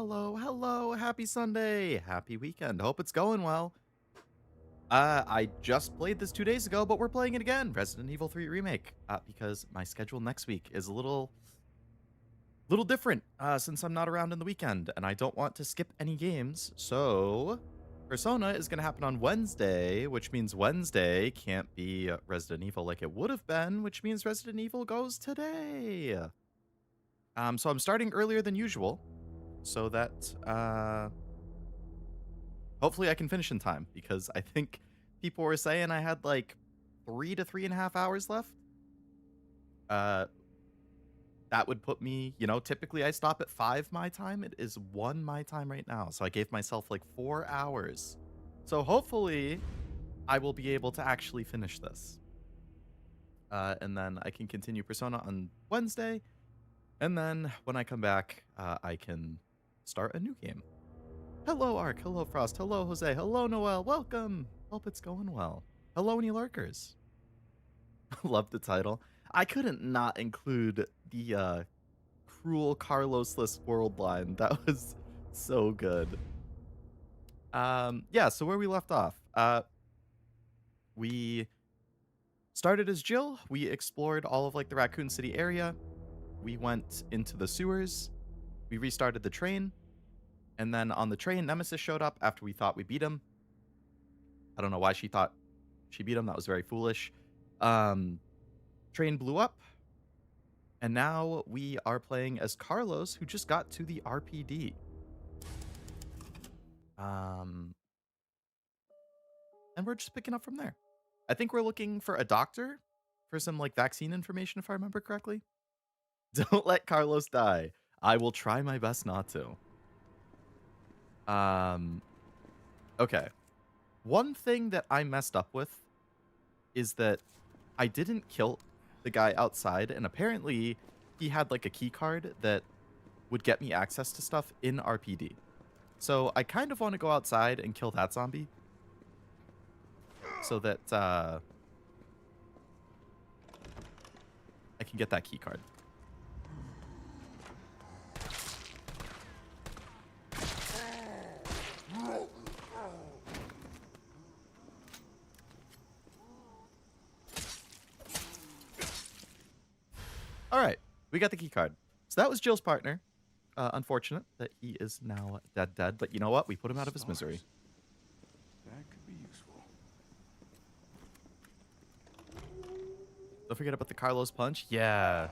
hello. Happy Sunday. Happy weekend. Hope it's going well. I just played this 2 days ago, but we're playing it again. Resident Evil 3 Remake. Because my schedule next week is a little different since I'm not around in the weekend and I don't want to skip any games. So, Persona is going to happen on Wednesday, which means Wednesday can't be Resident Evil like it would have been, which means Resident Evil goes today. So I'm starting earlier than usual so that hopefully I can finish in time, because I think people were saying I had like 3 to 3.5 hours left. That would put me, typically I stop at 5 my time. It is 1 my time right now. So I gave myself like 4 hours. So hopefully I will be able to actually finish this. And then I can continue Persona on Wednesday. And then when I come back, I can start a new game. Hello, Ark. Hello, Frost. Hello, Jose. Hello, Noel. Welcome. Hope it's going well. Hello, any lurkers. Love the title. I couldn't not include the cruel Carlos-less world line. That was so good. Yeah, so where we left off. We started as Jill. We explored all of like the Raccoon City area. We went into the sewers. We restarted the train. And then on the train, Nemesis showed up after we thought we beat him. I don't know why she thought she beat him. That was very foolish. Train blew up. And now we are playing as Carlos, who just got to the RPD. And we're just picking up from there. I think we're looking for a doctor for some like vaccine information, if I remember correctly. Don't let Carlos die. I will try my best not to. Okay. One thing that I messed up with is that I didn't kill the guy outside, and apparently he had like a key card that would get me access to stuff in RPD. So I kind of want to go outside and kill that zombie so that I can get that key card. All right, we got the key card. So that was Jill's partner. Unfortunate that he is now dead. But you know what? We put him out of his misery. That could be useful. Don't forget about the Carlos punch. Yeah.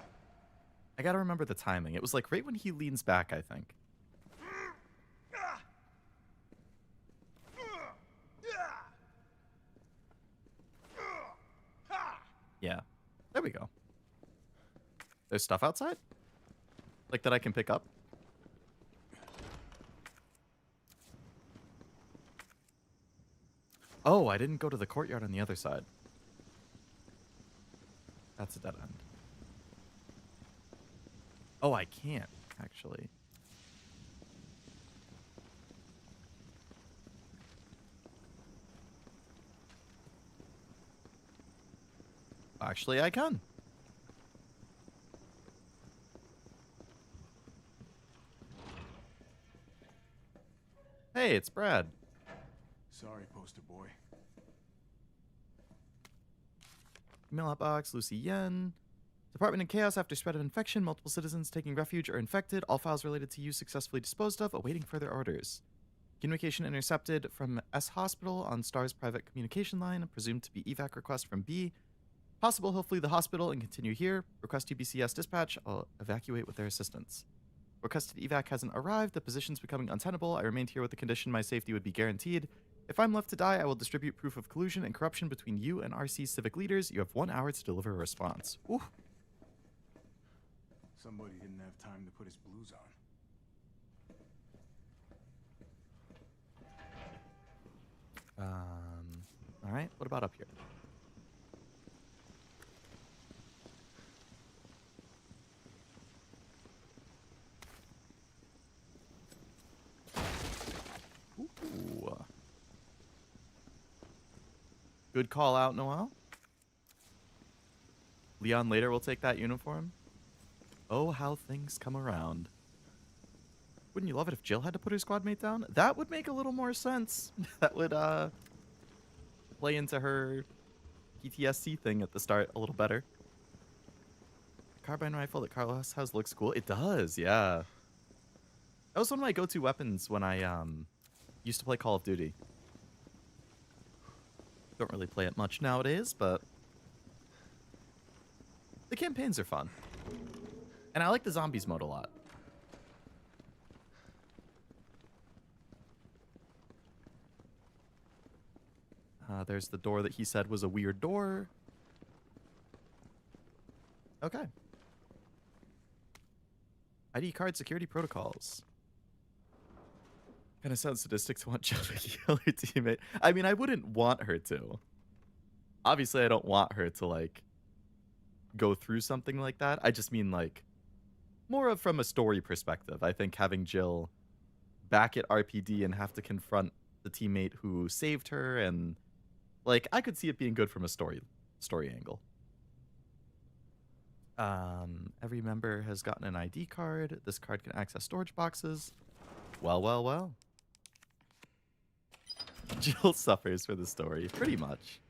I gotta remember the timing. It was like right when he leans back, I think. Yeah. There we go. There's stuff outside? Like that I can pick up? Oh, I didn't go to the courtyard on the other side. That's a dead end. Oh, I can't, actually. Actually, I can. Hey, it's Brad. Sorry, poster boy. Email outbox, Lucy Yen. Department in chaos after spread of infection. Multiple citizens taking refuge are infected. All files related to you successfully disposed of, awaiting further orders. Communication intercepted from S Hospital on Star's private communication line. Presumed to be evac request from B. Possible he'll flee the hospital and continue here. Request UBCS dispatch. I'll evacuate with their assistance. Requested evac hasn't arrived. The position's becoming untenable. I remained here with the condition my safety would be guaranteed. If I'm left to die, I will distribute proof of collusion and corruption between you and RC's civic leaders. You have 1 hour to deliver a response. Ooh. Somebody didn't have time to put his blues on. All right. What about up here? Ooh. Good call out, Noel. Leon later will take that uniform. Oh, how things come around. Wouldn't you love it if Jill had to put her squad mate down? That would make a little more sense. That would play into her PTSD thing at the start a little better. The carbine rifle that Carlos has looks cool. It does, yeah. That was one of my go-to weapons when I used to play Call of Duty. Don't really play it much nowadays, but the campaigns are fun. And I like the zombies mode a lot. There's the door that he said was a weird door. Okay. ID card security protocols. Kind of sounds sadistic to want Jill to kill her teammate. I mean, I wouldn't want her to. Obviously, I don't want her to, like, go through something like that. I just mean, like, more of from a story perspective. I think having Jill back at RPD and have to confront the teammate who saved her, and, like, I could see it being good from a story angle. Every member has gotten an ID card. This card can access storage boxes. Well, well, well. Jill suffers for the story, pretty much.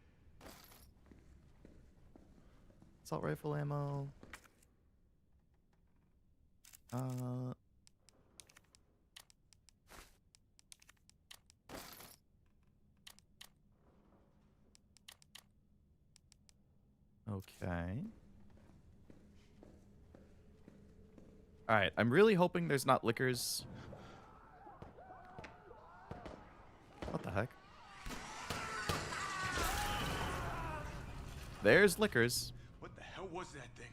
Assault rifle ammo. Okay. All right, I'm really hoping there's not liquors. What the heck? There's liquors. What the hell was that thing?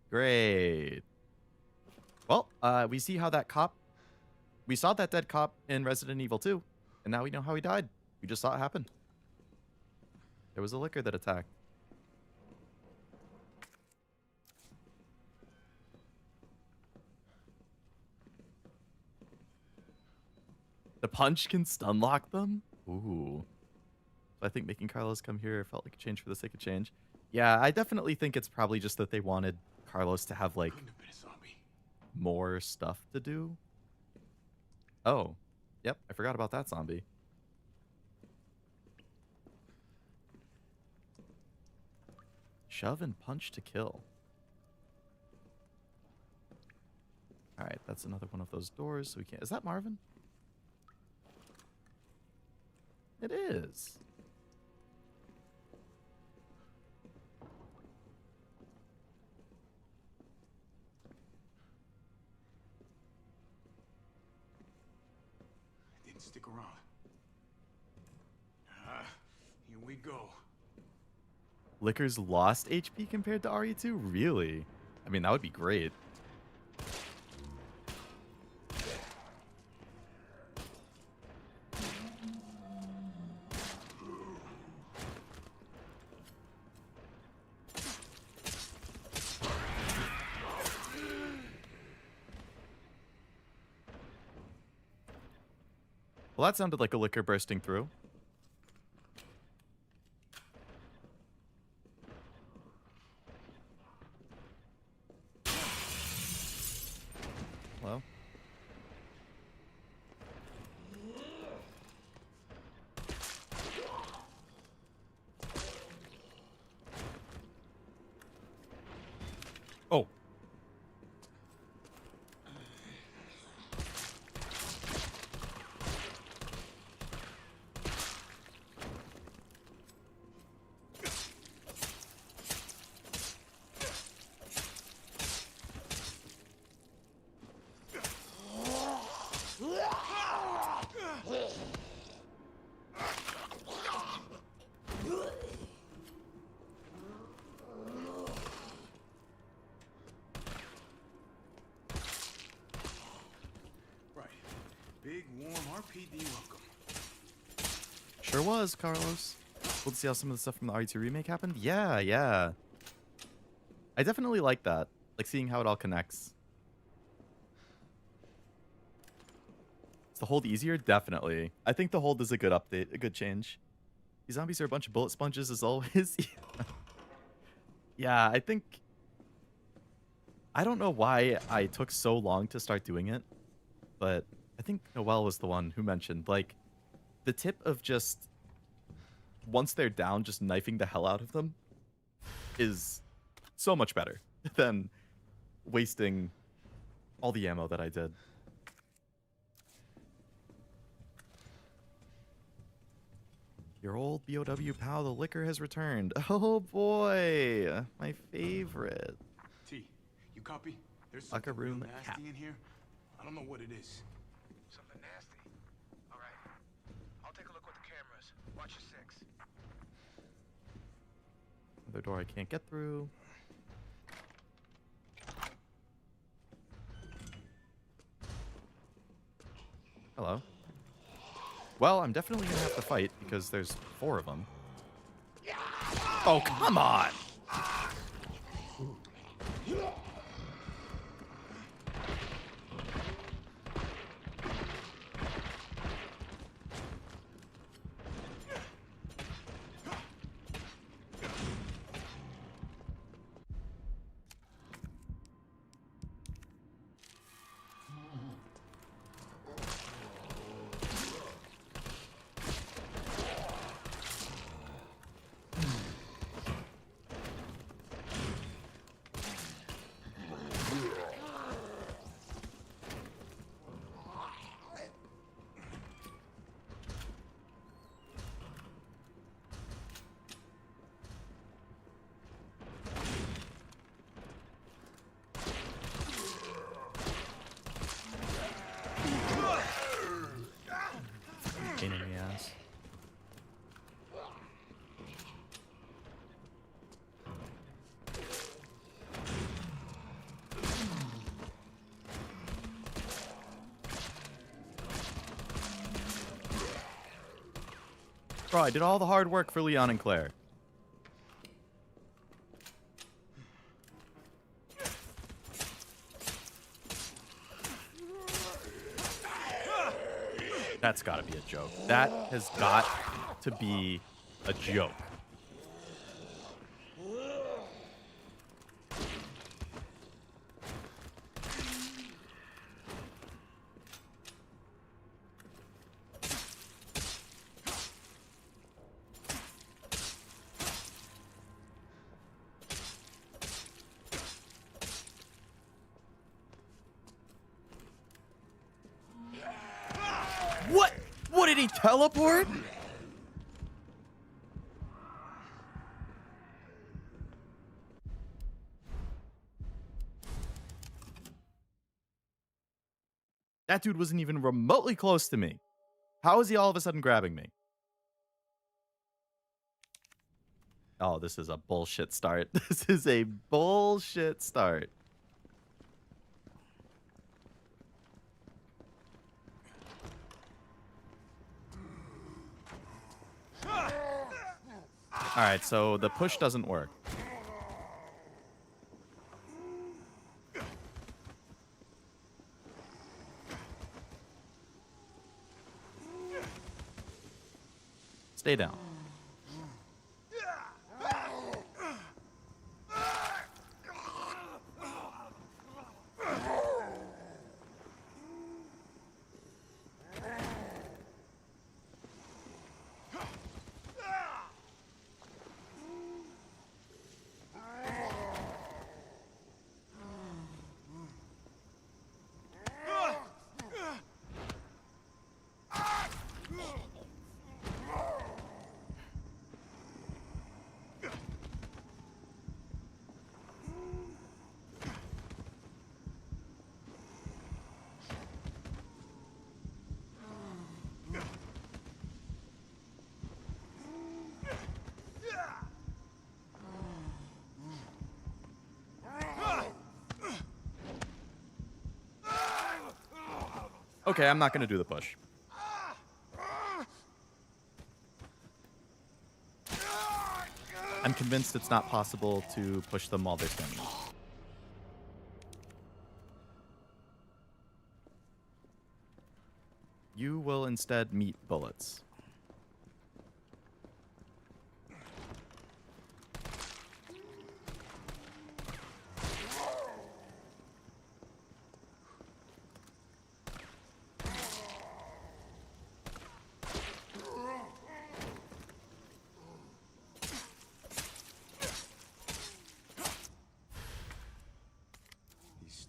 Great. Well, we see how that cop... We saw that dead cop in Resident Evil 2, and now we know how he died. We just saw it happen. There was a liquor that attacked. The punch can stun lock them? Ooh. So I think making Carlos come here felt like a change for the sake of change. Yeah, I definitely think it's probably just that they wanted Carlos to have, like, more stuff to do. Oh. Yep, I forgot about that zombie. Shove and punch to kill. Alright, that's another one of those doors, so we can't... Is that Marvin? It is. It didn't stick around. Here we go. Liquor's lost HP compared to RE2? Really? I mean, that would be great. Well, that sounded like a liquor bursting through. Hello? Oh. Big, warm RPD welcome. Sure was, Carlos. Cool to see how some of the stuff from the RE3 Remake happened. Yeah, yeah. I definitely like that. Like seeing how it all connects. Is the hold easier? Definitely. I think the hold is a good update, a good change. These zombies are a bunch of bullet sponges as always. Yeah, I think I don't know why I took so long to start doing it, but I think Noelle was the one who mentioned, like, the tip of just, once they're down, just knifing the hell out of them is so much better than wasting all the ammo that I did. Your old BOW pal, the liquor has returned. Oh boy, my favorite. T, you copy? There's something real Buckaroo nasty cap. in here. I don't know what it is. Something nasty. All right. I'll take a look with the cameras. Watch your six. Another door I can't get through. Hello. Well, I'm definitely gonna have to fight because there's 4 of them. Oh, come on! Pain in the ass. Bro, I did all the hard work for Leon and Claire. That's gotta be a joke. That has got to be a joke. What? What, did he teleport? That dude wasn't even remotely close to me. How is he all of a sudden grabbing me? Oh, this is a bullshit start. This is a bullshit start. All right, so the push doesn't work. Stay down. Okay, I'm not going to do the push. I'm convinced it's not possible to push them while they're standing. You will instead meet bullets.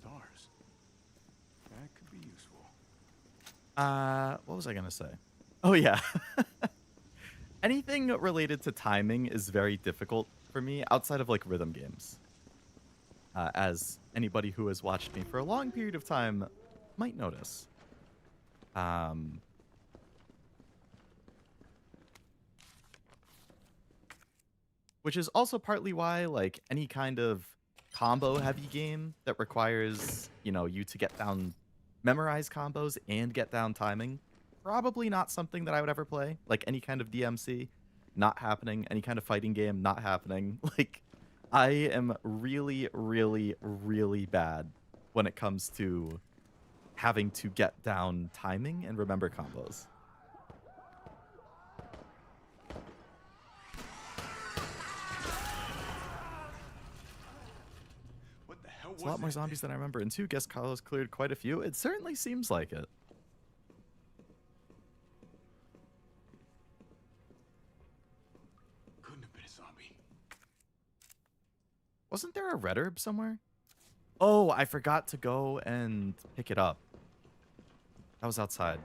stars. That could be useful. What was I gonna say? Oh yeah. Anything related to timing is very difficult for me outside of like rhythm games. As anybody who has watched me for a long period of time might notice. Which is also partly why, like, any kind of combo-heavy game that requires, you know, you to get down, memorize combos and get down timing, probably not something that I would ever play. Like, any kind of DMC, not happening. Any kind of fighting game, not happening. Like, I am really, really, really bad when it comes to having to get down timing and remember combos. What the hell It's was a lot more that zombies thing? than I remember. And 2, guess Carlos cleared quite a few. It certainly seems like it. Couldn't have been a zombie. Wasn't there a red herb somewhere? Oh, I forgot to go and pick it up. That was outside.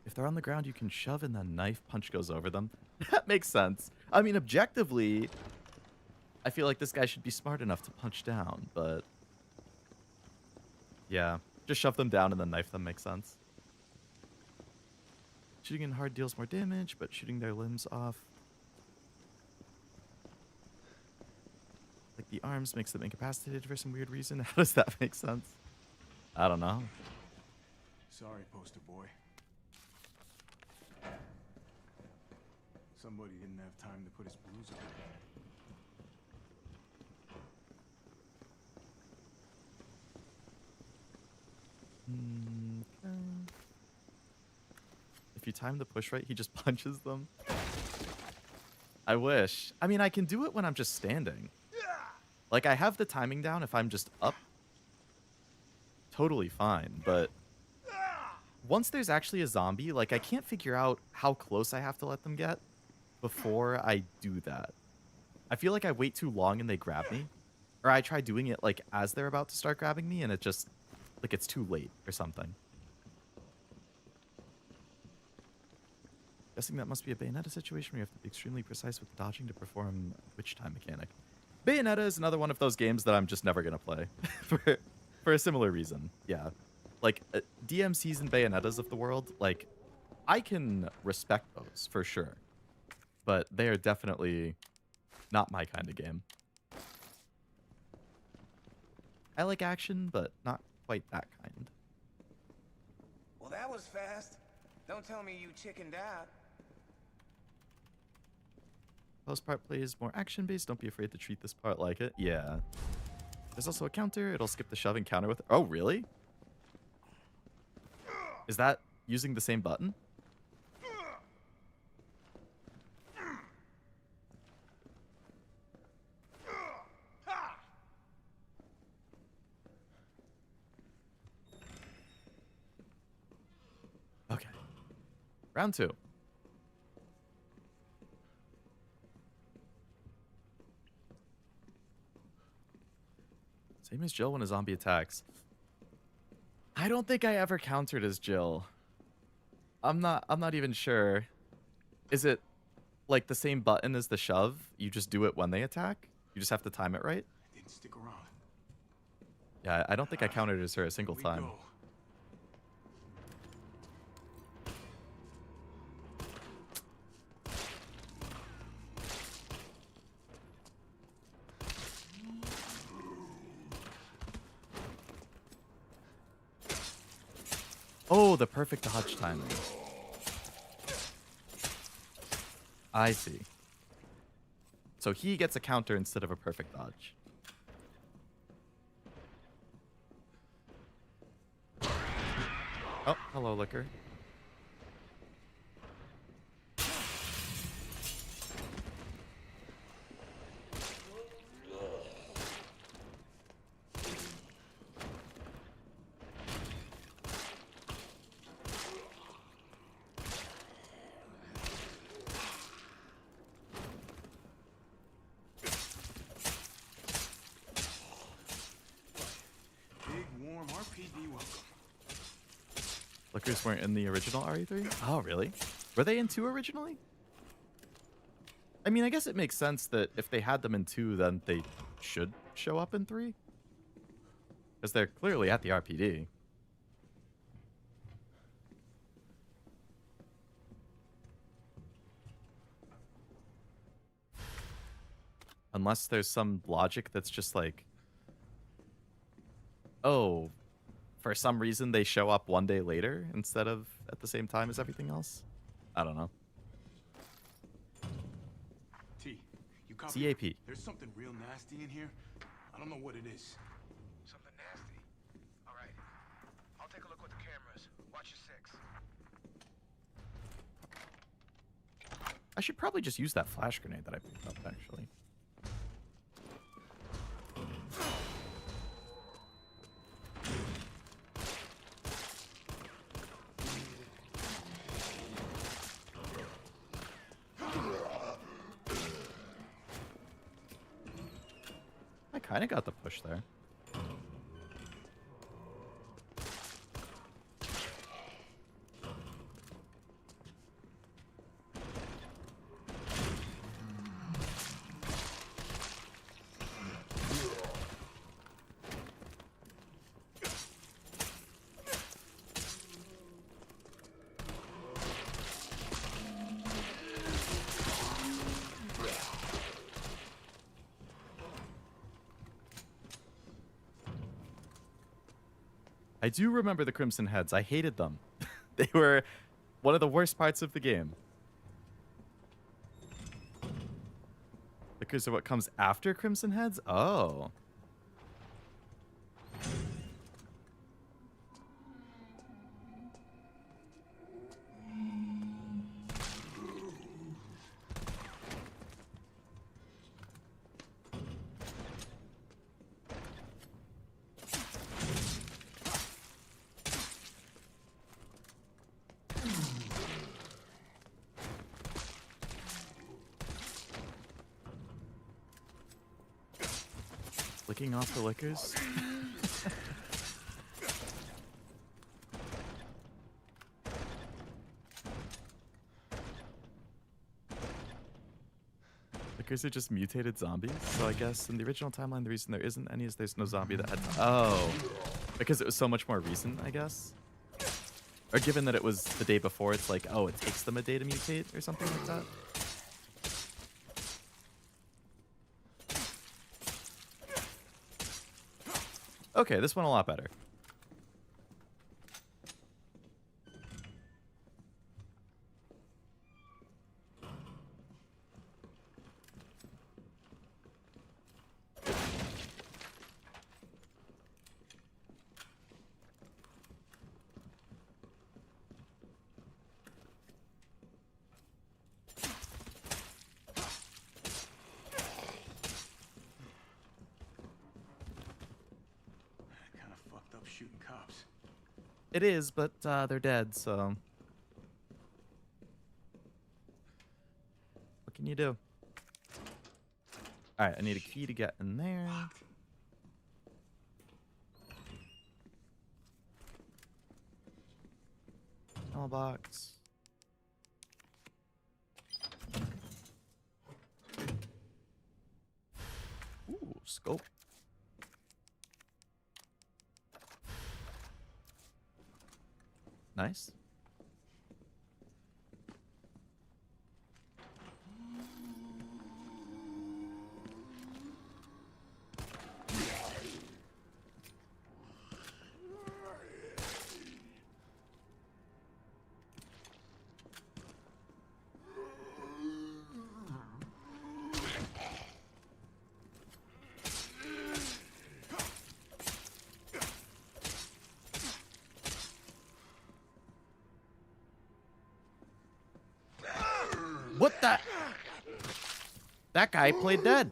If they're on the ground, you can shove and then knife punch goes over them. That makes sense. I mean, objectively, I feel like this guy should be smart enough to punch down, but yeah, just shove them down and then knife them makes sense. Shooting in hard deals more damage, but shooting their limbs off, like the arms, makes them incapacitated for some weird reason. How does that make sense? I don't know. Sorry, poster boy. Somebody didn't have time to put his blues on. Okay. If you time the push right, he just punches them. I wish. I mean, I can do it when I'm just standing. Like, I have the timing down if I'm just up. Totally fine, but once there's actually a zombie, like, I can't figure out how close I have to let them get before I do that. I feel like I wait too long and they grab me. Or I try doing it, like, as they're about to start grabbing me, and it just, like, it's too late or something. Guessing that must be a Bayonetta situation where you have to be extremely precise with dodging to perform which time mechanic. Bayonetta is another one of those games that I'm just never going to play for a similar reason. Yeah. Like, DMCs and Bayonettas of the world, like, I can respect those for sure. But they are definitely not my kind of game. I like action, but not quite that kind. Well, that was fast. Don't tell me you chickened out. Post part plays more action-based. Don't be afraid to treat this part like it. Yeah. There's also a counter. It'll skip the shoving counter with... Oh, really? Is that using the same button? Okay. Round 2. Same as Jill when a zombie attacks. I don't think I ever countered as Jill. I'm not even sure. Is it like the same button as the shove? You just do it when they attack? You just have to time it right? I didn't stick around. Yeah, I don't think I countered as her a single Here we time. go. Oh, the perfect dodge timing. I see. So he gets a counter instead of a perfect dodge. Oh, hello, Liquor. Flickers weren't in the original RE3? Oh, really? Were they in 2 originally? I mean, I guess it makes sense that if they had them in 2, then they should show up in 3. Because they're clearly at the RPD. Unless there's some logic that's just like, oh, for some reason they show up one day later instead of at the same time as everything else. I don't know. T, you copy? CAP. There's something real nasty in here. I don't know what it is. Something nasty. All right. I'll take a look with the cameras. Watch your 6. I should probably just use that flash grenade that I picked up, actually. I kind of got the push there. I do remember the Crimson Heads. I hated them. They were one of the worst parts of the game. Flickers are what comes after Crimson Heads? Oh. Flicking off the liquors. Liquors are just mutated zombies. So I guess in the original timeline, the reason there isn't any is there's no zombie that had. Oh, because it was so much more recent, I guess. Or given that it was the day before, it's like, oh, it takes them a day to mutate or something like that. Okay, this went a lot better. Shooting cops. It is, but they're dead, so what can you do? All right, I need a key to get in there. Small box. Ooh, scope. Nice. What the? That guy played dead.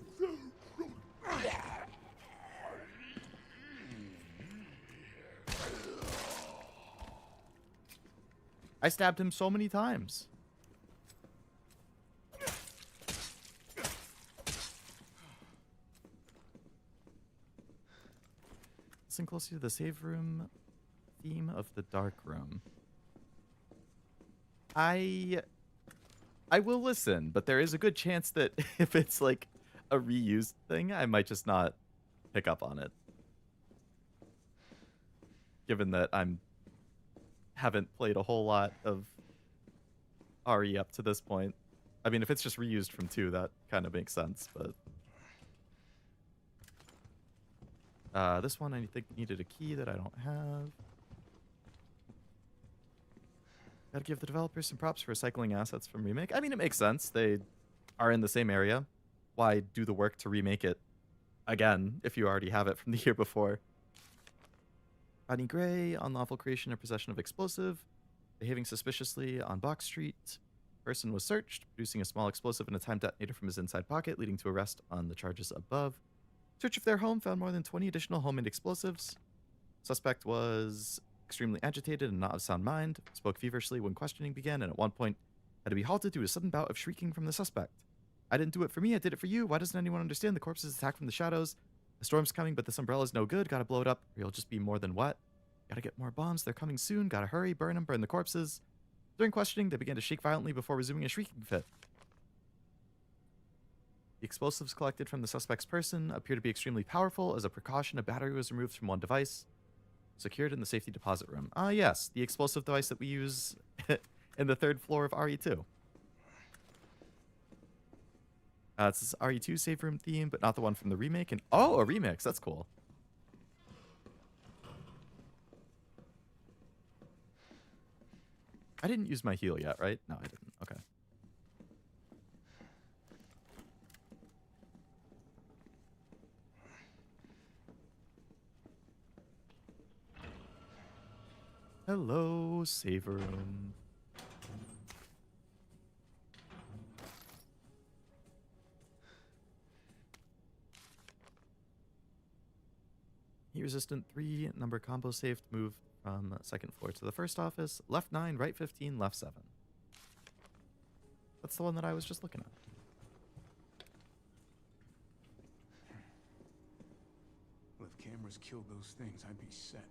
I stabbed him so many times. Listen closely to the save room theme of the dark room. I will listen, but there is a good chance that if it's like a reused thing, I might just not pick up on it. Given that haven't played a whole lot of RE up to this point. I mean, if it's just reused from 2, that kind of makes sense, but this one I think needed a key that I don't have. Gotta give the developers some props for recycling assets from Remake. I mean, it makes sense. They are in the same area. Why do the work to remake it again if you already have it from the year before? Rodney Gray, unlawful creation or possession of explosive. Behaving suspiciously on Box Street. Person was searched, producing a small explosive and a time detonator from his inside pocket, leading to arrest on the charges above. Search of their home found more than 20 additional homemade explosives. Suspect was extremely agitated and not of sound mind, spoke feverishly when questioning began, and at one point had to be halted due to a sudden bout of shrieking from the suspect. I didn't do it for me, I did it for you. Why doesn't anyone understand? The corpse is attacked from the shadows. The storm's coming, but this umbrella's no good. Gotta blow it up, or you'll just be more than wet. Gotta get more bombs, they're coming soon. Gotta hurry, burn them, burn the corpses. During questioning, they began to shake violently before resuming a shrieking fit. The explosives collected from the suspect's person appear to be extremely powerful. As a precaution, a battery was removed from one device, secured in the safety deposit room. Ah, yes, the explosive device that we use in the 3rd floor of RE2. It's this RE2 save room theme, but not the one from the remake. And oh, a remix. That's cool. I didn't use my heal yet, right? No, I didn't. Okay. Hello, save room. Heat resistant 3 number combo safe to move from 2nd floor to the 1st office. Left 9, right 15, left 7. That's the one that I was just looking at. Well, if cameras killed those things, I'd be set.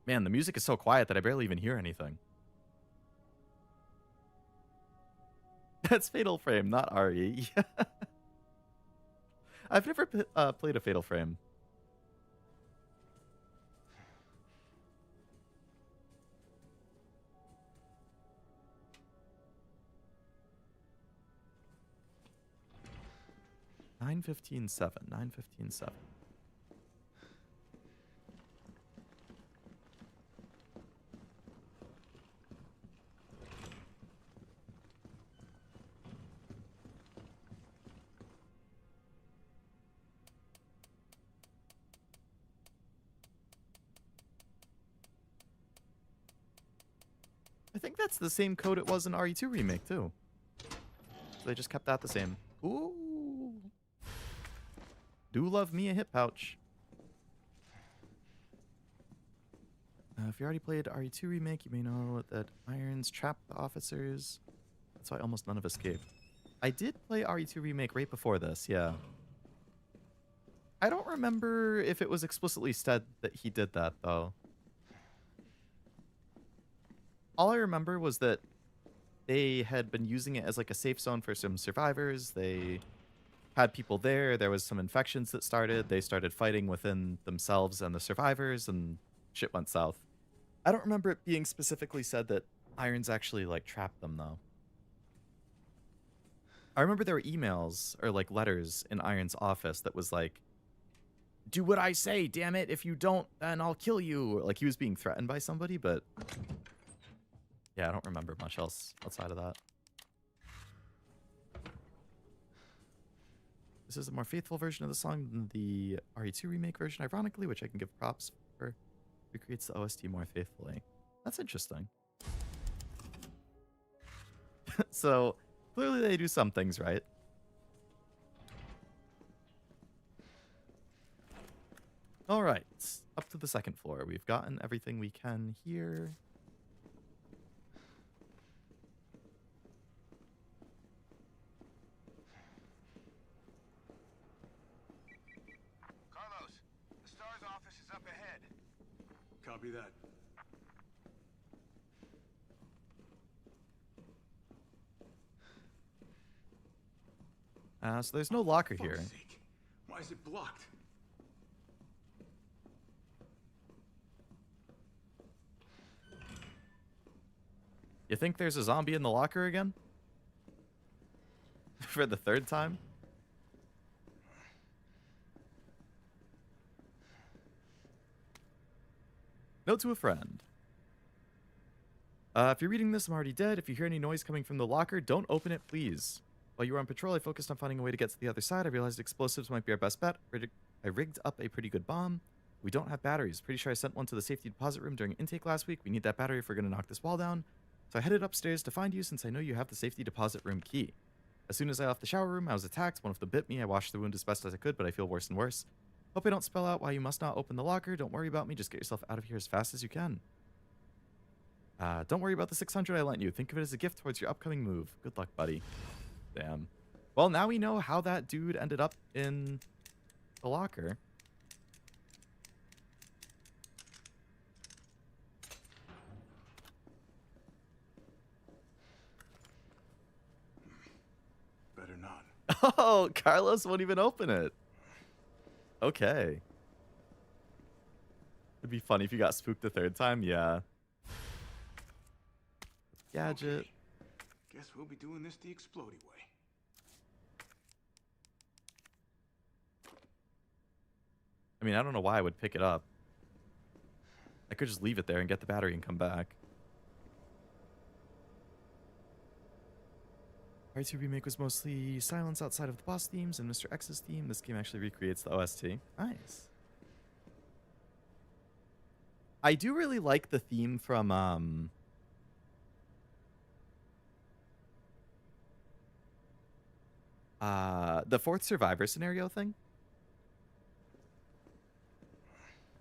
Man, the music is so quiet that I barely even hear anything. That's Fatal Frame, not RE. I've never played a Fatal Frame. $9.15.7. $9.15.7. I think that's the same code it was in RE2 Remake, too. So they just kept that the same. Ooh. Do love me a hip pouch. If you already played RE2 Remake, you may know that irons trap the officers. That's why almost none of us escaped. I did play RE2 Remake right before this, yeah. I don't remember if it was explicitly said that he did that, though. All I remember was that they had been using it as like a safe zone for some survivors. They had people there. There was some infections that started. They started fighting within themselves and the survivors, and shit went south. I don't remember it being specifically said that irons actually like trapped them, though. I remember there were emails or like letters in Iron's office that was like, "Do what I say, damn it. If you don't, then I'll kill you." Like he was being threatened by somebody, but yeah, I don't remember much else outside of that. This is a more faithful version of the song than the RE2 Remake version, ironically, which I can give props for. Recreates the OST more faithfully. That's interesting. So, clearly they do some things right. All right, up to the 2nd floor. We've gotten everything we can here. Copy that. So there's no locker For here. fuck's sake. Why is it blocked? You think there's a zombie in the locker again? For the third time? Note to a friend. If you're reading this, I'm already dead. If you hear any noise coming from the locker, don't open it, please. While you were on patrol, I focused on finding a way to get to the other side. I realized explosives might be our best bet. I rigged up a pretty good bomb. We don't have batteries. Pretty sure I sent one to the safety deposit room during intake last week. We need that battery if we're going to knock this wall down. So I headed upstairs to find you since I know you have the safety deposit room key. As soon as I left the shower room, I was attacked. One of them bit me. I washed the wound as best as I could, but I feel worse and worse. Hope I don't spell out why you must not open the locker. Don't worry about me. Just get yourself out of here as fast as you can. Don't worry about the 600 I lent you. Think of it as a gift towards your upcoming move. Good luck, buddy. Damn. Well, now we know how that dude ended up in the locker. Better not. Oh, Carlos won't even open it. Okay. It'd be funny if you got spooked the third time. Yeah. Gadget. Okay. Guess we'll be doing this the explodey way. I mean, I don't know why I would pick it up. I could just leave it there and get the battery and come back. RE3 Remake was mostly silence outside of the boss themes and Mr. X's theme. This game actually recreates the OST. Nice. I do really like the theme from the fourth survivor scenario thing.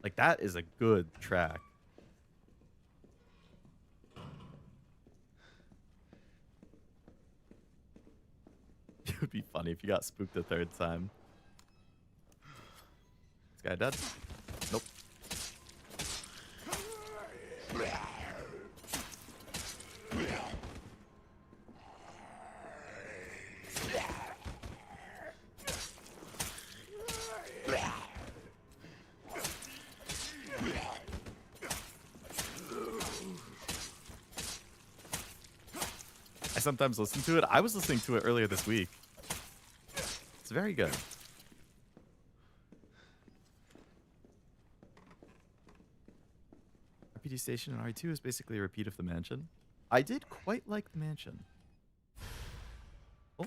Like, that is a good track. It would be funny if you got spooked the third time. This guy dead? Nope. I sometimes listen to it. I was listening to it earlier this week. It's very good. RPD Station in RE2 is basically a repeat of the mansion. I did quite like the mansion. Oh.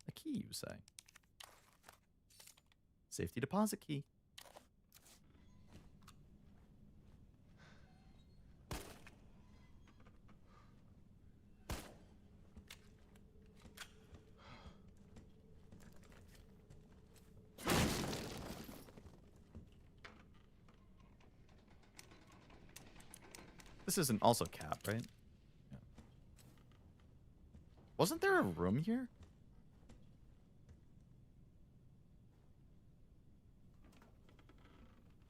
A key, you say? Safety deposit key. This isn't also cap, right? Yeah. Wasn't there a room here?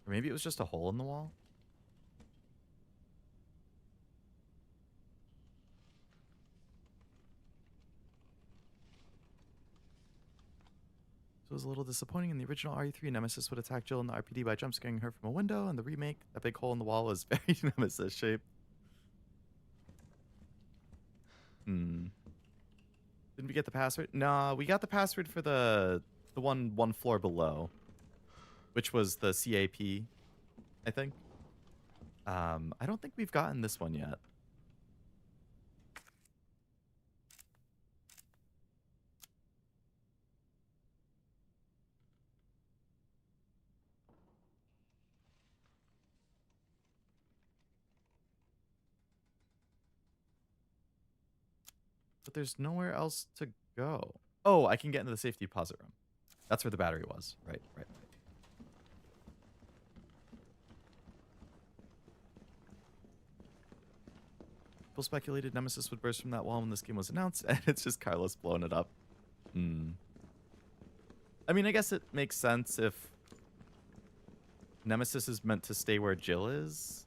Or maybe it was just a hole in the wall? So it was a little disappointing. In the original RE3, Nemesis would attack Jill in the RPD by jump scaring her from a window. And the remake, that big hole in the wall was very Nemesis shaped. Didn't we get the password? No, we got the password for the one floor below, which was the CAP, I think. I don't think we've gotten this one yet. But there's nowhere else to go. Oh, I can get into the safety deposit room. That's where the battery was. Right. People speculated Nemesis would burst from that wall when this game was announced, and it's just Carlos blowing it up. I mean, I guess it makes sense if Nemesis is meant to stay where Jill is,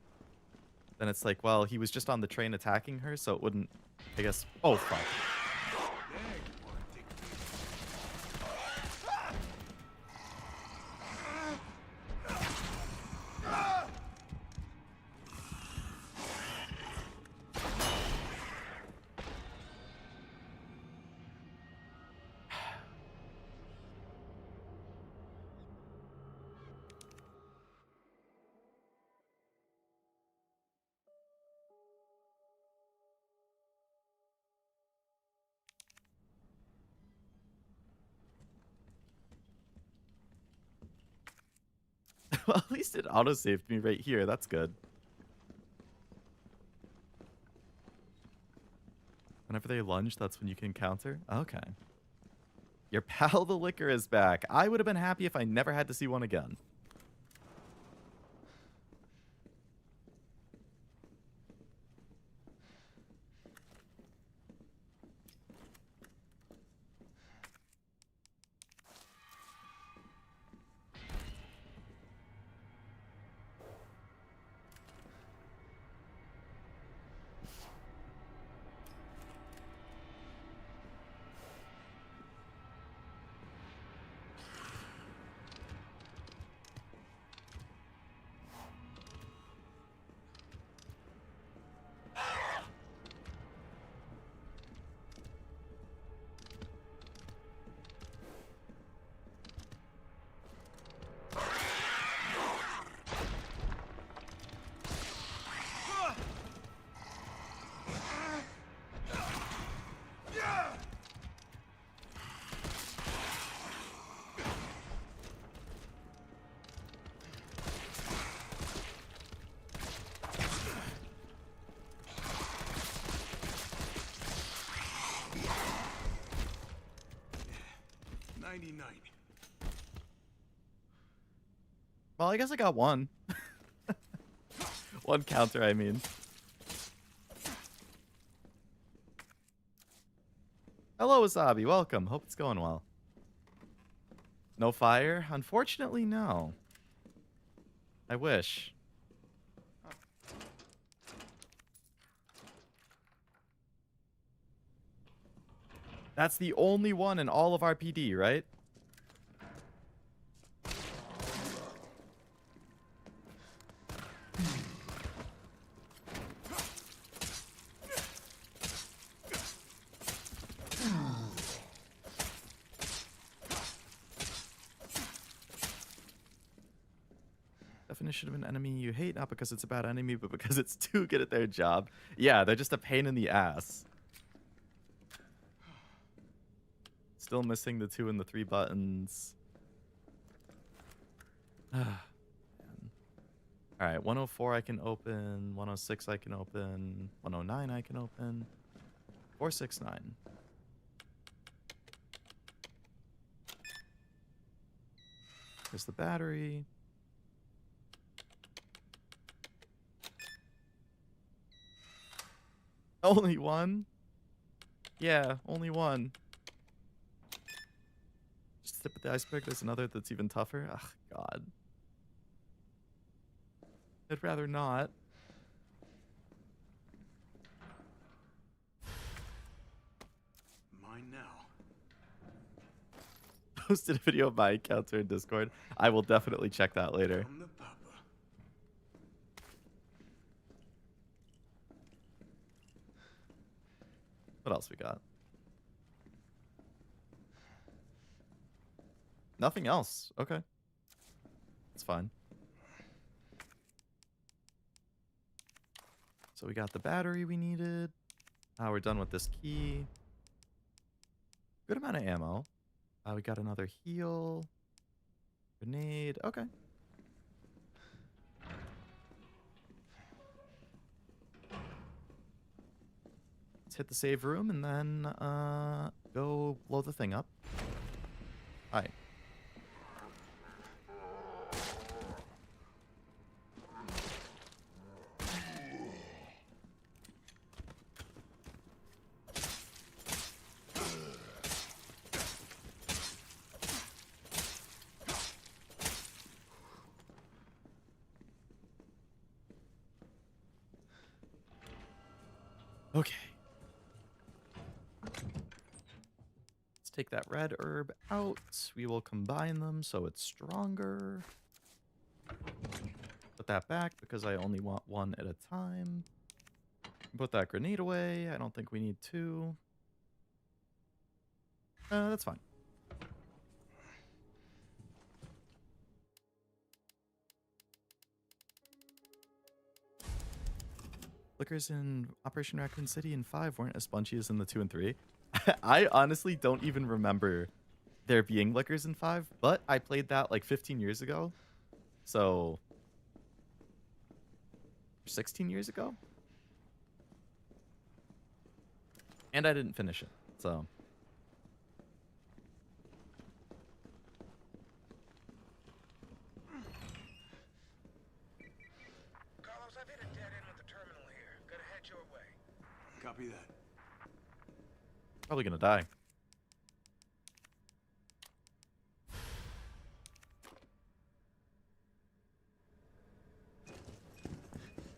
then it's like, well, he was just on the train attacking her, so it wouldn't, I guess. Oh, fuck. Well, at least it autosaved me right here. That's good. Whenever they lunge, that's when you can counter? Okay. Your pal the liquor is back. I would have been happy if I never had to see one again. Well, I guess I got one. One counter, I mean. Hello, Wasabi. Welcome. Hope it's going well. No fire? Unfortunately, no. I wish. That's the only one in all of RPD, right? Definition of an enemy you hate, not because it's a bad enemy, but because it's too good at their job. Yeah, they're just a pain in the ass. Still missing the 2 and the 3 buttons. Alright, 104 I can open, 106 I can open, 109 I can open, 469. There's the battery. Only one? Yeah, only one. Just tip of the iceberg, there's another that's even tougher. Ugh, God. I'd rather not. Mine now. Posted a video of my encounter in Discord. I will definitely check that later. I'm the papa. What else we got? Nothing else. Okay. It's fine. So we got the battery we needed. We're done with this key. Good amount of ammo. We got another heal. Grenade. Okay. Let's hit the save room and then go blow the thing up. Alright. Okay. Let's take that red herb out. We will combine them so it's stronger. Put that back because I only want one at a time. Put that grenade away. I don't think we need two. That's fine. Liquors in Operation Raccoon City and 5 weren't as spongy as in the 2 and 3. I honestly don't even remember there being liquors in 5, but I played that like 15 years ago. So 16 years ago? And I didn't finish it, so. Carlos, I've hit a dead end with the terminal here. Gotta head your way. Copy that. Probably gonna die.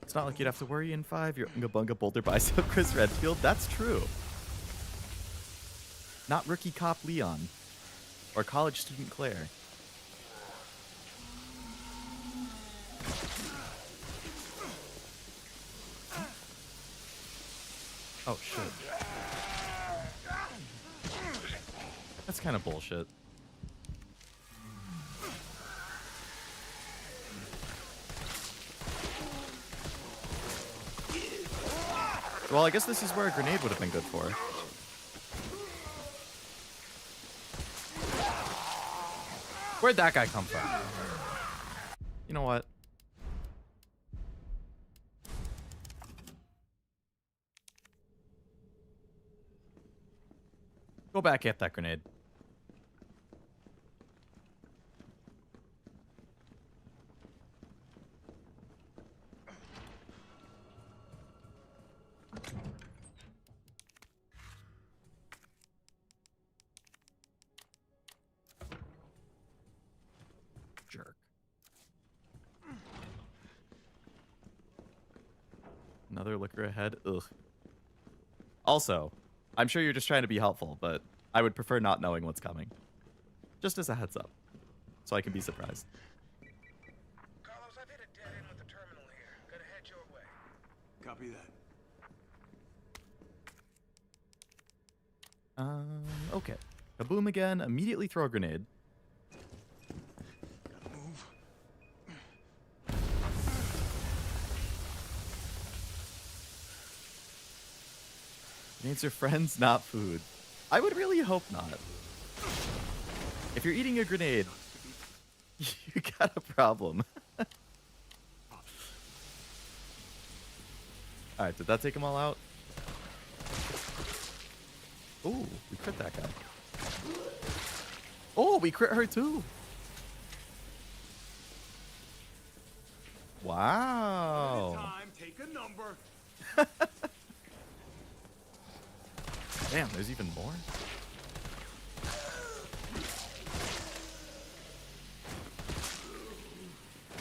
It's not like you'd have to worry in 5. You're Unga Bunga Boulder Bicep Chris Redfield. That's true. Not rookie cop Leon. Or college student Claire. Oh, shit. That's kind of bullshit. Well, I guess this is where a grenade would have been good for. Where'd that guy come from? You know what? Go back at that grenade. Jerk. Another liquor ahead. Ugh. Also, I'm sure you're just trying to be helpful, but I would prefer not knowing what's coming. Just as a heads up, so I can be surprised. Carlos, I've hit a dead end with the terminal here. Gotta head your way. Copy that. Okay. Kaboom again. Immediately throw a grenade. Gotta move. Grenades are friends, not food. I would really hope not. If you're eating a grenade, you got a problem. Alright, did that take them all out? Ooh, we crit that guy. Oh, we crit her too. Wow. Time, take a number. Damn, there's even more.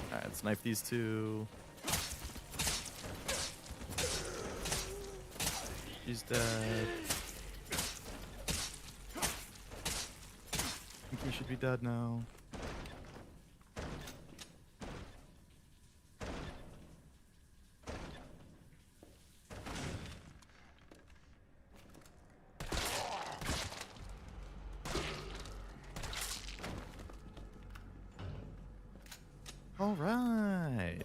Alright, let's knife these two. She's dead. I think we should be dead now. All right.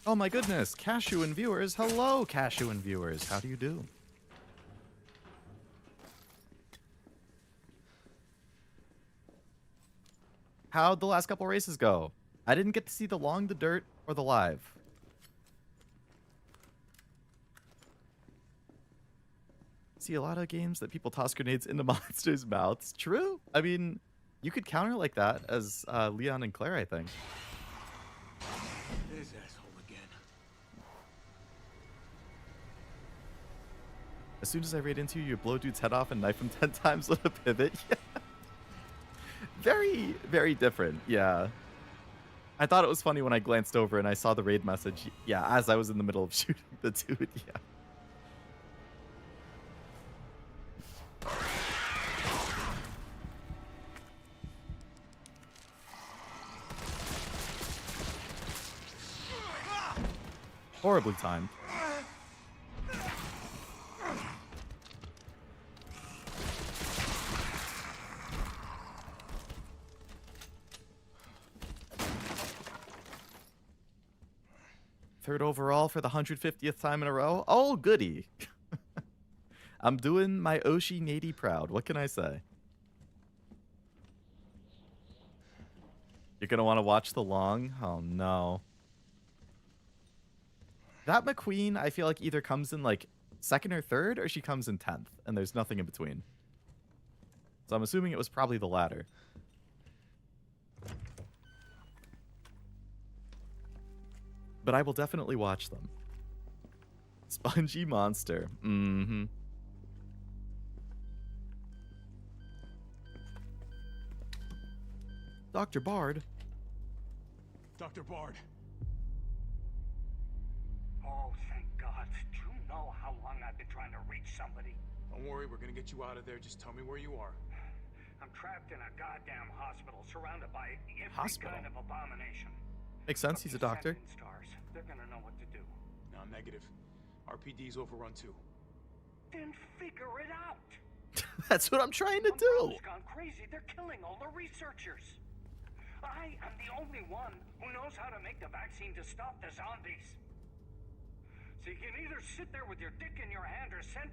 Oh my goodness, Cashew and viewers. Hello, Cashew and viewers. How do you do? How'd the last couple races go? I didn't get to see the long, the dirt, or the live. See a lot of games that people toss grenades into monsters' mouths. True. I mean, you could counter like that as Leon and Claire, I think. This asshole again. As soon as I raid into you, you blow dude's head off and knife him 10 times with a pivot. Yeah. Very, very different. Yeah. I thought it was funny when I glanced over and I saw the raid message. Yeah, as I was in the middle of shooting the dude. Yeah. Horribly timed. Third overall for the 150th time in a row. Oh, goody. I'm doing my Oshi Nady proud. What can I say? You're going to want to watch the long? Oh, no. That McQueen, I feel like either comes in like second or third, or she comes in 10th, and there's nothing in between. So I'm assuming it was probably the latter. But I will definitely watch them. Spongy monster. Mm-hmm. Dr. Bard. Dr. Bard. Oh, thank God. Do you know how long I've been trying to reach somebody? Don't worry, we're gonna get you out of there. Just tell me where you are. I'm trapped in a goddamn hospital, surrounded by every Hospital? kind of abomination. Makes sense. He's a doctor. Stars. They're gonna know what to do. No, negative. RPD's overrun too. Then figure it out. That's what I'm trying to do. Umbrella's gone crazy. They're killing all the researchers. I am the only one who knows how to make the vaccine to stop the zombies. So you can either sit there with your dick in your hand or send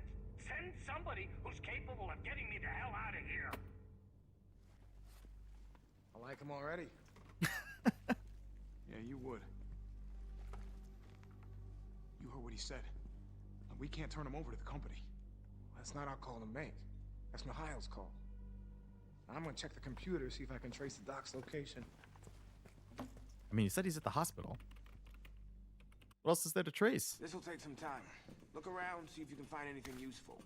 somebody who's capable of getting me the hell out of here. I like him already. Yeah, you would. You heard what he said. We can't turn him over to the company. That's not our call to make. That's Mihail's call. I'm gonna check the computer, see if I can trace the doc's location. I mean, he said he's at the hospital. What else is there to trace? This'll take some time. Look around, see if you can find anything useful.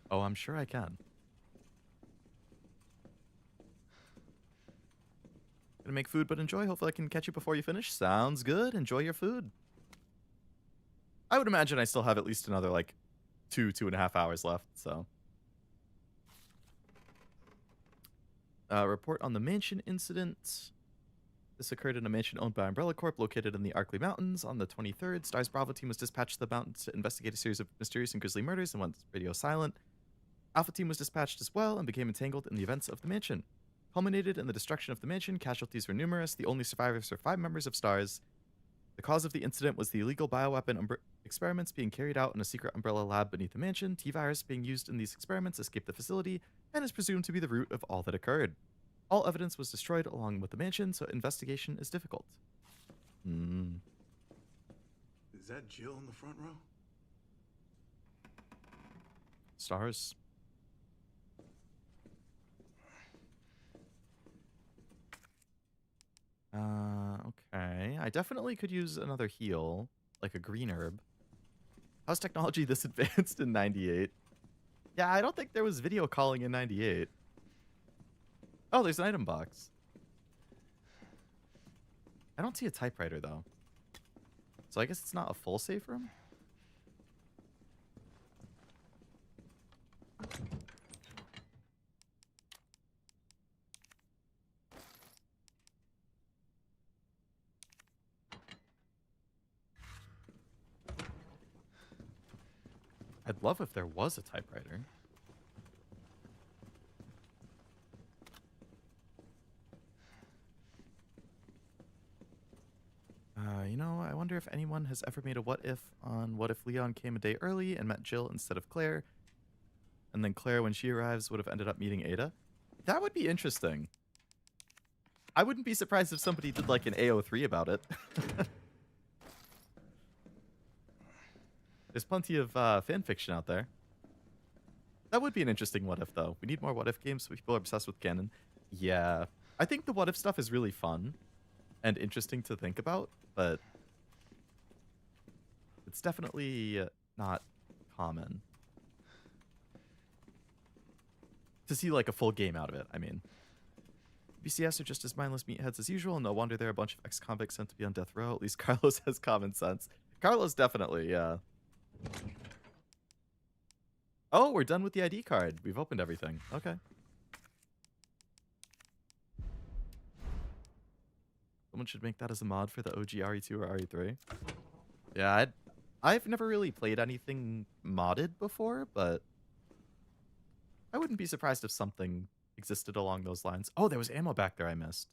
Oh, I'm sure I can. Gonna make food, but enjoy. Hopefully I can catch you before you finish. Sounds good. Enjoy your food. I would imagine I still have at least another, like, 2.5 hours left, so. Report on the mansion incident. This occurred in a mansion owned by Umbrella Corp located in the Arkley Mountains. On the 23rd, STARS Bravo team was dispatched to the mountains to investigate a series of mysterious and grisly murders and went radio silent. Alpha team was dispatched as well and became entangled in the events of the mansion. Culminated in the destruction of the mansion, casualties were numerous. The only survivors were 5 members of STARS. The cause of the incident was the illegal bioweapon experiments being carried out in a secret Umbrella lab beneath the mansion. T-virus being used in these experiments escaped the facility and is presumed to be the root of all that occurred. All evidence was destroyed along with the mansion, so investigation is difficult. Is that Jill in the front row? STARS. Okay. I definitely could use another heal, like a green herb. How's technology this advanced in 98? Yeah, I don't think there was video calling in 98. Oh, there's an item box. I don't see a typewriter, though. So I guess it's not a full safe room? I'd love if there was a typewriter. You know, I wonder if anyone has ever made a what if on what if Leon came a day early and met Jill instead of Claire, and then Claire, when she arrives, would have ended up meeting Ada. That would be interesting. I wouldn't be surprised if somebody did like an AO3 about it. There's plenty of fan fiction out there. That would be an interesting what if, though. We need more what if games. People are obsessed with canon. Yeah. I think the what if stuff is really fun and interesting to think about, but it's definitely not common to see like a full game out of it, I mean. BCS are just as mindless meatheads as usual. No wonder they're a bunch of ex-convicts sent to be on death row. At least Carlos has common sense. Carlos definitely, yeah. Oh, we're done with the ID card. We've opened everything. Okay. Someone should make that as a mod for the OG RE2 or RE3. Yeah, I've never really played anything modded before, but I wouldn't be surprised if something existed along those lines. Oh, there was ammo back there I missed.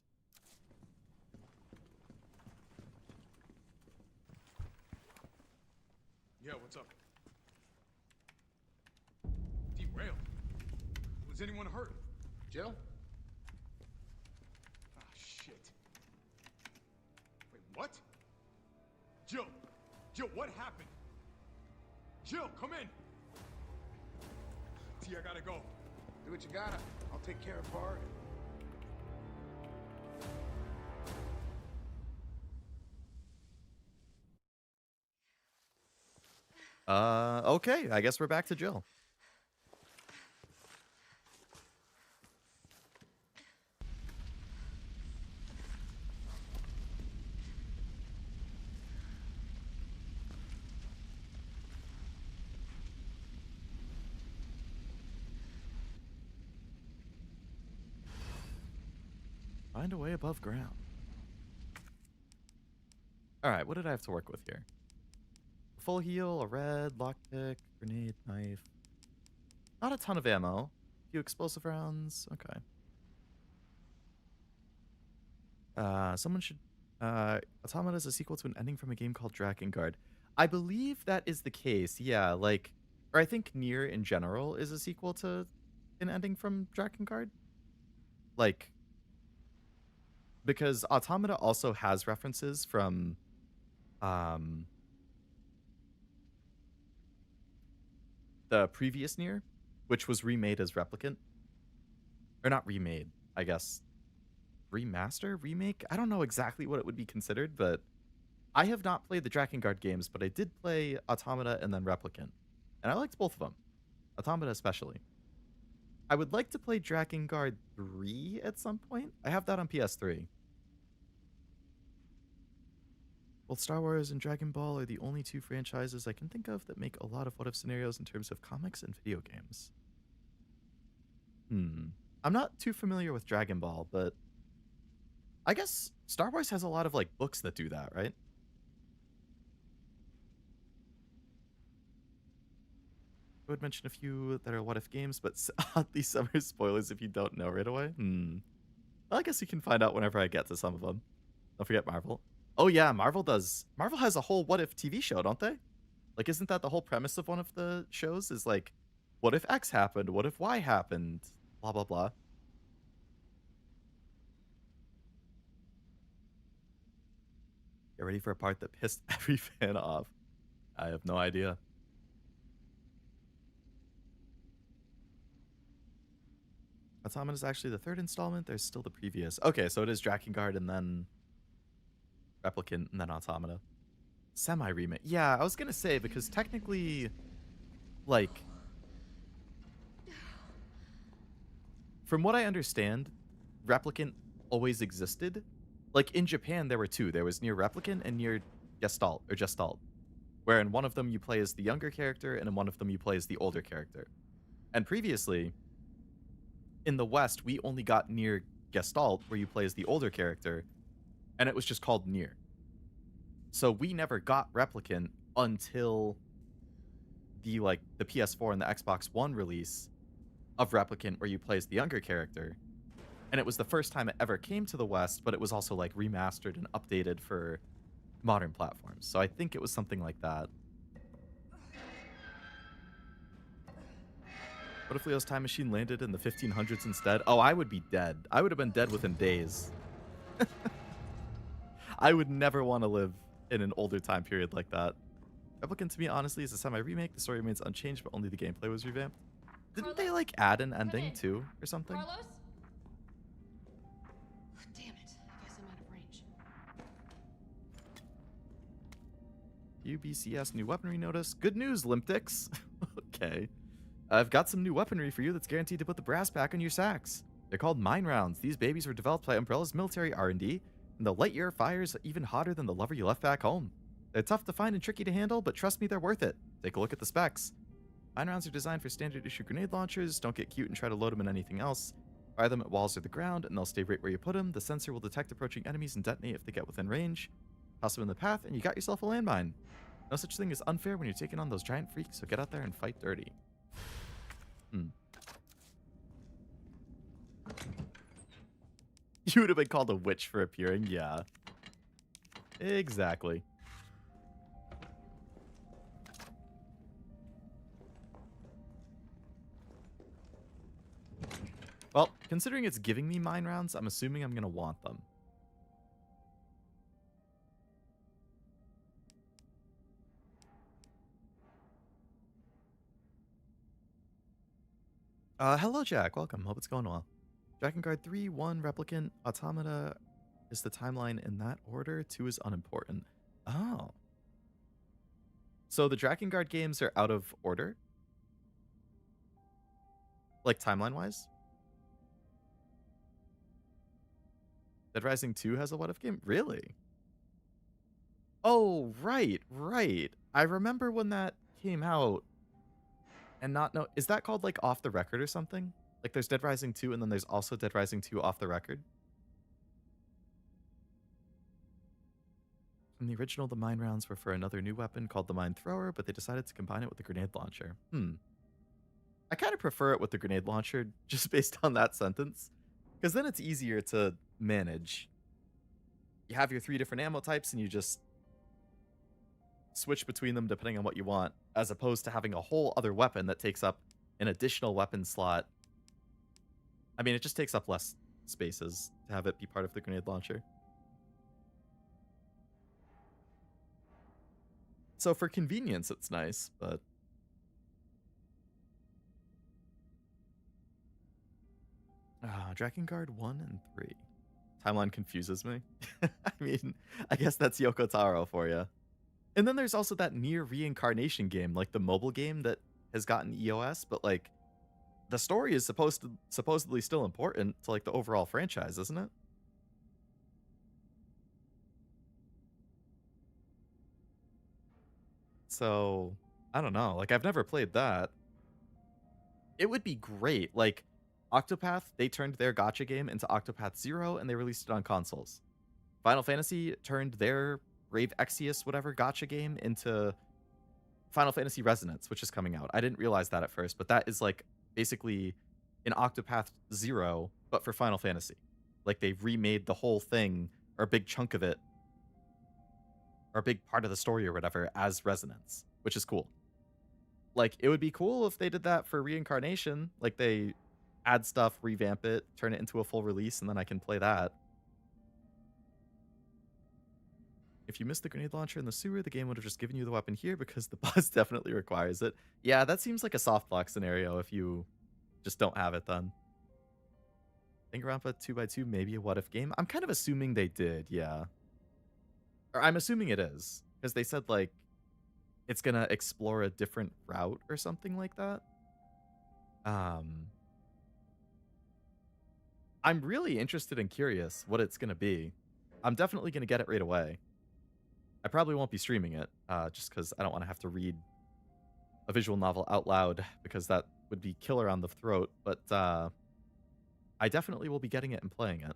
Yeah, what's up? Derailed. Was anyone hurt? Jill? Ah, shit. Wait, what? Jill! Jill, what happened? Jill, come in! T, I gotta go. Do what you gotta. I'll take care of Bart. Okay, I guess we're back to Jill. Find a way above ground. Alright, what did I have to work with here? Full heal, a red, lockpick, grenade, knife. Not a ton of ammo. A few explosive rounds. Okay. Someone should... Automata is a sequel to an ending from a game called Drakengard. I believe that is the case, yeah. Like, or I think Nier in general is a sequel to an ending from Drakengard. Like... Because Automata also has references from the previous Nier, which was remade as Replicant. Or not remade, I guess. Remaster? Remake? I don't know exactly what it would be considered, but I have not played the Drakengard games, but I did play Automata and then Replicant. And I liked both of them. Automata especially. I would like to play Drakengard 3 at some point. I have that on PS3. Both Star Wars and Dragon Ball are the only two franchises I can think of that make a lot of what-if scenarios in terms of comics and video games. I'm not too familiar with Dragon Ball, but I guess Star Wars has a lot of like books that do that, right? I would mention a few that are what-if games, but oddly some are spoilers if you don't know right away. Well, I guess you can find out whenever I get to some of them. Don't forget Marvel. Oh yeah, Marvel does. Marvel has a whole what-if TV show, don't they? Like, isn't that the whole premise of one of the shows? Is like, what if X happened? What if Y happened? Blah, blah, blah. Get ready for a part that pissed every fan off. I have no idea. Automata is actually the third installment. There's still the previous. Okay, so it is Drakengard and then Replicant and then Automata. Semi-remake. Yeah, I was going to say, because technically, like, from what I understand, Replicant always existed. Like, in Japan, there were two. There was Nier Replicant and Nier Gestalt, or Gestalt, where in one of them you play as the younger character, and in one of them you play as the older character. And previously, in the West, we only got Nier Gestalt, where you play as the older character, and it was just called Nier. So we never got Replicant until the PS4 and the Xbox One release of Replicant, where you play as the younger character. And it was the first time it ever came to the West, but it was also like remastered and updated for modern platforms. So I think it was something like that. What if Leo's time machine landed in the 1500s instead? Oh, I would be dead. I would have been dead within days. I would never want to live in an older time period like that. Replicant to me, honestly, is a semi-remake. The story remains unchanged, but only the gameplay was revamped. Didn't they, like, add an ending, too, or something? Carlos? Damn it. I guess I'm out of range. UBCS new weaponry notice. Good news, Limptix. Okay. I've got some new weaponry for you that's guaranteed to put the brass back on your sacks. They're called mine rounds. These babies were developed by Umbrella's military R&D, and they'll light your fires even hotter than the lover you left back home. They're tough to find and tricky to handle, but trust me, they're worth it. Take a look at the specs. Mine rounds are designed for standard issue grenade launchers. Don't get cute and try to load them in anything else. Fire them at walls or the ground, and they'll stay right where you put them. The sensor will detect approaching enemies and detonate if they get within range. Toss them in the path, and you got yourself a landmine. No such thing as unfair when you're taking on those giant freaks, so get out there and fight dirty. You would have been called a witch for appearing, yeah. Exactly. Well, considering it's giving me mine rounds, I'm assuming I'm going to want them. Hello, Jack. Welcome. Hope it's going well. Drakengard 3, 1, Replicant, Automata is the timeline in that order. 2 is unimportant. Oh. So the Drakengard games are out of order? Like, timeline-wise? Dead Rising 2 has a what if game? Really? Oh, right, right. I remember when that came out and not know. Is that called like Off the Record or something? Like there's Dead Rising 2 and then there's also Dead Rising 2 Off the Record? In the original, the mine rounds were for another new weapon called the Mine Thrower, but they decided to combine it with the grenade launcher. I kind of prefer it with the grenade launcher just based on that sentence, because then it's easier to manage. You have your 3 different ammo types and you just switch between them depending on what you want, as opposed to having a whole other weapon that takes up an additional weapon slot. I mean, it just takes up less spaces to have it be part of the grenade launcher. So for convenience, it's nice, but... Drakengard 1 and 3. Timeline confuses me. I mean, I guess that's Yoko Taro for you. And then there's also that Nier Reincarnation game, like the mobile game that has gotten EOS, but like the story is supposedly still important to like the overall franchise, isn't it? So, I don't know. Like, I've never played that. It would be great. Like, Octopath, they turned their gacha game into Octopath Zero, and they released it on consoles. Final Fantasy turned their Brave Exvius whatever gacha game into Final Fantasy Resonance, which is coming out. I didn't realize that at first, but that is, like, basically an Octopath Zero, but for Final Fantasy. Like, they remade the whole thing, or a big chunk of it, or a big part of the story or whatever, as Resonance, which is cool. Like, it would be cool if they did that for Reincarnation. Like, they add stuff, revamp it, turn it into a full release, and then I can play that. If you missed the grenade launcher in the sewer, the game would have just given you the weapon here because the boss definitely requires it. Yeah, that seems like a softbox scenario if you just don't have it then. Danganronpa 2x2, maybe a what if game? I'm kind of assuming they did, yeah. Or I'm assuming it is, because they said, like, it's going to explore a different route or something like that. I'm really interested and curious what it's going to be. I'm definitely going to get it right away. I probably won't be streaming it, just because I don't want to have to read a visual novel out loud, because that would be killer on the throat, but I definitely will be getting it and playing it.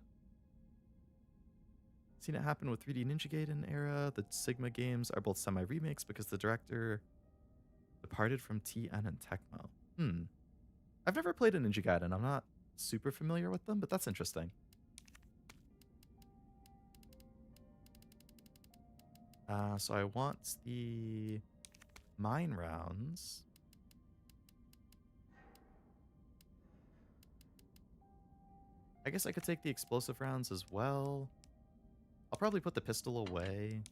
Seen it happen with 3D Ninja Gaiden era. The Sigma games are both semi-remakes because the director departed from TN and Tecmo. I've never played a Ninja Gaiden. I'm not super familiar with them, but that's interesting. So I want the mine rounds. I guess I could take the explosive rounds as well. I'll probably put the pistol away.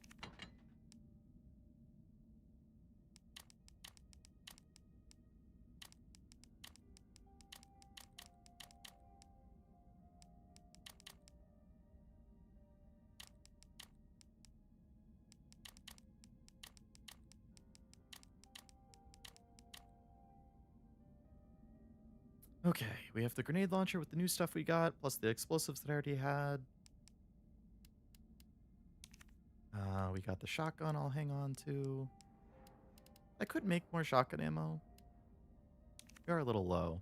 Okay, we have the grenade launcher with the new stuff we got, plus the explosives that I already had. We got the shotgun I'll hang on to. I could make more shotgun ammo. We are a little low.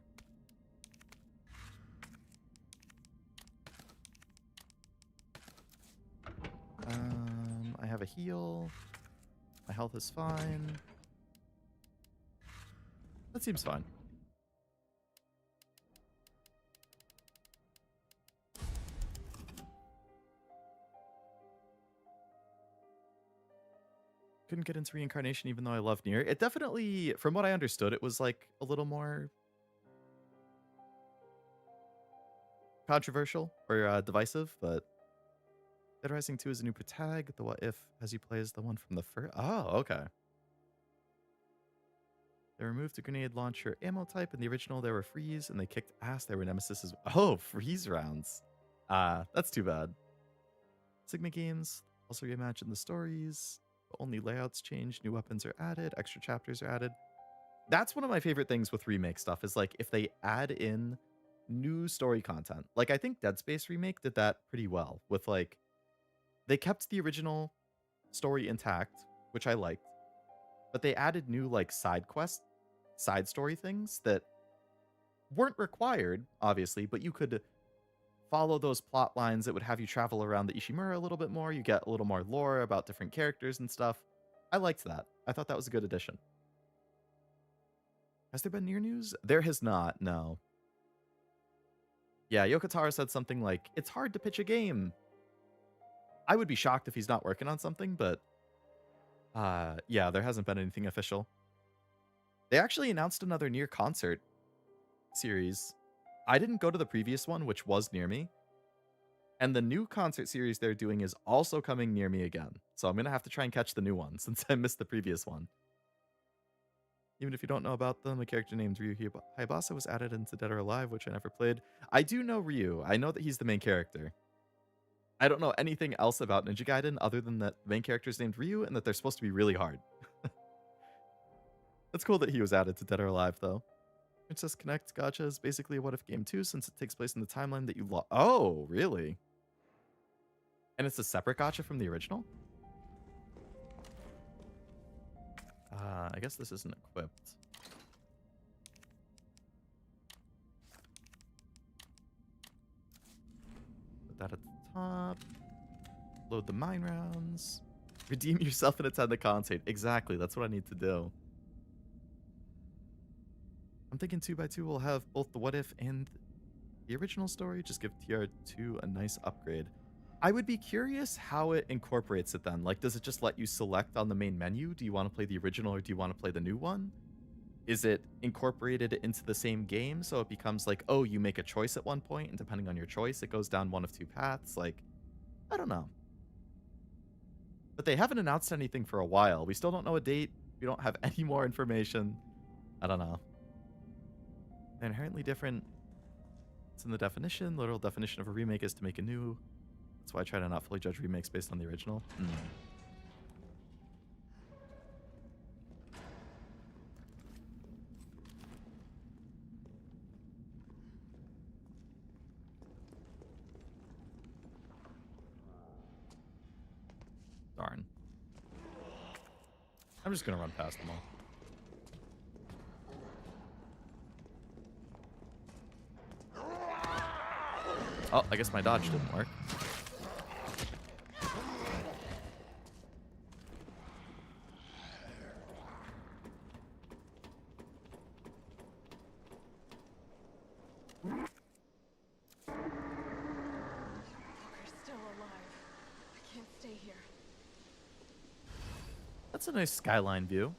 I have a heal. My health is fine. That seems fine. Couldn't get into reincarnation even though I love Nier. It definitely, from what I understood, it was like a little more controversial or divisive, but Dead Rising 2 is a new protag. The what if as you play as the one from the first. Oh, okay. They removed the grenade launcher ammo type. In the original, there were freeze, and they kicked ass. There were Nemesis as oh, freeze rounds. That's too bad. Sigma Games also reimagined the stories. Only layouts changed, new weapons are added, extra chapters are added. That's one of my favorite things with remake stuff is like if they add in new story content. Like I think Dead Space Remake did that pretty well with like they kept the original story intact, which I liked, but they added new like side quest, side story things that weren't required, obviously, but you could follow those plot lines that would have you travel around the Ishimura a little bit more. You get a little more lore about different characters and stuff. I liked that. I thought that was a good addition. Has there been Nier news? There has not, no. Yeah, Yokotaro said something like, it's hard to pitch a game. I would be shocked if he's not working on something, but yeah, there hasn't been anything official. They actually announced another Nier concert series. I didn't go to the previous one, which was near me. And the new concert series they're doing is also coming near me again. So I'm going to have to try and catch the new one since I missed the previous one. Even if you don't know about them, a character named Ryu Haibasa was added into Dead or Alive, which I never played. I do know Ryu. I know that he's the main character. I don't know anything else about Ninja Gaiden other than that the main character is named Ryu and that they're supposed to be really hard. It's cool that he was added to Dead or Alive, though. Princess Connect gacha is basically a what if game too, since it takes place in the timeline that you lost. Oh, really? And it's a separate gacha from the original? I guess this isn't equipped. Put that at the top. Load the mine rounds. Redeem yourself and attend the concert. Exactly, that's what I need to do. I'm thinking 2x2 will have both the what if and the original story. Just give TR2 a nice upgrade. I would be curious how it incorporates it then. Like, does it just let you select on the main menu? Do you want to play the original or do you want to play the new one? Is it incorporated into the same game so it becomes like, oh, you make a choice at one point and depending on your choice, it goes down one of two paths? Like, I don't know. But they haven't announced anything for a while. We still don't know a date. We don't have any more information. I don't know. They're inherently different. It's in the definition. The literal definition of a remake is to make a new. That's why I try to not fully judge remakes based on the original. Darn. I'm just gonna run past them all. Oh, I guess my dodge didn't work. Walker's still alive. I can't stay here. That's a nice skyline view.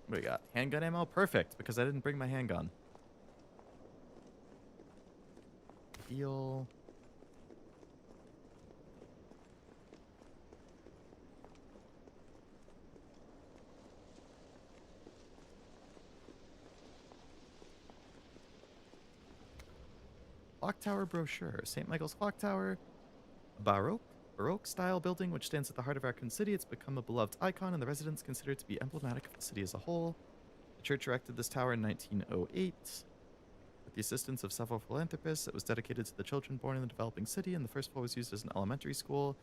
What do we got? Handgun ammo? Perfect, because I didn't bring my handgun. Heal. Clock Tower brochure. St. Michael's Clock Tower. Baroque Baroque-style building, which stands at the heart of Raccoon City. It's become a beloved icon, and the residents consider it to be emblematic of the city as a whole. The church erected this tower in 1908. With the assistance of several philanthropists, it was dedicated to the children born in the developing city, and the first floor was used as an elementary school.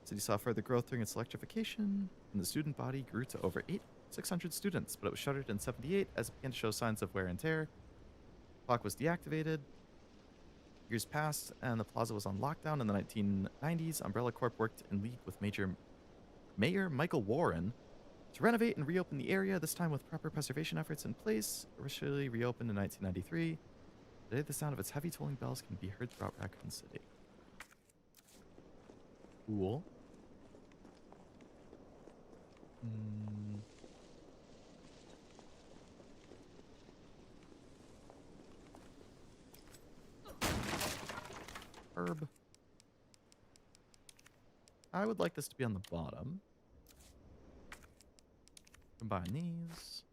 The city saw further growth during its electrification, and the student body grew to over 600 students, but it was shuttered in 78 as it began to show signs of wear and tear. The clock was deactivated. Years passed, and the plaza was on lockdown in the 1990s. Umbrella Corp worked in league with Mayor Michael Warren to renovate and reopen the area, this time with proper preservation efforts in place. Officially reopened in 1993. Today, the sound of its heavy tolling bells can be heard throughout Raccoon City. Cool. Herb. I would like this to be on the bottom. Combine these.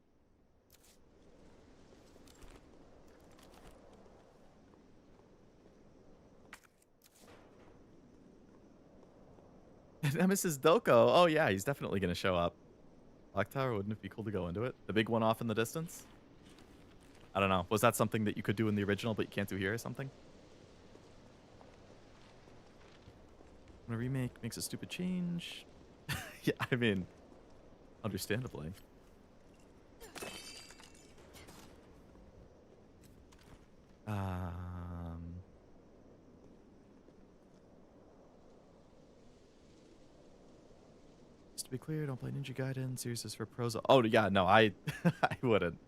Nemesis Doko. Oh yeah, he's definitely gonna show up. Clock tower, wouldn't it be cool to go into it? The big one off in the distance? I don't know. Was that something that you could do in the original but you can't do here or something? When a remake makes a stupid change. Yeah, I mean, understandably. Just to be clear, don't play Ninja Gaiden. Series is for pros. Oh yeah, no, I wouldn't.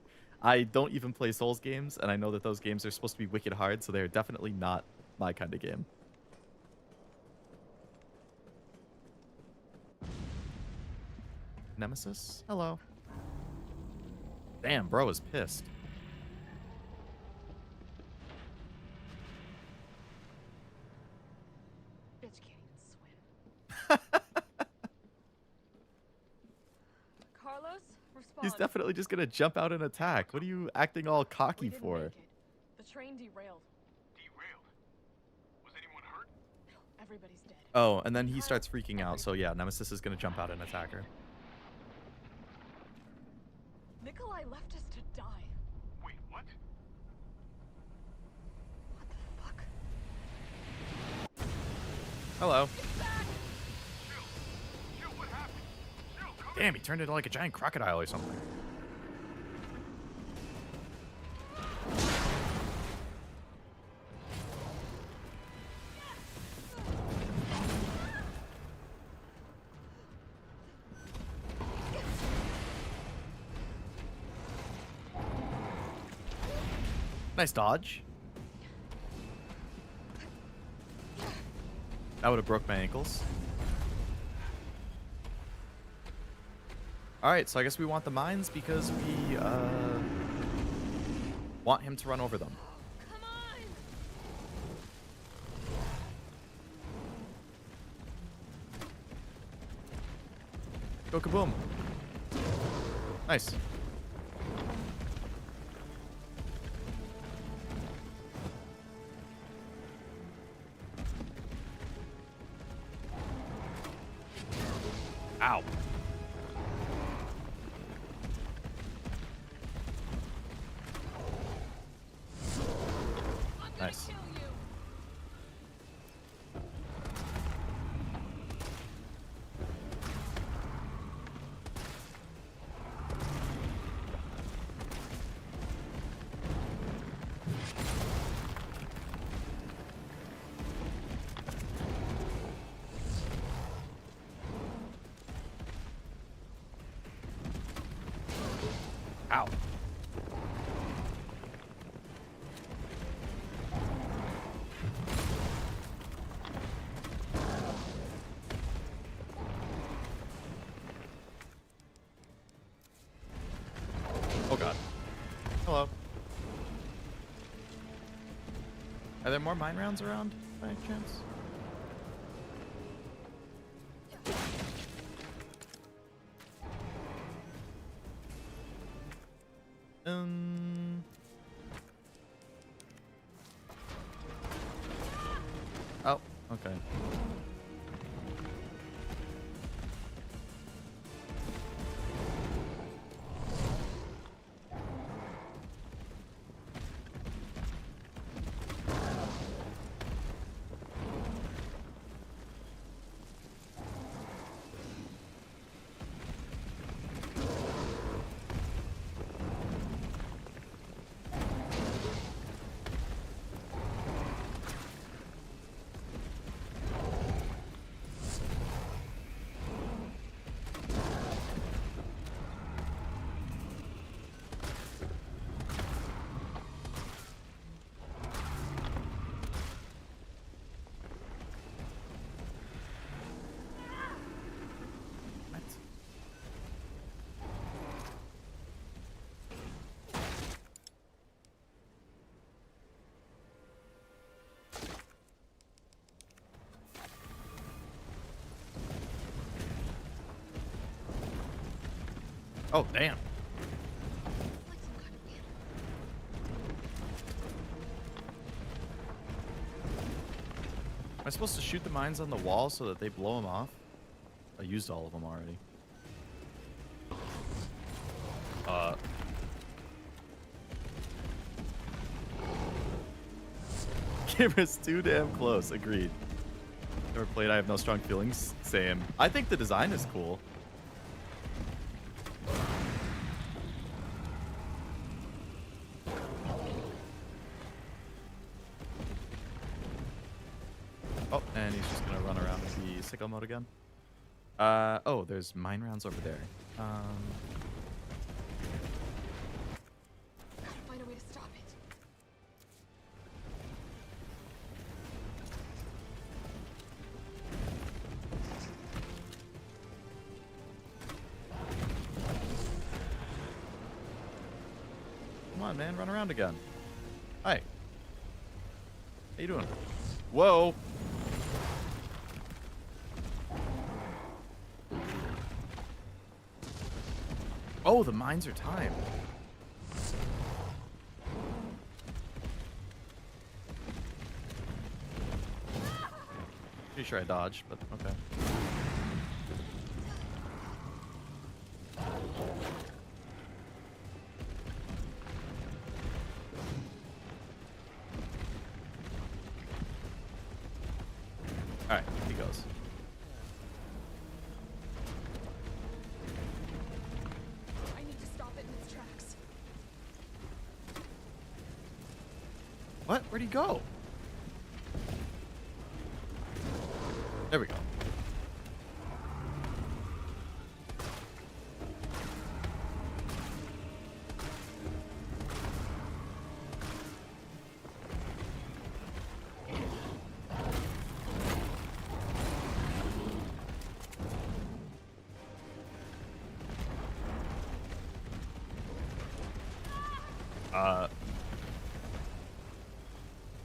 I don't even play Souls games, and I know that those games are supposed to be wicked hard, so they're definitely not my kind of game. Nemesis? Hello. Damn, bro is pissed. Bitch can't even swim. Carlos, respond. He's definitely just gonna jump out and attack. What are you acting all We cocky didn't for? make it. The train derailed. Derailed? Was anyone hurt? Everybody's dead. Oh, and then he starts freaking out. So yeah, Nemesis is gonna jump out and attack her. Nikolai left us to die. Wait, what? What the fuck? Hello. Chill, what happened? Chill, come Damn, he turned into like a giant crocodile or something. Nice dodge. That would have broke my ankles. Alright, so I guess we want the mines because we want him to run over them. Come on! Go kaboom. Nice. Ow. Nice. Kill you. Ow. Oh god. Hello. Are there more mine rounds around by any chance? Oh, okay. Oh, damn. Like some kind of banner. Am I supposed to shoot the mines on the wall so that they blow them off? I used all of them already. Camera's too damn close. Agreed. Never played. I have no strong feelings. Same. I think the design is cool. Oh, and he's just gonna run around with the sicko mode again. Oh, there's mine rounds over there. Gotta find a way to stop it. Come on, man, run around again. Hi. How you doing? Whoa. Oh, the mines are timed. Pretty sure I dodged, but okay. Alright, he goes. I need to stop it in its tracks. What? Where'd he go? There we go.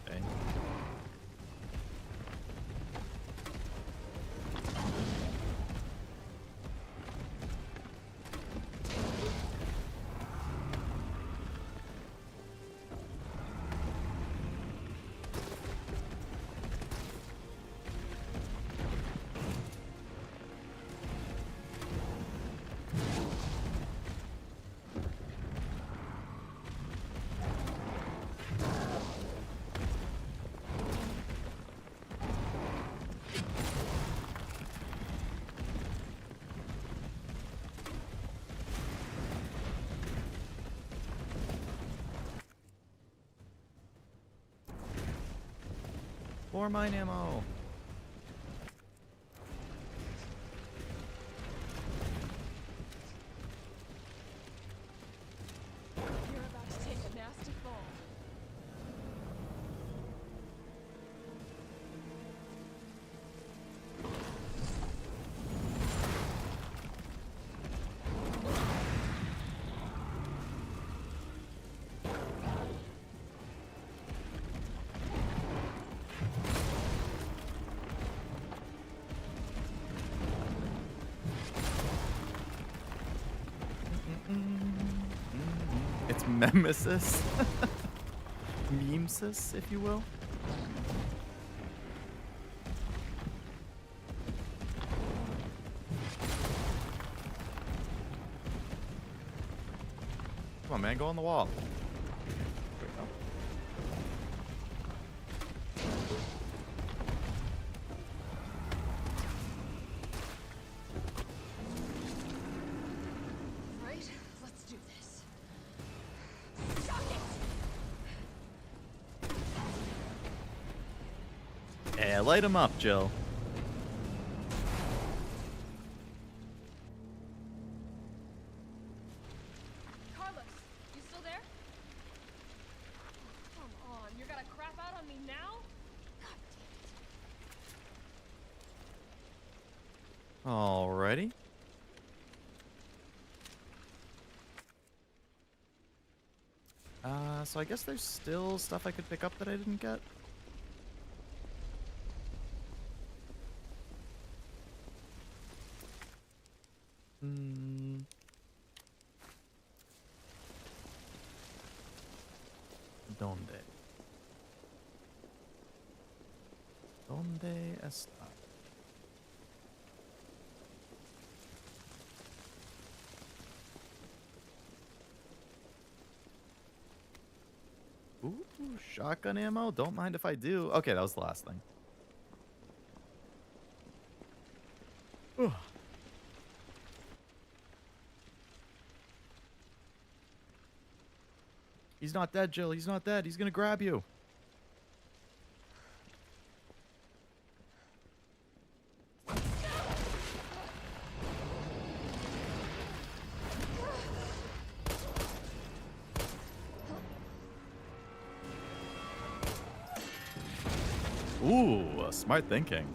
Okay. More mine ammo. You're about to take a nasty fall. It's Nemesis. Memesis, if you will. Come on, man, go on the wall. There we go. Right? Let's do this. Shock it! Yeah, light him up, Jill. Carlos, you still there? Oh, come on, you're gonna crap out on me now? God damn it. Alrighty. So I guess there's still stuff I could pick up that I didn't get. ¿Dónde? ¿Dónde está? Ooh, shotgun ammo? Don't mind if I do. Okay, that was the last thing. Ugh. He's not dead, Jill. He's not dead. He's gonna grab you. Ooh, smart thinking.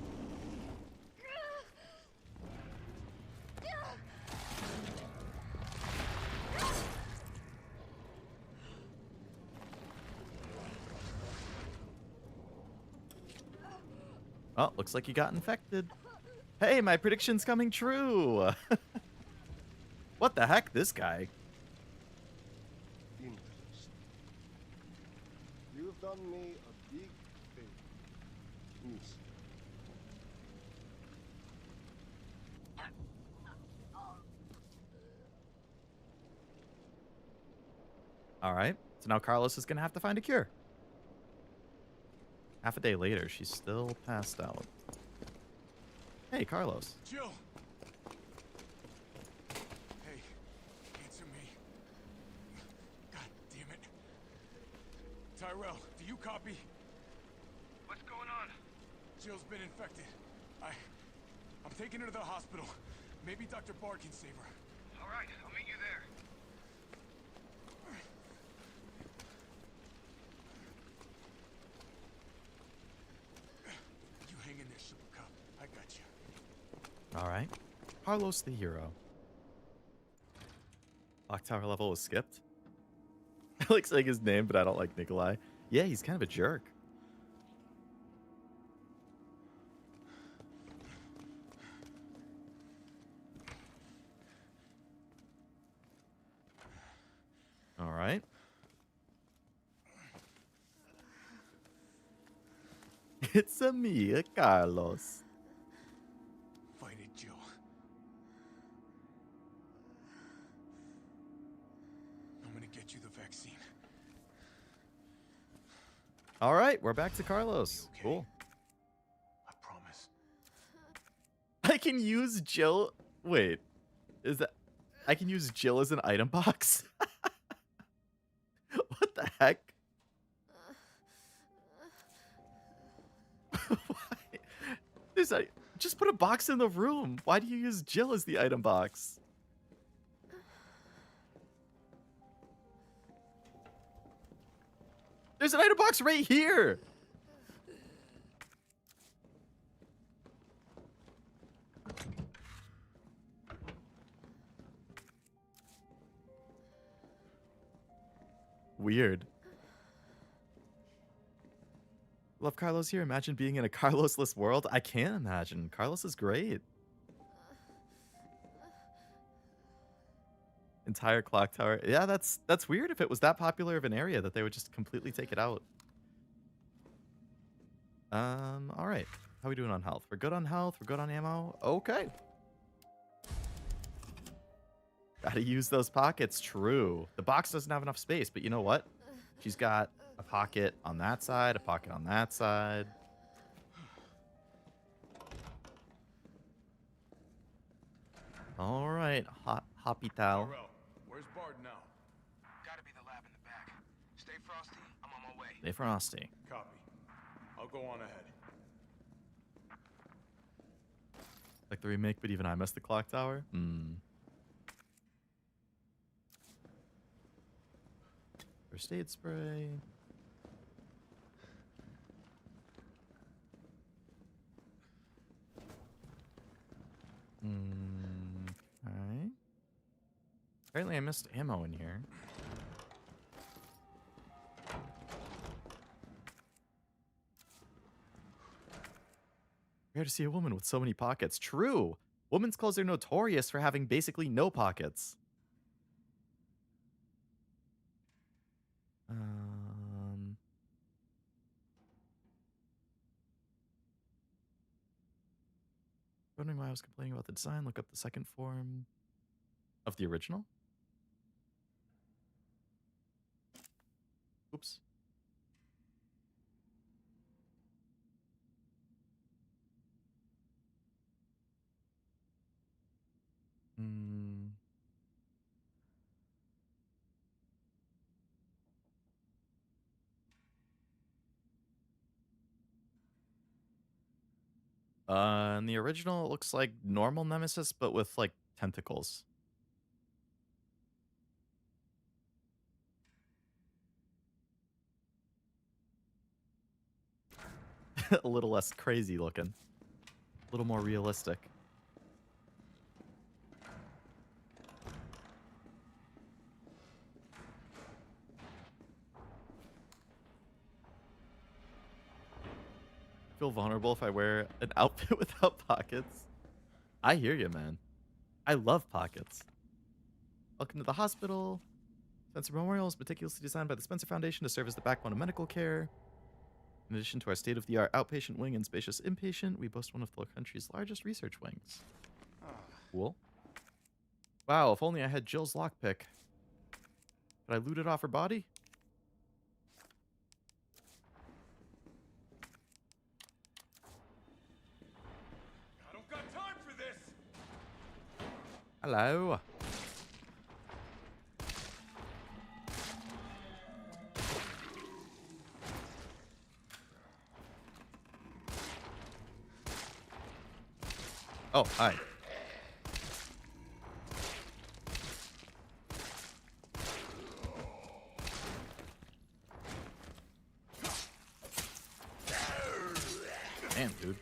Oh, looks like you got infected. Hey, my prediction's coming true. What the heck, this guy? Interesting. You've done me a big favor, miss. All right, so now Carlos is gonna have to find a cure. Half a day later, she's still passed out. Hey, Carlos. Jill! Hey, answer me. God damn it. Tyrell, do you copy? What's going on? Jill's been infected. I'm taking her to the hospital. Maybe Dr. Bard can save her. All right, I'll meet you there. You hang in there, Super Cop. I got you. All right. Carlos the hero. Clock tower level was skipped. I like saying his name, but I don't like Nikolai. Yeah, he's kind of a jerk. All right. It's a me, Carlos. Fight it, Jill. I'm gonna get you the vaccine. All right, we're back to Carlos. Okay? Cool. I promise. I can use Jill. Wait, is that? I can use Jill as an item box? What the heck? Why? Just put a box in the room. Why do you use Jill as the item box? There's an item box right here. Weird. Love Carlos here. Imagine being in a Carlos-less world. I can imagine. Carlos is great. Entire clock tower. Yeah, that's weird if it was that popular of an area that they would just completely take it out. All right. How are we doing on health? We're good on health. We're good on ammo. Okay. Gotta use those pockets. True. The box doesn't have enough space, but you know what? She's got a pocket on that side, a pocket on that side. All right. Hospital. Tyrell, where's Bard now? Gotta be the lab in the back. Stay frosty, I'm on my way. Stay frosty. Copy. I'll go on ahead. Like the remake, but even I missed the clock tower? First aid spray. Okay. Apparently I missed ammo in here. Rare to see a woman with so many pockets. True. Women's clothes are notorious for having basically no pockets. Wondering why I was complaining about the design. Look up the second form of the original. Oops. Hmm. In the original, it looks like normal Nemesis, but with like tentacles. A little less crazy looking. A little more realistic. Feel vulnerable if I wear an outfit without pockets. I hear you, man. I love pockets. Welcome to the hospital. Spencer Memorial is meticulously designed by the Spencer Foundation to serve as the backbone of medical care. In addition to our state-of-the-art outpatient wing and spacious inpatient, we boast one of the country's largest research wings. Cool. Wow, if only I had Jill's lockpick. Could I loot it off her body? I don't got time for this. Hello. Oh, hi. Damn, dude.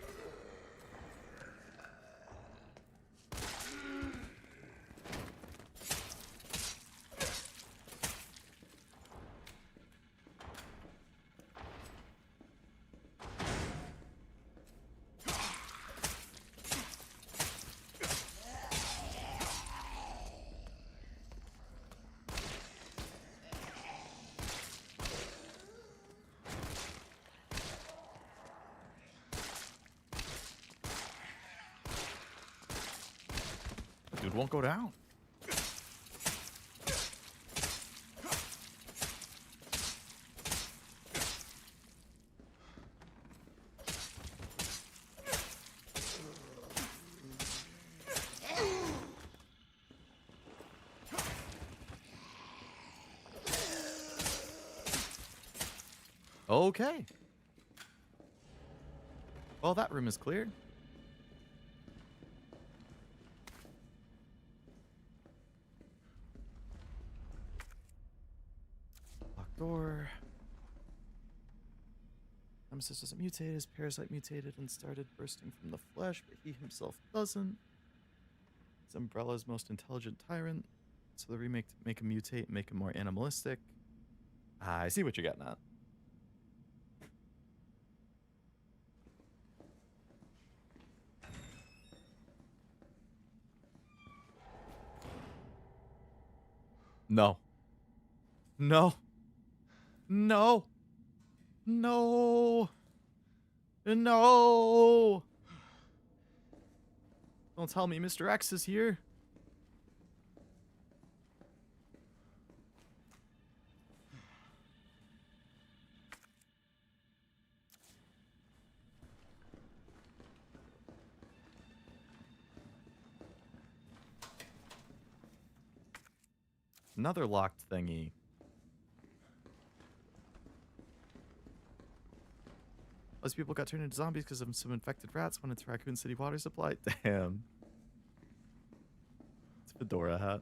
Dude won't go down. Okay. Well, that room is cleared. Locked door. Nemesis doesn't mutate. His parasite mutated and started bursting from the flesh, but he himself doesn't. He's Umbrella's most intelligent tyrant. So the remake to make him mutate and make him more animalistic. Ah, I see what you're getting at. No. No. No. No. No. Don't tell me Mr. X is here. Another locked thingy. Most people got turned into zombies because of some infected rats went into Raccoon City water supply. Damn. It's a fedora hat.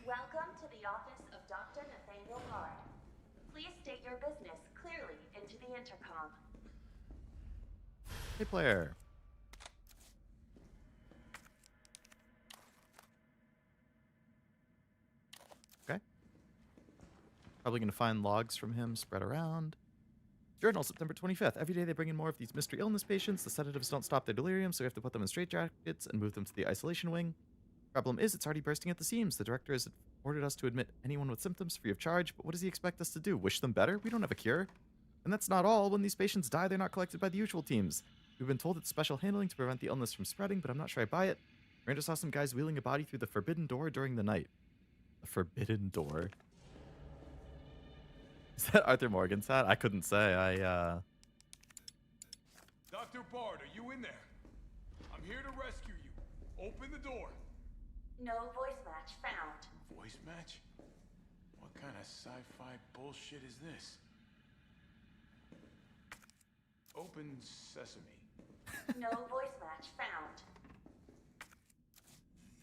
Welcome to the office of Dr. Nathaniel Card. Please state your business clearly into the intercom. Hey, player. Okay. Probably going to find logs from him spread around. Journal, September 25th. Every day they bring in more of these mystery illness patients. The sedatives don't stop their delirium, so we have to put them in straitjackets and move them to the isolation wing. Problem is, it's already bursting at the seams. The director has ordered us to admit anyone with symptoms free of charge, but what does he expect us to do? Wish them better? We don't have a cure. And that's not all. When these patients die, they're not collected by the usual teams. We've been told it's special handling to prevent the illness from spreading, but I'm not sure I buy it. Miranda saw some guys wheeling a body through the forbidden door during the night. The forbidden door? Is that Arthur Morgan's hat? I couldn't say. Dr. Bard, are you in there? I'm here to rescue you. Open the door. No voice match found. Voice match? What kind of sci-fi bullshit is this? Open sesame. No voice match found.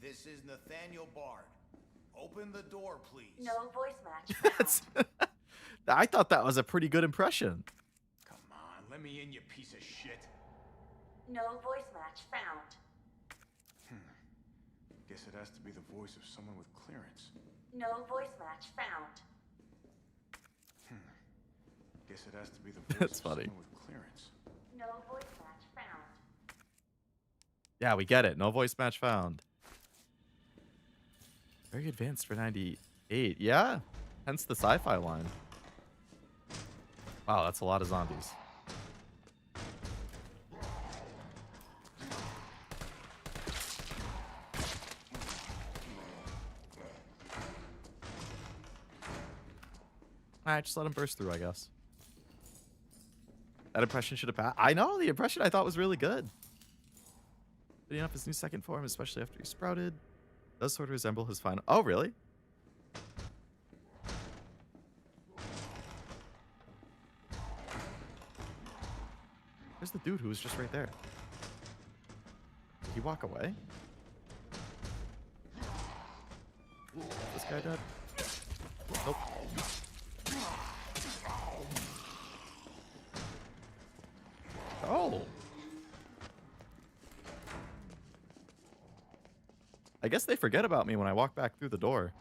This is Nathaniel Bard. Open the door, please. No voice match found. I thought that was a pretty good impression. Come on, let me in, you piece of shit. No voice match found. Guess it has to be the voice of someone with clearance. No voice match found. Guess it has to be the voice That's of funny. someone with clearance. No voice match found. Yeah, we get it. No voice match found. Very advanced for 98. Yeah, hence the sci-fi line. Wow, that's a lot of zombies. Alright, just let him burst through, I guess. That impression should have passed. I know, the impression I thought was really good. Fitting up his new second form, especially after he sprouted. Does sort of resemble his final. Oh, really? There's the dude who was just right there. Did he walk away? This guy dead? Nope. Oh. I guess they forget about me when I walk back through the door.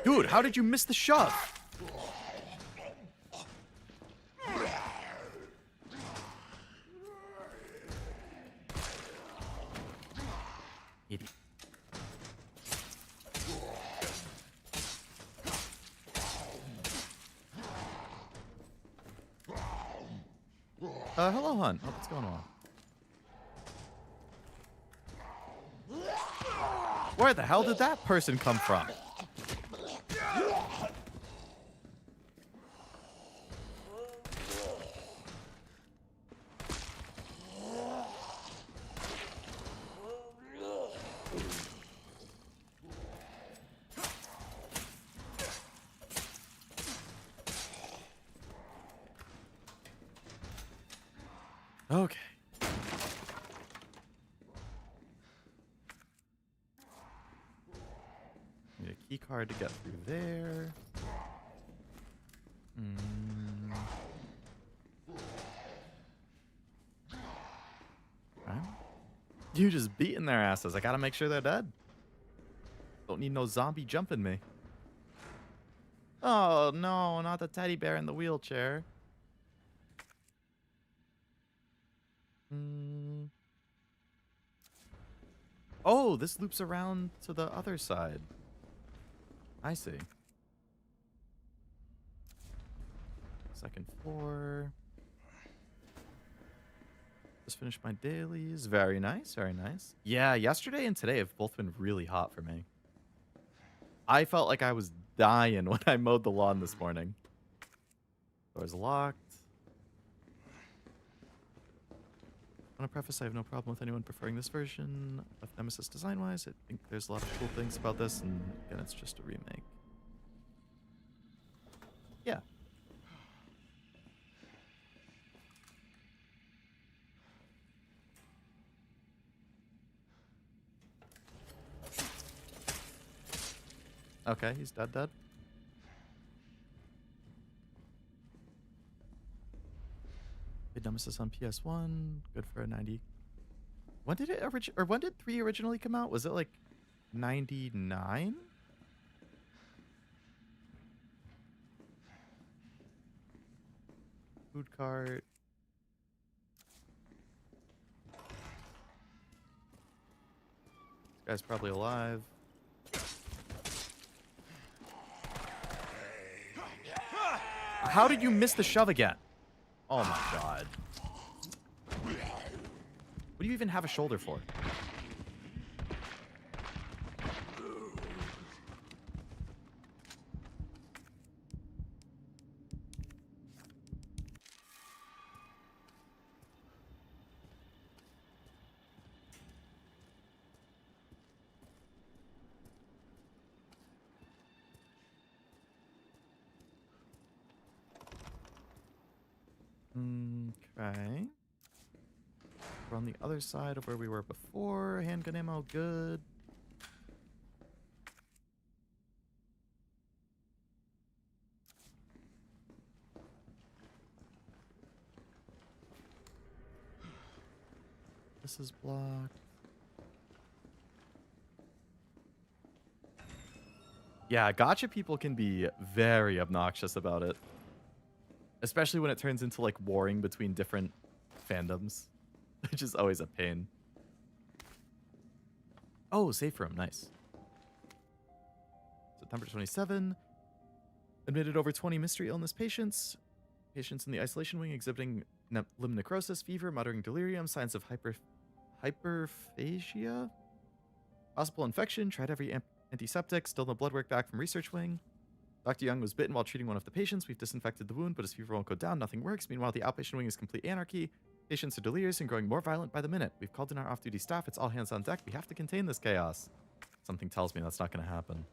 Dude, how did you miss the shove? Idiot. Hello, hun. Oh, what's going on? Where the hell did that person come from? Okay. Need a key card to get through there. Right. You just beating their asses. I gotta make sure they're dead. Don't need no zombie jumping me. Oh no, not the teddy bear in the wheelchair. Oh, this loops around to the other side. I see. Second floor. Just finished my dailies. Very nice, very nice. Yeah, yesterday and today have both been really hot for me. I felt like I was dying when I mowed the lawn this morning. Doors locked. want to preface, I have no problem with anyone preferring this version of Nemesis design-wise. I think there's a lot of cool things about this, and again, it's just a remake. Yeah. Okay, he's dead. Nemesis on PS1, good for a 90. When did when did 3 originally come out? Was it like 99? Food cart. This guy's probably alive. How did you miss the shove again? Oh my god. What do you even have a shoulder for? Okay. We're on the other side of where we were before. Handgun ammo, good. This is blocked. Yeah, gotcha people can be very obnoxious about it. Especially when it turns into like warring between different fandoms, which is always a pain. Oh, safe room, nice. September 27. Admitted over 20 mystery illness patients. Patients in the isolation wing exhibiting limb necrosis, fever, muttering delirium, signs of hyperphagia. Possible infection, tried every antiseptic, still no blood work back from research wing. Dr. Young was bitten while treating one of the patients. We've disinfected the wound, but his fever won't go down. Nothing works. Meanwhile, the outpatient wing is complete anarchy. Patients are delirious and growing more violent by the minute. We've called in our off-duty staff. It's all hands on deck. We have to contain this chaos. Something tells me that's not going to happen.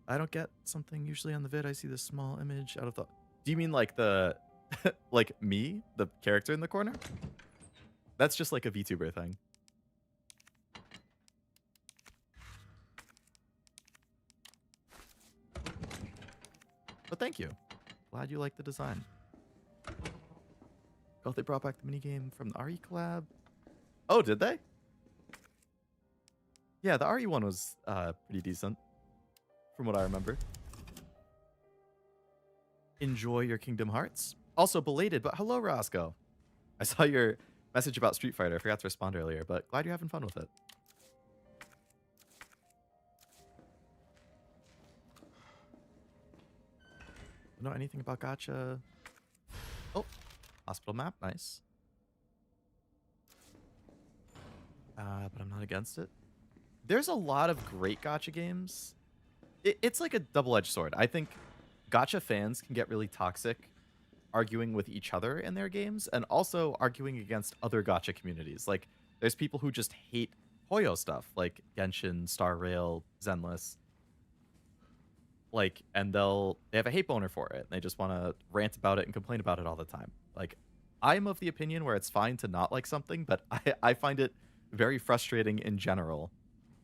I don't get something usually on the vid. I see this small image out of the... Do you mean like the... like me? The character in the corner? That's just like a VTuber thing. But thank you. Glad you like the design. Oh, they brought back the minigame from the RE collab. Oh, did they? Yeah, the RE one was pretty decent, from what I remember. Enjoy your Kingdom Hearts. Also belated, but hello, Roscoe. I saw your message about Street Fighter. I forgot to respond earlier, but glad you're having fun with it. Don't know anything about gacha. Oh, hospital map, nice. But I'm not against it. There's a lot of great gacha games. It's like a double-edged sword. I think gacha fans can get really toxic arguing with each other in their games and also arguing against other gacha communities. Like, there's people who just hate Hoyo stuff, like Genshin, Star Rail, Zenless. Like, and they have a hate boner for it. And they just want to rant about it and complain about it all the time. Like, I'm of the opinion where it's fine to not like something, but I find it very frustrating in general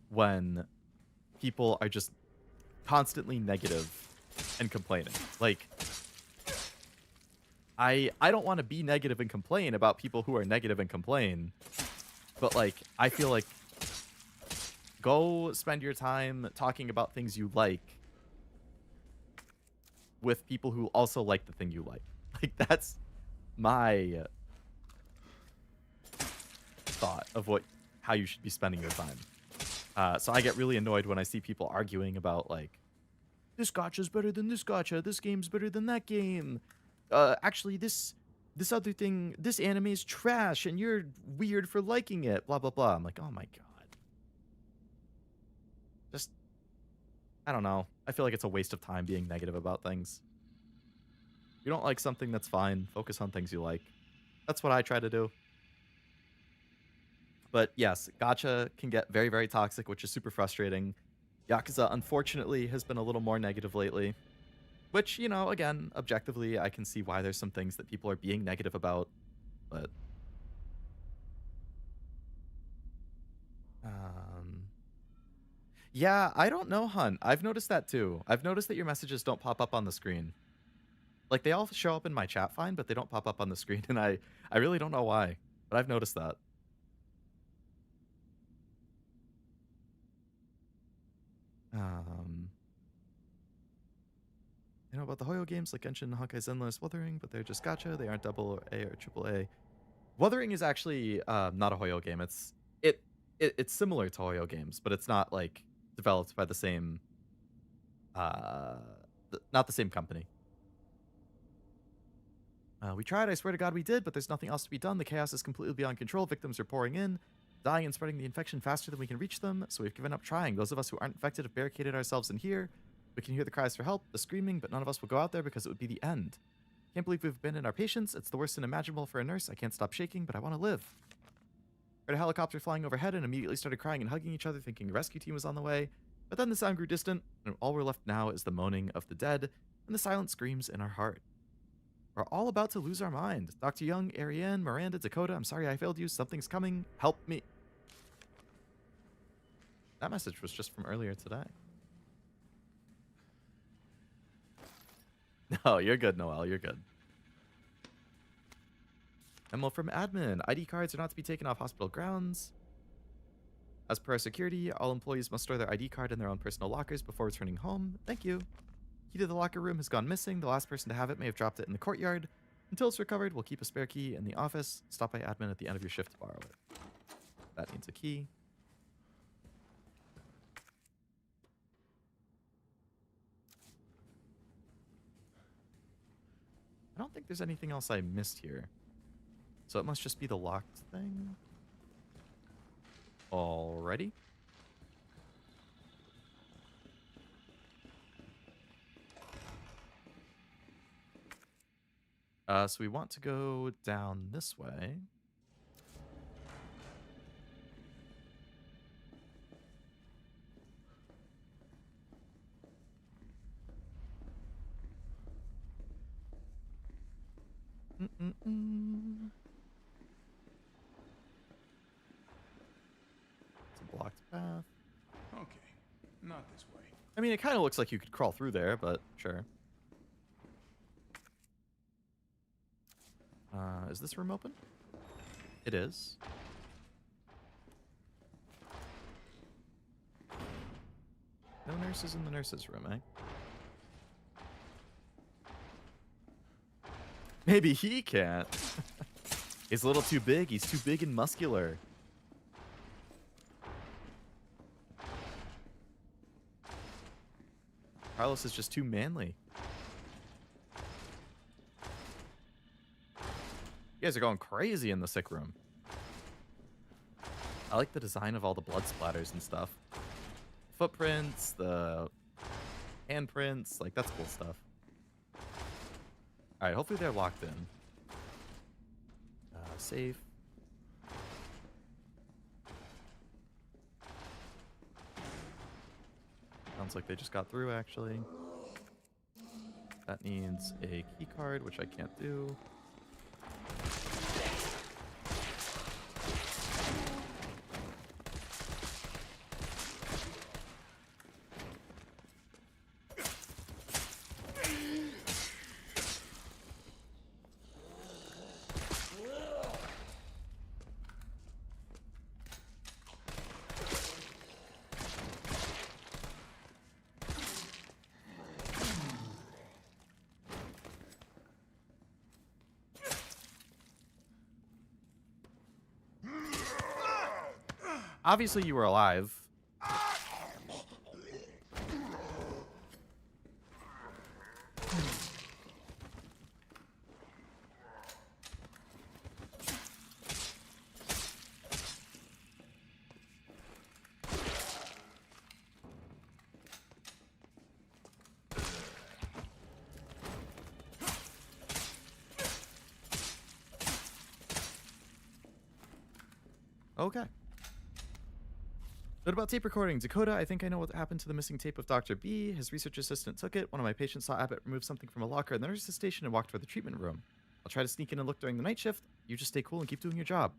when people are just constantly negative and complaining. Like, I don't want to be negative and complain about people who are negative and complain, but like, I feel like go spend your time talking about things you like with people who also like the thing you like. Like, that's my thought of how you should be spending your time. So I get really annoyed when I see people arguing about, like, this gacha's better than this gacha, this game's better than that game. Actually, this other thing, this anime is trash, and you're weird for liking it, blah, blah, blah. I'm like, oh my god. Just, I don't know. I feel like it's a waste of time being negative about things. If you don't like something, that's fine. Focus on things you like. That's what I try to do. But yes, gacha can get very, very toxic, which is super frustrating. Yakuza, unfortunately, has been a little more negative lately. Which, you know, again, objectively, I can see why there's some things that people are being negative about. But yeah, I don't know, Hunt. I've noticed that too. I've noticed that your messages don't pop up on the screen. Like, they all show up in my chat fine, but they don't pop up on the screen, and I really don't know why. But I've noticed that. You know about the Hoyo games like Genshin, Honkai Zenless, Wuthering, but they're just gacha. They aren't double A or triple A. Wuthering is actually not a Hoyo game. It's similar to Hoyo games, but it's not like developed by the same not the same company. We tried, I swear to God we did, but there's nothing else to be done. The chaos is completely beyond control. Victims are pouring in, dying and spreading the infection faster than we can reach them, so we've given up trying. Those of us who aren't infected have barricaded ourselves in here. We can hear the cries for help, the screaming, but none of us will go out there because it would be the end. Can't believe we've abandoned our patients. It's the worst unimaginable for a nurse. I can't stop shaking, but I want to live. Heard a helicopter flying overhead and immediately started crying and hugging each other, thinking a rescue team was on the way. But then the sound grew distant, and all we're left now is the moaning of the dead and the silent screams in our heart. We're all about to lose our mind. Dr. Young, Ariane, Miranda, Dakota, I'm sorry I failed you. Something's coming. Help me. That message was just from earlier today. No, you're good, Noel. You're good. Memo from admin. ID cards are not to be taken off hospital grounds. As per our security, all employees must store their ID card in their own personal lockers before returning home. Thank you. Key to the locker room has gone missing. The last person to have it may have dropped it in the courtyard. Until it's recovered, we'll keep a spare key in the office. Stop by admin at the end of your shift to borrow it. That needs a key. I don't think there's anything else I missed here. So it must just be the locked thing. Alrighty. So we want to go down this way. It's a blocked path. Okay, not this way. I mean, it kind of looks like you could crawl through there, but sure. Is this room open? It is. No nurses in the nurses' room, eh? Maybe he can't. He's a little too big. He's too big and muscular. Carlos is just too manly. You guys are going crazy in the sick room. I like the design of all the blood splatters and stuff. Footprints, the handprints, like that's cool stuff. Alright, hopefully they're locked in. Safe. Sounds like they just got through, actually. That needs a key card, which I can't do. Obviously, you were alive. Okay. What about tape recording? Dakota, I think I know what happened to the missing tape of Dr. B. His research assistant took it. One of my patients saw Abbott remove something from a locker in the nurse's station and walked toward the treatment room. I'll try to sneak in and look during the night shift. You just stay cool and keep doing your job.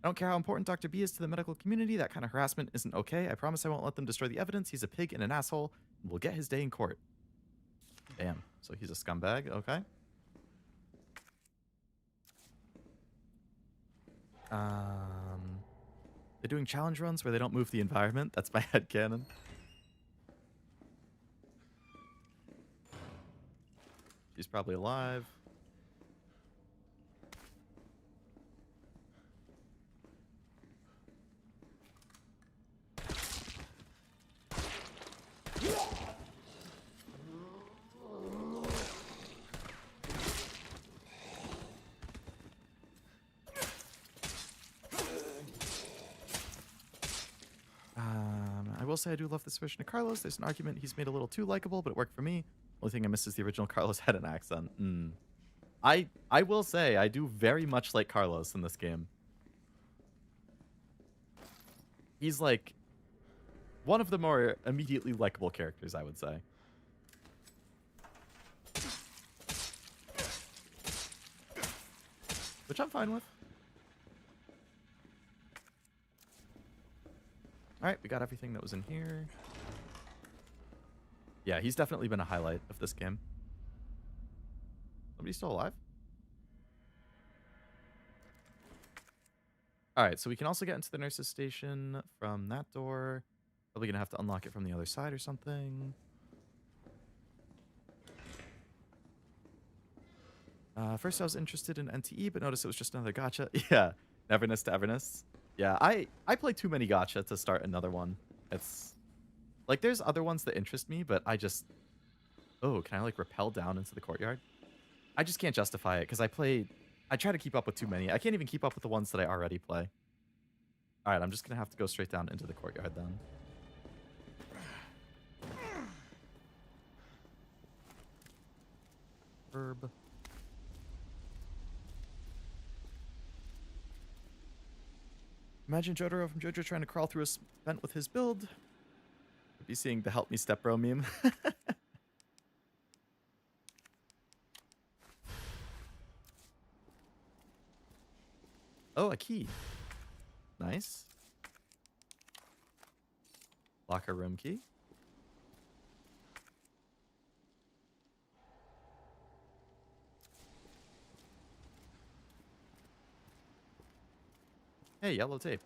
I don't care how important Dr. B is to the medical community. That kind of harassment isn't okay. I promise I won't let them destroy the evidence. He's a pig and an asshole, and we'll get his day in court. Damn. So he's a scumbag. Okay. They're doing challenge runs where they don't move the environment. That's my headcanon. She's probably alive. I will say I do love this version of Carlos. There's an argument he's made a little too likable, but it worked for me. Only thing I miss is the original Carlos had an accent. I will say I do very much like Carlos in this game. He's like one of the more immediately likable characters, I would say. Which I'm fine with. Alright, we got everything that was in here. Yeah, he's definitely been a highlight of this game. Somebody still alive? Alright, so we can also get into the nurse's station from that door. Probably gonna have to unlock it from the other side or something. First I was interested in NTE, but noticed it was just another gacha. Yeah, Neverness to Everness. Yeah, I play too many gacha to start another one. It's like there's other ones that interest me, but I just can I like rappel down into the courtyard? I just can't justify it because I try to keep up with too many. I can't even keep up with the ones that I already play. All right, I'm just gonna have to go straight down into the courtyard then. Herb. Imagine Jotaro from JoJo trying to crawl through a vent with his build. Could be seeing the "Help Me Step Bro" meme. Oh, a key. Nice. Locker room key. Hey, yellow tape.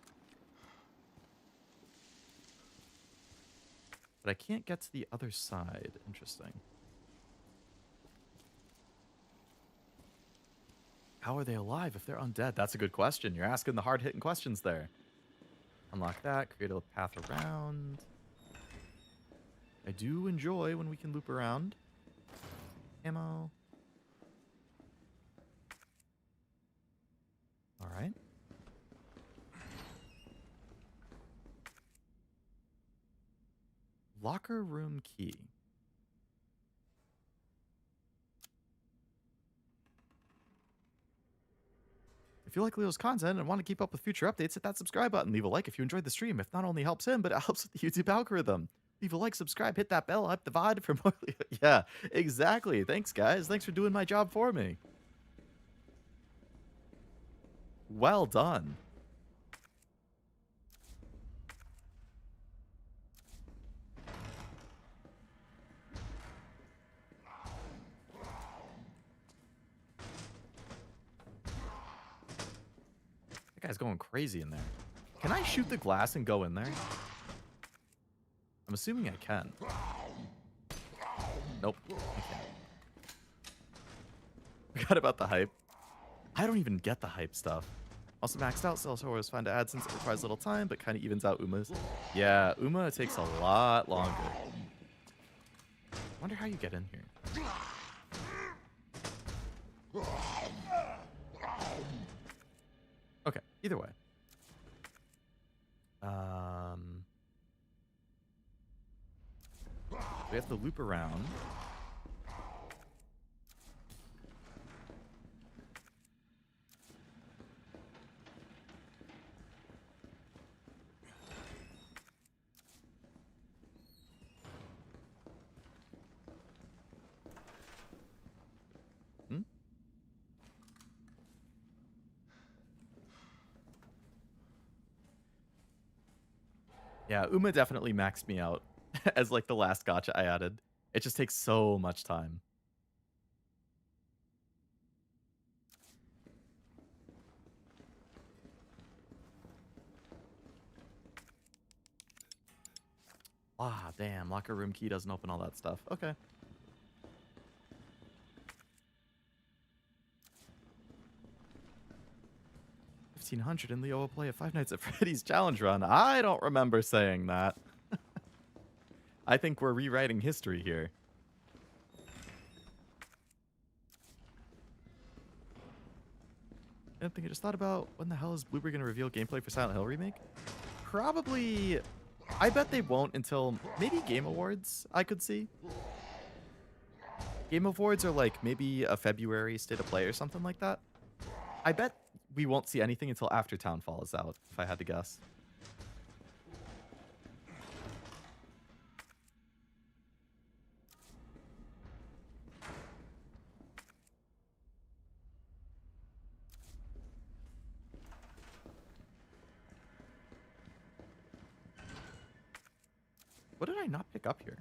But I can't get to the other side. Interesting. How are they alive if they're undead? That's a good question. You're asking the hard-hitting questions there. Unlock that. Create a path around. I do enjoy when we can loop around. Ammo. All right. Locker room key. If you like Leo's content and want to keep up with future updates, hit that subscribe button. Leave a like if you enjoyed the stream. If not only helps him, but it helps with the YouTube algorithm. Leave a like, subscribe, hit that bell, up the VOD for more Leo. Yeah, exactly. Thanks, guys. Thanks for doing my job for me. Well done. That guy's going crazy in there. Can I shoot the glass and go in there? I'm assuming I can. Nope. I can't. Forgot about the hype. I don't even get the hype stuff. Also maxed out, so also was fun to add since it requires little time, but kind of evens out Uma's. Yeah, Uma takes a lot longer. Wonder how you get in here. Okay, either way. We have to loop around. Yeah, Uma definitely maxed me out as like the last gotcha I added. It just takes so much time. Ah, damn, locker room key doesn't open all that stuff. Okay. $1,500 and Leo will play a Five Nights at Freddy's challenge run. I don't remember saying that. I think we're rewriting history here. I think I just thought about when the hell is Bloober going to reveal gameplay for Silent Hill Remake? Probably. I bet they won't until maybe Game Awards, I could see. Game Awards are like maybe a February state of play or something like that. I bet we won't see anything until after Townfall is out, if I had to guess. What did I not pick up here?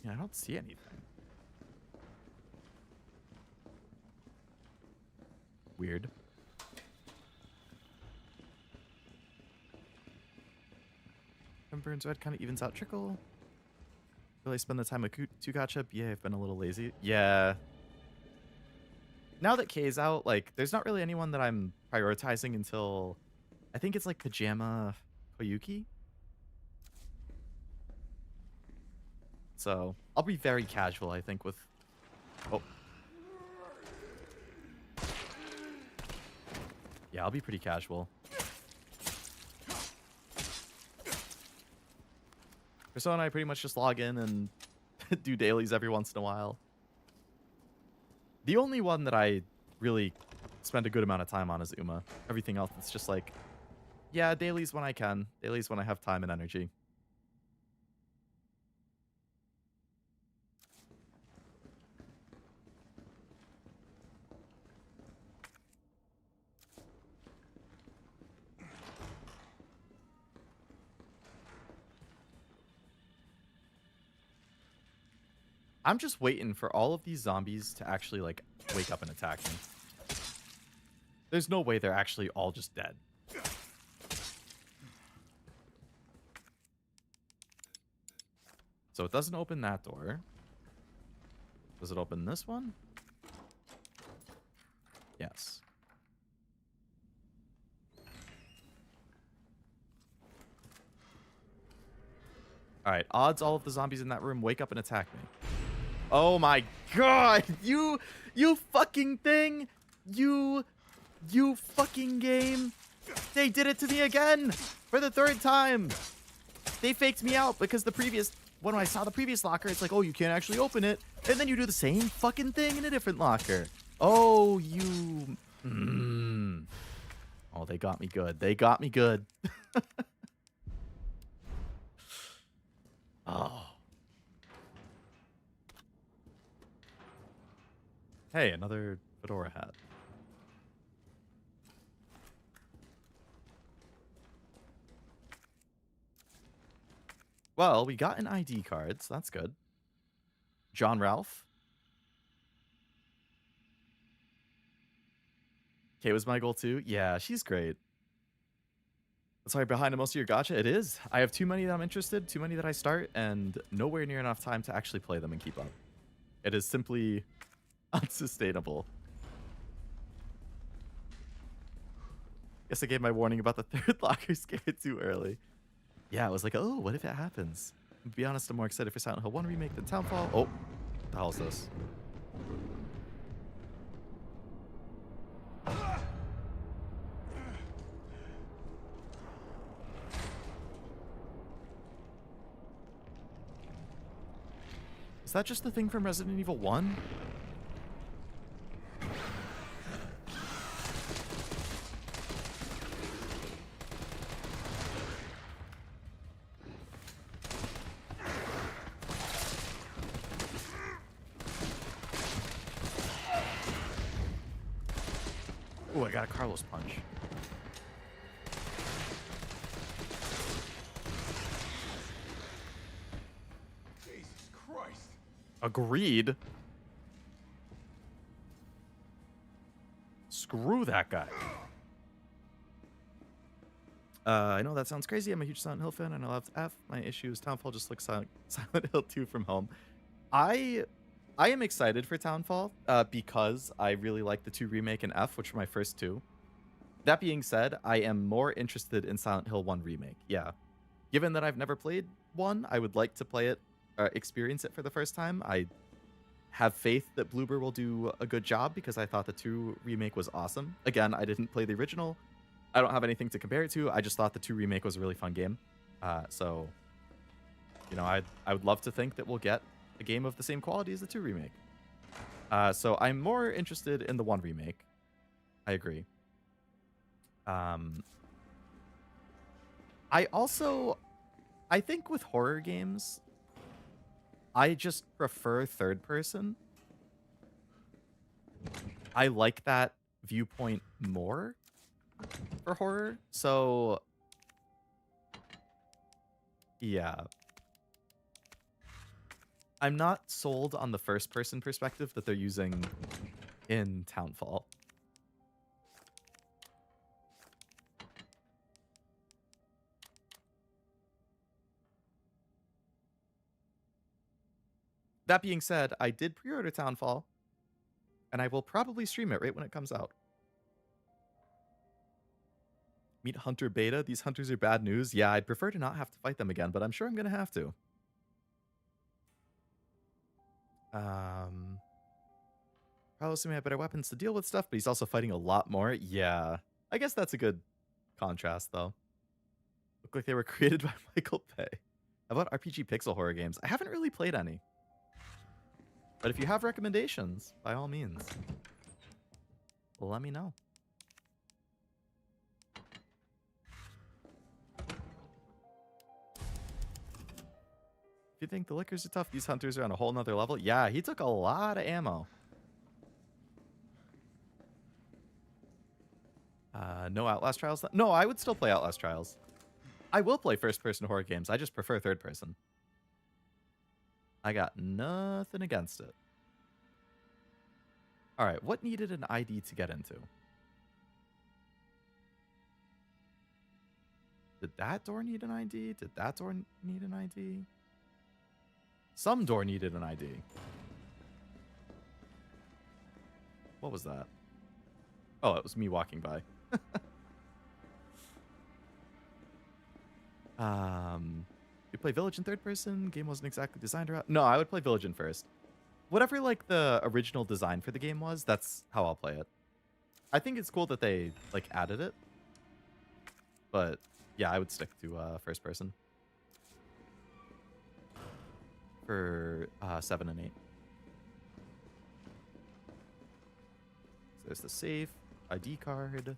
Yeah, I don't see anything. Weird. Burns Red kind of evens out Trickle. Really spend the time with 2 gotcha? Yeah, I've been a little lazy. Yeah. Now that Kay's out, like, there's not really anyone that I'm prioritizing until I think it's like Pajama Koyuki. So I'll be very casual, I think, with... Oh. Yeah, I'll be pretty casual. Persona and I pretty much just log in and do dailies every once in a while. The only one that I really spend a good amount of time on is Uma. Everything else, it's just like, yeah, dailies when I can. Dailies when I have time and energy. I'm just waiting for all of these zombies to actually, like, wake up and attack me. There's no way they're actually all just dead. So it doesn't open that door. Does it open this one? Yes. Alright, odds all of the zombies in that room wake up and attack me. Oh my god! You fucking thing! You fucking game! They did it to me again! For the 3rd time! They faked me out because the previous... When I saw the previous locker, it's like, oh, you can't actually open it. And then you do the same fucking thing in a different locker. Oh, you... Oh, they got me good. They got me good. Oh. Hey, another fedora hat. Well, we got an ID card, so that's good. John Ralph. Kay was my goal too. Yeah, she's great. Sorry, behind most of your gacha? It is. I have too many that I'm interested, too many that I start, and nowhere near enough time to actually play them and keep up. It is simply unsustainable. Guess I gave my warning about the 3rd locker scared too early. Yeah, I was like, oh, what if it happens? To be honest, I'm more excited for Silent Hill 1 Remake than Townfall. Oh, what the hell is this? Is that just the thing from Resident Evil 1? Ooh, I got a Carlos punch. Jesus Christ. Agreed. Screw that guy. I know that sounds crazy. I'm a huge Silent Hill fan and I love F. My issue is Townfall just looks like Silent Hill 2 from home. I am excited for Townfall because I really like the 2 Remake and F, which are my first 2. That being said, I am more interested in Silent Hill 1 Remake. Yeah. Given that I've never played 1, I would like to play it, experience it for the first time. I have faith that Bloober will do a good job because I thought the 2 Remake was awesome. Again, I didn't play the original. I don't have anything to compare it to. I just thought the 2 Remake was a really fun game. So, you know, I would love to think that we'll get a game of the same quality as the 2 Remake. So I'm more interested in the 1 Remake. I agree. I think with horror games, I just prefer third person. I like that viewpoint more for horror. So, yeah. I'm not sold on the first person perspective that they're using in Townfall. That being said, I did pre-order Townfall, and I will probably stream it right when it comes out. Meet Hunter Beta. These hunters are bad news. Yeah, I'd prefer to not have to fight them again, but I'm sure I'm going to have to. Carlos may have better weapons to deal with stuff, but he's also fighting a lot more. Yeah, I guess that's a good contrast, though. Look like they were created by Michael Bay. How about RPG pixel horror games? I haven't really played any. But if you have recommendations, by all means, let me know. If you think the liquors are tough, these hunters are on a whole nother level. Yeah, he took a lot of ammo. No Outlast Trials? No, I would still play Outlast Trials. I will play first-person horror games. I just prefer third-person. I got nothing against it. All right, what needed an ID to get into? Did that door need an ID? Did that door need an ID? Some door needed an ID. What was that? Oh, it was me walking by. You play Village in third person? Game wasn't exactly designed around. No, I would play Village in first. Whatever like the original design for the game was, that's how I'll play it. I think it's cool that they like added it. But yeah, I would stick to first person. For 7 and 8. So there's the safe, ID card.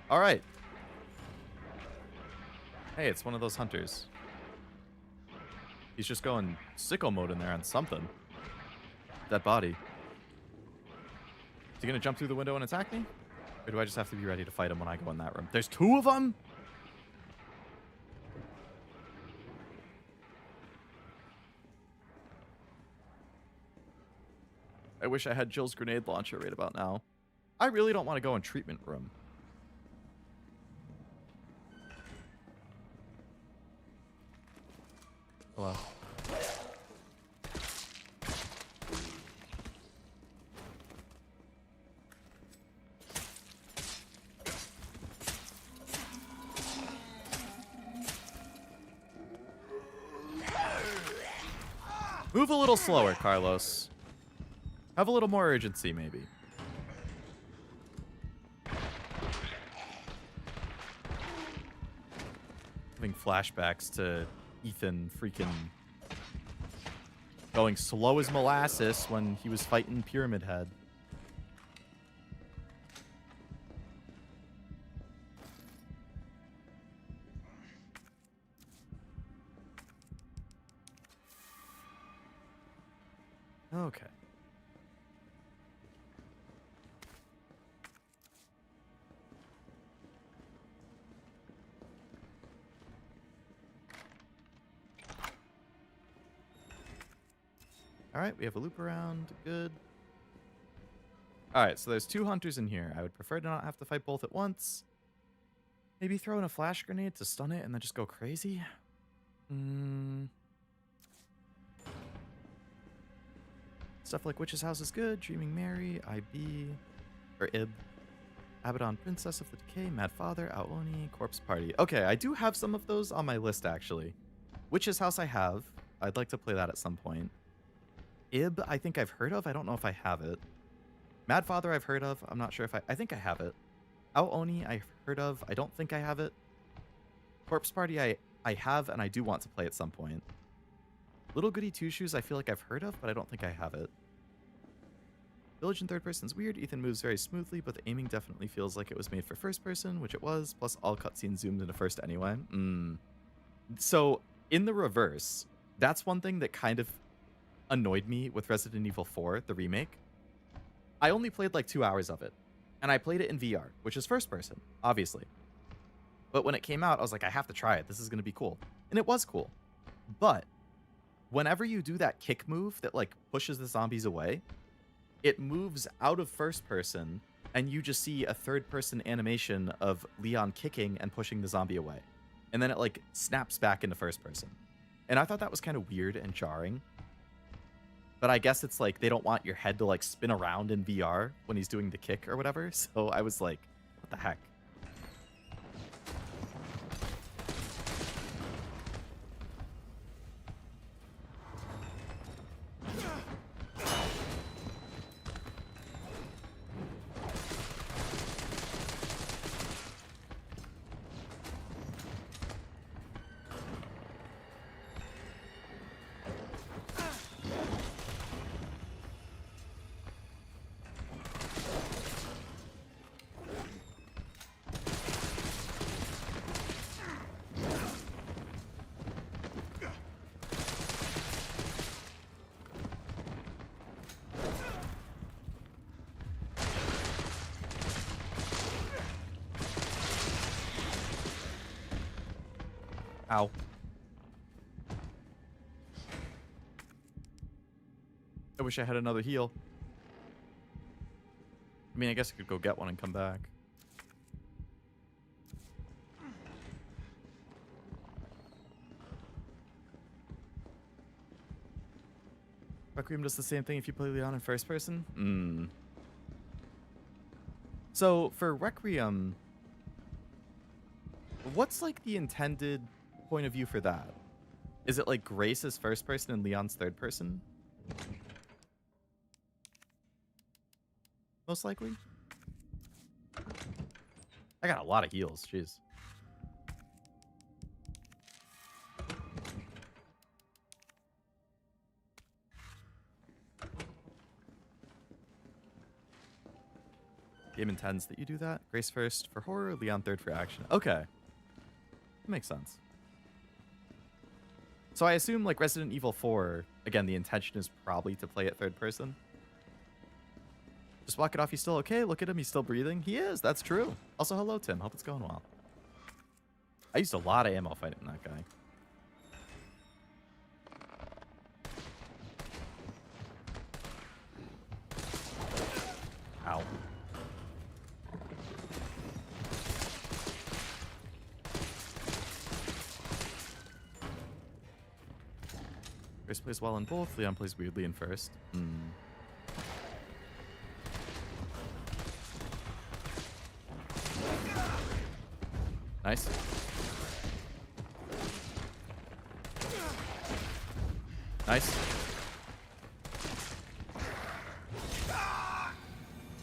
All right. Hey, it's one of those hunters. He's just going sicko mode in there on something. That body. Is he gonna jump through the window and attack me? Or do I just have to be ready to fight him when I go in that room? There's 2 of them? I wish I had Jill's grenade launcher right about now. I really don't want to go in treatment room. Hello. Move a little slower, Carlos. Have a little more urgency, maybe. Having flashbacks to Ethan freaking going slow as molasses when he was fighting Pyramid Head. Okay. All right, we have a loop around. Good. All right, so there's 2 hunters in here. I would prefer to not have to fight both at once. Maybe throw in a flash grenade to stun it and then just go crazy. Stuff like Witch's House is good. Dreaming Mary, IB, or Ib. Abaddon Princess of the Decay, Mad Father, Aoni, Corpse Party. Okay, I do have some of those on my list, actually. Witch's House I have. I'd like to play that at some point. Ib, I think I've heard of. I don't know if I have it. Mad Father I've heard of. I'm not sure if I think I have it. Aoni I've heard of. I don't think I have it. Corpse Party I have, and I do want to play at some point. Little Goody Two Shoes I feel like I've heard of, but I don't think I have it. Village in third person is weird. Ethan moves very smoothly, but the aiming definitely feels like it was made for first person, which it was, plus all cutscenes zoomed into first anyway. So, in the reverse, that's one thing that kind of annoyed me with Resident Evil 4, the remake. I only played like 2 hours of it, and I played it in VR, which is first person, obviously. But when it came out, I was like, I have to try it. This is going to be cool. And it was cool. But whenever you do that kick move that like pushes the zombies away, it moves out of first person, and you just see a third person animation of Leon kicking and pushing the zombie away. And then it like snaps back into first person. And I thought that was kind of weird and jarring. But I guess it's like they don't want your head to like spin around in VR when he's doing the kick or whatever. So I was like, what the heck? Ow. I wish I had another heal. I mean, I guess I could go get one and come back. Requiem does the same thing if you play Leon in first person? So, for Requiem, what's like the intended point of view for that? Is it like Grace is first person and Leon's third person? Most likely. I got a lot of heals, jeez. Game intends that you do that. Grace first for horror, Leon third for action. Okay. That makes sense. So I assume like Resident Evil 4, again, the intention is probably to play it third person. Just walk it off, he's still okay. Look at him, he's still breathing. He is, that's true. Also, hello, Tim. Hope it's going well. I used a lot of ammo fighting that guy. Ow. Grace plays well in both. Leon plays weirdly in first. Nice. Nice.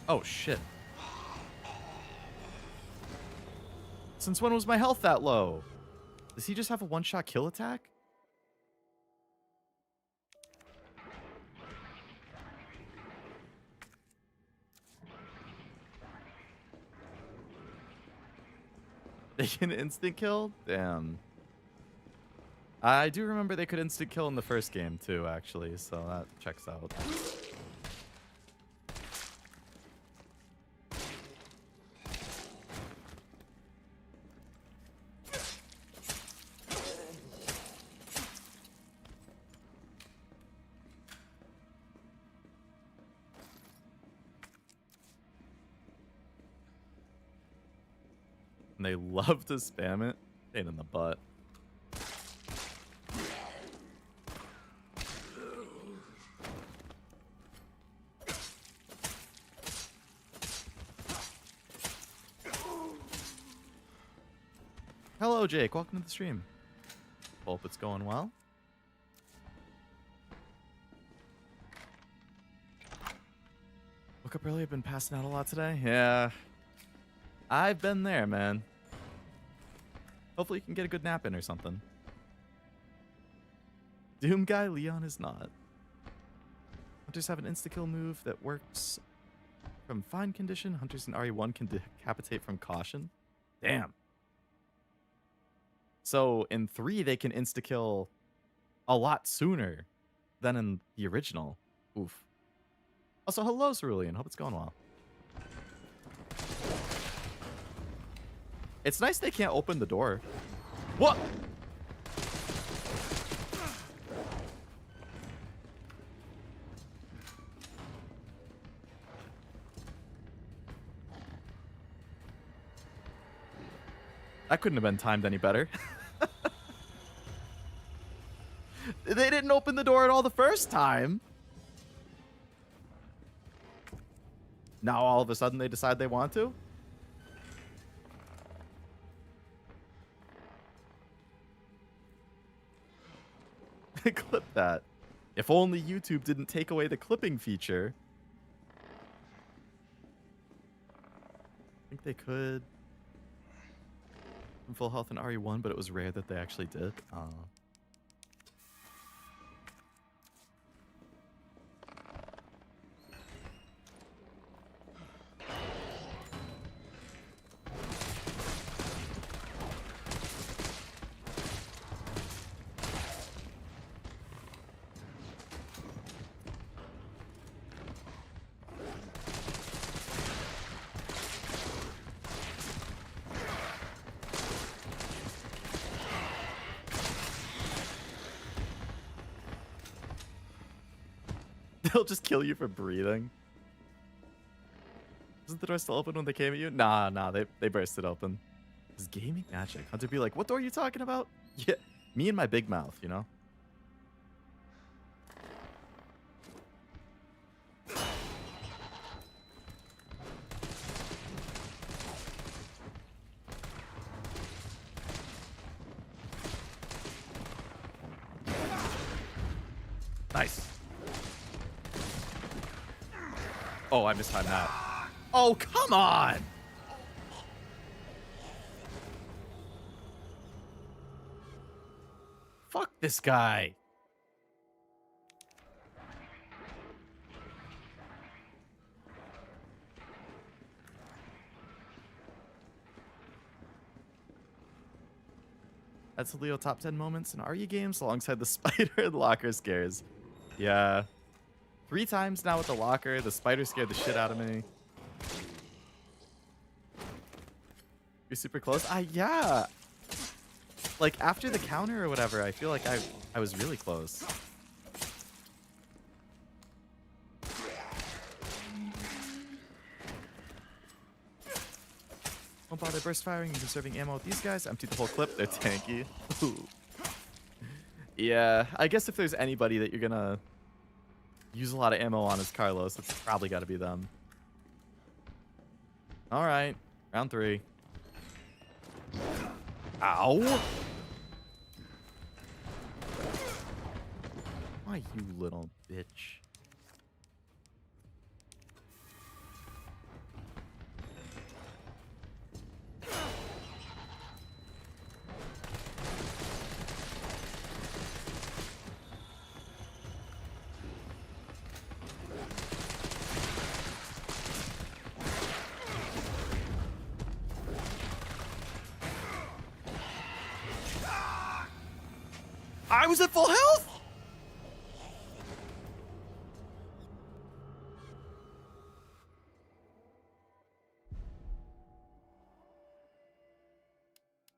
Oh, shit. Since when was my health that low? Does he just have a one-shot kill attack? They can instant kill? Damn. I do remember they could instant kill in the first game too, actually, so that checks out. And they love to spam it. Pain in the butt. Hello, Jake. Welcome to the stream. Hope it's going well. Woke up early. I've been passing out a lot today. Yeah. I've been there, man. Hopefully you can get a good nap in or something. Doom guy Leon is not. Hunters have an insta-kill move that works from fine condition. Hunters in RE1 can decapitate from caution. Damn. So in 3, they can insta-kill a lot sooner than in the original. Oof. Also, hello, Cerulean. Hope it's going well. It's nice they can't open the door. What? That couldn't have been timed any better. They didn't open the door at all the first time. Now all of a sudden they decide they want to? Clip that. If only YouTube didn't take away the clipping feature. I think they could. In full health in RE1, but it was rare that they actually did. They'll just kill you for breathing. Isn't the door still open when they came at you? Nah, they burst it open. Is gaming magic? Hunter be like, what door are you talking about? Yeah, me and my big mouth, you know? Nice. Oh, I mistimed that. Oh, come on! Fuck this guy. That's Leo top 10 moments in RE games alongside the spider and locker scares. Yeah. 3 times now with the locker. The spider scared the shit out of me. You're super close? Yeah. Like, after the counter or whatever, I feel like I was really close. Don't bother burst firing and conserving ammo with these guys. Empty the whole clip. They're tanky. Ooh. Yeah, I guess if there's anybody that you're gonna use a lot of ammo on, is Carlos. It's probably got to be them. All right, round 3. Ow! Why, you little bitch? I was at full health!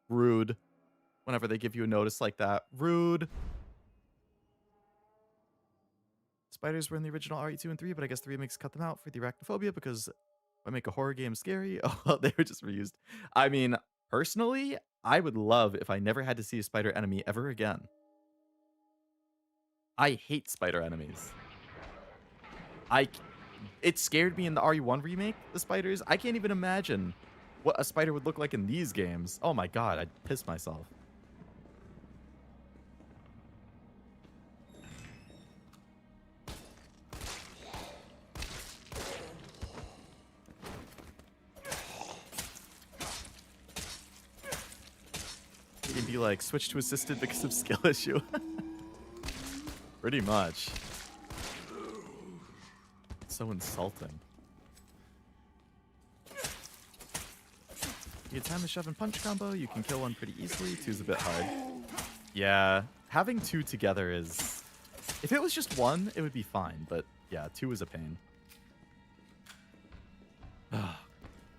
Rude. Whenever they give you a notice like that. Rude. Spiders were in the original RE2 and 3, but I guess the remakes cut them out for the arachnophobia because I make a horror game scary. Oh, well, they were just reused. I mean, personally, I would love if I never had to see a spider enemy ever again. I hate spider enemies. It scared me in the RE1 remake, the spiders. I can't even imagine what a spider would look like in these games. Oh my god, I'd piss myself. You'd be like, switch to assisted because of skill issue. Pretty much. So insulting. You get time to shove and punch combo, you can kill one pretty easily. Two's a bit hard. Yeah, having two together is... If it was just one, it would be fine, but yeah, two is a pain.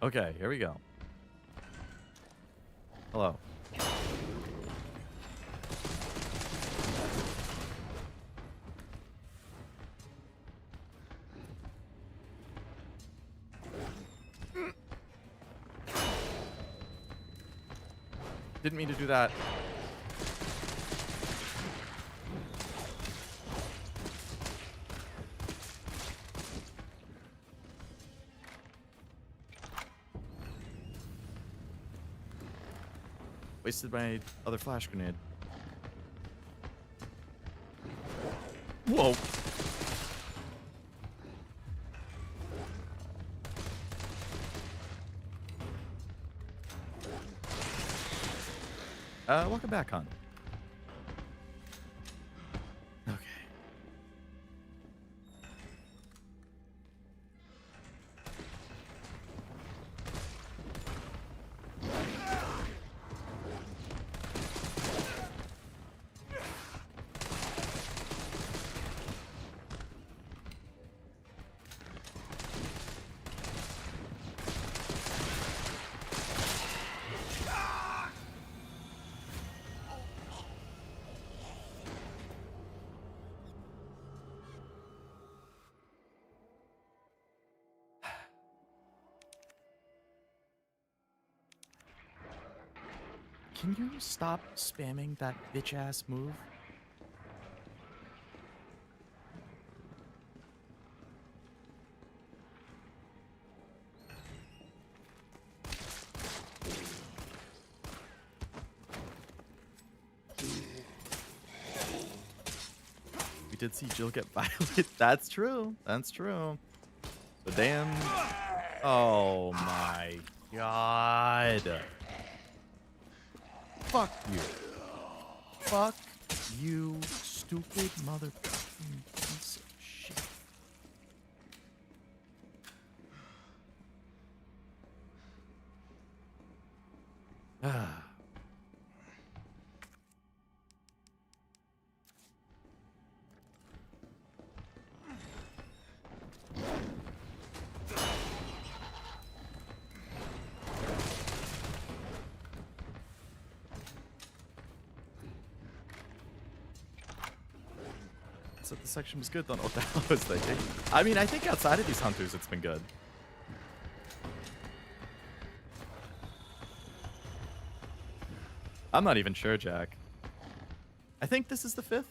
Okay, here we go. Hello. Didn't mean to do that. Wasted my other flash grenade. Whoa. Welcome back, hon. Okay. Can you stop spamming that bitch-ass move? We did see Jill get violated. That's true. That's true. The damn... Oh my god. Fuck you. Fuck you, stupid motherfucking piece of shit. Ah. So the section was good. Don't know what the hell I was thinking. I mean, I think outside of these hunters, it's been good. I'm not even sure, Jack. I think this is the 5th.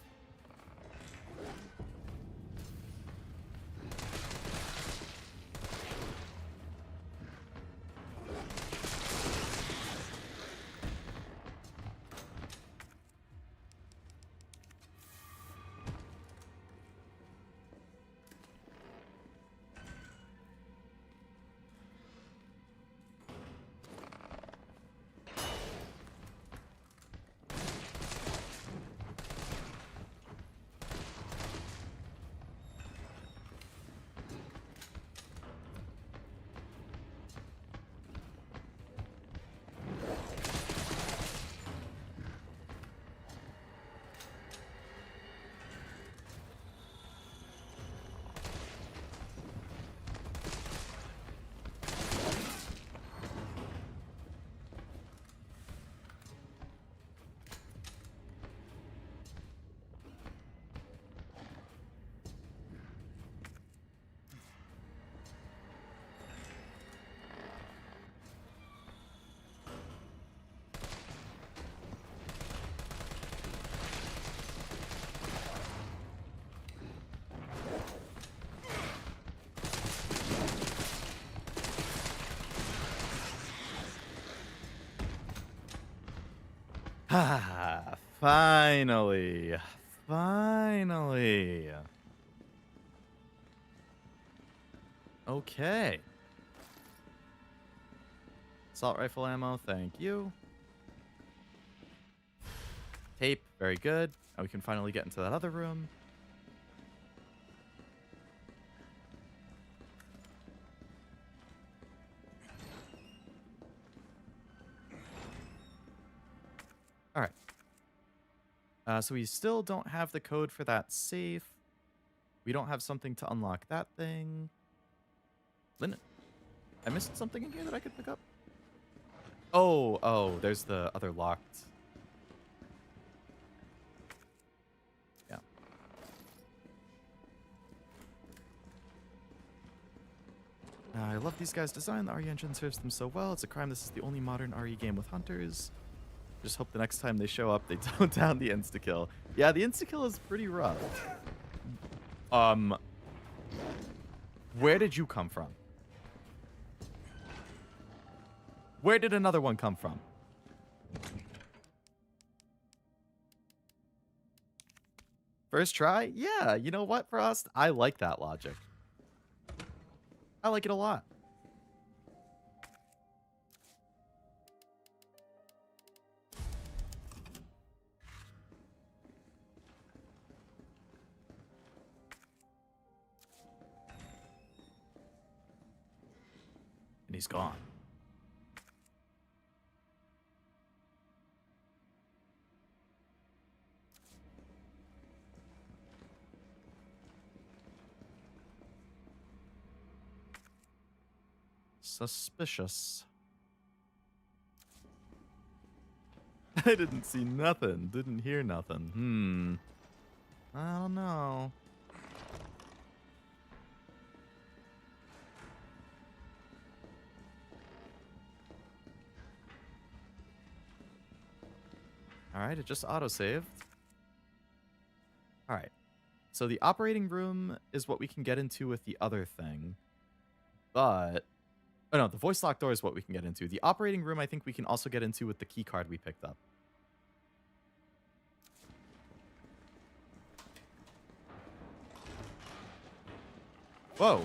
Ah, finally. Finally. Okay. Assault rifle ammo, thank you. Tape, very good. Now we can finally get into that other room. All right. So we still don't have the code for that safe. We don't have something to unlock that thing. Lynn, I missed something in here that I could pick up? Oh, there's the other locked. Yeah. I love these guys' design. The RE engine serves them so well. It's a crime this is the only modern RE game with hunters. Just hope the next time they show up, they tone down the insta-kill. Yeah, the insta-kill is pretty rough. Where did you come from? Where did another one come from? First try? Yeah, you know what, Frost? I like that logic. I like it a lot. And he's gone. Suspicious. I didn't see nothing. Didn't hear nothing. I don't know. Alright, it just autosaved. Alright. So the operating room is what we can get into with the other thing. But... Oh no, the voice lock door is what we can get into. The operating room I think we can also get into with the key card we picked up. Whoa.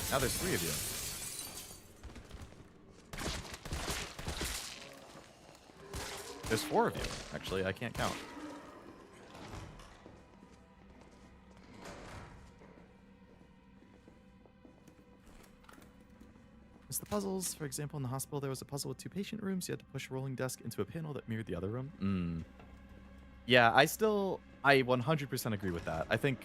Now there's 3 of you. There's 4 of you, actually. I can't count. There's the puzzles. For example, in the hospital, there was a puzzle with 2 patient rooms. You had to push a rolling desk into a panel that mirrored the other room. Yeah, I 100% agree with that. I think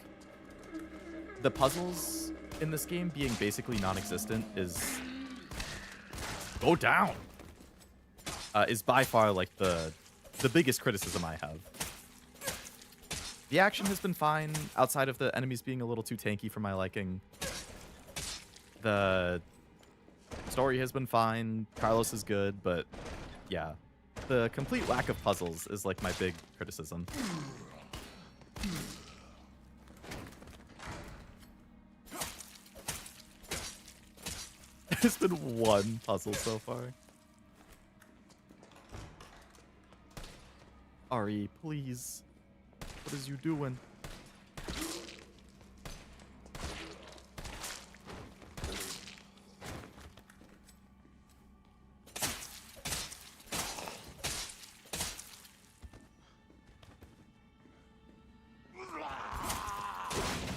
the puzzles in this game being basically non-existent is... Go down! Is by far, like, the biggest criticism I have. The action has been fine, outside of the enemies being a little too tanky for my liking. The story has been fine, Carlos is good, but yeah. The complete lack of puzzles is, like, my big criticism. There's been 1 puzzle so far. RE, please. What is you doing?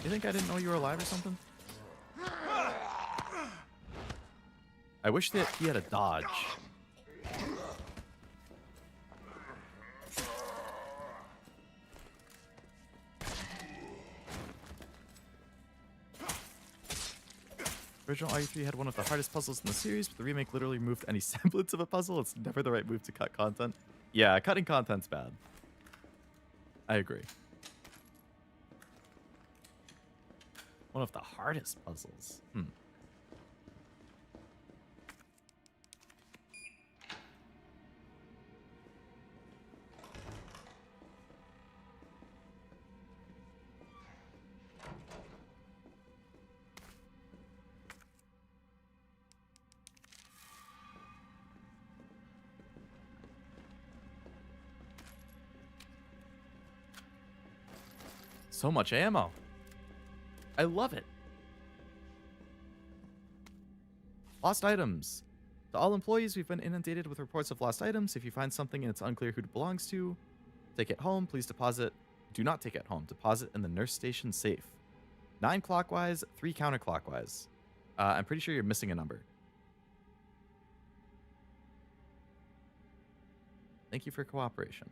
You think I didn't know you were alive or something? I wish that he had a dodge. Original RE3 had one of the hardest puzzles in the series, but the remake literally removed any semblance of a puzzle. It's never the right move to cut content. Yeah, cutting content's bad. I agree. One of the hardest puzzles. So much ammo. I love it. Lost items. To all employees, we've been inundated with reports of lost items. If you find something and it's unclear who it belongs to, take it home. Please deposit. Do not take it home. Deposit in the nurse station safe. 9 clockwise, 3 counterclockwise. I'm pretty sure you're missing a number. Thank you for cooperation.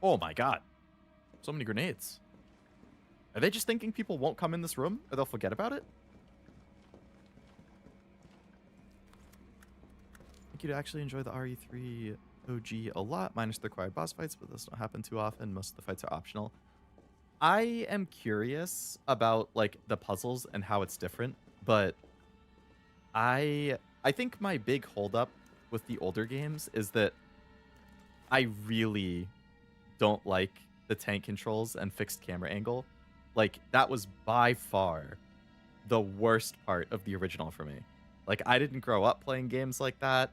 Oh my god. So many grenades. Are they just thinking people won't come in this room or they'll forget about it? I think you'd actually enjoy the RE3 OG a lot, minus the required boss fights, but those don't happen too often. Most of the fights are optional. I am curious about like the puzzles and how it's different, but I think my big holdup with the older games is that I really don't like the tank controls and fixed camera angle. Like, that was by far the worst part of the original for me. Like, I didn't grow up playing games like that,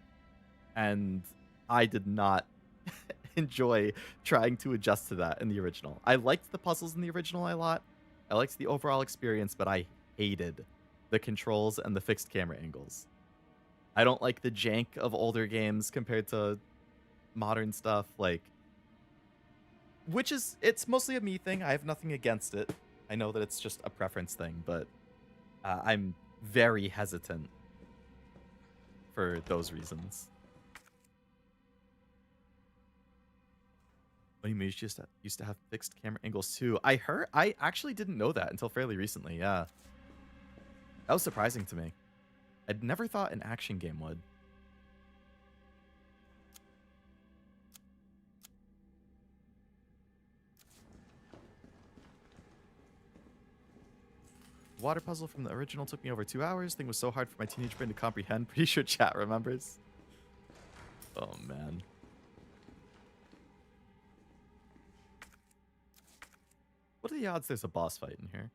and I did not enjoy trying to adjust to that in the original. I liked the puzzles in the original a lot. I liked the overall experience, but I hated the controls and the fixed camera angles. I don't like the jank of older games compared to modern stuff, like, which is, it's mostly a me thing. I have nothing against it. I know that it's just a preference thing, but I'm very hesitant for those reasons. Oh, you used to have fixed camera angles too. I actually didn't know that until fairly recently. Yeah, that was surprising to me. I'd never thought an action game would. Water puzzle from the original took me over 2 hours. Thing was so hard for my teenage brain to comprehend. Pretty sure chat remembers. Oh, man. What are the odds there's a boss fight in here?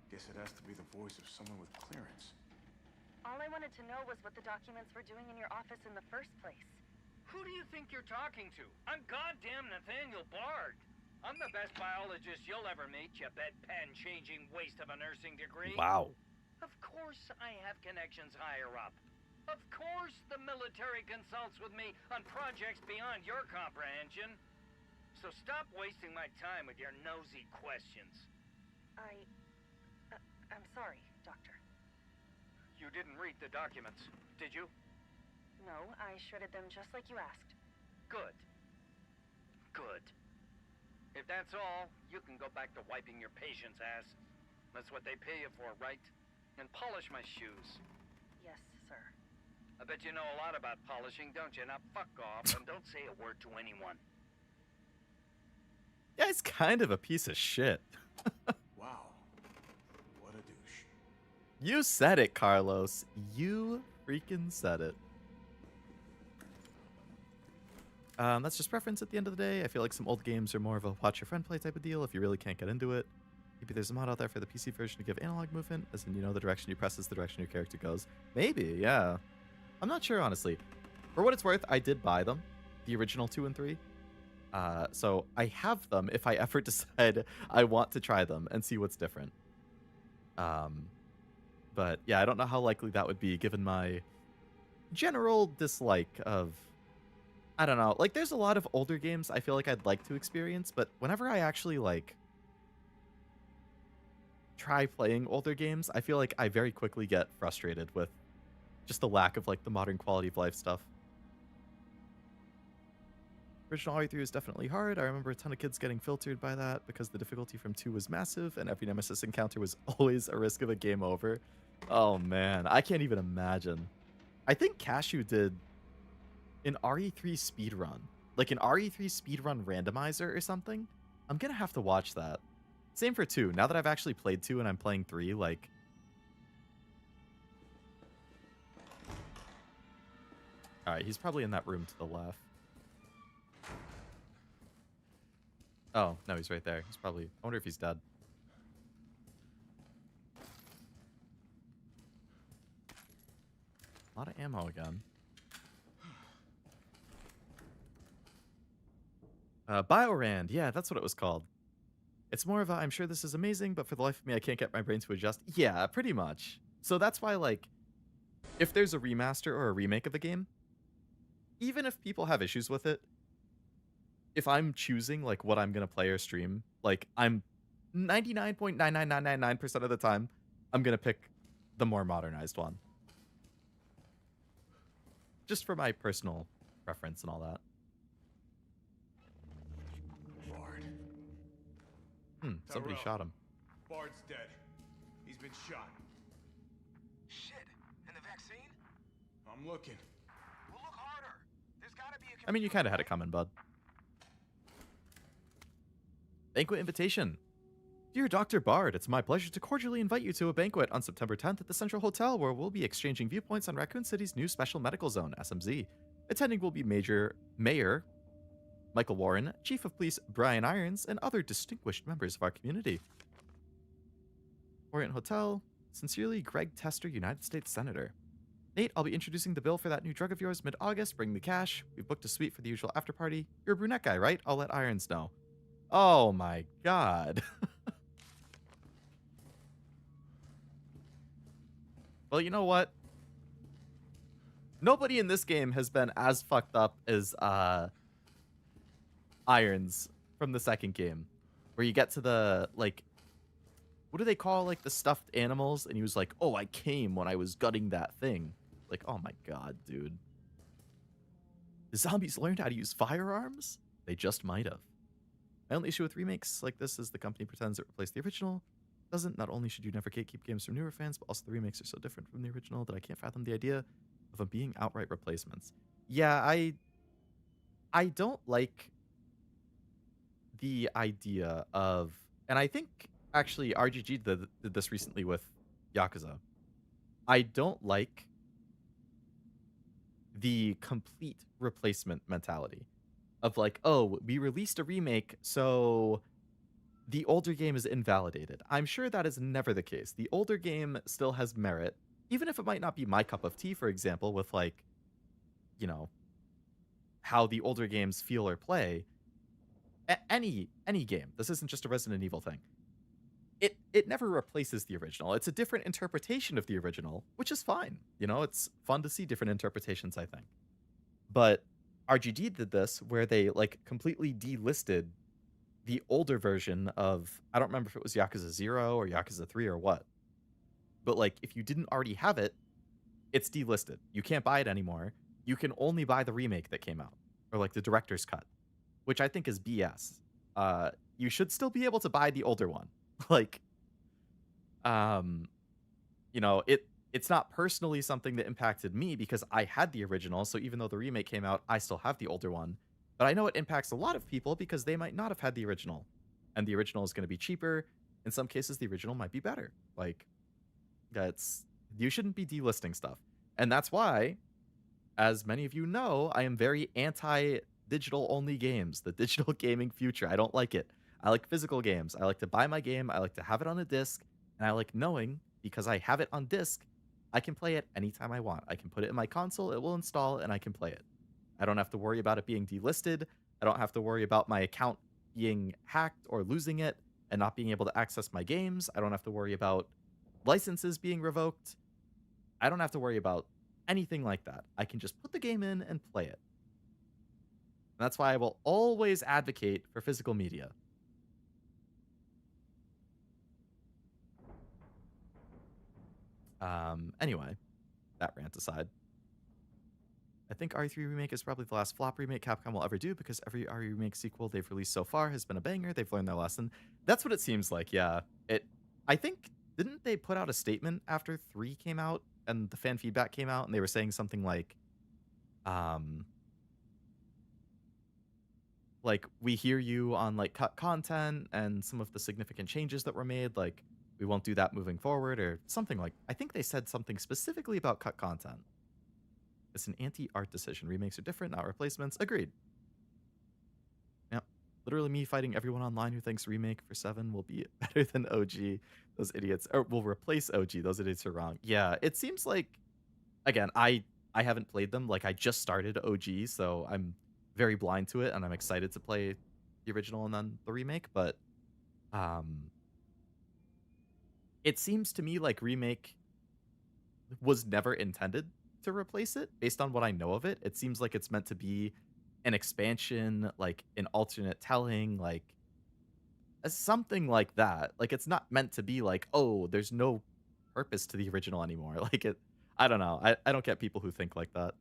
Guess it has to be the voice of someone with clearance. All I wanted to know was what the documents were doing in your office in the first place. Who do you think you're talking to? I'm goddamn Nathaniel Bard. I'm the best biologist you'll ever meet, you bedpan-changing waste of a nursing degree. Wow. Of course I have connections higher up. Of course the military consults with me on projects beyond your comprehension. So stop wasting my time with your nosy questions. I'm sorry, Doctor. You didn't read the documents, did you? No, I shredded them just like you asked. Good. Good. If that's all, you can go back to wiping your patient's ass. That's what they pay you for, right? And polish my shoes. Yes, sir. I bet you know a lot about polishing, don't you? Now fuck off and don't say a word to anyone. Yeah, he's kind of a piece of shit. Wow. What a douche. You said it, Carlos. You freaking said it. That's just preference at the end of the day. I feel like some old games are more of a watch your friend play type of deal if you really can't get into it. Maybe there's a mod out there for the PC version to give analog movement, as in, you know, the direction you press is the direction your character goes. Maybe, yeah. I'm not sure, honestly. For what it's worth, I did buy them, the original 2 and 3. So I have them if I ever decide I want to try them and see what's different. But yeah, I don't know how likely that would be given my general dislike of, I don't know, like there's a lot of older games I feel like I'd like to experience, but whenever I actually like try playing older games, I feel like I very quickly get frustrated with just the lack of like the modern quality of life stuff. Original RE3 is definitely hard. I remember a ton of kids getting filtered by that because the difficulty from 2 was massive and every Nemesis encounter was always a risk of a game over. Oh man, I can't even imagine. I think Cashew did an RE3 speedrun. Like an RE3 speedrun randomizer or something. I'm gonna have to watch that. Same for 2. Now that I've actually played 2 and I'm playing 3, like... Alright, he's probably in that room to the left. Oh, no, he's right there. He's probably... I wonder if he's dead. A lot of ammo again. Biorand. Yeah, that's what it was called. It's more of a, I'm sure this is amazing, but for the life of me, I can't get my brain to adjust. Yeah, pretty much. So that's why, like, if there's a remaster or a remake of the game, even if people have issues with it, if I'm choosing, like, what I'm going to play or stream, like, I'm 99.99999% of the time, I'm going to pick the more modernized one. Just for my personal preference and all that. Bard. Somebody Tyrell. shot him. Bard's dead. He's been shot. Shit. And the vaccine? I'm looking. Well, look harder. There's gotta be a I mean, you kind of had it coming, bud. Banquet invitation. Dear Dr. Bard, it's my pleasure to cordially invite you to a banquet on September 10th at the Central Hotel, where we'll be exchanging viewpoints on Raccoon City's new Special Medical Zone, SMZ. Attending will be Mayor Michael Warren, Chief of Police Brian Irons, and other distinguished members of our community. Orient Hotel, sincerely, Greg Tester, United States Senator. Nate, I'll be introducing the bill for that new drug of yours mid-August. Bring the cash. We've booked a suite for the usual after party. You're a brunette guy, right? I'll let Irons know. Oh my god. Well, you know what? Nobody in this game has been as fucked up as Irons from the second game. Where you get to the, like, what do they call, like, the stuffed animals? And he was like, oh, I came when I was gutting that thing. Like, oh my god, dude. The zombies learned how to use firearms? They just might have. My only issue with remakes like this is the company pretends it replaced the original. Doesn't. Not only should you never gatekeep games from newer fans, but also the remakes are so different from the original that I can't fathom the idea of them being outright replacements. Yeah, I don't like the idea of, and I think actually RGG did this recently with Yakuza. I don't like the complete replacement mentality of like, oh, we released a remake, so the older game is invalidated. I'm sure that is never the case. The older game still has merit, even if it might not be my cup of tea, for example, with like, you know, how the older games feel or play. Any game. This isn't just a Resident Evil thing. It never replaces the original. It's a different interpretation of the original, which is fine. You know, it's fun to see different interpretations, I think. But RGD did this where they like completely delisted the older version of, I don't remember if it was Yakuza 0 or Yakuza 3 or what. But like if you didn't already have it, it's delisted. You can't buy it anymore. You can only buy the remake that came out or like the director's cut, which I think is BS. You should still be able to buy the older one. Like, you know, it's not personally something that impacted me because I had the original. So even though the remake came out, I still have the older one. But I know it impacts a lot of people because they might not have had the original. And the original is going to be cheaper. In some cases, the original might be better. Like, you shouldn't be delisting stuff. And that's why, as many of you know, I am very anti-digital only games, the digital gaming future. I don't like it. I like physical games. I like to buy my game. I like to have it on a disc. And I like knowing, because I have it on disc, I can play it anytime I want. I can put it in my console, it will install, and I can play it. I don't have to worry about it being delisted. I don't have to worry about my account being hacked or losing it and not being able to access my games. I don't have to worry about licenses being revoked. I don't have to worry about anything like that. I can just put the game in and play it. And that's why I will always advocate for physical media. Anyway, that rant aside, I think RE3 Remake is probably the last flop remake Capcom will ever do because every RE Remake sequel they've released so far has been a banger. They've learned their lesson. That's what it seems like, yeah. I think, didn't they put out a statement after 3 came out and the fan feedback came out and they were saying something like, we hear you on like cut content and some of the significant changes that were made, like we won't do that moving forward or something like, I think they said something specifically about cut content. It's an anti-art decision. Remakes are different, not replacements. Agreed. Yep. Literally me fighting everyone online who thinks Remake for 7 will be better than OG. Those idiots, or will replace OG. Those idiots are wrong. Yeah, it seems like, again, I haven't played them. Like, I just started OG, so I'm very blind to it, and I'm excited to play the original and then the remake. But it seems to me like Remake was never intended to replace it. Based on what I know of it, it seems like it's meant to be an expansion, like an alternate telling, like something like that. Like, it's not meant to be like, oh, there's no purpose to the original anymore. Like, I don't know. I don't get people who think like that.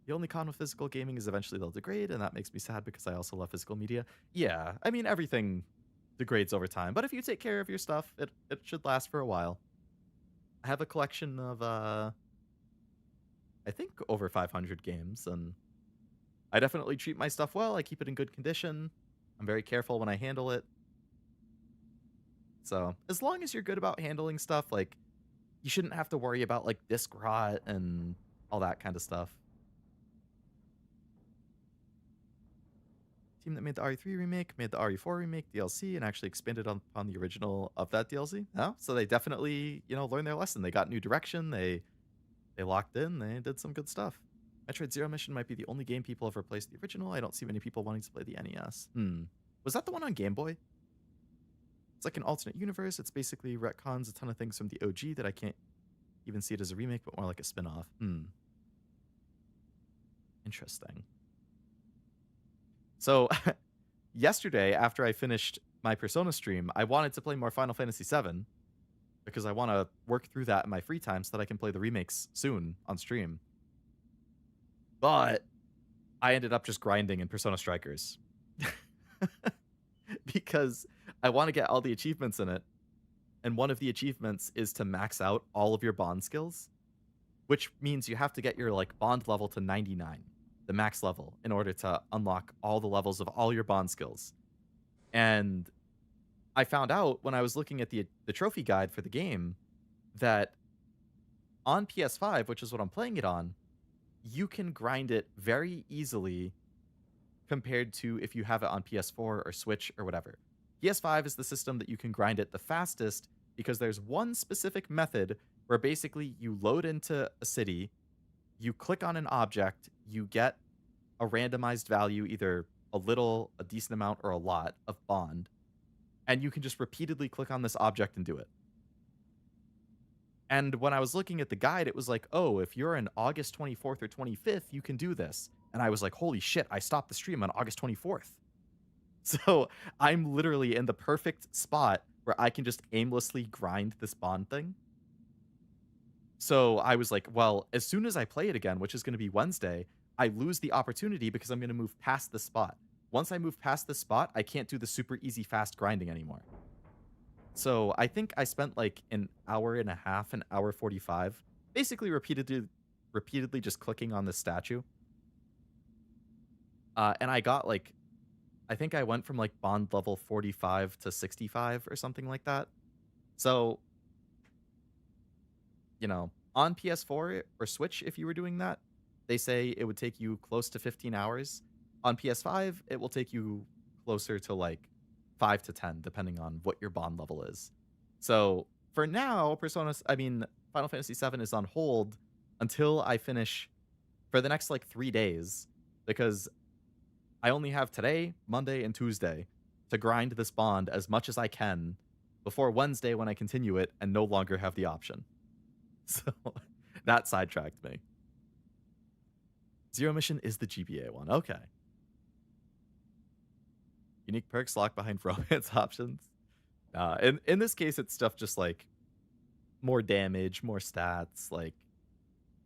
The only con with physical gaming is eventually they'll degrade, and that makes me sad because I also love physical media. Yeah, I mean, everything degrades over time, but if you take care of your stuff, it should last for a while. I have a collection of, I think over 500 games, and I definitely treat my stuff well. I keep it in good condition. I'm very careful when I handle it. So, as long as you're good about handling stuff, like, you shouldn't have to worry about, like, disc rot and all that kind of stuff. Team that made the RE3 remake made the RE4 remake DLC and actually expanded on the original of that DLC. Oh, so they definitely, learned their lesson. They got new direction. They locked in. They did some good stuff. Metroid Zero Mission might be the only game people have replaced the original. I don't see many people wanting to play the NES. Was that the one on Game Boy? It's like an alternate universe. It's basically retcons a ton of things from the OG that I can't even see it as a remake, but more like a spin-off. Interesting. So, yesterday, after I finished my Persona stream, I wanted to play more Final Fantasy VII because I want to work through that in my free time so that I can play the remakes soon on stream. But I ended up just grinding in Persona Strikers because I want to get all the achievements in it. And one of the achievements is to max out all of your bond skills, which means you have to get your bond level to 99, the max level, in order to unlock all the levels of all your bond skills. And I found out when I was looking at the trophy guide for the game that on PS5, which is what I'm playing it on, you can grind it very easily compared to if you have it on PS4 or Switch or whatever. PS5 is the system that you can grind it the fastest because there's one specific method where basically you load into a city, you click on an object, you get a randomized value, either a little, a decent amount, or a lot of bond, and you can just repeatedly click on this object and do it. And when I was looking at the guide, it was like, oh, if you're in August 24th or 25th, you can do this. And I was like, holy shit, I stopped the stream on August 24th. So I'm literally in the perfect spot where I can just aimlessly grind this bond thing. So I was like, well, as soon as I play it again, which is going to be Wednesday, I lose the opportunity because I'm going to move past the spot. Once I move past the spot, I can't do the super easy, fast grinding anymore. So I think I spent like an hour and a half, an hour 45, basically repeatedly just clicking on this statue. And I got I think I went from bond level 45 to 65 or something like that. So, on PS4 or Switch, if you were doing that, they say it would take you close to 15 hours. On PS5, it will take you closer to 5 to 10, depending on what your bond level is. So for now, Final Fantasy VII is on hold until I finish for the next 3 days, because I only have today, Monday, and Tuesday to grind this bond as much as I can before Wednesday when I continue it and no longer have the option. So that sidetracked me. Zero Mission is the GBA one. Okay. Unique perks locked behind romance options. In this case, it's stuff just more damage, more stats,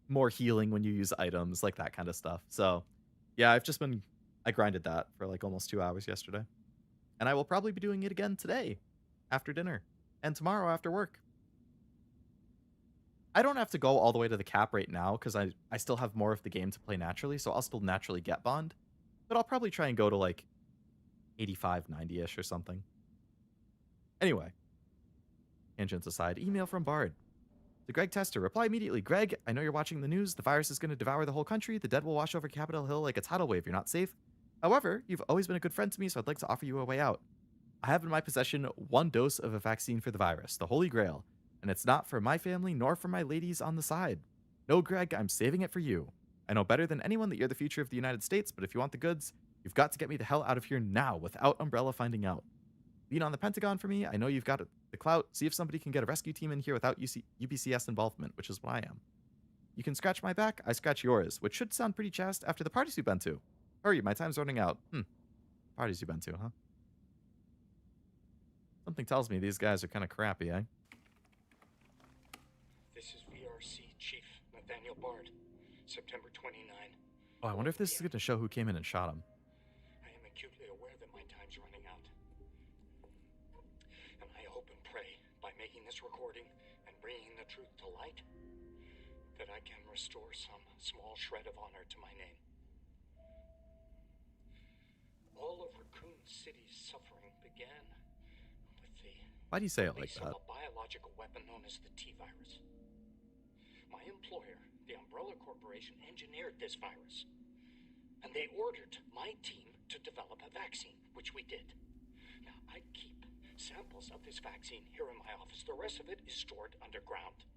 more healing when you use items, that kind of stuff. So yeah, I grinded that for almost 2 hours yesterday. And I will probably be doing it again today after dinner and tomorrow after work. I don't have to go all the way to the cap right now because I still have more of the game to play naturally, so I'll still naturally get bond. But I'll probably try and go to 85, 90-ish or something. Anyway. Tangents aside, email from Bard. To Greg Tester, reply immediately. Greg, I know you're watching the news. The virus is going to devour the whole country. The dead will wash over Capitol Hill like a tidal wave. You're not safe. However, you've always been a good friend to me, so I'd like to offer you a way out. I have in my possession 1 dose of a vaccine for the virus, the Holy Grail, and it's not for my family nor for my ladies on the side. No, Greg, I'm saving it for you. I know better than anyone that you're the future of the United States, but if you want the goods, you've got to get me the hell out of here now without Umbrella finding out. Lean on the Pentagon for me. I know you've got the clout. See if somebody can get a rescue team in here without UBCS involvement, which is what I am. You can scratch my back, I scratch yours, which should sound pretty chaste after the parties you've been to. Hurry, my time's running out. Parties you've been to, huh? Something tells me these guys are kind of crappy, eh? This is VRC Chief Nathaniel Bard, September 29. Oh, I wonder if this is going to show who came in and shot him. I am acutely aware that my time's running out. And I hope and pray, by making this recording and bringing the truth to light, that I can restore some small shred of honor to my name. All of Raccoon City's suffering began with the Why do you say it like release that? of a biological weapon known as the T-virus. My employer, the Umbrella Corporation, engineered this virus, and they ordered my team to develop a vaccine, which we did. Now, I keep samples of this vaccine here in my office. The rest of it is stored underground.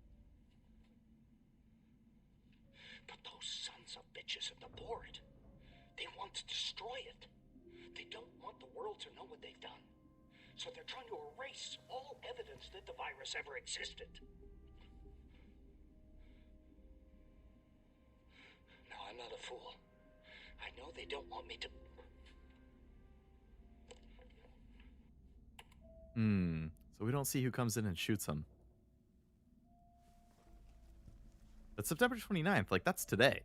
But those sons of bitches at the board, they want to destroy it. They don't want the world to know what they've done. So they're trying to erase all evidence that the virus ever existed. Now, I'm not a fool. I know they don't want me to... So we don't see who comes in and shoots him. But September 29th, like, that's today.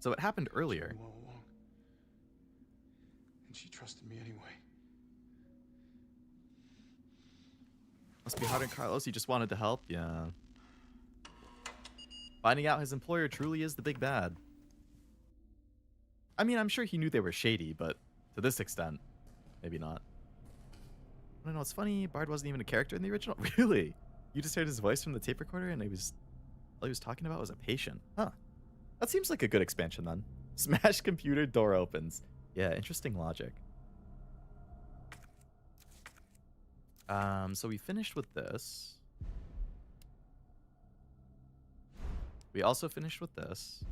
So it happened earlier. All along. And she trusted me anyway. Must be hard on Carlos. He just wanted to help. Yeah. Finding out his employer truly is the big bad. I mean, I'm sure he knew they were shady, but to this extent, maybe not. I don't know what's funny. Bard wasn't even a character in the original. Really? You just heard his voice from the tape recorder, and all he was talking about was a patient. Huh. That seems like a good expansion then. Smash computer, door opens. Yeah, interesting logic. So we finished with this. We also finished with this.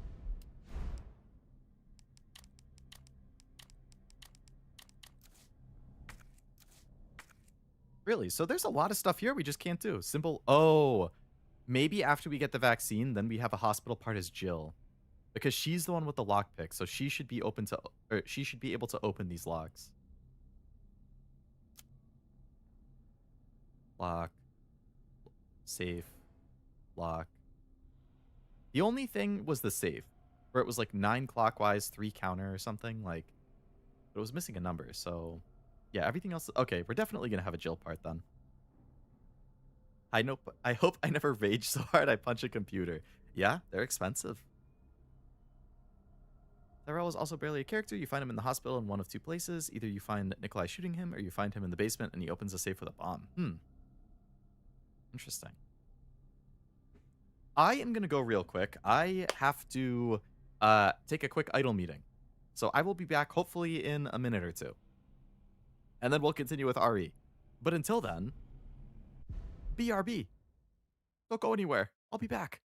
Really? So there's a lot of stuff here we just can't do. Simple. Oh, maybe after we get the vaccine, then we have a hospital part as Jill. Because she's the one with the lockpick, so she should be open to, or she should be able to open these locks. Lock. Safe. Lock. The only thing was the safe, where it was like 9 clockwise, 3 counter or something. Like, but it was missing a number, so yeah, everything else. Okay, we're definitely gonna have a Jill part then. I hope I never rage so hard I punch a computer. Yeah, they're expensive. Tyrell is also barely a character. You find him in the hospital in one of 2 places. Either you find Nikolai shooting him, or you find him in the basement and he opens a safe with a bomb. Interesting. I am going to go real quick. I have to take a quick idle meeting. So I will be back hopefully in a minute or 2. And then we'll continue with RE. But until then, BRB. Don't go anywhere. I'll be back.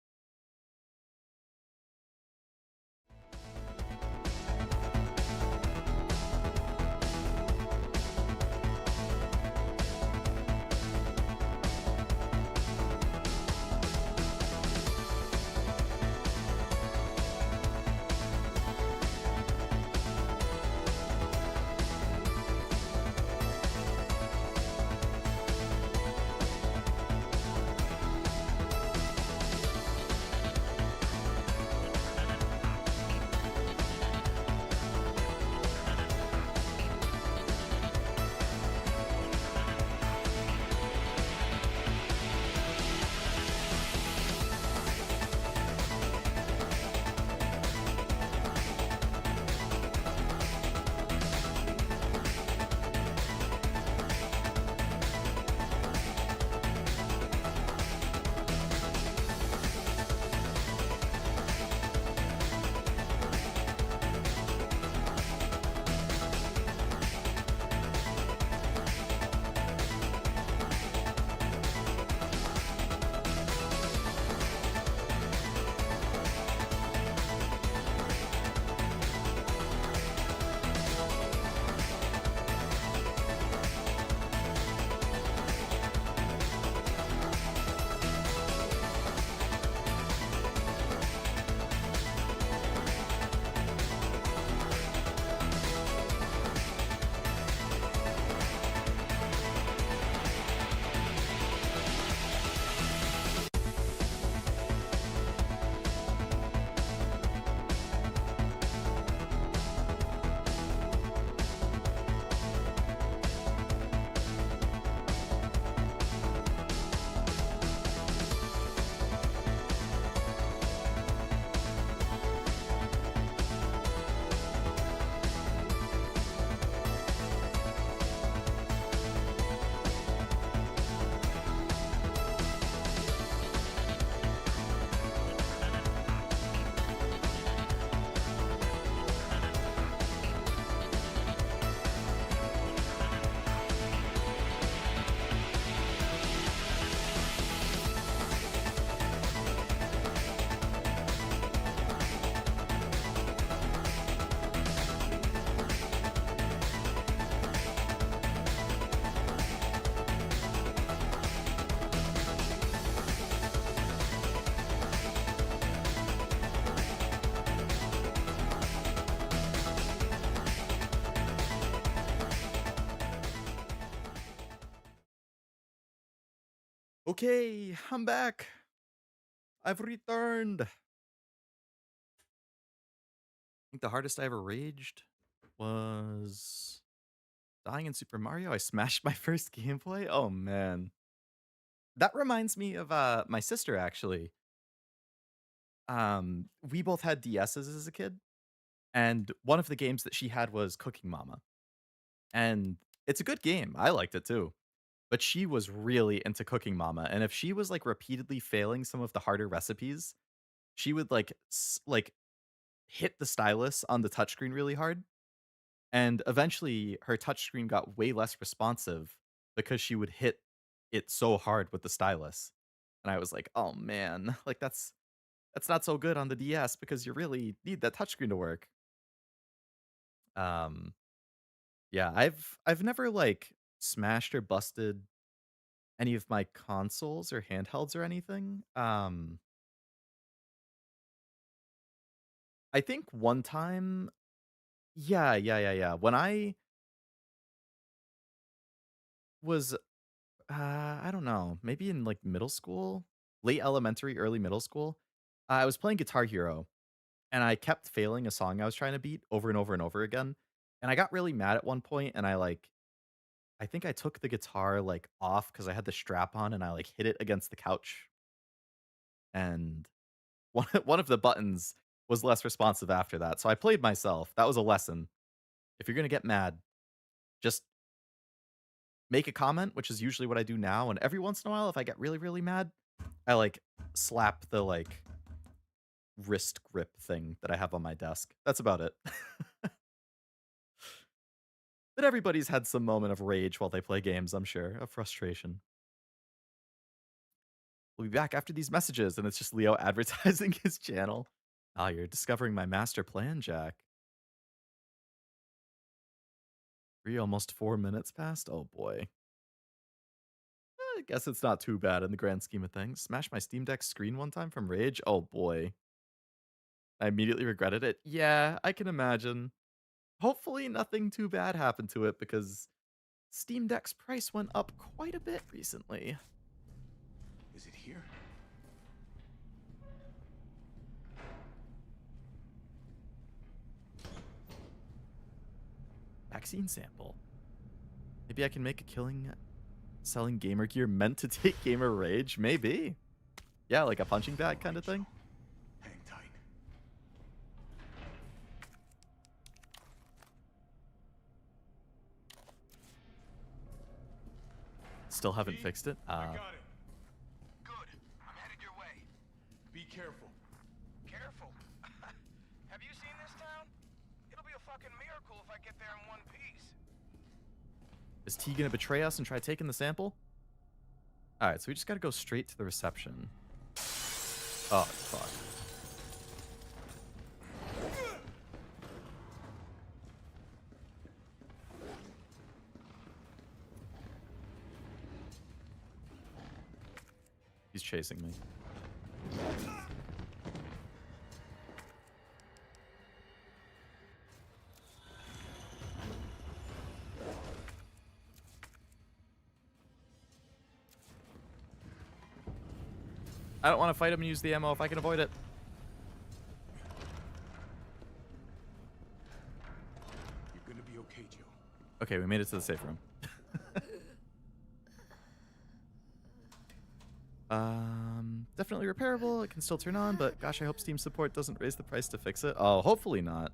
Okay, I'm back. I've returned. I think the hardest I ever raged was dying in Super Mario. I smashed my first gameplay. Oh man. That reminds me of my sister actually. We both had DSs as a kid, and one of the games that she had was Cooking Mama. And it's a good game. I liked it too. But she was really into Cooking Mama, and if she was like repeatedly failing some of the harder recipes, she would like hit the stylus on the touchscreen really hard, and eventually her touchscreen got way less responsive because she would hit it so hard with the stylus. And I was like, "Oh man, like that's not so good on the DS because you really need that touchscreen to work." Um yeah, I've never like smashed or busted any of my consoles or handhelds or anything. I think one time, yeah. When I was, I don't know, maybe in like middle school, late elementary, early middle school, I was playing Guitar Hero and I kept failing a song I was trying to beat over and over and over again. And I got really mad at one point and I think I took the guitar like off because I had the strap on and I like hit it against the couch. And one of the buttons was less responsive after that. So I played myself. That was a lesson. If you're gonna get mad, just make a comment, which is usually what I do now. And every once in a while, if I get really, really mad, I like slap the like wrist grip thing that I have on my desk. That's about it. But everybody's had some moment of rage while they play games, I'm sure, of frustration. We'll be back after these messages, and it's just Leo advertising his channel. Ah, you're discovering my master plan, Jack. Almost 4 minutes past? Oh boy. I guess it's not too bad in the grand scheme of things. Smashed my Steam Deck screen one time from rage? Oh boy. I immediately regretted it. Yeah, I can imagine. Hopefully nothing too bad happened to it because Steam Deck's price went up quite a bit recently. Is it here? Vaccine sample. Maybe I can make a killing selling gamer gear meant to take gamer rage? Maybe. Yeah, like a punching bag kind of thing. Hang tight. Still haven't fixed it. I got it. Good. I'm headed your way. Be careful. Careful. Have you seen this town? It'll be a fucking miracle if I get there in one piece. Is T gonna betray us and try taking the sample? Alright, so we just gotta go straight to the reception. Oh, fuck. He's chasing me. I don't want to fight him and use the ammo if I can avoid it. You're gonna be okay, Joe. Okay, we made it to the safe room. Definitely repairable. It can still turn on, but gosh, I hope Steam support doesn't raise the price to fix it. Oh, hopefully not.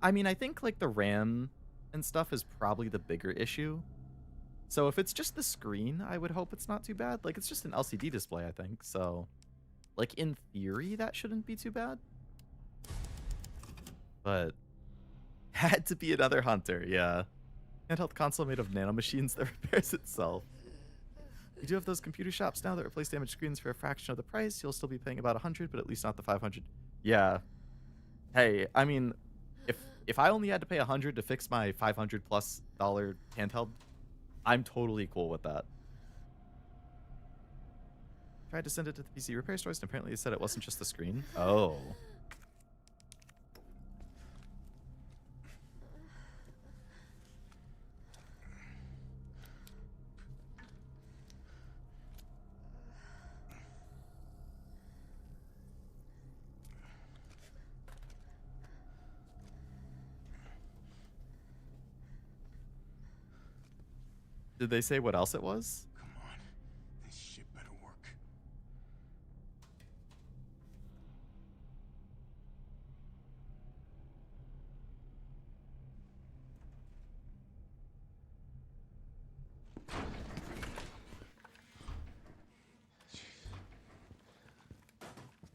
I mean, I think like the RAM and stuff is probably the bigger issue. So if it's just the screen, I would hope it's not too bad. Like it's just an LCD display, I think. So like in theory, that shouldn't be too bad. But had to be another hunter, yeah. Handheld console made of nanomachines that repairs itself. You do have those computer shops now that replace damaged screens for a fraction of the price. You'll still be paying about 100, but at least not the 500. Yeah. Hey, I mean, if I only had to pay 100 to fix my $500+ handheld, I'm totally cool with that. Tried to send it to the PC repair stores, and apparently they said it wasn't just the screen. Oh. Did they say what else it was? Come on. This shit better work.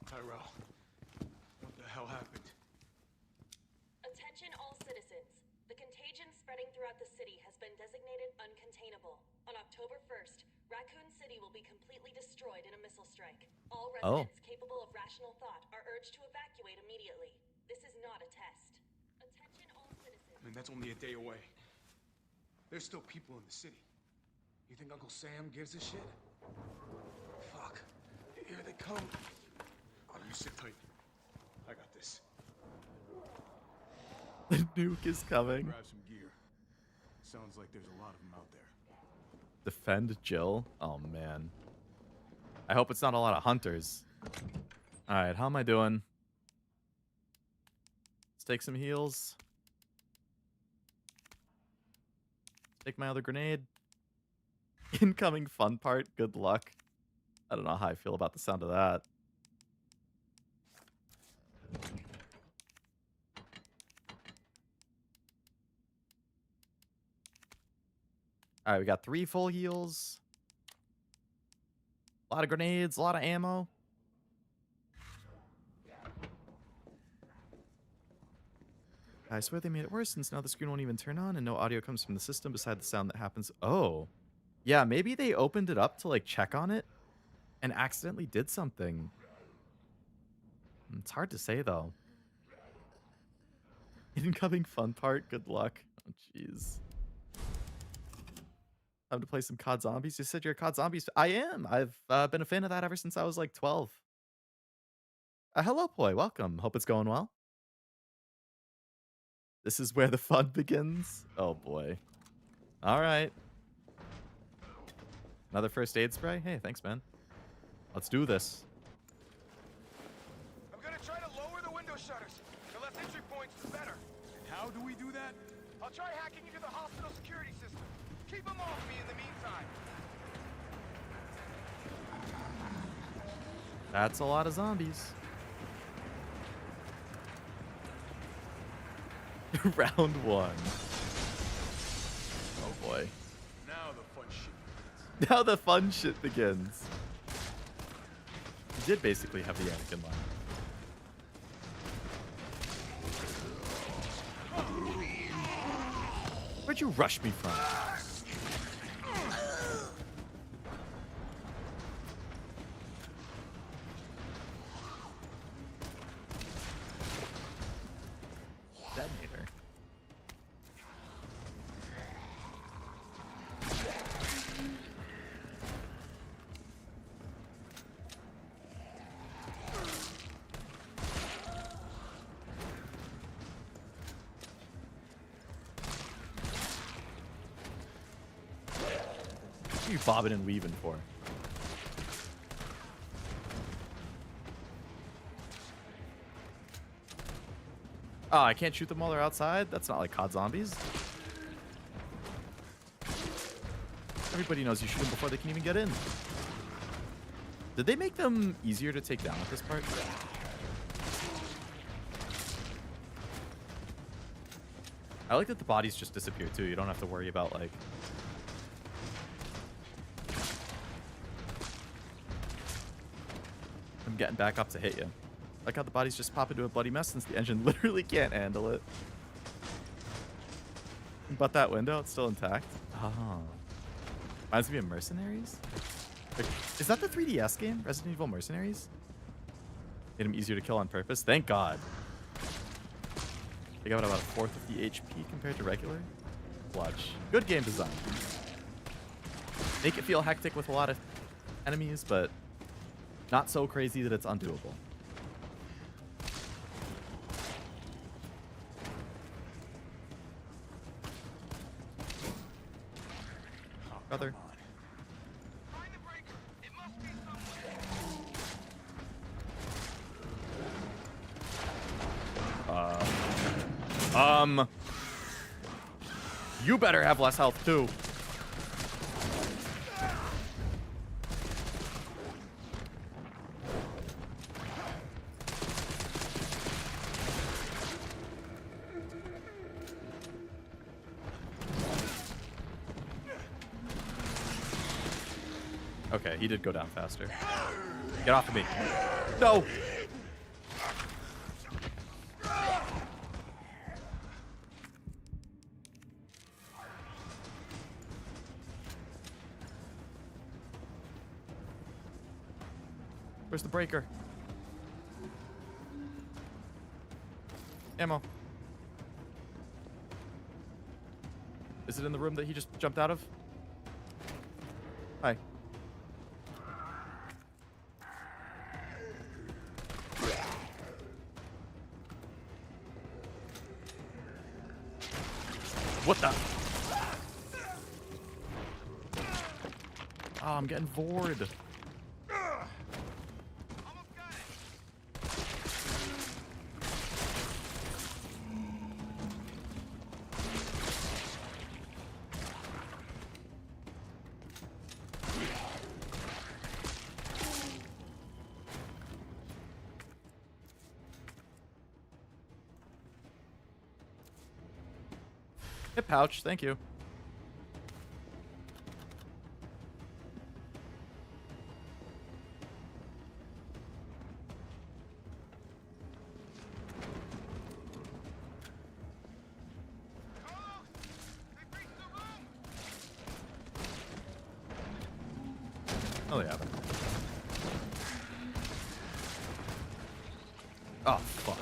Tyrell, what the hell happened? Attention all citizens. The contagion spreading throughout the city has been designated uncontainable. On October 1st, Raccoon City will be completely destroyed in a missile strike. All residents capable of rational thought are urged to evacuate immediately. This is not a test. Attention all citizens. I mean, that's only a day away. There's still people in the city. You think Uncle Sam gives a shit? Fuck. Here they come. You sit tight. I got this. The nuke is coming. Grab some gear. Sounds like there's a lot of them out there. Defend Jill? Oh, man. I hope it's not a lot of hunters. Alright, how am I doing? Let's take some heals. Take my other grenade. Incoming fun part. Good luck. I don't know how I feel about the sound of that. All right, we got 3 full heals. A lot of grenades, a lot of ammo. I swear they made it worse since now the screen won't even turn on and no audio comes from the system beside the sound that happens. Oh. Yeah, maybe they opened it up to like check on it and accidentally did something. It's hard to say though. Incoming fun part. Good luck. Oh, jeez. Time to play some COD Zombies. You said you're a COD Zombies. I am. I've been a fan of that ever since I was like 12. Hello, Poi. Welcome. Hope it's going well. This is where the fun begins. Oh, boy. All right. Another first aid spray? Hey, thanks, man. Let's do this. I'm gonna try to lower the window shutters. The less entry points, the better. And how do we do that? I'll try hacking into the hospital security system. Keep them off me in the meantime. That's a lot of zombies. Round 1. Oh boy. Now the fun shit begins. Now the fun shit begins. You did basically have the Anakin line. Where'd you rush me from? Detonator. What are you bobbing and weaving for? Oh, I can't shoot them while they're outside? That's not like COD Zombies. Everybody knows you shoot them before they can even get in. Did they make them easier to take down at this part? I like that the bodies just disappear too. You don't have to worry about like... I'm getting back up to hit you. Like how the bodies just pop into a bloody mess since the engine literally can't handle it. But that window, it's still intact. Oh. Reminds me of Mercenaries? Like, is that the 3DS game? Resident Evil Mercenaries? Made them easier to kill on purpose? Thank God. They got about a fourth of the HP compared to regular. Watch. Good game design. Make it feel hectic with a lot of enemies, but not so crazy that it's undoable. Brother. Find the breaker. It must be somewhere. You better have less health too. Okay, he did go down faster. Get off of me. No! Where's the breaker? Ammo. Is it in the room that he just jumped out of? Hi. What the? Oh, I'm getting bored. Hip pouch, thank you. Oh, they haven't. Oh, fuck.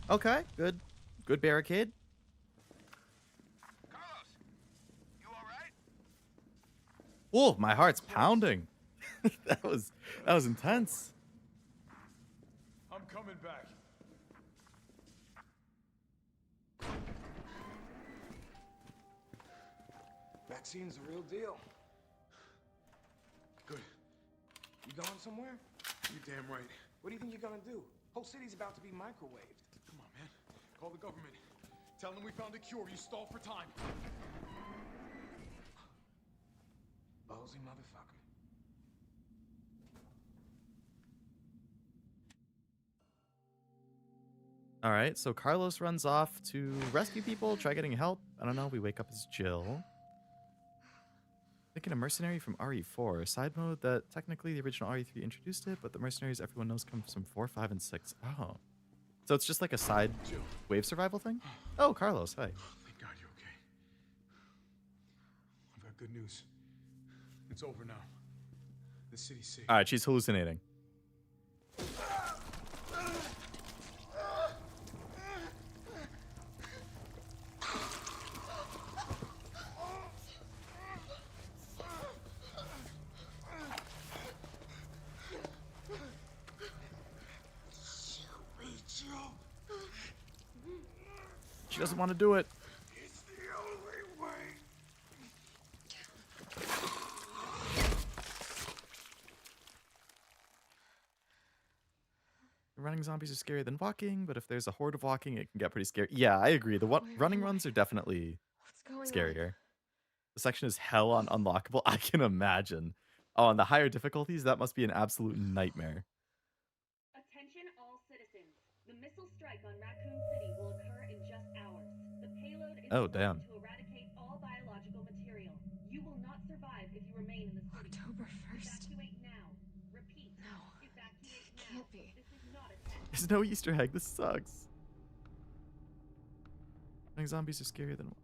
Okay, good. Good barricade. Carlos, you all right? Oh, my heart's pounding. that was intense. I'm coming back. Vaccine's the real deal. Good. You going somewhere? You damn right. What do you think you're gonna do? Whole city's about to be microwaved. Come on, man. Call the government. Tell them we found a cure. You stalled for time. Ballsy motherfucker. All right, so Carlos runs off to rescue people, try getting help. I don't know, we wake up as Jill. Thinking a mercenary from RE4, a side mode that technically the original RE3 introduced it, but the mercenaries everyone knows come from 4, 5, and 6. Oh. So it's just like a side wave survival thing? Oh, Carlos, hi. Thank God you're okay. I've got good news. It's over now. The city's safe. All right, she's hallucinating. She doesn't want to do it. It's the only way. Running zombies are scarier than walking, but if there's a horde of walking, it can get pretty scary. Yeah, I agree. The running runs are definitely scarier. The section is hell on unlockable. I can imagine. Oh, on the higher difficulties, that must be an absolute nightmare. Attention all citizens. The missile strike on Raccoon City will occur in just hours. The payload is Oh, designed damn. to eradicate all biological material. You will not survive if you remain in the city. October 1st. Evacuate now. Repeat. No. Evacuate now. Can't be. This is not a test. There's no Easter egg. This sucks. I think zombies are scarier than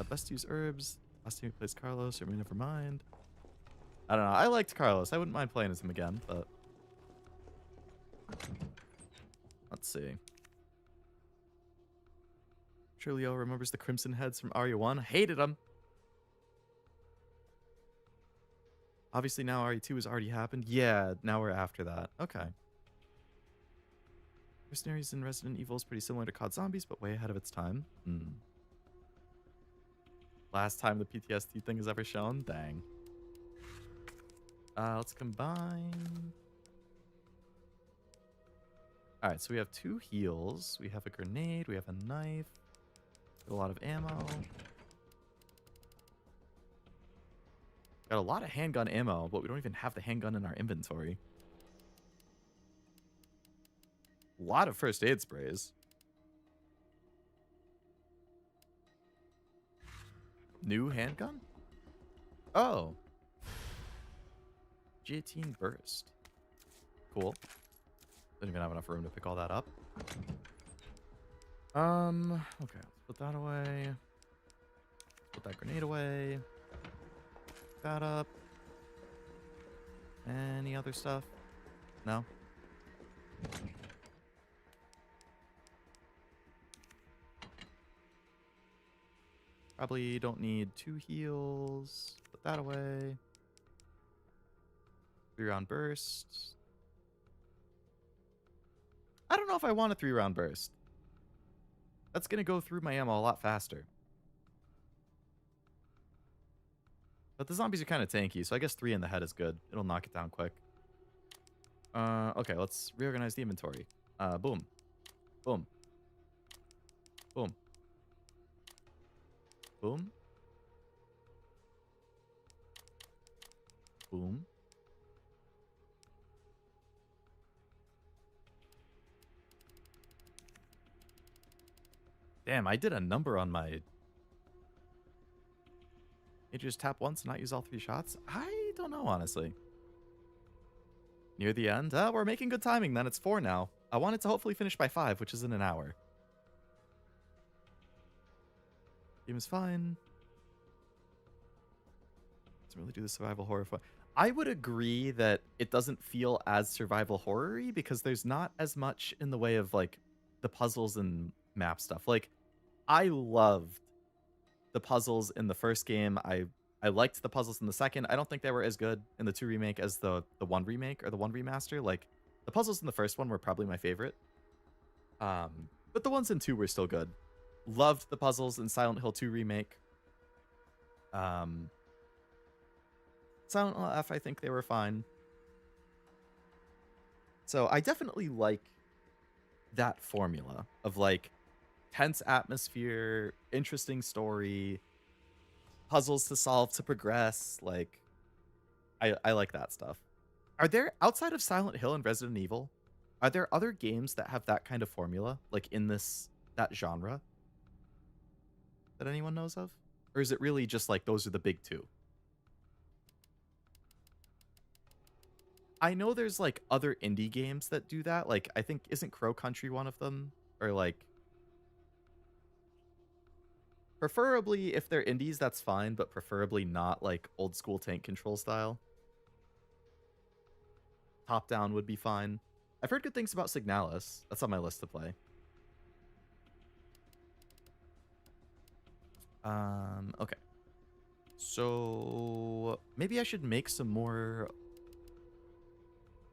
best to use herbs. Last time we played Carlos, or never mind. I don't know. I liked Carlos. I wouldn't mind playing as him again, but let's see. Sure, Leo remembers the Crimson Heads from RE1. Hated them. Obviously, now RE2 has already happened. Yeah, now we're after that. Okay. Mercenaries in Resident Evil is pretty similar to COD Zombies, but way ahead of its time. Last time the PTSD thing is ever shown? Dang. Let's combine. Alright, so we have 2 heals. We have a grenade. We have a knife. A lot of ammo. Got a lot of handgun ammo, but we don't even have the handgun in our inventory. A lot of first aid sprays. New handgun? Oh. Guillotine burst. Cool. Don't even have enough room to pick all that up. Okay, let's put that away. Put that grenade away. Pick that up. Any other stuff? No? Probably don't need 2 heals. Put that away. 3-round burst. I don't know if I want a 3-round burst. That's going to go through my ammo a lot faster. But the zombies are kind of tanky, so I guess 3 in the head is good. It'll knock it down quick. Okay, let's reorganize the inventory. Boom. Boom. Boom. Boom. Boom. Damn, I did a number on my... You just tap once and not use all 3 shots? I don't know, honestly. Near the end? We're making good timing then. It's 4 now. I wanted to hopefully finish by 5, which is in an hour. Game is fine. Doesn't really do the survival horror fun. I would agree that it doesn't feel as survival horror-y because there's not as much in the way of like the puzzles and map stuff. Like, I loved the puzzles in the first game. I liked the puzzles in the second. I don't think they were as good in the 2 remake as the 1 remake or the 1 remaster. Like, the puzzles in the first one were probably my favorite. But the ones in 2 were still good. Loved the puzzles in Silent Hill 2 remake. Silent Hill F, I think they were fine. So I definitely like that formula of like tense atmosphere, interesting story, puzzles to solve to progress. Like, I like that stuff. Are there, outside of Silent Hill and Resident Evil, are there other games that have that kind of formula, like in that genre, that anyone knows of? Or is it really just like those are the big 2? I know there's like other indie games that do that. Like, I think, isn't Crow Country one of them? Or like, preferably if they're indies, that's fine, but preferably not like old school tank control style. Top down would be fine. I've heard good things about Signalis. That's on my list to play. Okay. So maybe I should make some more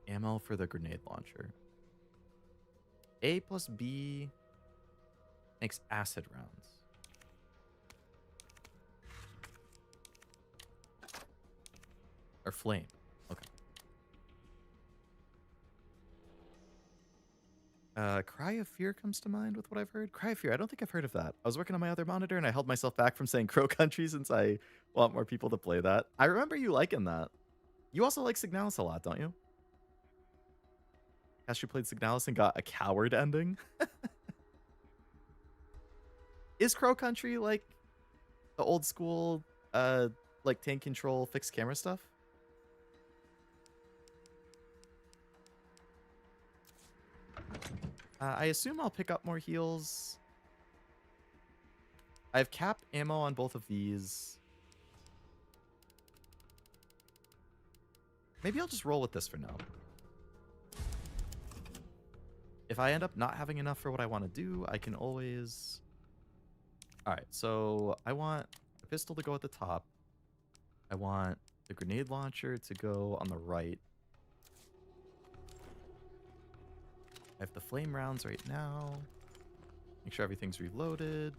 ammo for the grenade launcher. A plus B makes acid rounds. Or flame. Okay. Cry of Fear comes to mind with what I've heard. Cry of Fear, I don't think I've heard of that. I was working on my other monitor and I held myself back from saying Crow Country since I want more people to play that. I remember you liking that. You also like Signalis a lot, don't you? Caster played Signalis and got a coward ending. Is Crow Country like the old school, like tank control fixed camera stuff? I assume I'll pick up more heals. I have cap ammo on both of these. Maybe I'll just roll with this for now. If I end up not having enough for what I want to do, I can always... Alright, so I want the pistol to go at the top. I want the grenade launcher to go on the right. I have the flame rounds right now. Make sure everything's reloaded.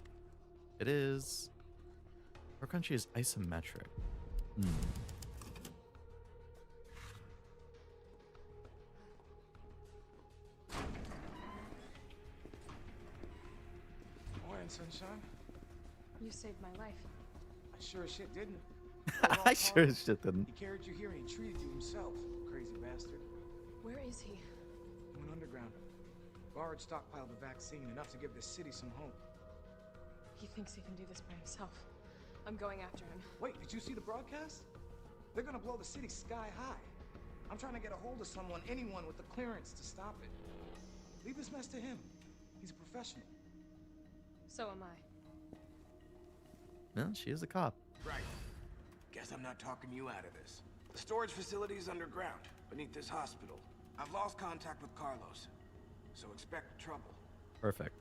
It is. Our country is isometric. Morning, sunshine. You saved my life. I sure as shit didn't. I sure as shit didn't. He carried you here and he treated you himself, crazy bastard. Where is he? He went underground. Bard stockpiled the vaccine, enough to give this city some hope. He thinks he can do this by himself. I'm going after him. Wait, did you see the broadcast? They're gonna blow the city sky high. I'm trying to get a hold of someone, anyone with the clearance to stop it. Leave this mess to him. He's a professional. So am I. Well, she is a cop. Right. Guess I'm not talking you out of this. The storage facility is underground, beneath this hospital. I've lost contact with Carlos, so expect trouble. Perfect.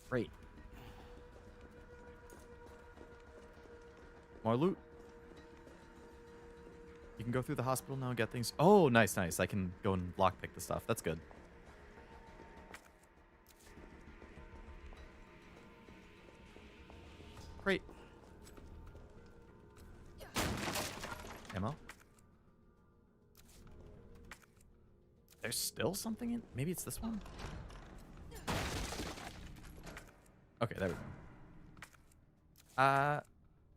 Great. More loot. You can go through the hospital now and get things. Oh, nice, nice. I can go and lockpick the stuff. That's good. Great. Ammo. There's still something in... Maybe it's this one? Okay, there we go.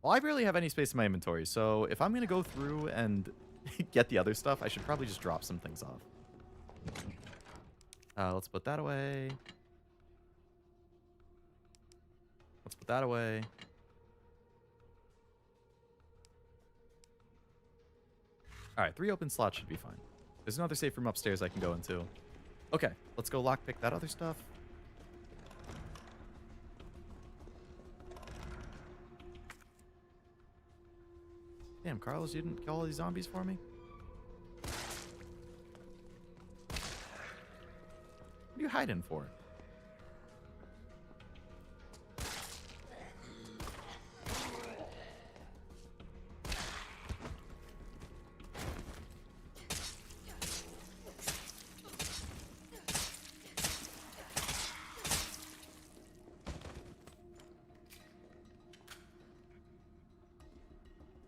Well, I barely have any space in my inventory, so if I'm going to go through and get the other stuff, I should probably just drop some things off. Let's put that away. Let's put that away. Alright, 3 open slots should be fine. There's another safe room upstairs I can go into. Okay, let's go lockpick that other stuff. Damn, Carlos, you didn't kill all these zombies for me? What are you hiding for?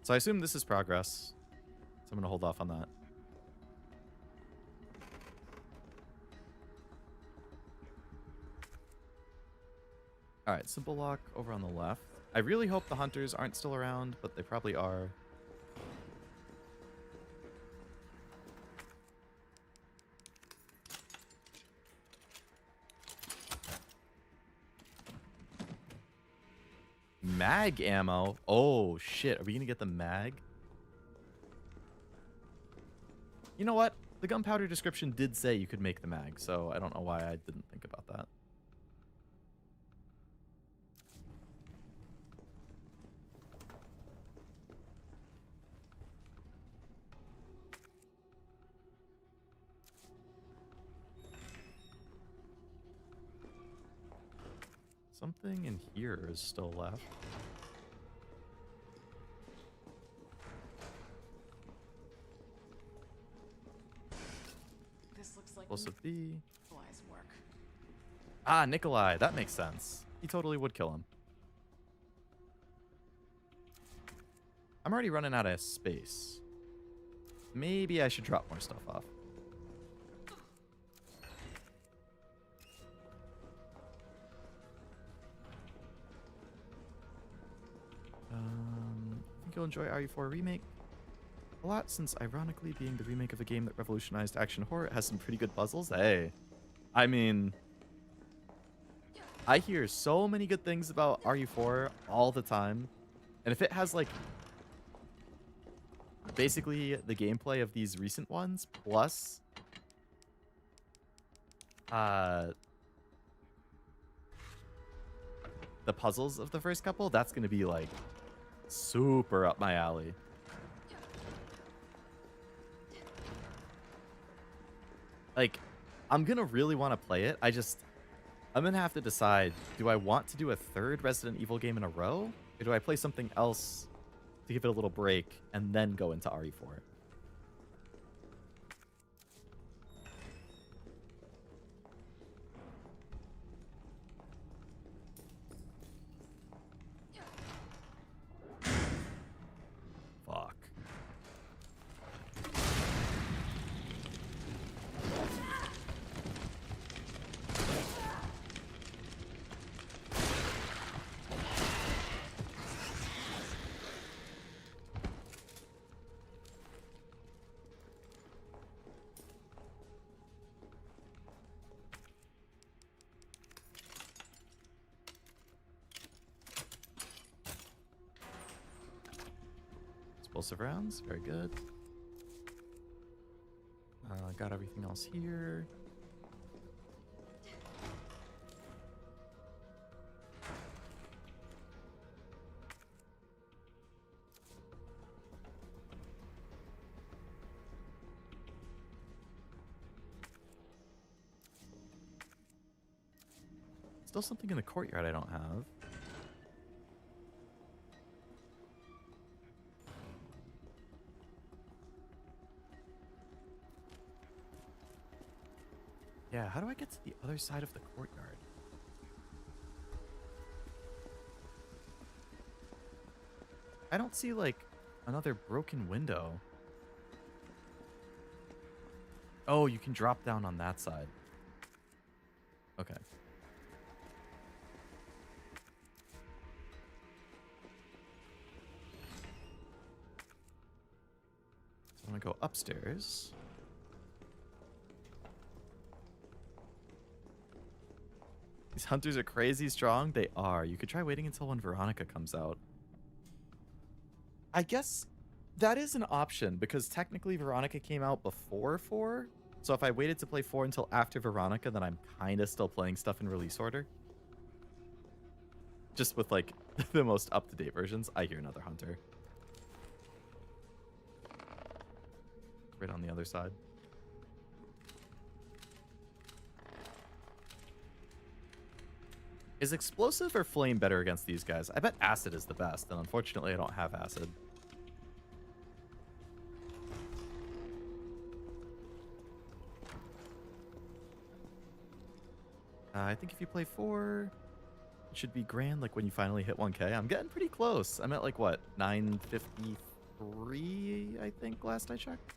So I assume this is progress. So I'm going to hold off on that. Alright, simple lock over on the left. I really hope the hunters aren't still around, but they probably are. Mag ammo? Oh, shit. Are we going to get the mag? You know what? The gunpowder description did say you could make the mag, so I don't know why I didn't think about that. Something in here is still left. This looks like Explosive B. Nikolai's work. Ah, Nikolai. That makes sense. He totally would kill him. I'm already running out of space. Maybe I should drop more stuff off. I think you'll enjoy RE3 Remake. a lot since ironically being the remake of a game that revolutionized action horror, it has some pretty good puzzles. Hey, I mean, I hear so many good things about RE4 all the time. And if it has like basically the gameplay of these recent ones plus the puzzles of the first couple, that's going to be like super up my alley. Like, I'm going to really want to play it. I'm going to have to decide, do I want to do a third Resident Evil game in a row? Or do I play something else to give it a little break and then go into RE4? Fuck. Explosive rounds, very good. Got everything else here. Still something in the courtyard I don't have. Yeah, how do I get to the other side of the courtyard? I don't see, like, another broken window. Oh, you can drop down on that side. Okay. So I'm gonna go upstairs. These hunters are crazy strong. They are. You could try waiting until when Veronica comes out. I guess that is an option because technically Veronica came out before 4. So if I waited to play 4 until after Veronica, then I'm kind of still playing stuff in release order. Just with like the most up-to-date versions. I hear another hunter. Right on the other side. Is explosive or flame better against these guys? I bet acid is the best, and unfortunately I don't have acid. I think if you play 4, it should be grand, like when you finally hit 1K. I'm getting pretty close. I'm at like, what, 953, I think, last I checked?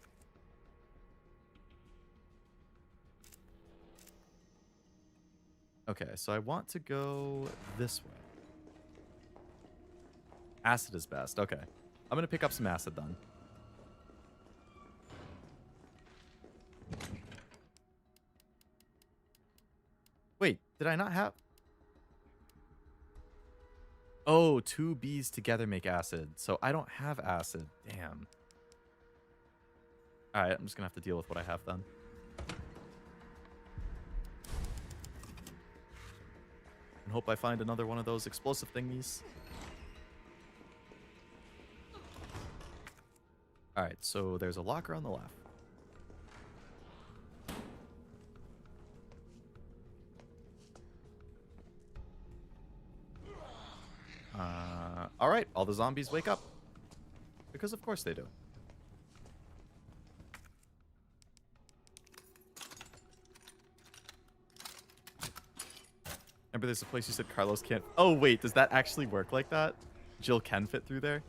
Okay, so I want to go this way. Acid is best. Okay. I'm going to pick up some acid then. Wait, did I not have... Oh, 2 Bs together make acid. So I don't have acid. Damn. Alright, I'm just going to have to deal with what I have then. And hope I find another one of those explosive thingies. Alright, so there's a locker on the left. Alright, all the zombies wake up. Because of course they do. Remember there's a place you said Carlos can't... Oh, wait, does that actually work like that? Jill can fit through there?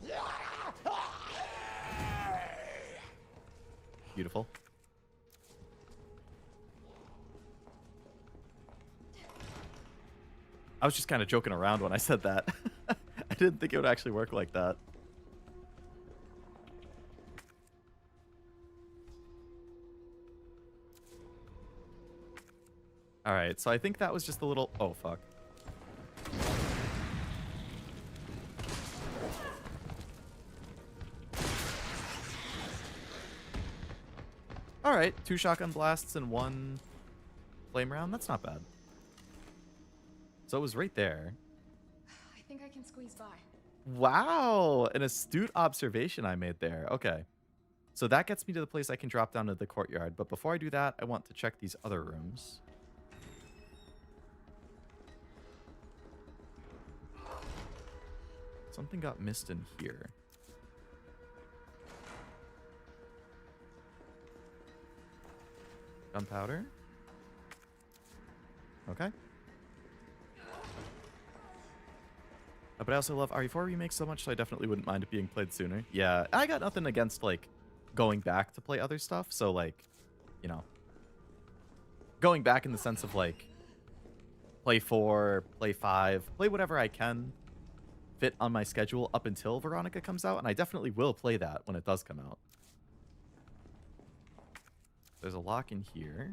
Beautiful. I was just kind of joking around when I said that. I didn't think it would actually work like that. All right, so I think that was just a little... Oh, fuck. All right, 2 shotgun blasts and 1 flame round. That's not bad. So it was right there. I think I can squeeze by. Wow, an astute observation I made there. Okay. So that gets me to the place I can drop down to the courtyard. But before I do that, I want to check these other rooms. Something got missed in here. Gunpowder. Okay. But I also love RE4 Remake so much, so I definitely wouldn't mind it being played sooner. Yeah, I got nothing against, like, going back to play other stuff. So, like, you know, going back in the sense of, like, play 4, play 5, play whatever I can fit on my schedule up until Veronica comes out. And I definitely will play that when it does come out. There's a lock in here.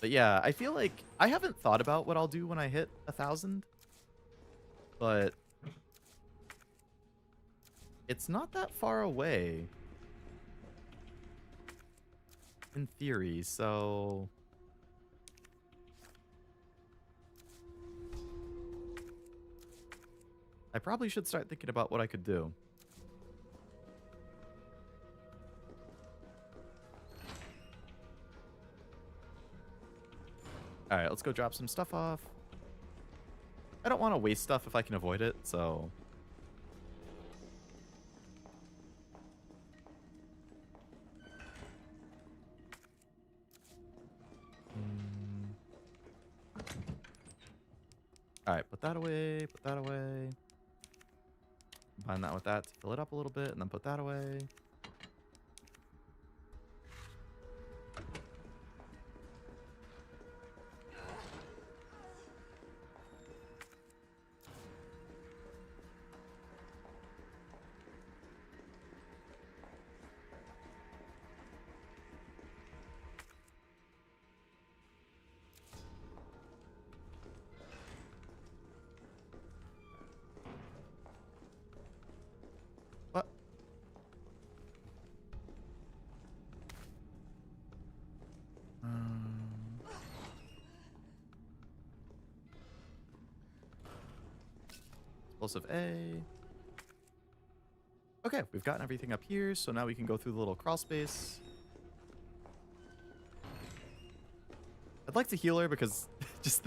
But yeah, I feel like I haven't thought about what I'll do when I hit 1,000. But it's not that far away. In theory, so... I probably should start thinking about what I could do. Alright, let's go drop some stuff off. I don't want to waste stuff if I can avoid it, so... Alright, put that away, put that away. Combine that with that to fill it up a little bit, and then put that away. What? Explosive A. Okay, we've gotten everything up here, so now we can go through the little crawl space. I'd like to heal her because just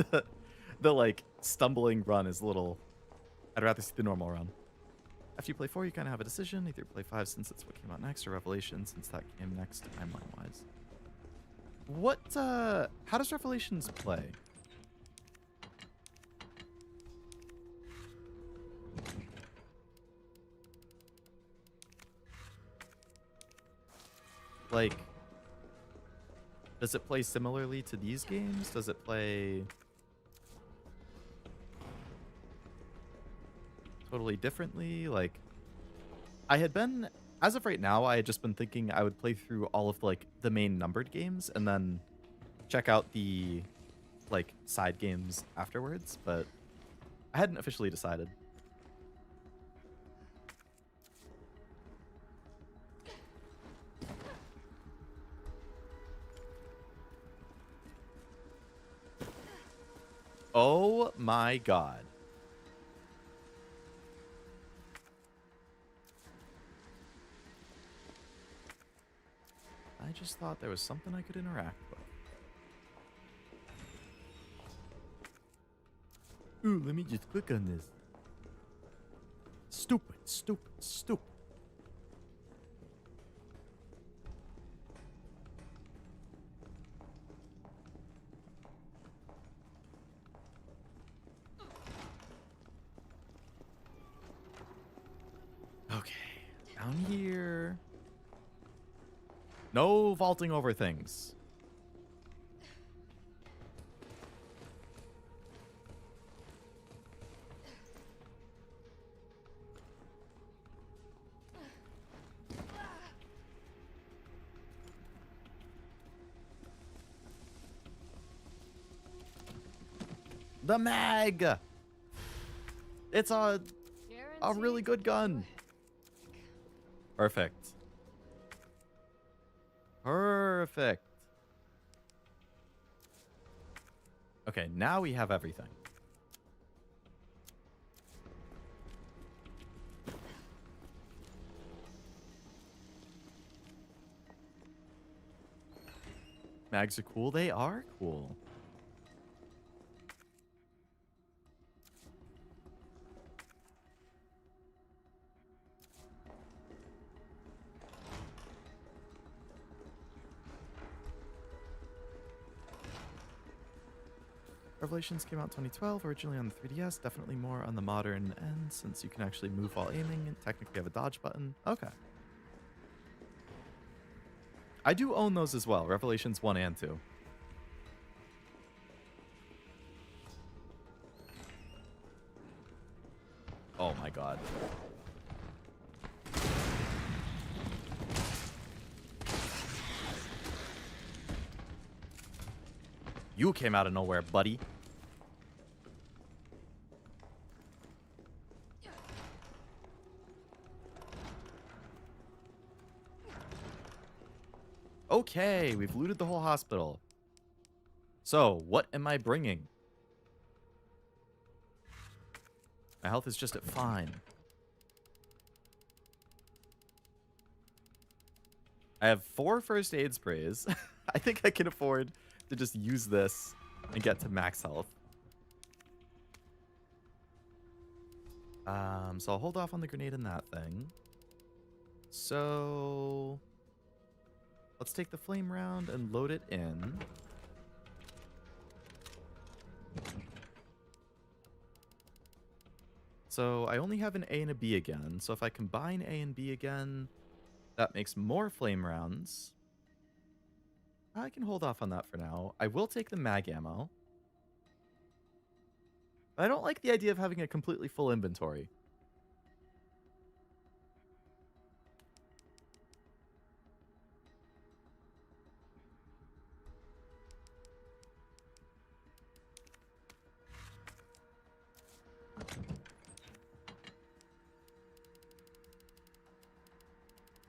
the like stumbling run is a little... I'd rather see the normal run. After you play 4, you kind of have a decision. Either play 5 since it's what came out next, or Revelation since that came next timeline-wise. What, how does Revelations play? Like, does it play similarly to these games? Does it play totally differently? Like, I had been, as of right now, I had just been thinking I would play through all of, like, the main numbered games and then check out the, like, side games afterwards, but I hadn't officially decided. Oh my god. I just thought there was something I could interact with. Ooh, let me just click on this. Stupid, stupid, stupid. Okay, down here. No vaulting over things. The mag! It's a really good gun. Perfect. Perfect. Okay, now we have everything. Mags are cool. They are cool. Revelations came out in 2012, originally on the 3DS, definitely more on the modern end since you can actually move while aiming and technically have a dodge button. Okay. I do own those as well, Revelations 1 and 2. Oh my god. You came out of nowhere, buddy. Okay, we've looted the whole hospital. So, what am I bringing? My health is just at fine. I have 4 first aid sprays. I think I can afford to just use this and get to max health. So I'll hold off on the grenade and that thing. So let's take the flame round and load it in. So I only have an A and a B again. So if I combine A and B again, that makes more flame rounds. I can hold off on that for now. I will take the mag ammo. I don't like the idea of having a completely full inventory.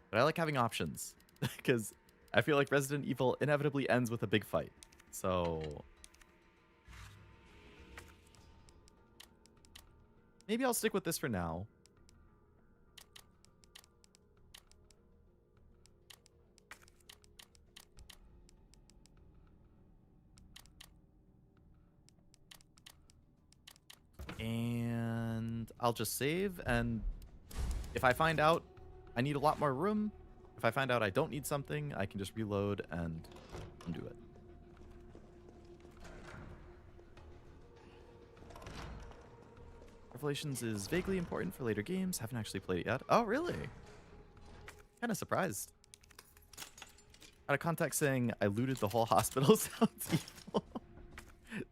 But I like having options because I feel like Resident Evil inevitably ends with a big fight. So maybe I'll stick with this for now. And I'll just save, and if I find out I need a lot more room, if I find out I don't need something, I can just reload and undo it. Revelations is vaguely important for later games. Haven't actually played it yet. Oh, really? Kind of surprised. Out of context saying I looted the whole hospital sounds evil.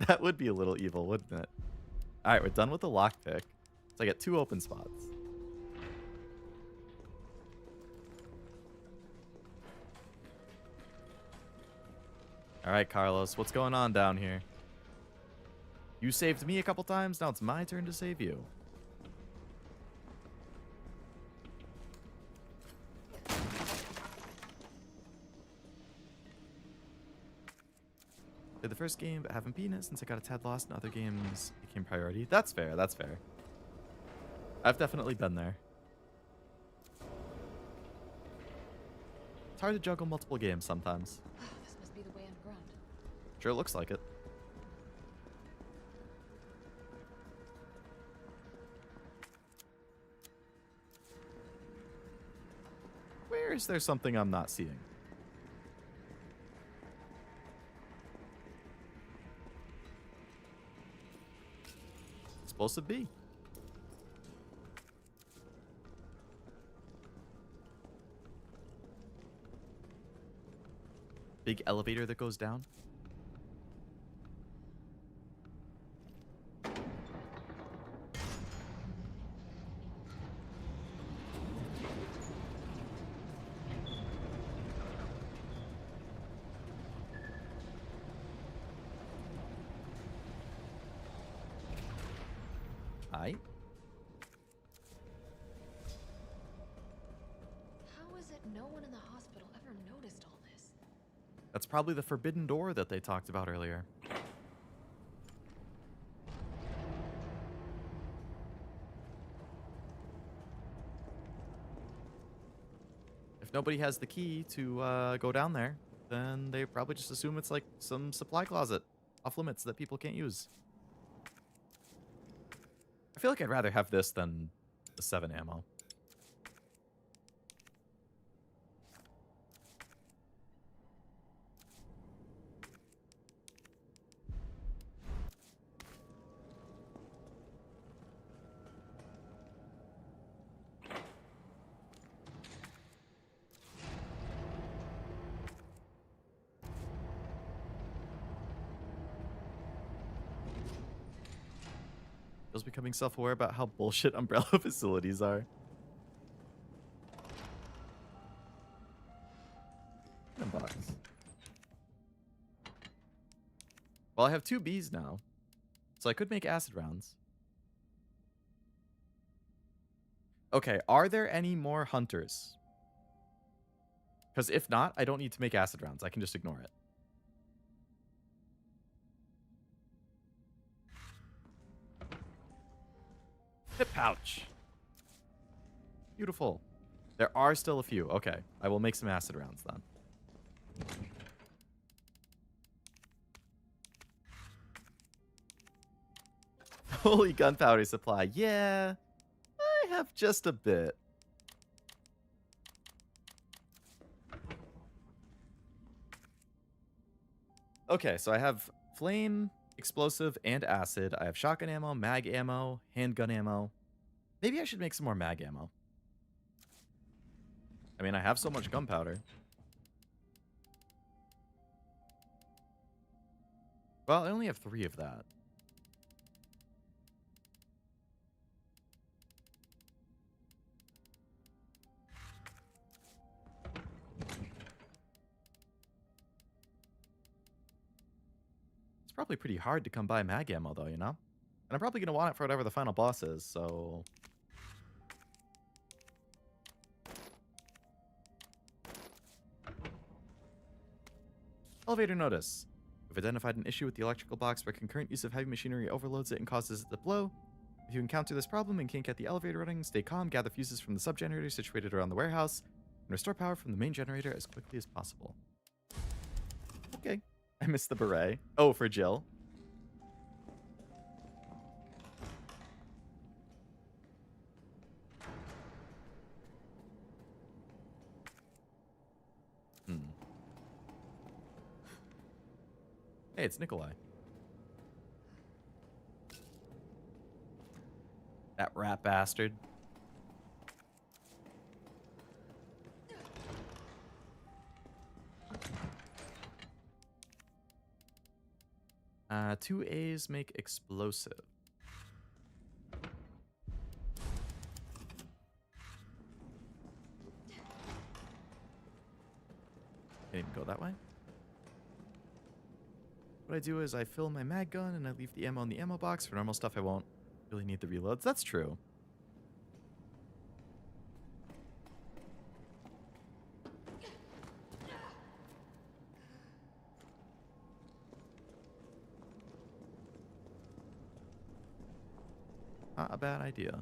That would be a little evil, wouldn't it? All right, we're done with the lockpick. So I get 2 open spots. All right, Carlos, what's going on down here? You saved me a couple times, now it's my turn to save you. Played the first game, but haven't beaten it since I got a tad lost and other games became priority. That's fair, that's fair. I've definitely been there. It's hard to juggle multiple games sometimes. This must be the way underground. Sure looks like it. Where is there something I'm not seeing? It's supposed to be. Big elevator that goes down. Hi. How is it no one in the hospital ever noticed all this? That's probably the forbidden door that they talked about earlier. If nobody has the key to go down there, then they probably just assume it's like some supply closet off limits that people can't use. I feel like I'd rather have this than the 7 ammo. Feels becoming self-aware about how bullshit umbrella facilities are. Box. Well, I have 2 Bs now, so I could make acid rounds. Okay, are there any more hunters? Because if not, I don't need to make acid rounds. I can just ignore it. Hip pouch. Beautiful. There are still a few. Okay, I will make some acid rounds then. Holy gunpowder supply. Yeah, I have just a bit. Okay, so I have flame, explosive, and acid. I have shotgun ammo, mag ammo, handgun ammo. Maybe I should make some more mag ammo. I mean, I have so much gunpowder. Well, I only have 3 of that. It's probably pretty hard to come by mag ammo, though, you know? And I'm probably going to want it for whatever the final boss is, so... Elevator notice. We've identified an issue with the electrical box where concurrent use of heavy machinery overloads it and causes it to blow. If you encounter this problem and can't get the elevator running, stay calm, gather fuses from the sub-generator situated around the warehouse, and restore power from the main generator as quickly as possible. Okay. I missed the beret. Oh, for Jill. Hey, it's Nikolai. That rat bastard. Two A's make explosive. Can't even go that way. What I do is I fill my mag gun and I leave the ammo in the ammo box. For normal stuff, I won't really need the reloads. That's true. Not a bad idea.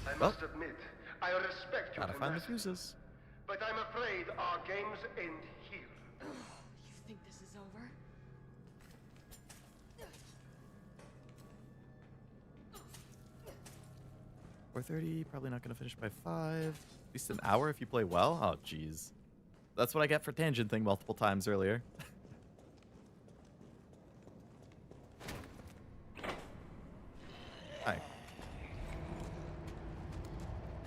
I must admit, I respect your Gotta find the tenacity, fuses. but I'm afraid our games end here. You think this is over? 4:30, probably not gonna finish by 5. At least an hour if you play well. Oh, jeez. That's what I get for tangenting multiple times earlier. Hi.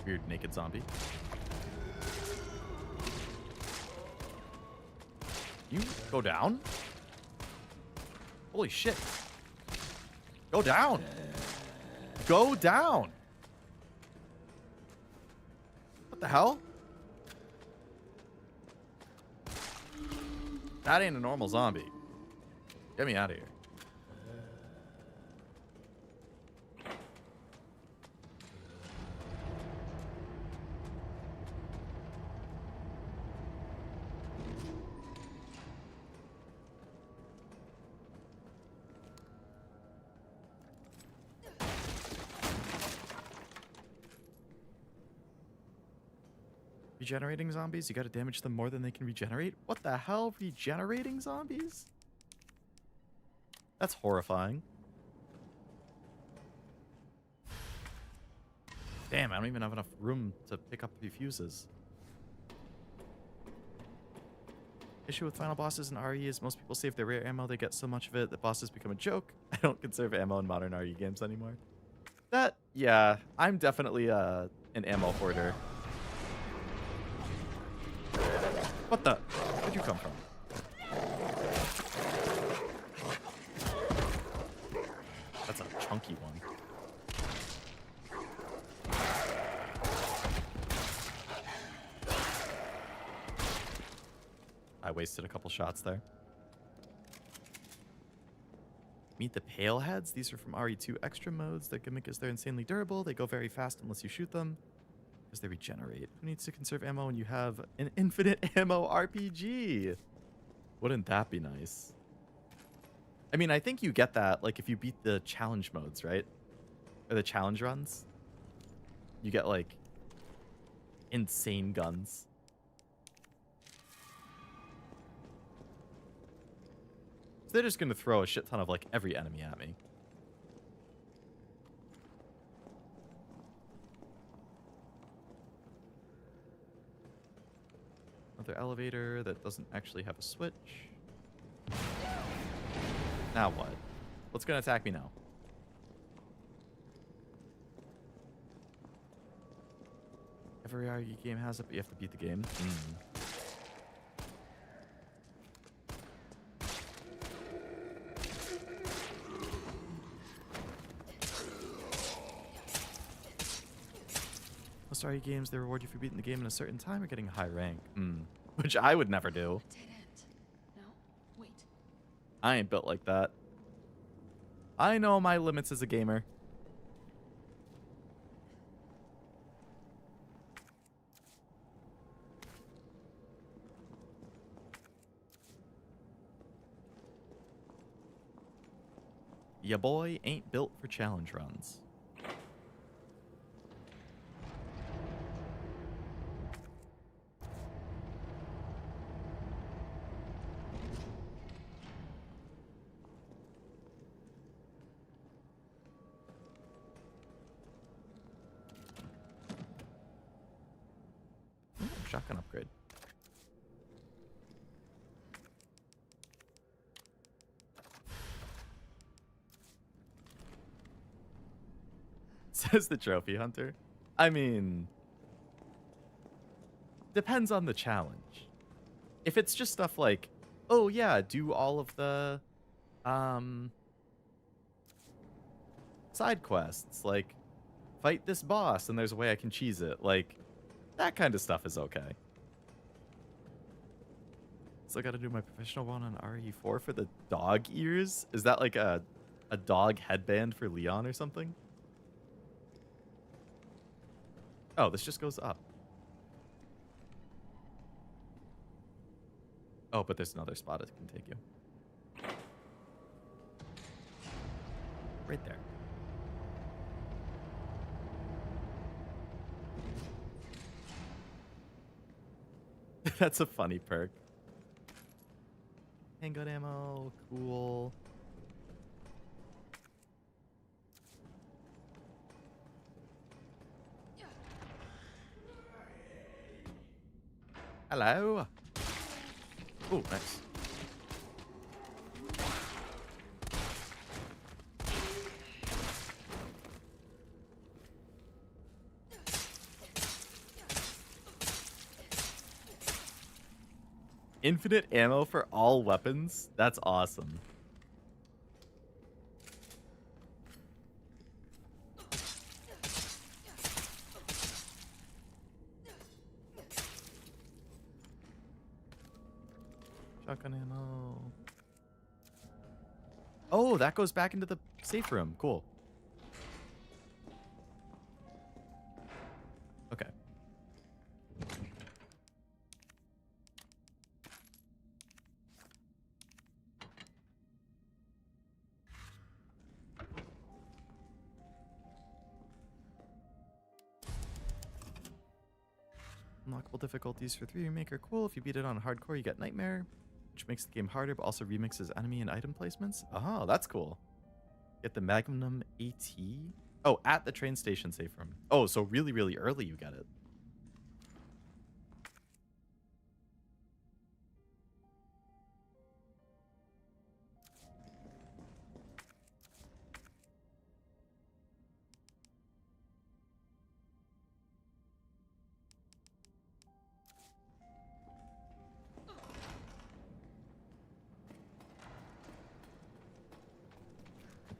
Weird naked zombie. You go down? Holy shit. Go down. Go down. What the hell? That ain't a normal zombie. Get me out of here. Regenerating zombies? You gotta damage them more than they can regenerate? What the hell? Regenerating zombies? That's horrifying. Damn, I don't even have enough room to pick up the fuses. Issue with final bosses in RE is most people save their rare ammo. They get so much of it that bosses become a joke. I don't conserve ammo in modern RE games anymore. That, yeah, I'm definitely an ammo hoarder. What the? Where'd you come from? That's a chunky one. I wasted a couple shots there. Meet the Paleheads. These are from RE2 extra modes. Their gimmick is they're insanely durable. They go very fast unless you shoot them, because they regenerate. Who needs to conserve ammo when you have an infinite ammo RPG? Wouldn't that be nice? I mean, I think you get that, like, if you beat the challenge modes, right? Or the challenge runs. You get, like, insane guns. So they're just going to throw a shit ton of, like, every enemy at me. Another elevator that doesn't actually have a switch. Now what? What's going to attack me now? Every RE game has it, but you have to beat the game. Most RE games, they reward you for beating the game in a certain time or getting a high rank. Which I would never do. No, wait. I ain't built like that. I know my limits as a gamer. Ya boy ain't built for challenge runs. Shotgun upgrade. Says the trophy hunter. I mean, depends on the challenge. If it's just stuff like, oh yeah, do all of the side quests, like fight this boss and there's a way I can cheese it, like that kind of stuff is okay. So I gotta do my professional one on RE4 for the dog ears. Is that like a dog headband for Leon or something? Oh, this just goes up. Oh, but there's another spot it can take you. Right there. That's a funny perk. Handgun ammo, cool. Hello. Oh, nice. Infinite ammo for all weapons? That's awesome. Shotgun ammo. Oh, that goes back into the safe room. Cool. Okay. Unlockable difficulties for 3 Remake are cool. If you beat it on hardcore, you get Nightmare, which makes the game harder, but also remixes enemy and item placements. Oh, that's cool. Get the Magnum AT. Oh, at the train station safe room. Oh, so really, really early you get it.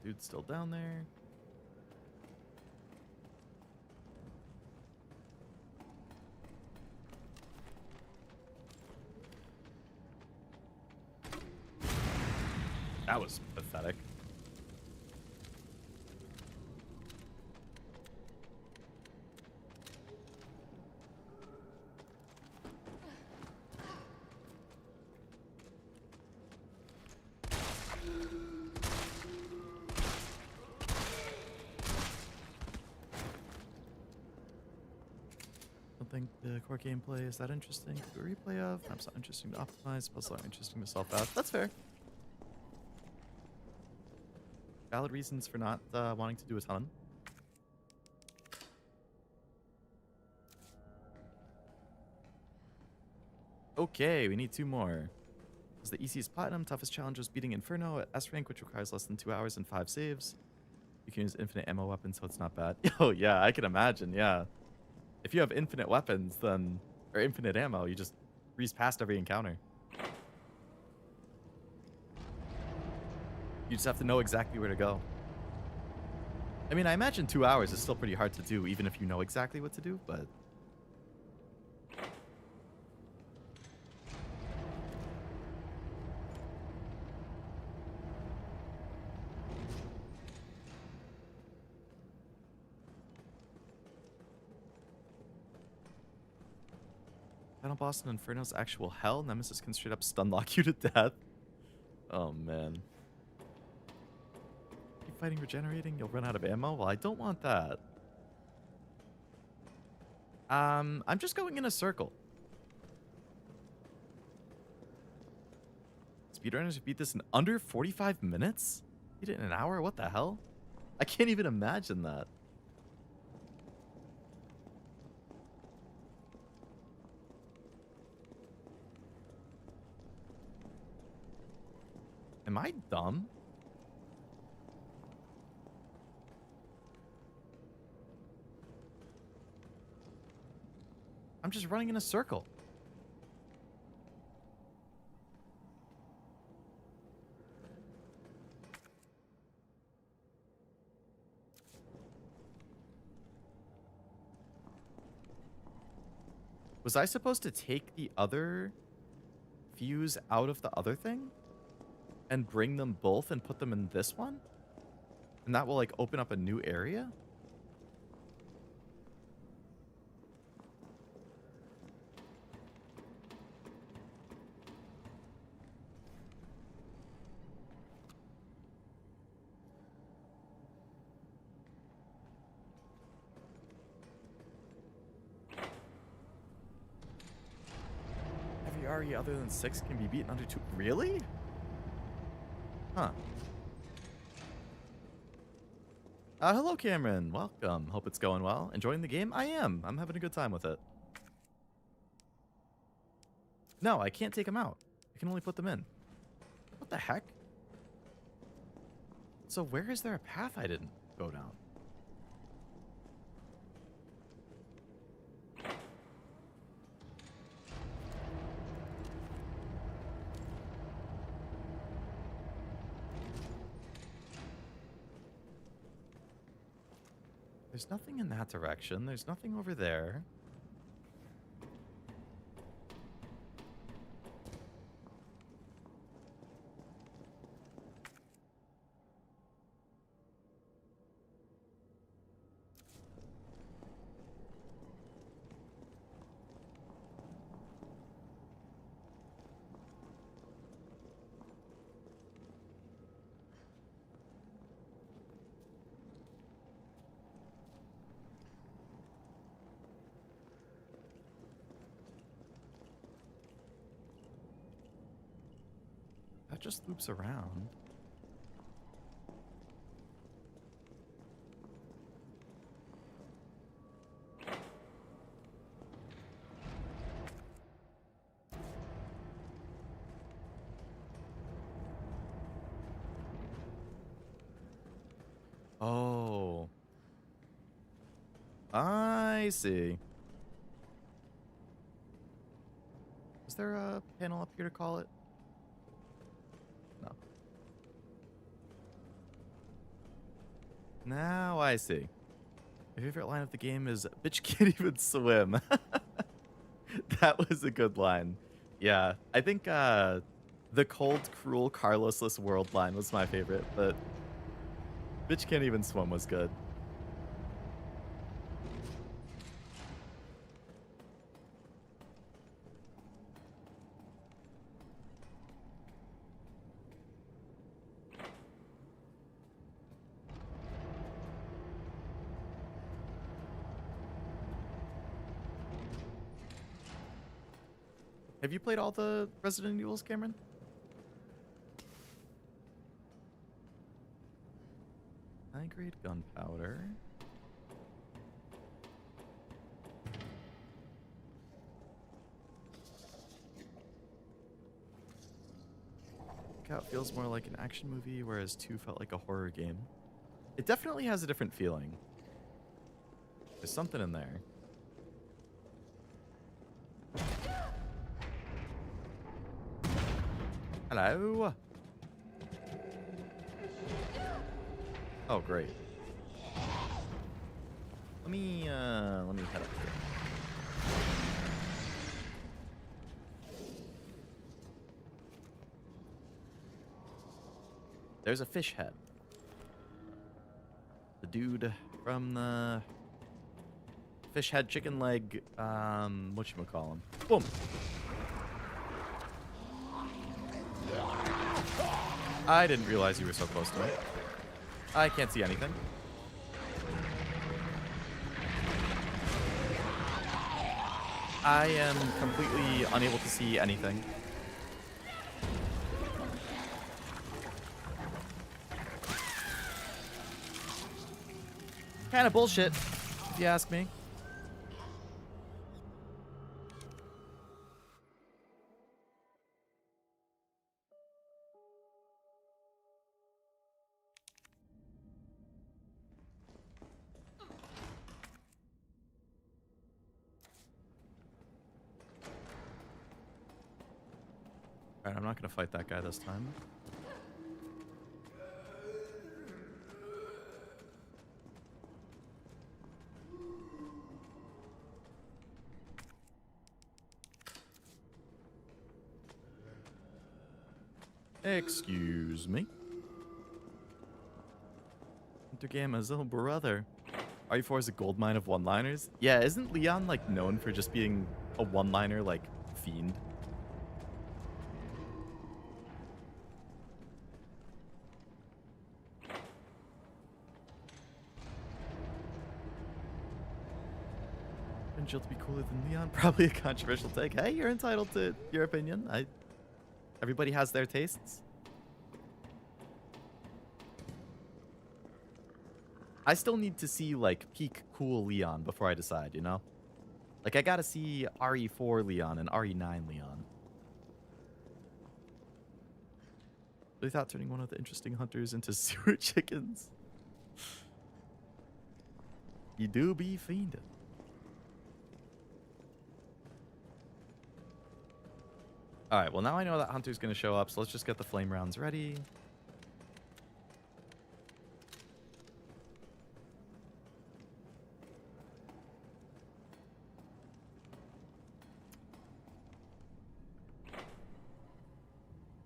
Dude's still down there. That was pathetic. Don't think the core gameplay is that interesting to do a replay of. Maps not interesting to optimize. Puzzles not interesting to solve fast. That's fair. Valid reasons for not wanting to do a ton. Okay, we need 2 more. This is the easiest platinum. Toughest challenge was beating Inferno at S rank, which requires less than 2 hours and 5 saves. You can use infinite ammo weapons, so it's not bad. Oh yeah, I can imagine. Yeah, if you have infinite weapons, then or infinite ammo, you just breeze past every encounter. You just have to know exactly where to go. I mean, I imagine 2 hours is still pretty hard to do, even if you know exactly what to do, but... Final boss in Inferno's actual hell. Nemesis can straight up stun lock you to death. Oh, man. Keep fighting regenerating, you'll run out of ammo? Well, I don't want that. I'm just going in a circle. Speedrunners beat this in under 45 minutes? Beat it in an hour? What the hell? I can't even imagine that. Am I dumb? I'm just running in a circle. Was I supposed to take the other fuse out of the other thing? And bring them both and put them in this one? And that will, like, open up a new area? Every RE other than 6 can be beaten under 2. Really? Huh. Hello, Cameron. Welcome. Hope it's going well. Enjoying the game? I am. I'm having a good time with it. No, I can't take them out. I can only put them in. What the heck? So where is there a path I didn't go down? There's nothing in that direction. There's nothing over there. just loops around. Oh. I see. Is there a panel up here to call it? No. Now I see. My favorite line of the game is, "Bitch can't even swim." That was a good line. Yeah, I think the cold, cruel, Carlosless world line was my favorite, but "Bitch can't even swim" was good. Have you played all the Resident Evils, Cameron? High-grade gunpowder. Out feels more like an action movie, whereas 2 felt like a horror game. It definitely has a different feeling. There's something in there. Hello. Oh, great. Let me head up here. There's a fish head. The dude from the fish head chicken leg, whatchamacallem. Boom. I didn't realize you were so close to me. I can't see anything. I am completely unable to see anything. Kind of bullshit, if you ask me. Alright, I'm not gonna fight that guy this time. Excuse me. Intergamma's little brother. RE4 is a goldmine of one-liners. Yeah, isn't Leon like known for just being a one-liner like fiend? And Jill to be cooler than Leon? Probably a controversial take. Hey, you're entitled to your opinion. Everybody has their tastes. I still need to see, like, peak cool Leon before I decide, you know? Like, I gotta see RE4 Leon and RE9 Leon. Really thought turning one of the interesting hunters into sewer chickens. You do be fiending. Alright, well now I know that Hunter's gonna show up, so let's just get the flame rounds ready.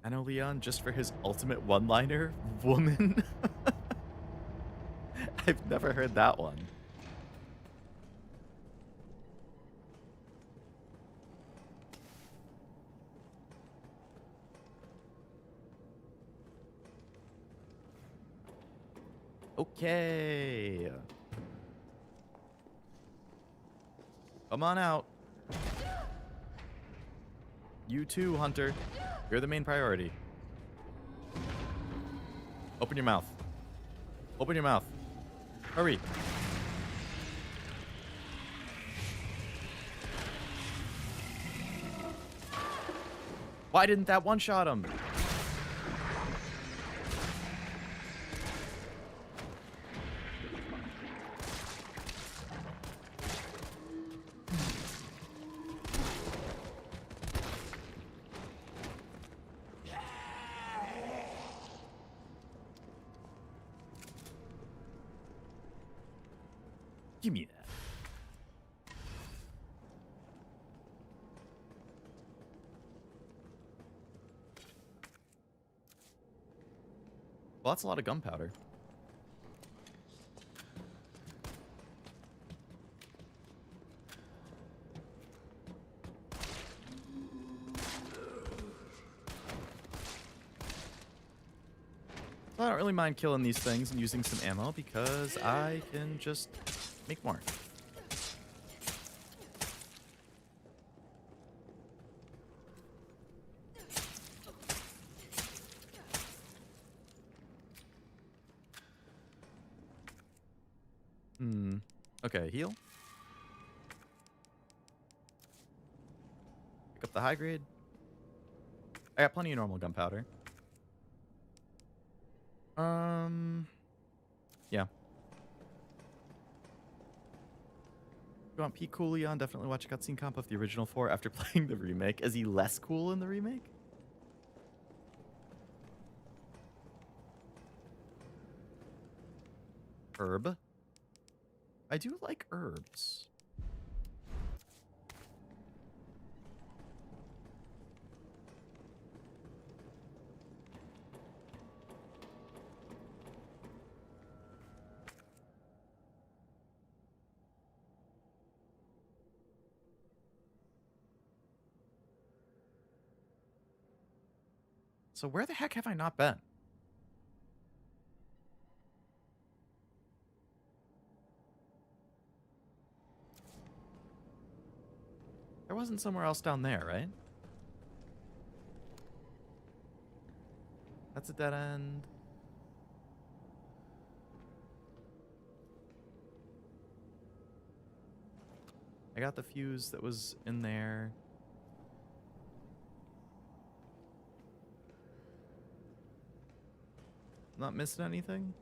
I know Leon just for his ultimate one-liner, woman. I've never heard that one. Okay. Come on out. You too, Hunter. You're the main priority. Open your mouth. Open your mouth. Hurry. Why didn't that one-shot him? Give me that. Well, that's a lot of gunpowder. I don't really mind killing these things and using some ammo because I can just make more. Okay, heal. Pick up the high grade. I got plenty of normal gunpowder. Yeah. You want Pete Cooley on? Definitely watch a cutscene comp of the original 4 after playing the remake. Is he less cool in the remake? Herb. I do like herbs. So where the heck have I not been? There wasn't somewhere else down there, right? That's a dead end. I got the fuse that was in there. Not missing anything?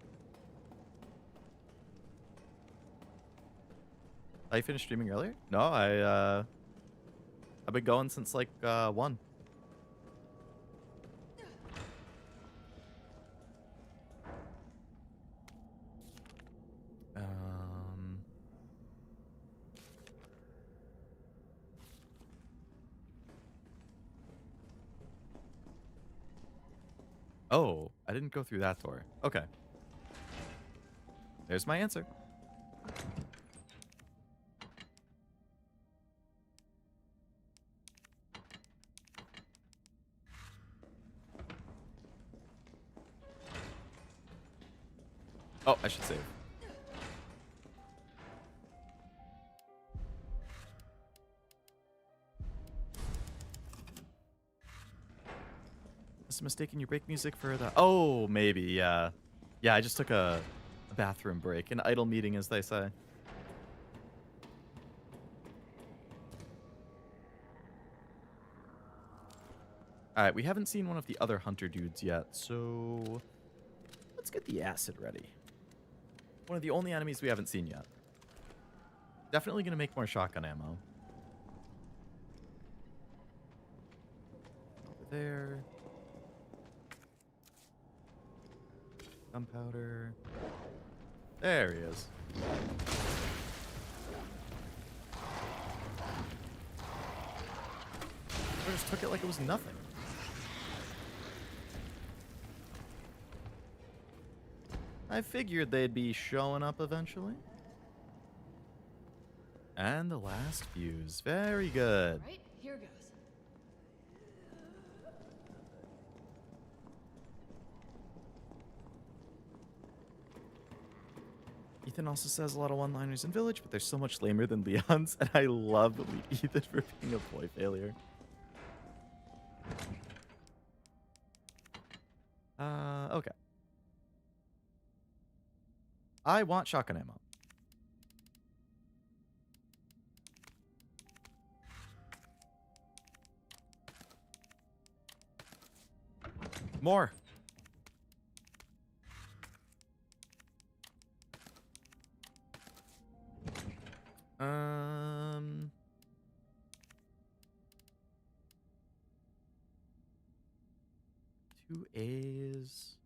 I finished streaming earlier? No, I've been going since like 1. Oh, I didn't go through that door. Okay. There's my answer. Oh, I should save. Is mistaking your break music for the... Oh, maybe, yeah. Yeah, I just took a bathroom break. An idle meeting, as they say. Alright, we haven't seen one of the other hunter dudes yet, so... Let's get the acid ready. One of the only enemies we haven't seen yet. Definitely gonna make more shotgun ammo. Over there. Gunpowder. There he is. I just took it like it was nothing. I figured they'd be showing up eventually. And the last fuse. Very good. All right, here goes. Ethan also says a lot of one-liners in Village, but they're so much lamer than Leon's, and I love Ethan for being a boy failure. Okay. I want shotgun ammo. More. Two A's.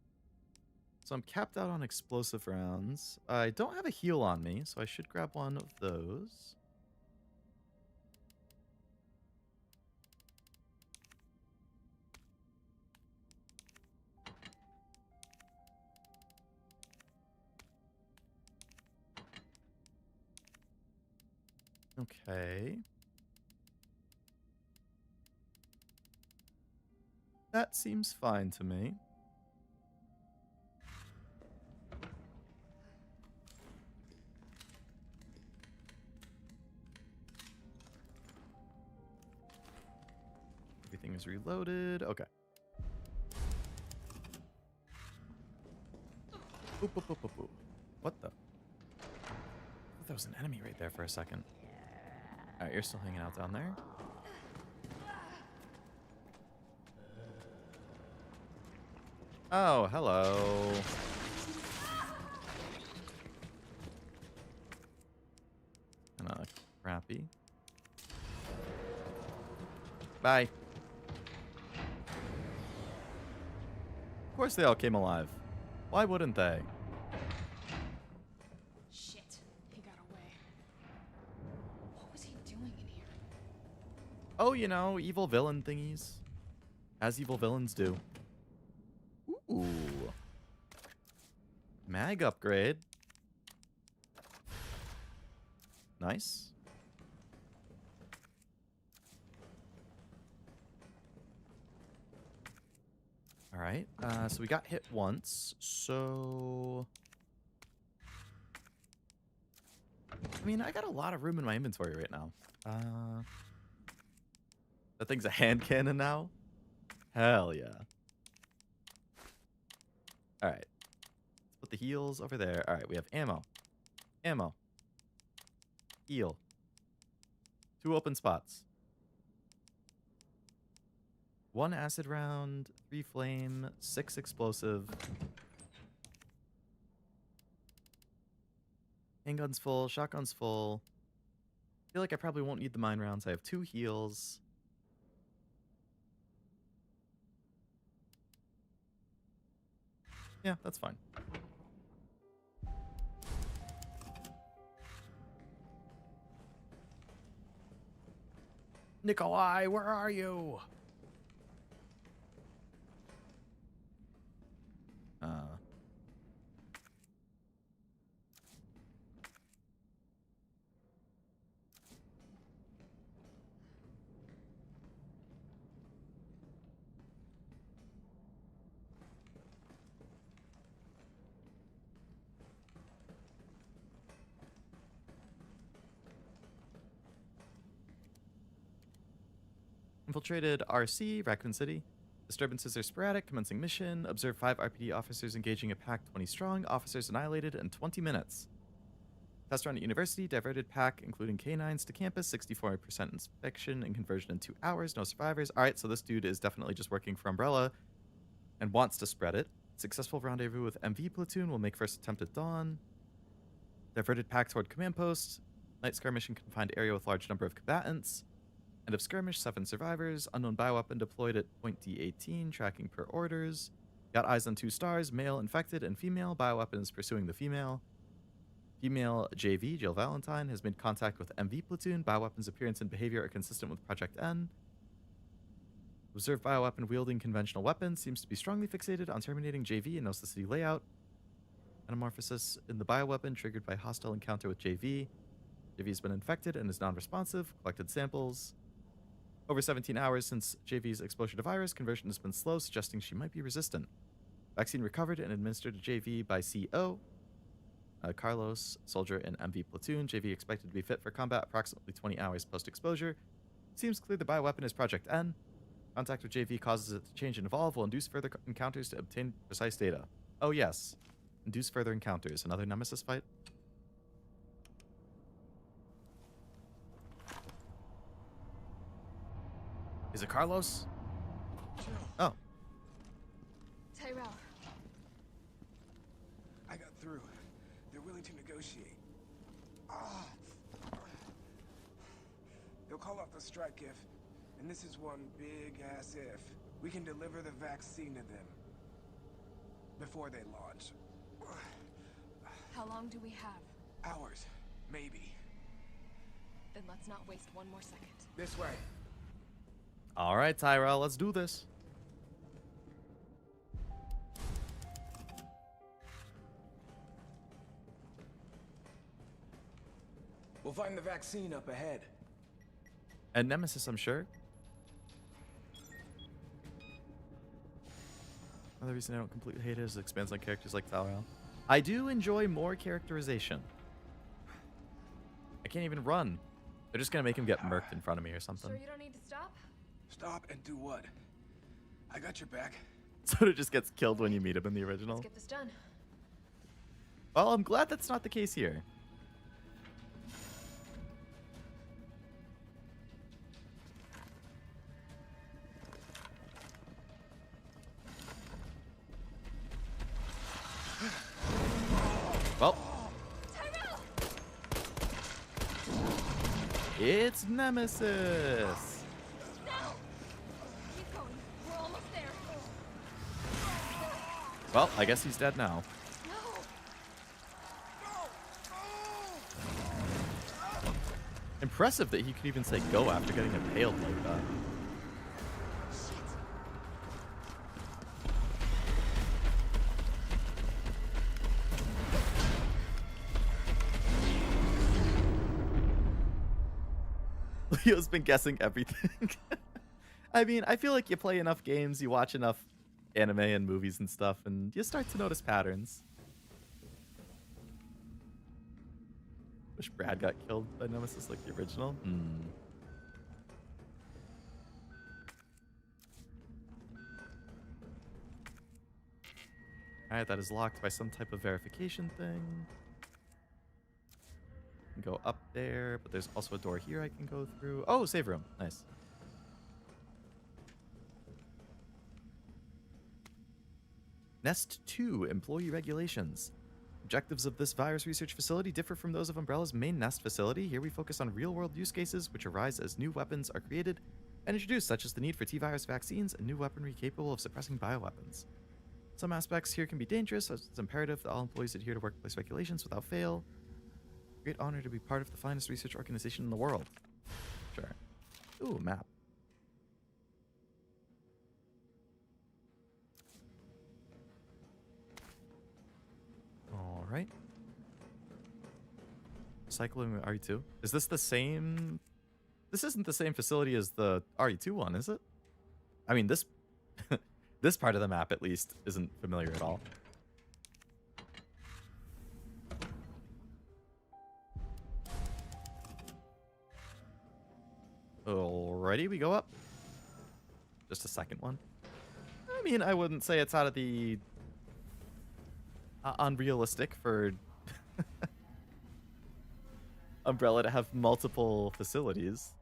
So I'm capped out on explosive rounds. I don't have a heal on me, so I should grab one of those. Okay. That seems fine to me. Everything is reloaded. Okay. Boop, boop, boop, boop, boop. What the? I thought there was an enemy right there for a second. Alright, you're still hanging out down there. Oh, hello. Kinda crappy. Bye. Of course they all came alive. Why wouldn't they? Shit, he got away. What was he doing in here? Oh, you know, evil villain thingies. As evil villains do. Ooh. Mag upgrade. Nice. All right. So we got hit once. So I mean, I got a lot of room in my inventory right now. That thing's a hand cannon now? Hell yeah. All right. Let's put the heals over there. All right, we have ammo. Ammo. Heal. 2 open spots. 1 acid round, 3 flame, 6 explosive. Handgun's full, shotgun's full. I feel like I probably won't need the mine rounds. I have 2 heals. Yeah, that's fine. Nikolai, where are you? Infiltrated RC, Raccoon City. Disturbances are sporadic, commencing mission. Observe 5 RPD officers engaging a pack 20 strong. Officers annihilated in 20 minutes. Test run at University, diverted pack, including canines to campus. 64% inspection and conversion in 2 hours. No survivors. Alright, so this dude is definitely just working for Umbrella and wants to spread it. Successful rendezvous with MV platoon will make first attempt at dawn. Diverted pack toward command post. Night skirmish in confined area with large number of combatants. End of skirmish, 7 survivors. Unknown bioweapon deployed at point D18, tracking per orders. Got eyes on 2 stars, male infected and female. Bioweapon is pursuing the female. Female JV, Jill Valentine, has made contact with MV platoon. Bioweapon's appearance and behavior are consistent with Project N. Observed bioweapon wielding conventional weapons. Seems to be strongly fixated on terminating JV and knows the city layout. Metamorphosis in the bioweapon triggered by hostile encounter with JV. JV has been infected and is non-responsive. Collected samples. Over 17 hours since JV's exposure to virus, conversion has been slow, suggesting she might be resistant. Vaccine recovered and administered to JV by CO. Carlos, soldier in MV platoon. JV expected to be fit for combat approximately 20 hours post-exposure. Seems clear the bioweapon is Project N. Contact with JV causes it to change and evolve, will induce further encounters to obtain precise data. Oh yes. Induce further encounters. Another Nemesis fight? Is it Carlos? Oh. Tyrell. I got through. They're willing to negotiate. They'll call off the strike if, and this is one big-ass if, we can deliver the vaccine to them before they launch. How long do we have? Hours, maybe. Then let's not waste one more second. This way. All right, Tyrell, let's do this. We'll find the vaccine up ahead. And Nemesis, I'm sure. Another reason I don't completely hate it is it expands on characters like Tyrell. I do enjoy more characterization. I can't even run. They're just gonna make him get murked in front of me or something. Sure you don't need to stop? Stop and do what? I got your back. So it just gets killed when you meet him in the original. Let's get this done. Well, I'm glad that's not the case here. Well, Tyrell! it's Nemesis. No! Keep going. We're almost there. Well, I guess he's dead now. No! Impressive that he could even say go after getting impaled like that. Leo's been guessing everything. I mean, I feel like you play enough games, you watch enough anime and movies and stuff, and you start to notice patterns. Wish Brad got killed by Nemesis like the original. Alright, that is locked by some type of verification thing. Go up there, but there's also a door here I can go through. Oh, save room. Nice. Nest 2, Employee Regulations. Objectives of this virus research facility differ from those of Umbrella's main Nest facility. Here we focus on real-world use cases which arise as new weapons are created and introduced, such as the need for T-virus vaccines and new weaponry capable of suppressing bioweapons. Some aspects here can be dangerous, as it's imperative that all employees adhere to workplace regulations without fail. Great honor to be part of the finest research organization in the world. Sure. Ooh, map. All right. Cycling RE2. Is this the same? This isn't the same facility as the RE2 one, is it? I mean, this this part of the map at least isn't familiar at all. Alrighty, we go up. Just a second one. I mean, I wouldn't say it's out of the unrealistic for Umbrella to have multiple facilities.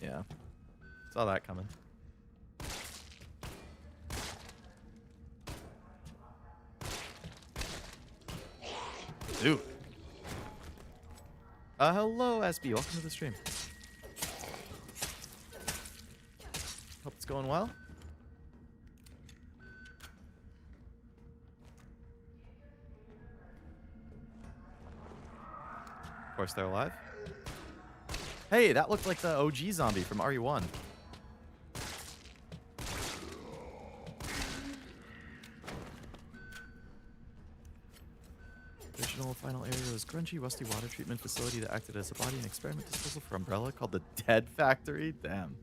Yeah. Saw that coming. Dude. Hello, SB. Welcome to the stream. Hope it's going well. Of course, they're alive. Hey, that looked like the OG zombie from RE1. Original final area was grungy, rusty water treatment facility that acted as a body and experiment disposal for Umbrella called the Dead Factory. Damn.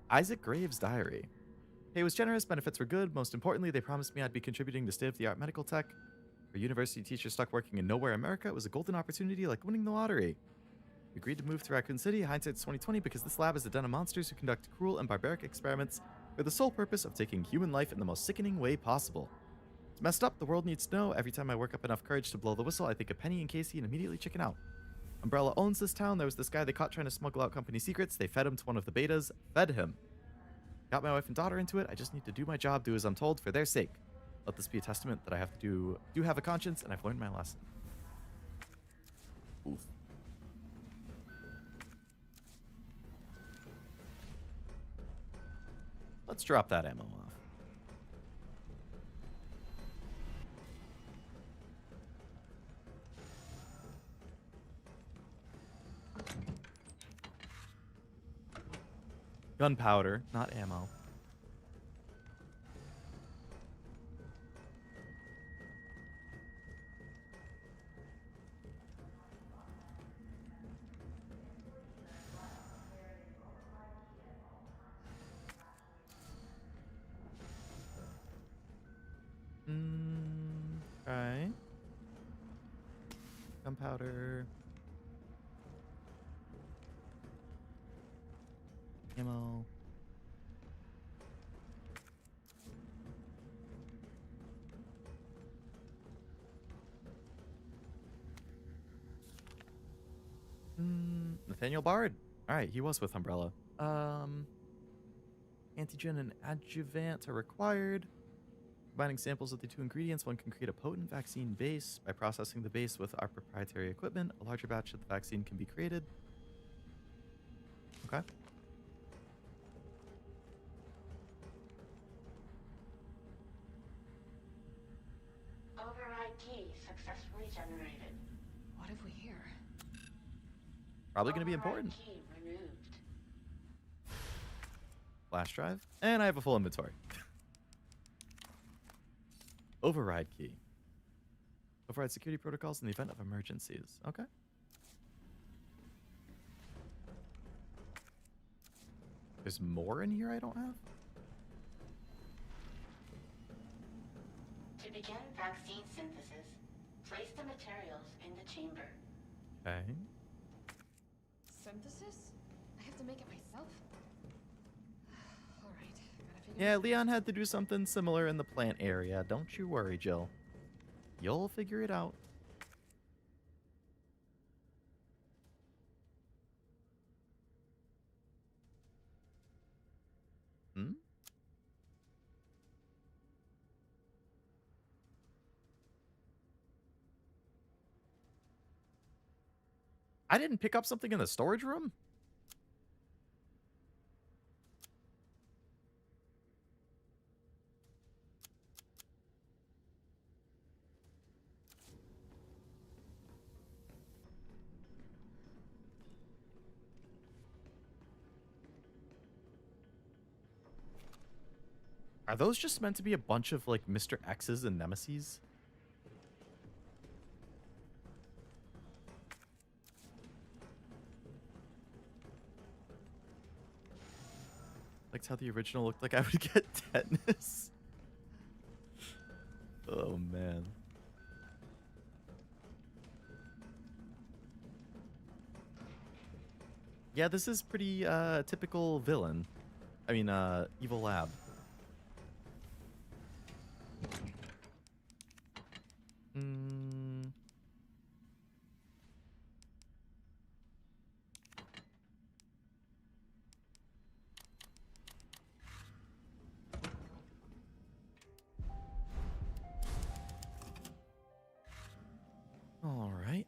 Isaac Graves' diary. Pay was generous, benefits were good. Most importantly, they promised me I'd be contributing to state-of-the-art medical tech. For a university teacher stuck working in nowhere America, it was a golden opportunity like winning the lottery. We agreed to move to Raccoon City, hindsight's 2020, because this lab is a den of monsters who conduct cruel and barbaric experiments for the sole purpose of taking human life in the most sickening way possible. It's messed up, the world needs to know. Every time I work up enough courage to blow the whistle, I think of Penny and Casey and immediately chicken out. Umbrella owns this town. There was this guy they caught trying to smuggle out company secrets. They fed him to one of the betas. Fed him. Got my wife and daughter into it. I just need to do my job, do as I'm told, for their sake. Let this be a testament that I have to do have a conscience, and I've learned my lesson. Oof. Let's drop that ammo off. Gunpowder, not ammo. Okay. Gunpowder. Ammo. Nathaniel Bard. Alright, he was with Umbrella. Antigen and adjuvant are required. Combining samples of the two ingredients, one can create a potent vaccine base. By processing the base with our proprietary equipment, a larger batch of the vaccine can be created. Okay. Override key successfully generated. What have we here? Probably going to be important. Key removed. Flash drive. And I have a full inventory. Override key. Override security protocols in the event of emergencies. Okay. There's more in here I don't have? To begin vaccine synthesis, place the materials in the chamber. Okay. Synthesis? I have to make it myself? Alright, gotta figure Yeah, Leon had to do something similar in the plant area. Don't you worry, Jill. You'll figure it out. Hmm? I didn't pick up something in the storage room? Are those just meant to be a bunch of, like, Mr. X's and Nemesis? Liked how the original looked like I would get tetanus. Oh, man. Yeah, this is pretty, typical villain. I mean, evil lab. All right.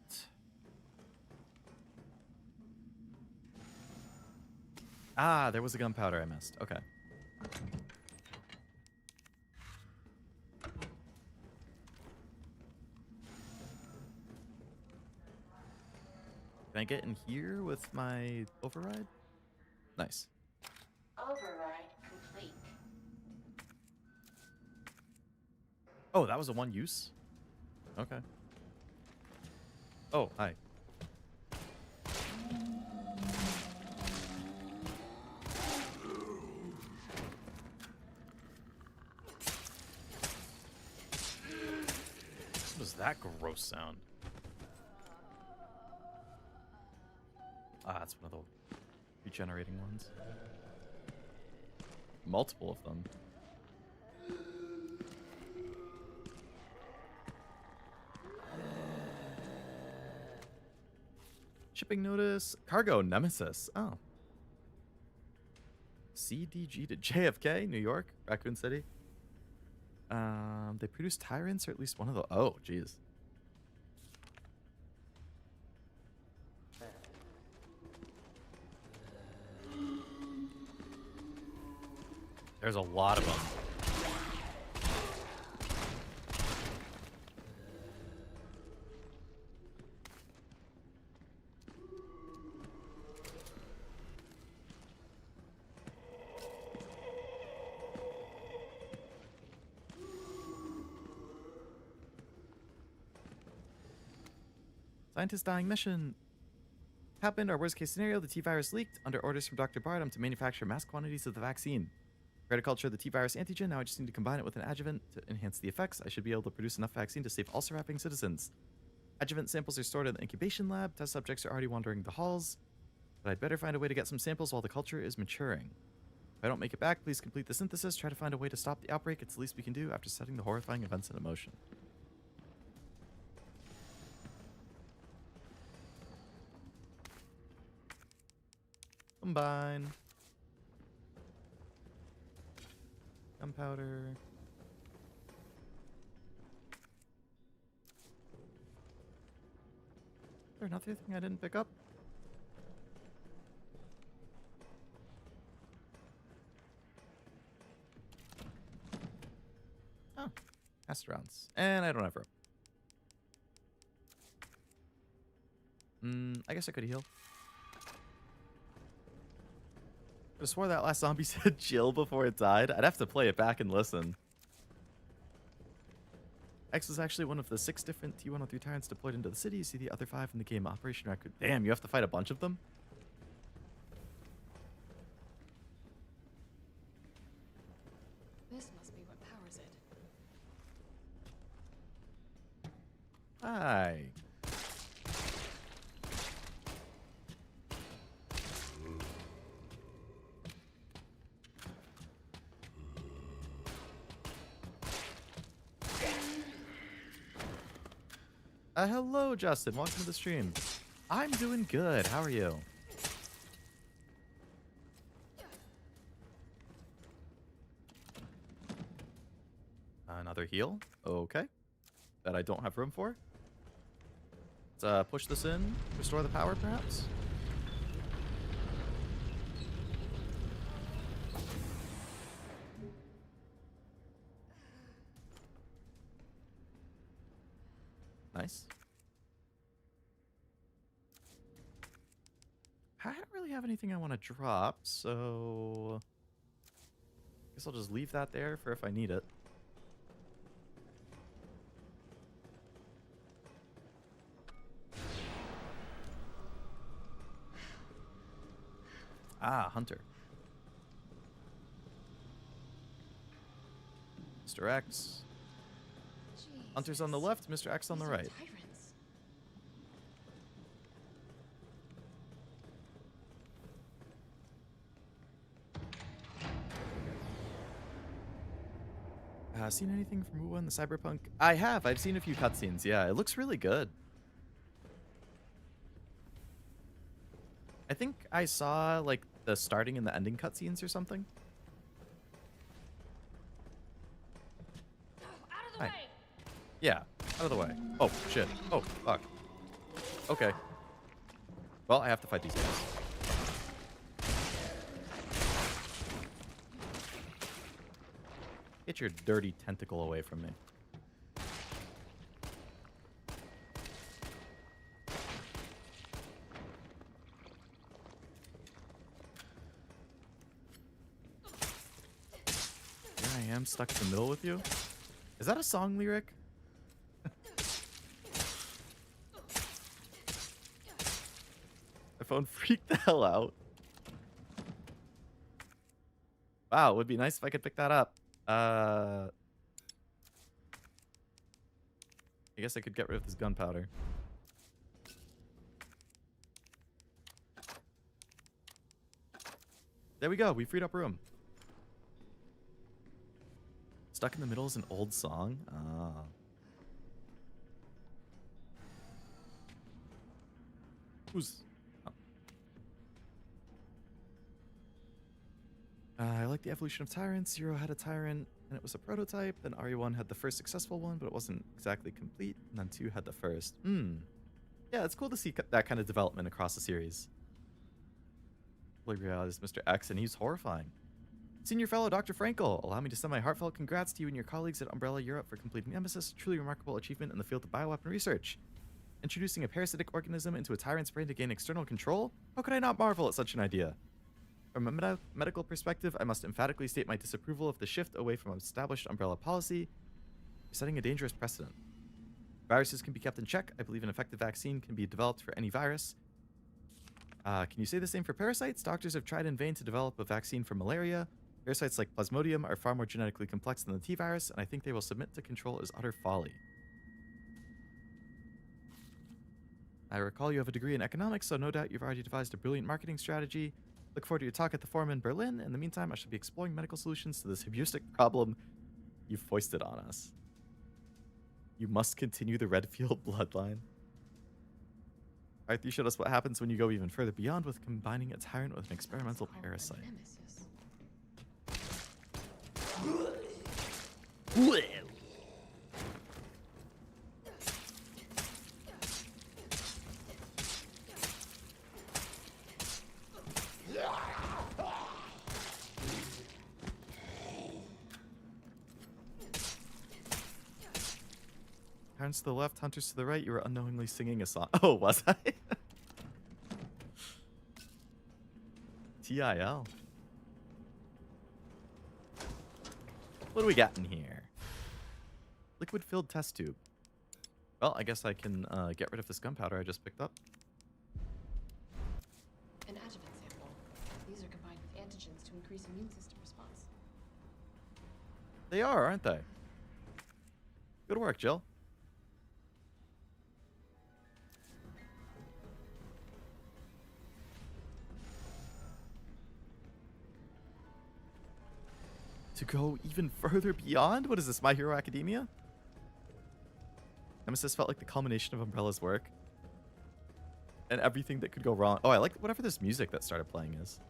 Ah, there was a gunpowder I missed. Okay. Can I get in here with my override? Nice. Override complete. Oh, that was a one use? Okay. Oh, hi. What was that gross sound? it's one of the regenerating ones. Multiple of them. Shipping notice. Cargo Nemesis. Oh. CDG to JFK, New York, Raccoon City. They produce tyrants, or at least one of the. Oh, jeez. There's a lot of them. Scientist dying mission. Happened, our worst case scenario, the T-virus leaked. Under orders from Dr. Bardem to manufacture mass quantities of the vaccine. Try to culture the T-virus antigen, now I just need to combine it with an adjuvant to enhance the effects. I should be able to produce enough vaccine to save all surviving citizens. Adjuvant samples are stored in the incubation lab. Test subjects are already wandering the halls. But I'd better find a way to get some samples while the culture is maturing. If I don't make it back, please complete the synthesis. Try to find a way to stop the outbreak. It's the least we can do after setting the horrifying events into motion. Combine. Gunpowder. Is there another thing I didn't pick up? Oh, Asterounds. And I don't have rope. I guess I could heal. I swore that last zombie said Jill before it died. I'd have to play it back and listen. X is actually one of the 6 different T-103 tyrants deployed into the city. You see the other 5 in the game. Operation Raccoon. Damn, you have to fight a bunch of them? This must be what powers it. Hi. Hello, Justin. Welcome to the stream. I'm doing good. How are you? Another heal. Okay. That I don't have room for. Let's push this in. Restore the power, perhaps. Nice. I don't really have anything I want to drop, so I guess I'll just leave that there for if I need it. Ah, Hunter. Mr. X. Hunter's on the left, Mr. X on the right. Seen anything from Wuhan, the Cyberpunk? I have. I've seen a few cutscenes. Yeah, it looks really good. I think I saw like the starting and the ending cutscenes or something. Out of the way. Yeah, out of the way. Oh, shit. Oh, fuck. Okay. Well, I have to fight these guys. Get your dirty tentacle away from me. Here I am, stuck in the middle with you. Is that a song lyric? My phone freaked the hell out. Wow, it would be nice if I could pick that up. I guess I could get rid of this gunpowder. There we go. We freed up room. Stuck in the Middle is an old song. Ah. Who's... Oh. I like the evolution of tyrants. Zero had a tyrant, and it was a prototype. Then RE1 had the first successful one, but it wasn't exactly complete. And then 2 had the first. Yeah, it's cool to see that kind of development across the series. Reality is Mr. X, and he's horrifying. Senior Fellow Dr. Frankel, allow me to send my heartfelt congrats to you and your colleagues at Umbrella Europe for completing Nemesis, a truly remarkable achievement in the field of bioweapon research. Introducing a parasitic organism into a tyrant's brain to gain external control? How could I not marvel at such an idea? From a medical perspective, I must emphatically state my disapproval of the shift away from established Umbrella policy. You're setting a dangerous precedent. Viruses can be kept in check. I believe an effective vaccine can be developed for any virus. Can you say the same for parasites? Doctors have tried in vain to develop a vaccine for malaria. Parasites like Plasmodium are far more genetically complex than the T-virus, and I think they will submit to control as utter folly. I recall you have a degree in economics, so no doubt you've already devised a brilliant marketing strategy. Look forward to your talk at the forum in Berlin. In the meantime, I shall be exploring medical solutions to this hubristic problem you've foisted on us. You must continue the Redfield bloodline. RE3 showed us what happens when you go even further beyond with combining a tyrant with an experimental parasite. Tyrants to the left, hunters to the right. You were unknowingly singing a song. Oh, was I? TIL. What do we got in here? Liquid-filled test tube. Well, I guess I can get rid of this gunpowder I just picked up. An adjuvant sample. These are combined with antigens to increase immune system response. They are, aren't they? Good work, Jill. To go even further beyond? What is this, My Hero Academia? Nemesis felt like the culmination of Umbrella's work. And everything that could go wrong. Oh, I like whatever this music that started playing is.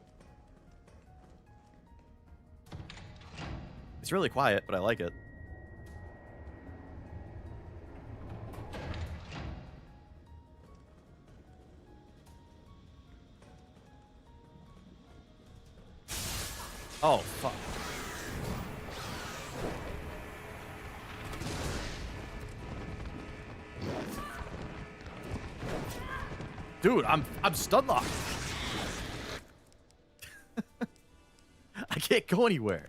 It's really quiet, but I like it. Oh, fuck. Dude, I'm stun locked. I can't go anywhere.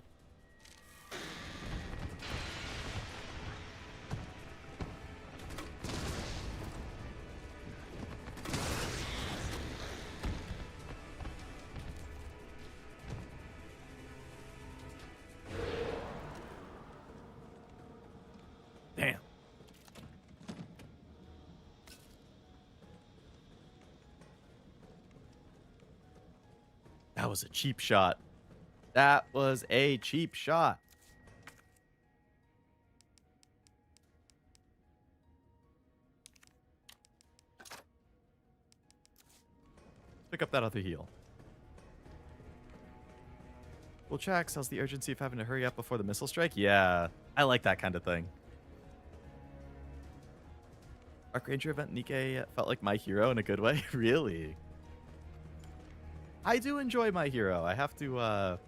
Damn. That was a cheap shot. That was a cheap shot. Pick up that other heal. Well, Chax, how's the urgency of having to hurry up before the missile strike? Yeah, I like that kind of thing. Arc Ranger event Nikkei felt like My Hero in a good way. Really? I do enjoy My Hero. I have to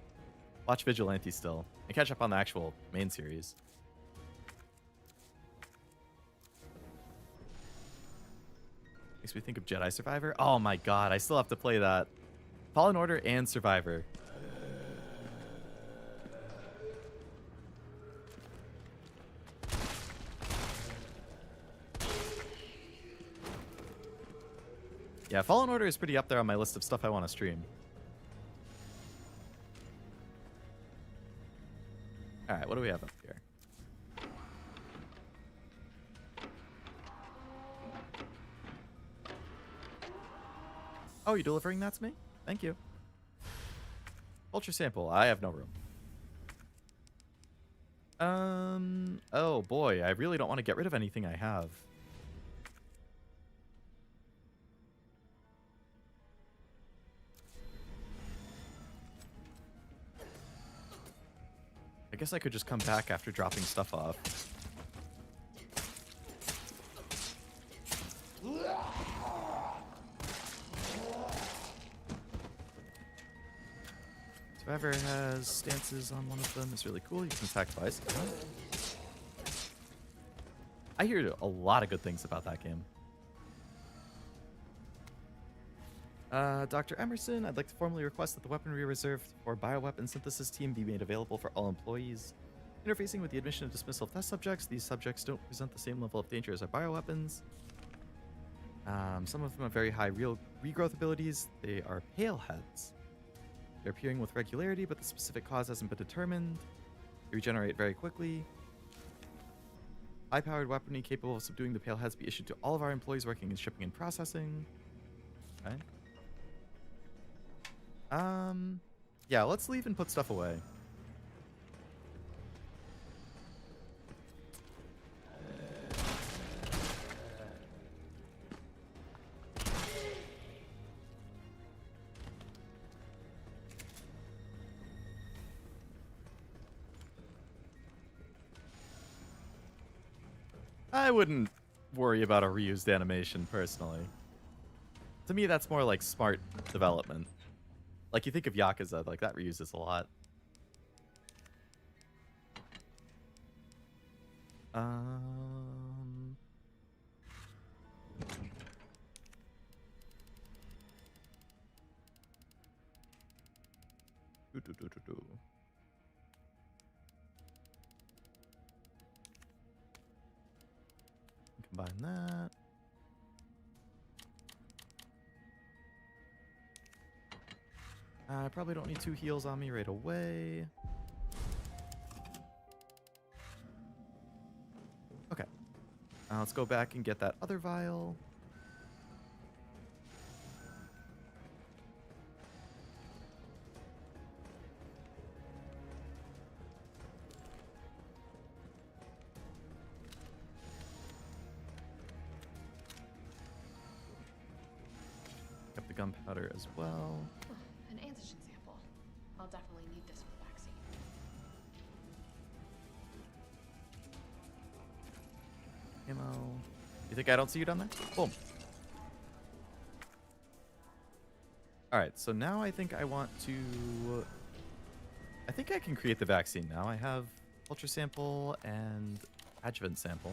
watch Vigilante still and catch up on the actual main series. Makes me think of Jedi Survivor. Oh my god, I still have to play that. Fallen Order and Survivor. Yeah, Fallen Order is pretty up there on my list of stuff I want to stream. Alright, what do we have up here? Oh, you delivering that to me? Thank you. Ultra sample. I have no room. Oh boy, I really don't want to get rid of anything I have. I guess I could just come back after dropping stuff off. Survivor has stances on one of them. It's really cool. You can attack twice. I hear a lot of good things about that game. Dr. Emerson, I'd like to formally request that the weaponry reserved for bioweapon synthesis team be made available for all employees. Interfacing with the admission and dismissal of test subjects, these subjects don't present the same level of danger as our bioweapons. Some of them have very high regrowth abilities. They are pale heads. They're appearing with regularity, but the specific cause hasn't been determined. They regenerate very quickly. High-powered weaponry capable of subduing the pale heads be issued to all of our employees working in shipping and processing. Okay. Yeah, let's leave and put stuff away. I wouldn't worry about a reused animation, personally. To me, that's more like smart development. Like, you think of Yakuza, like, that reuses a lot. Combine that. I probably don't need 2 heals on me right away. Okay. Let's go back and get that other vial. Got the gunpowder as well. An antigen sample. I'll definitely need this for vaccine. Ammo. You think I don't see you down there? Boom. Alright, so now I think I want to... I think I can create the vaccine now. I have ultra sample and adjuvant sample.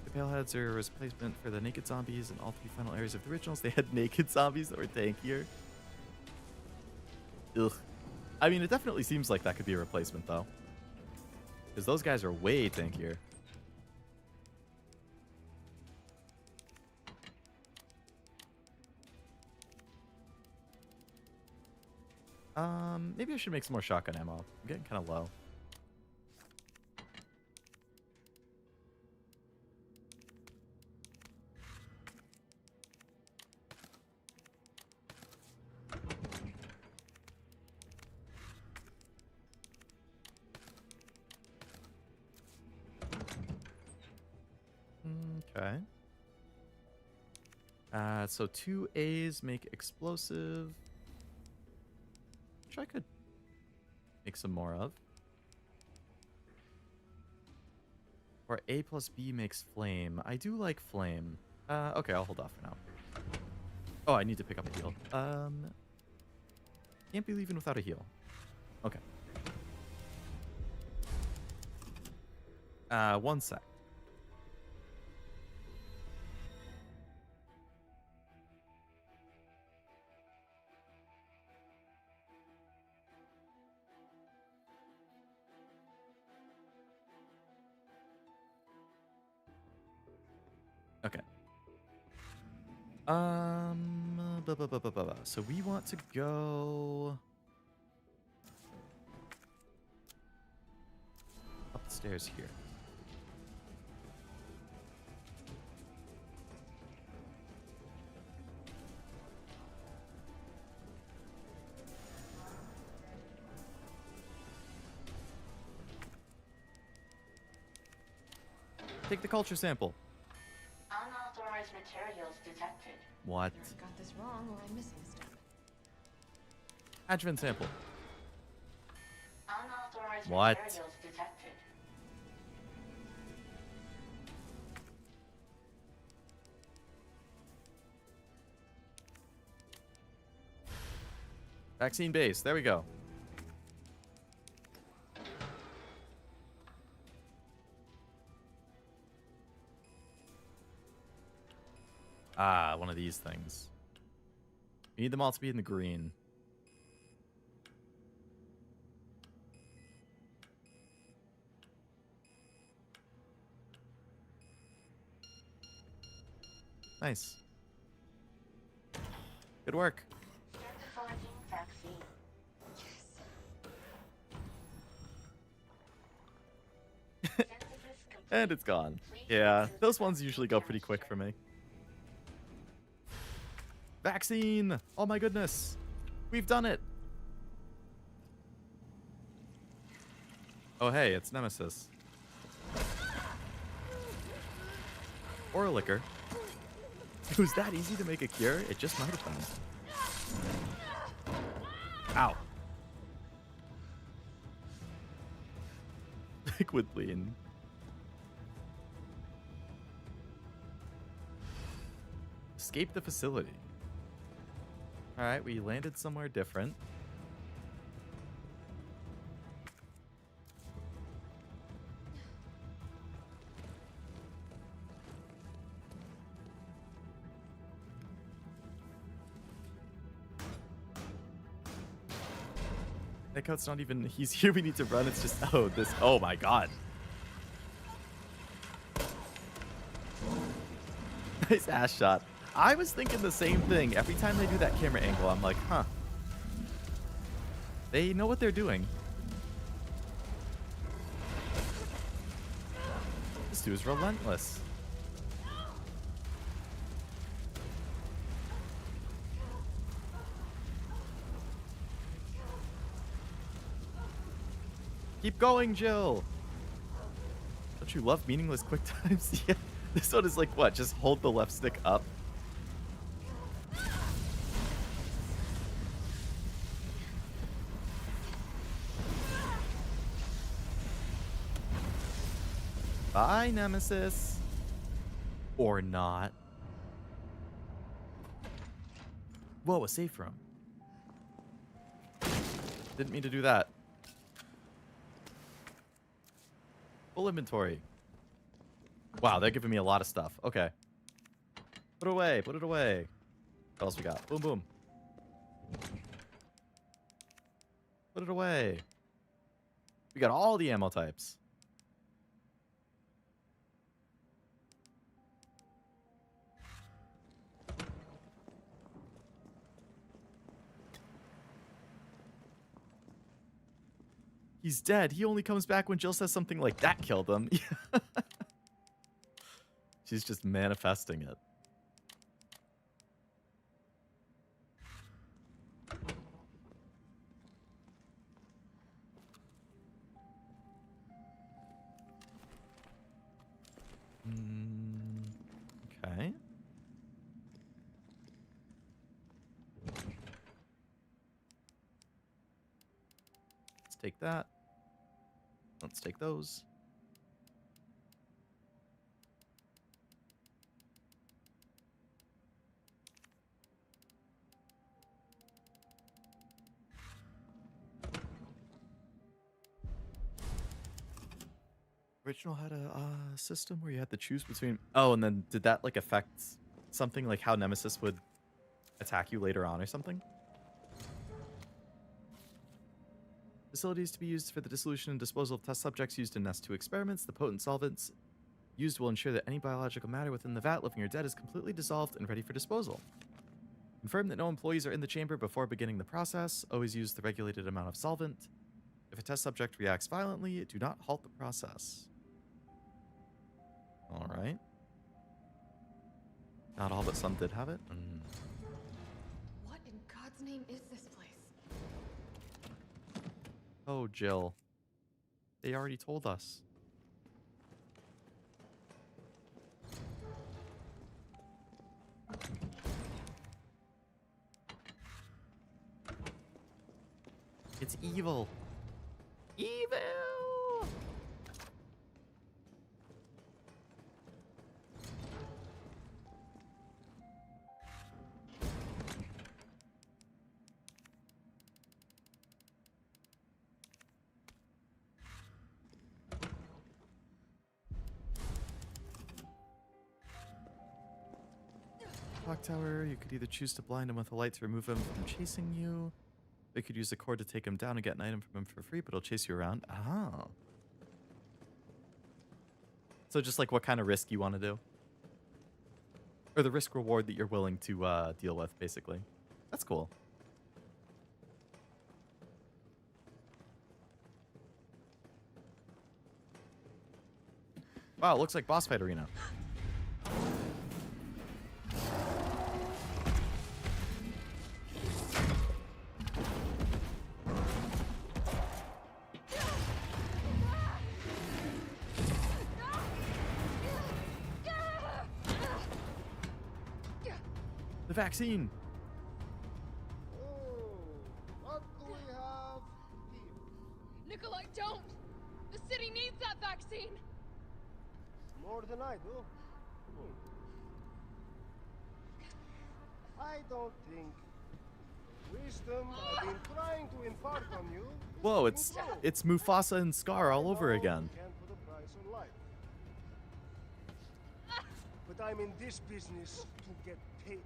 The Paleheads are a replacement for the naked zombies in all 3 final areas of the originals. They had naked zombies that were tankier. Ugh. I mean, it definitely seems like that could be a replacement, though. Because those guys are way tankier. Maybe I should make some more shotgun ammo. I'm getting kind of low. Okay. So 2 A's make explosive. Which I could make some more of. Or A plus B makes flame. I do like flame. Okay, I'll hold off for now. Oh, I need to pick up a heal. Can't be leaving without a heal. Okay. 1 sec. Okay. So we want to go upstairs here. Take the culture sample. Unauthorized materials detected. What? I got this wrong or I'm missing stuff. Adjuvant sample. Unauthorized What? materials detected. Vaccine base. There we go. Ah, one of these things. We need them all to be in the green. Nice. Good work. Certifying vaccine. And it's gone. Yeah, those ones usually go pretty quick for me. Vaccine! Oh my goodness. We've done it. Oh hey, it's Nemesis. Or a liquor. It was that easy to make a cure? It just might have been. Ow. Liquid lean. Escape the facility. Alright, we landed somewhere different. That code's not even, he's here, we need to run, it's just, oh, this, oh my god. Nice ass shot. I was thinking the same thing. Every time they do that camera angle, I'm like, huh. They know what they're doing. This dude is relentless. Keep going, Jill. Don't you love meaningless quick times? Yeah. This one is like, what? Just hold the left stick up. Bye, Nemesis. Or not. Whoa, a safe room. Didn't mean to do that. Full inventory. Wow, they're giving me a lot of stuff. Okay. Put it away. Put it away. What else we got? Boom, boom. Put it away. We got all the ammo types. He's dead. He only comes back when Jill says something like that killed him. She's just manifesting it. Okay. Let's take that. Let's take those. Original had a system where you had to choose between... Oh, and then did that like affect something like how Nemesis would attack you later on or something? Facilities to be used for the dissolution and disposal of test subjects used in Nest 2 experiments. The potent solvents used will ensure that any biological matter within the vat, living or dead, is completely dissolved and ready for disposal. Confirm that no employees are in the chamber before beginning the process. Always use the regulated amount of solvent. If a test subject reacts violently, do not halt the process. All right. Not all, but some did have it. What in God's name is this place? Oh, Jill. They already told us. It's evil. Evil! Clock tower, you could either choose to blind him with a light to remove him from chasing you. They could use the cord to take him down and get an item from him for free, but it'll chase you around. Oh. So just like what kind of risk you want to do. Or the risk reward that you're willing to deal with, basically. That's cool. Wow, it looks like boss fight arena. The vaccine. Oh, what do we have here? Nikolai, don't! The city needs that vaccine! More than I do. I don't think wisdom I've been trying to impart on you. Whoa, it's Mufasa and Scar all over again. Can't put a price on life. But I'm in this business to get paid.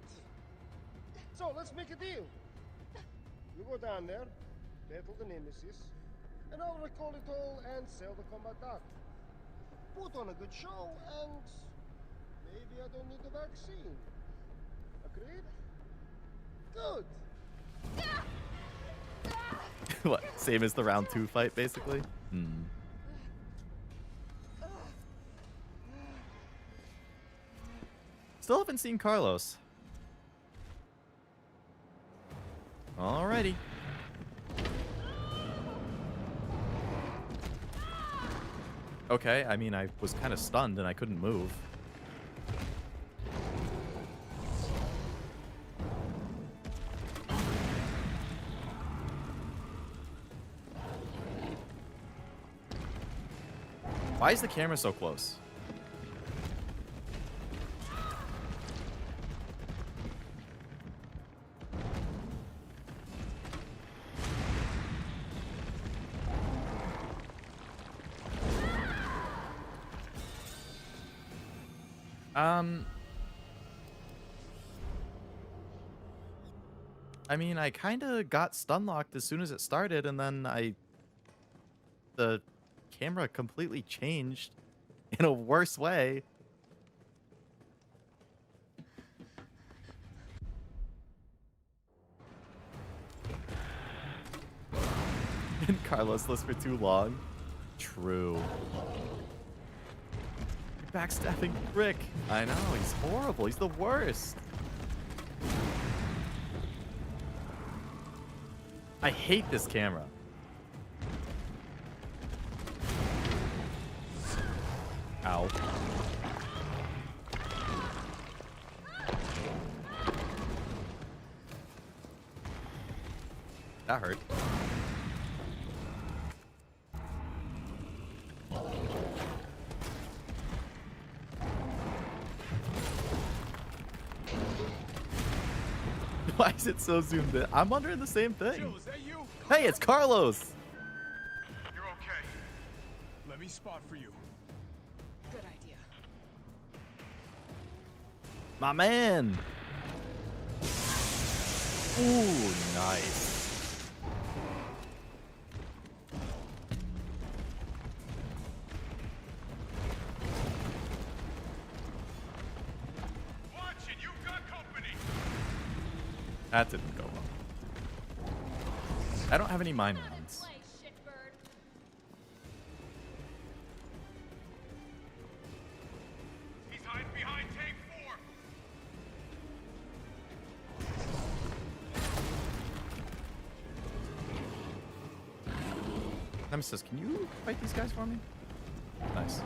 So let's make a deal. You go down there, battle the Nemesis, and I'll recall it all and sell the combat art. Put on a good show, and maybe I don't need the vaccine. Agreed? Good. What? Same as the round 2 fight, basically? Still haven't seen Carlos. Alrighty. Okay, I mean, I was kind of stunned and I couldn't move. Why is the camera so close? I mean, I kind of got stun locked as soon as it started, and then the camera completely changed in a worse way. And Carlos lives for too long. True. You're backstabbing Rick. I know, he's horrible. He's the worst. I hate this camera. Ow. That hurt. Why is it so zoomed in? I'm wondering the same thing. Jill, is that you? Hey, it's Carlos. You're okay. Let me spot for you. Good idea. My man. Ooh, nice. Watch it, you've got company. That didn't go well. I don't have any mine rounds. He's hiding behind tank 4. Nemesis, can you fight these guys for me? Nice.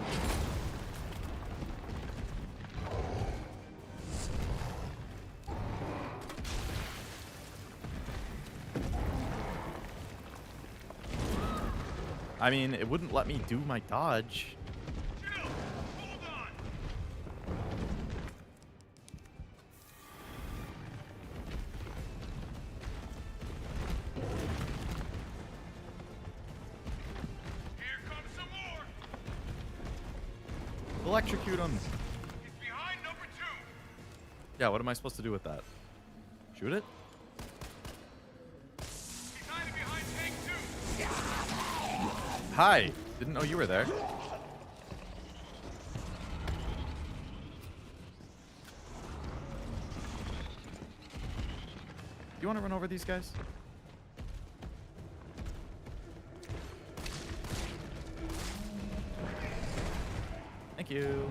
I mean, it wouldn't let me do my dodge. Jill, hold on. Here comes some more. Electrocute him. He's behind number 2. Yeah, what am I supposed to do with that? Shoot it? He's hiding behind tank 2. Hi. Didn't know you were there. You want to run over these guys? Thank you.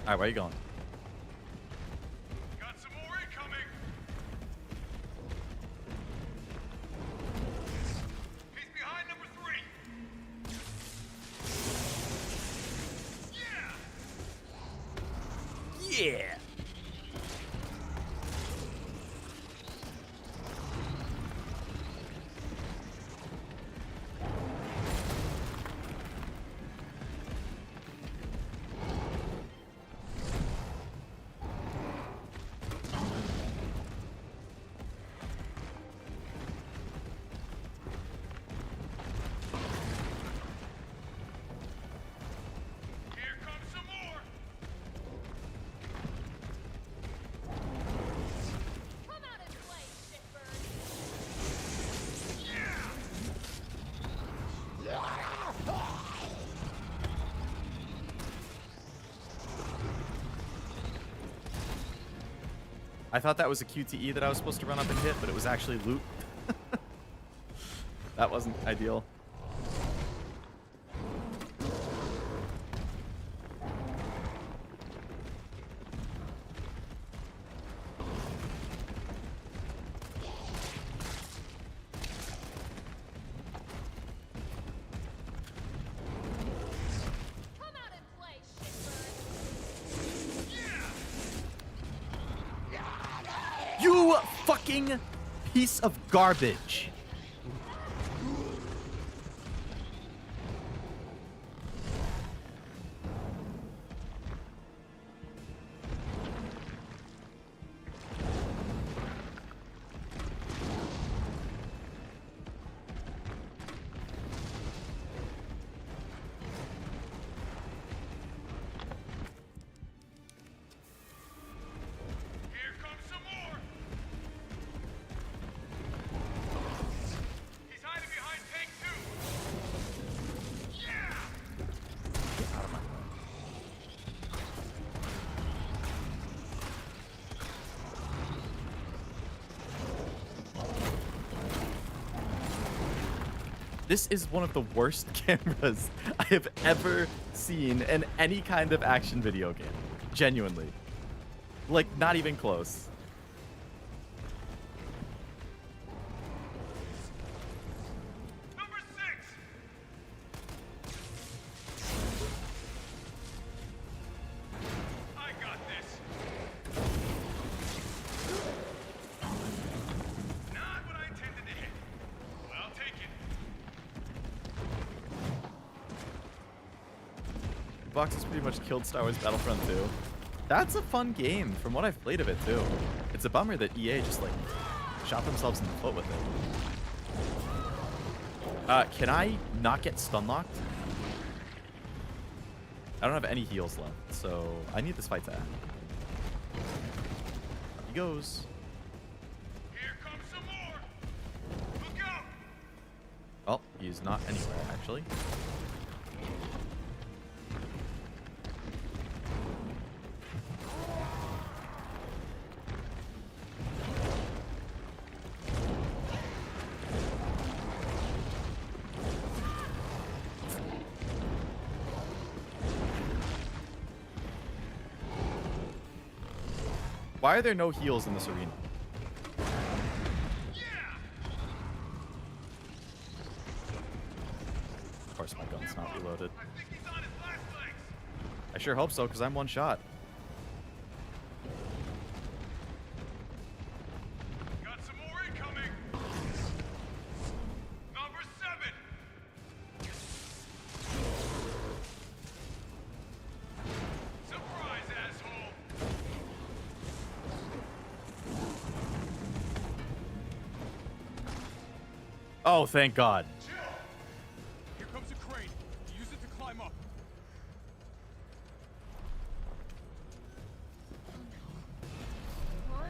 Alright, where are you going? Got some more incoming. He's behind number 3. Yeah. Yeah. Here comes some more. Come out and play, shitbird. I thought that was a QTE that I was supposed to run up and hit, but it was actually loot. That wasn't ideal. Come out and play, shitbird. You fucking piece of garbage. Here comes some more. He's hiding behind tank 2. Yeah. Out of my way. This is one of the worst cameras I have ever seen in any kind of action video game. Genuinely. Like, not even close. Number 6. I got this. Not what I intended to hit. Well, I'll take it. Box has pretty much killed Star Wars Battlefront 2. That's a fun game from what I've played of it too. It's a bummer that EA just like shot themselves in the foot with it. Can I not get stun locked? I don't have any heals left, so I need this fight to end. Up he goes. Here comes some more. Look out. Well, he's not anywhere actually. Why are there no heals in this arena? Of course my gun's not reloaded. I sure hope so, because I'm one shot. Got some more incoming. Oh, thank God. Jill! Here comes a crane. Use it to climb up. Come on.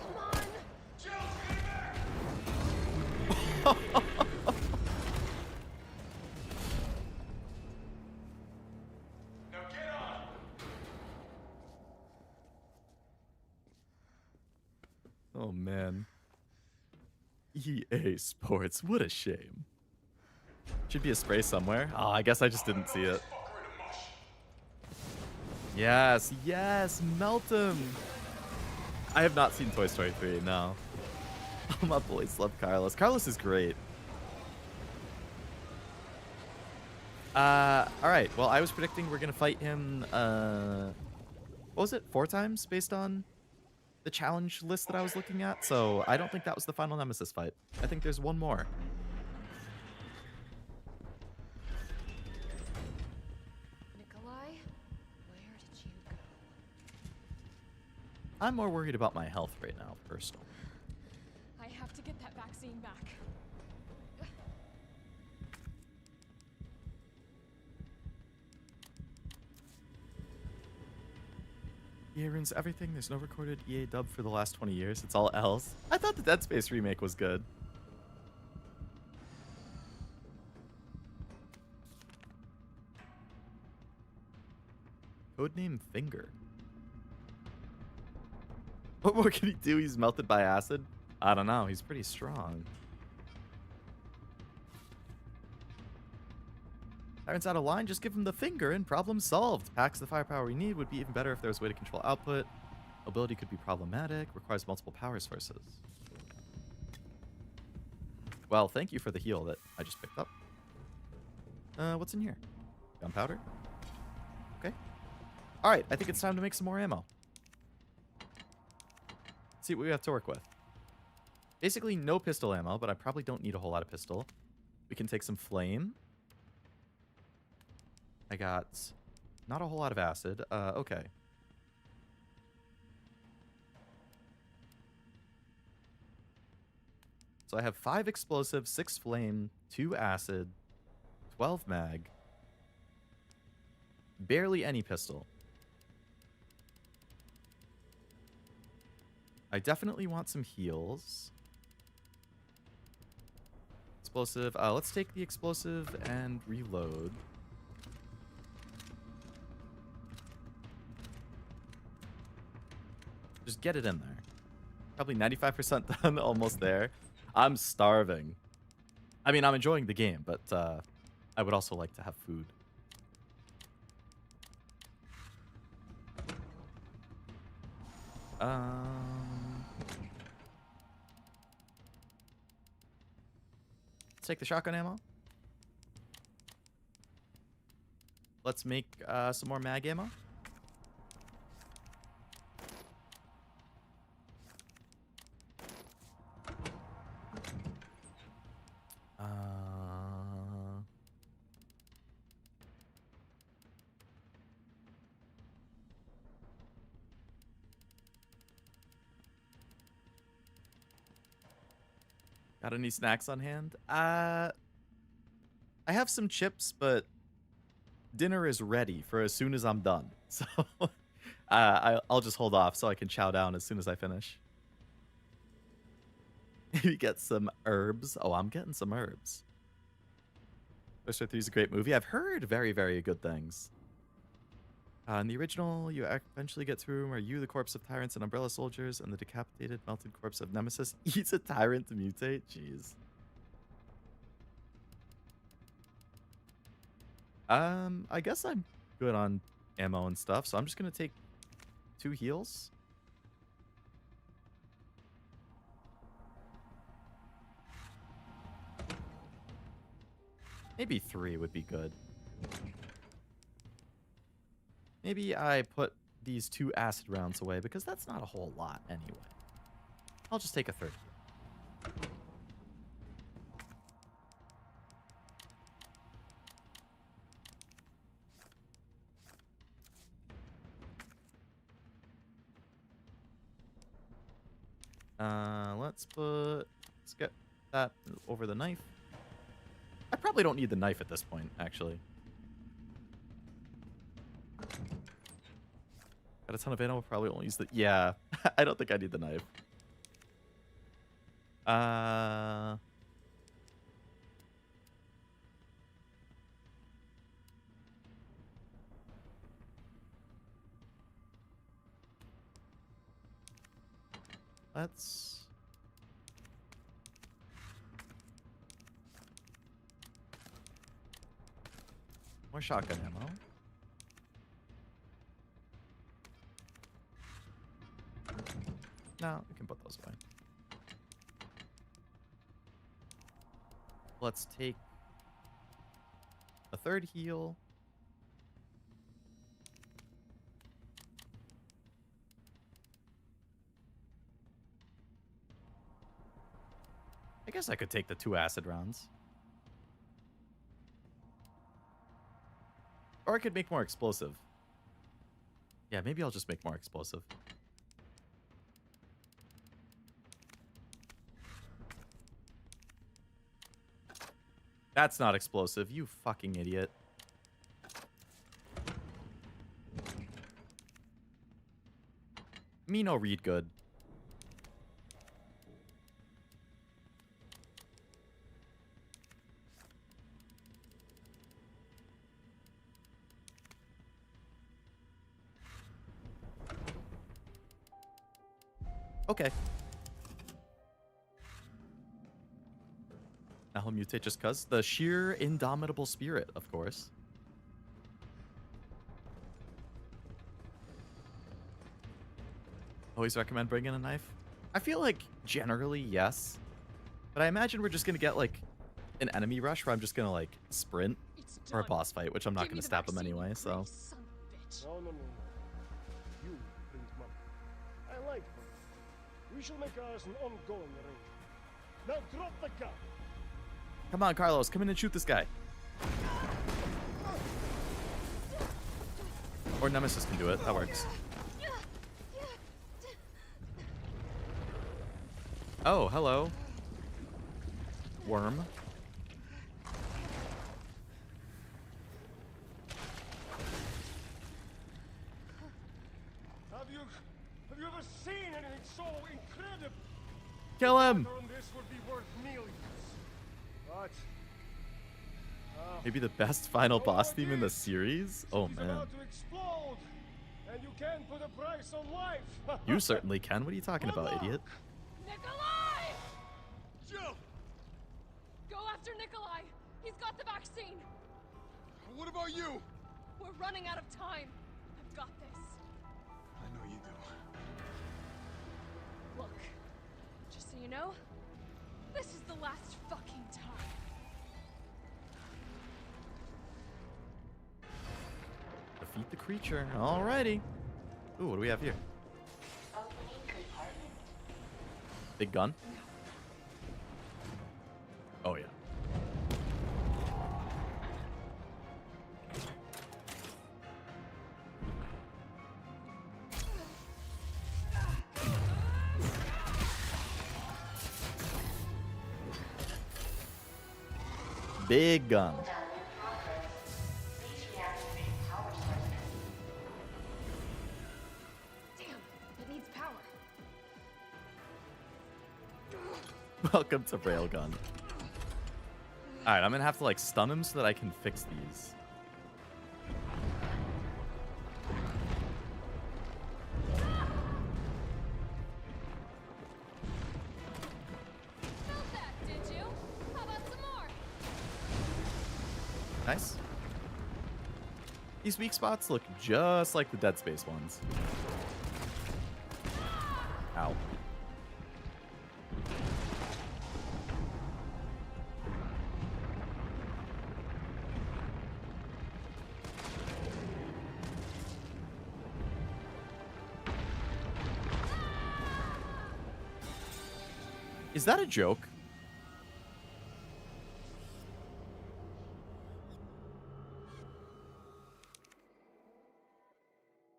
Come on. Jill, stay back! Now get on! Oh, man. EA Sports, what a shame. Should be a spray somewhere. Oh, I guess I just didn't see it. Yes, yes, melt him. I have not seen Toy Story 3, no. Oh, my boys love Carlos. Carlos is great. All right. Well, I was predicting we're going to fight him, what was it? 4 times based on the challenge list that I was looking at. So I don't think that was the final Nemesis fight. I think there's one more. Nikolai, where did you go? I'm more worried about my health right now, personally. I have to get that vaccine back. EA ruins everything. There's no recorded EA dub for the last 20 years. It's all else. I thought the Dead Space remake was good. Codename Finger. What more can he do? He's melted by acid? I don't know. He's pretty strong. Tyrant's out of line. Just give him the finger and problem solved. Packs the firepower we need. Would be even better if there was a way to control output. Mobility could be problematic. Requires multiple power sources. Well, thank you for the heal that I just picked up. What's in here? Gunpowder? Okay. Alright, I think it's time to make some more ammo. Let's see what we have to work with. Basically, no pistol ammo, but I probably don't need a whole lot of pistol. We can take some flame. I got not a whole lot of acid. Okay. So I have 5 explosive, 6 flame, 2 acid, 12 mag. Barely any pistol. I definitely want some heals. Explosive. Let's take the explosive and reload. Just get it in there. Probably 95% done, almost there. I'm starving. I mean, I'm enjoying the game, but I would also like to have food. Let's take the shotgun ammo. Let's make some more mag ammo. Got any snacks on hand? I have some chips, but dinner is ready for as soon as I'm done. So I'll just hold off so I can chow down as soon as I finish. Maybe get some herbs. Oh, I'm getting some herbs. Toy Story 3 is a great movie. I've heard very, very good things. In the original, you eventually get to a room where you, the corpse of tyrants and umbrella soldiers, and the decapitated, melted corpse of Nemesis eats a tyrant to mutate. Jeez. I guess I'm good on ammo and stuff, so I'm just gonna take 2 heals. Maybe 3 would be good. Maybe I put these 2 acid rounds away because that's not a whole lot anyway. I'll just take a 3rd. Let's get that over the knife. I probably don't need the knife at this point, actually. Got a ton of ammo, probably won't use the... Yeah, I don't think I need the knife. Let's... More shotgun ammo. No, we can put those away. Let's take a third heal. I guess I could take the 2 acid rounds. Or I could make more explosive. Yeah, maybe I'll just make more explosive. That's not explosive, you fucking idiot. Me no read good. Okay. Now he'll mutate just cuz. The sheer indomitable spirit, of course. Always recommend bringing a knife. I feel like generally yes. But I imagine we're just going to get like an enemy rush where I'm just going to like sprint for a boss fight, which I'm not going to stab them anyway, so. No. You bring money. I like money. We shall make ours an ongoing arrangement. Now drop the gun. Come on, Carlos. Come in and shoot this guy. Or Nemesis can do it. That works. Oh, hello. Worm. Have you ever seen anything so incredible? Kill him. This would be worth millions. But maybe the best final boss theme in the series? Oh man. About to explode, and you can't put a price on life. You certainly can. What are you talking about, idiot? Nikolai! Jill! Go after Nikolai! He's got the vaccine! What about you? We're running out of time. I've got this. I know you do. Look, just so you know, this is the last fucking time. Defeat the creature. Alrighty. Ooh, what do we have here? Big gun? Oh, yeah. Big gun. Welcome to Railgun. Alright, I'm gonna have to like stun him so that I can fix these. Did you? How about some more? Nice. These weak spots look just like the Dead Space ones. Ow. Is that a joke?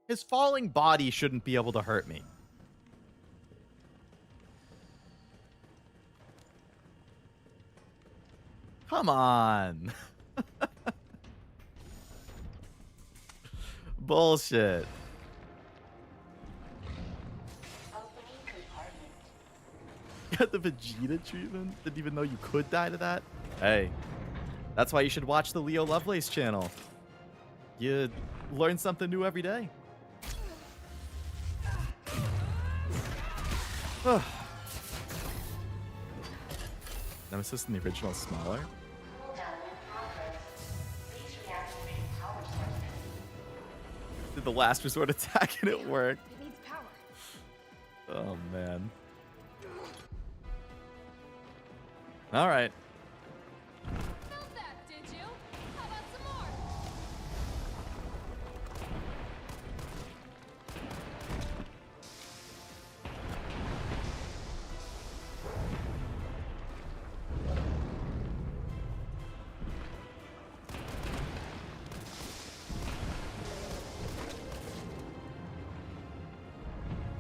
His falling body shouldn't be able to hurt me. Come on. Bullshit. Got the Vegeta treatment? Didn't even know you could die to that? Hey, that's why you should watch the Leo Lovelace channel. You learn something new every day. Nemesis in the original smaller? Did the last resort attack and it worked? It needs power. Oh, man. All right. Felt that, did you? How about some more?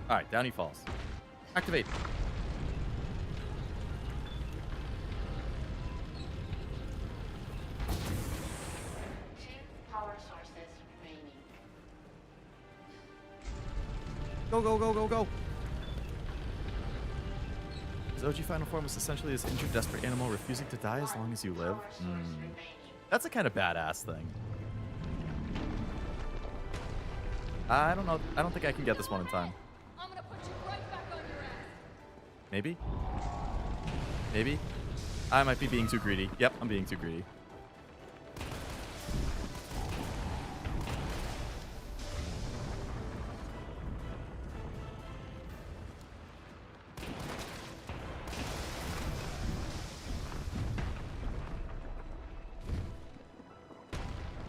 All right, down he falls. Activate. Power sources remaining. Go, go, go, go, go. His OG final form was essentially this injured, desperate animal refusing to die as long as you live. That's a kind of badass thing. I don't know. I don't think I can get this one in time. I'm gonna put you right back on your ass. Maybe? Maybe? I might be being too greedy. Yep, I'm being too greedy.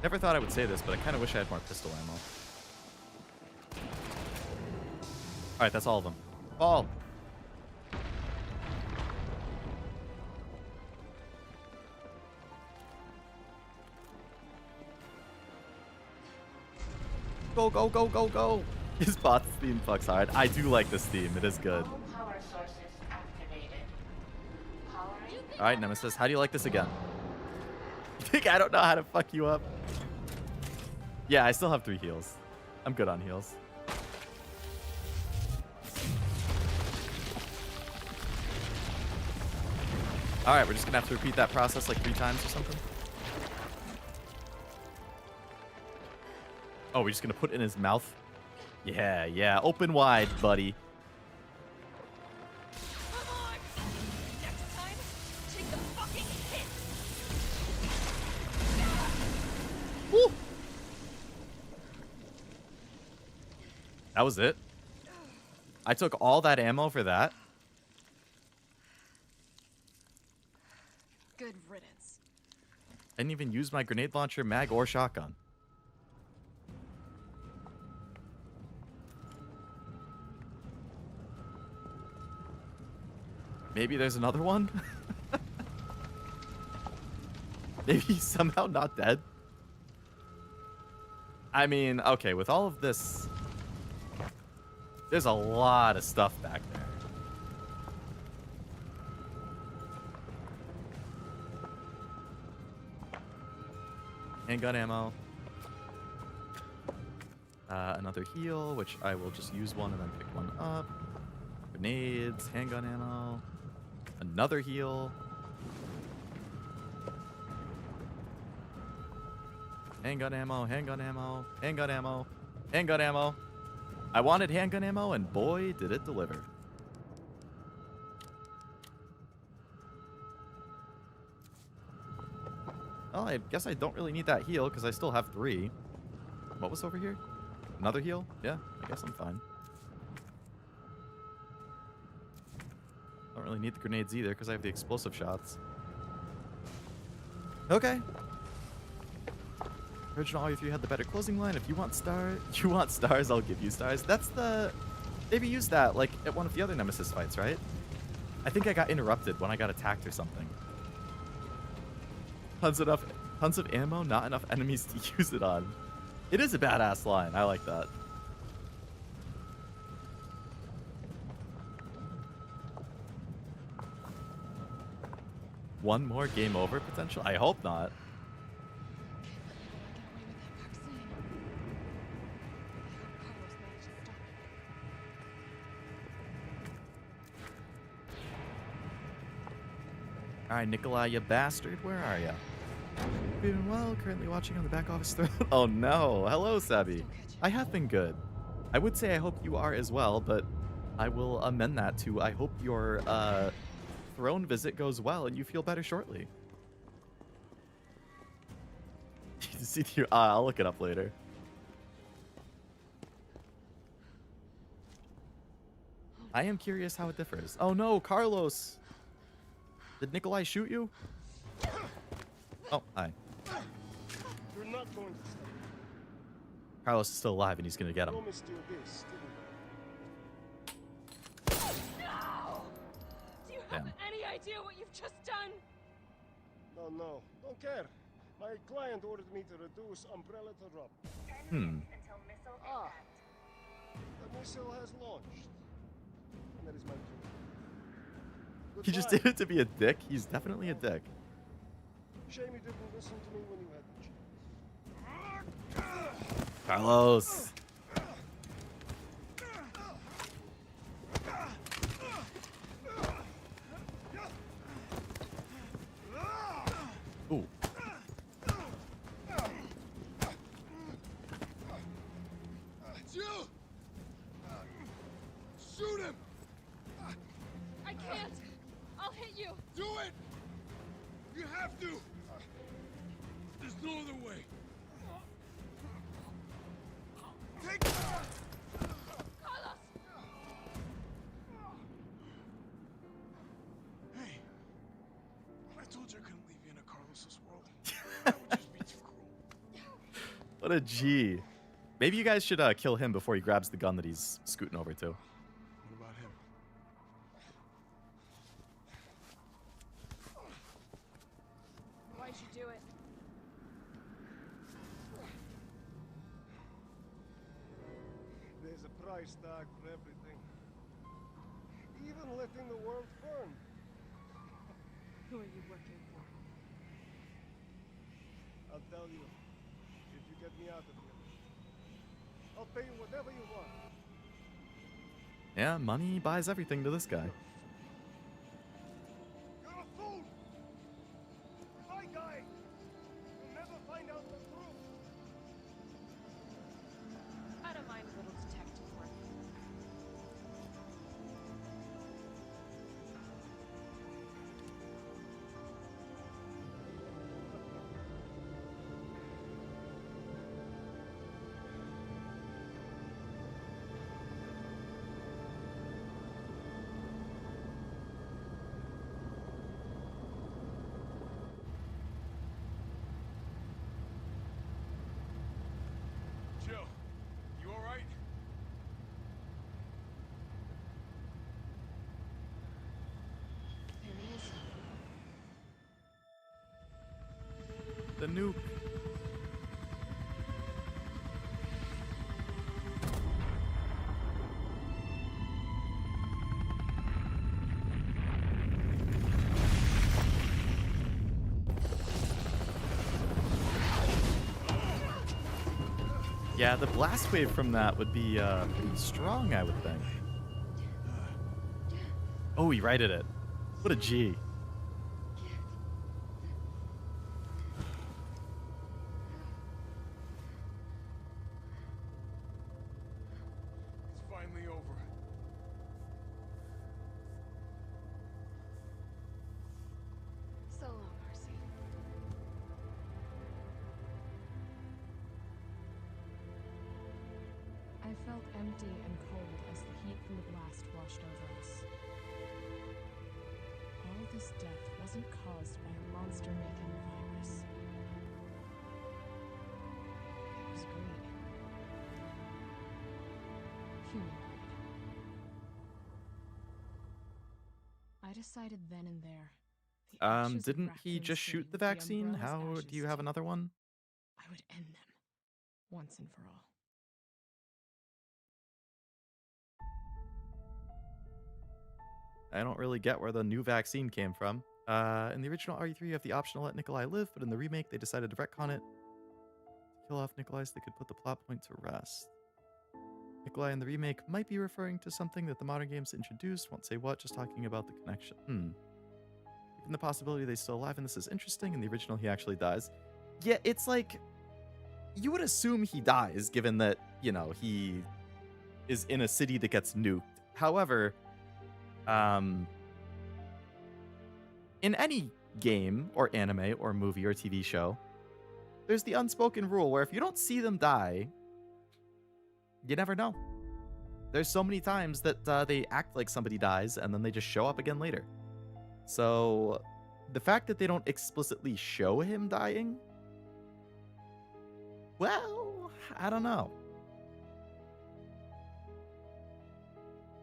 Never thought I would say this, but I kind of wish I had more pistol ammo. Alright, that's all of them. Fall! Go, go, go, go, go! His bot's theme fucks hard. I do like this theme. It is good. All power sources activated. Powering. Alright, Nemesis, how do you like this again? You think I don't know how to fuck you up? Yeah, I still have 3 heals. I'm good on heals. Alright, we're just gonna have to repeat that process like 3 times or something. Oh, we're just gonna put it in his mouth? Yeah, yeah. Open wide, buddy. Come on! Next time, take the fucking hit! Woo! That was it? I took all that ammo for that? Good riddance. I didn't even use my grenade launcher, mag, or shotgun. Maybe there's another one? Maybe he's somehow not dead? I mean, okay, with all of this, there's a lot of stuff back there. Handgun ammo. Another heal, which I will just use one and then pick one up. Grenades, handgun ammo. Another heal. Handgun ammo, handgun ammo, handgun ammo, handgun ammo. I wanted handgun ammo, and boy, did it deliver. Well, I guess I don't really need that heal, because I still have 3. What was over here? Another heal? Yeah, I guess I'm fine. Don't really need the grenades either, because I have the explosive shots. Okay. Original RE3 had the better closing line. If you want stars, I'll give you stars. That's the... Maybe use that, like, at one of the other Nemesis fights, right? I think I got interrupted when I got attacked or something. Tons of ammo, not enough enemies to use it on. It is a badass line. I like that. one more game over potential? I hope not. All right, Nikolai, you bastard. Where are you? Doing well. Currently watching on the back office thread. Oh, no. Hello, Sabi. I have been good. I would say I hope you are as well, but I will amend that to I hope your throne visit goes well and you feel better shortly. I'll look it up later. I am curious how it differs. Oh, no. Carlos. Did Nikolai shoot you? Oh, hi. You're not going to stop. Carlos is still alive and he's gonna get him. Promised you this, didn't No! Do you have Damn. any idea what you've just done? I? No, don't care. My client ordered me to reduce umbrella to drop. 10 minutes until missile Ah. impact. The missile has launched. And that is my cue. He just Goodbye. did it to be a dick. He's definitely a dick. Shame you didn't listen to me when you had the chance. Carlos. Ooh. It's you! Shoot him! I can't! I'll hit you! Do it! You have to! There's no other way. Take Carlos! Hey, I told you I couldn't leave you in a Carlos's world. That would just be too cruel. What a G. Maybe you guys should kill him before he grabs the gun that he's scooting over to. What about him? Why'd you do it? There's a price tag for everything. Even letting the world burn. Who are you working for? I'll tell you. If you get me out of here. I'll pay you whatever you want. Yeah, money buys everything to this guy. You're a fool! My guy! You'll never find out the truth! I don't mind a little detective work. Jill, you alright? There he is. The nuke. Yeah, the blast wave from that would be pretty strong, I would think. Oh, he righted it. What a G. It's finally over. So long, Marcy. I felt empty and cold as the heat from the blast washed over us. All this death wasn't caused by a monster-making virus. It was greed. Human greed. I decided then and there. The ashes of Didn't he Raccoon just City shoot the with vaccine? Umbrella's How ashes do you have too. another one? I would end them. Once and for all. I don't really get where the new vaccine came from. In the original RE3, you have the option to let Nikolai live, but in the remake, they decided to retcon it. To kill off Nikolai so they could put the plot point to rest. Nikolai in the remake might be referring to something that the modern games introduced. Won't say what, just talking about the connection. Even the possibility they're still alive, and this is interesting. In the original, he actually dies. Yeah, it's like, you would assume he dies, given that, you know, he is in a city that gets nuked. However, in any game or anime or movie or TV show, there's the unspoken rule where if you don't see them die, you never know. There's so many times that they act like somebody dies and then they just show up again later. So the fact that they don't explicitly show him dying, well, I don't know.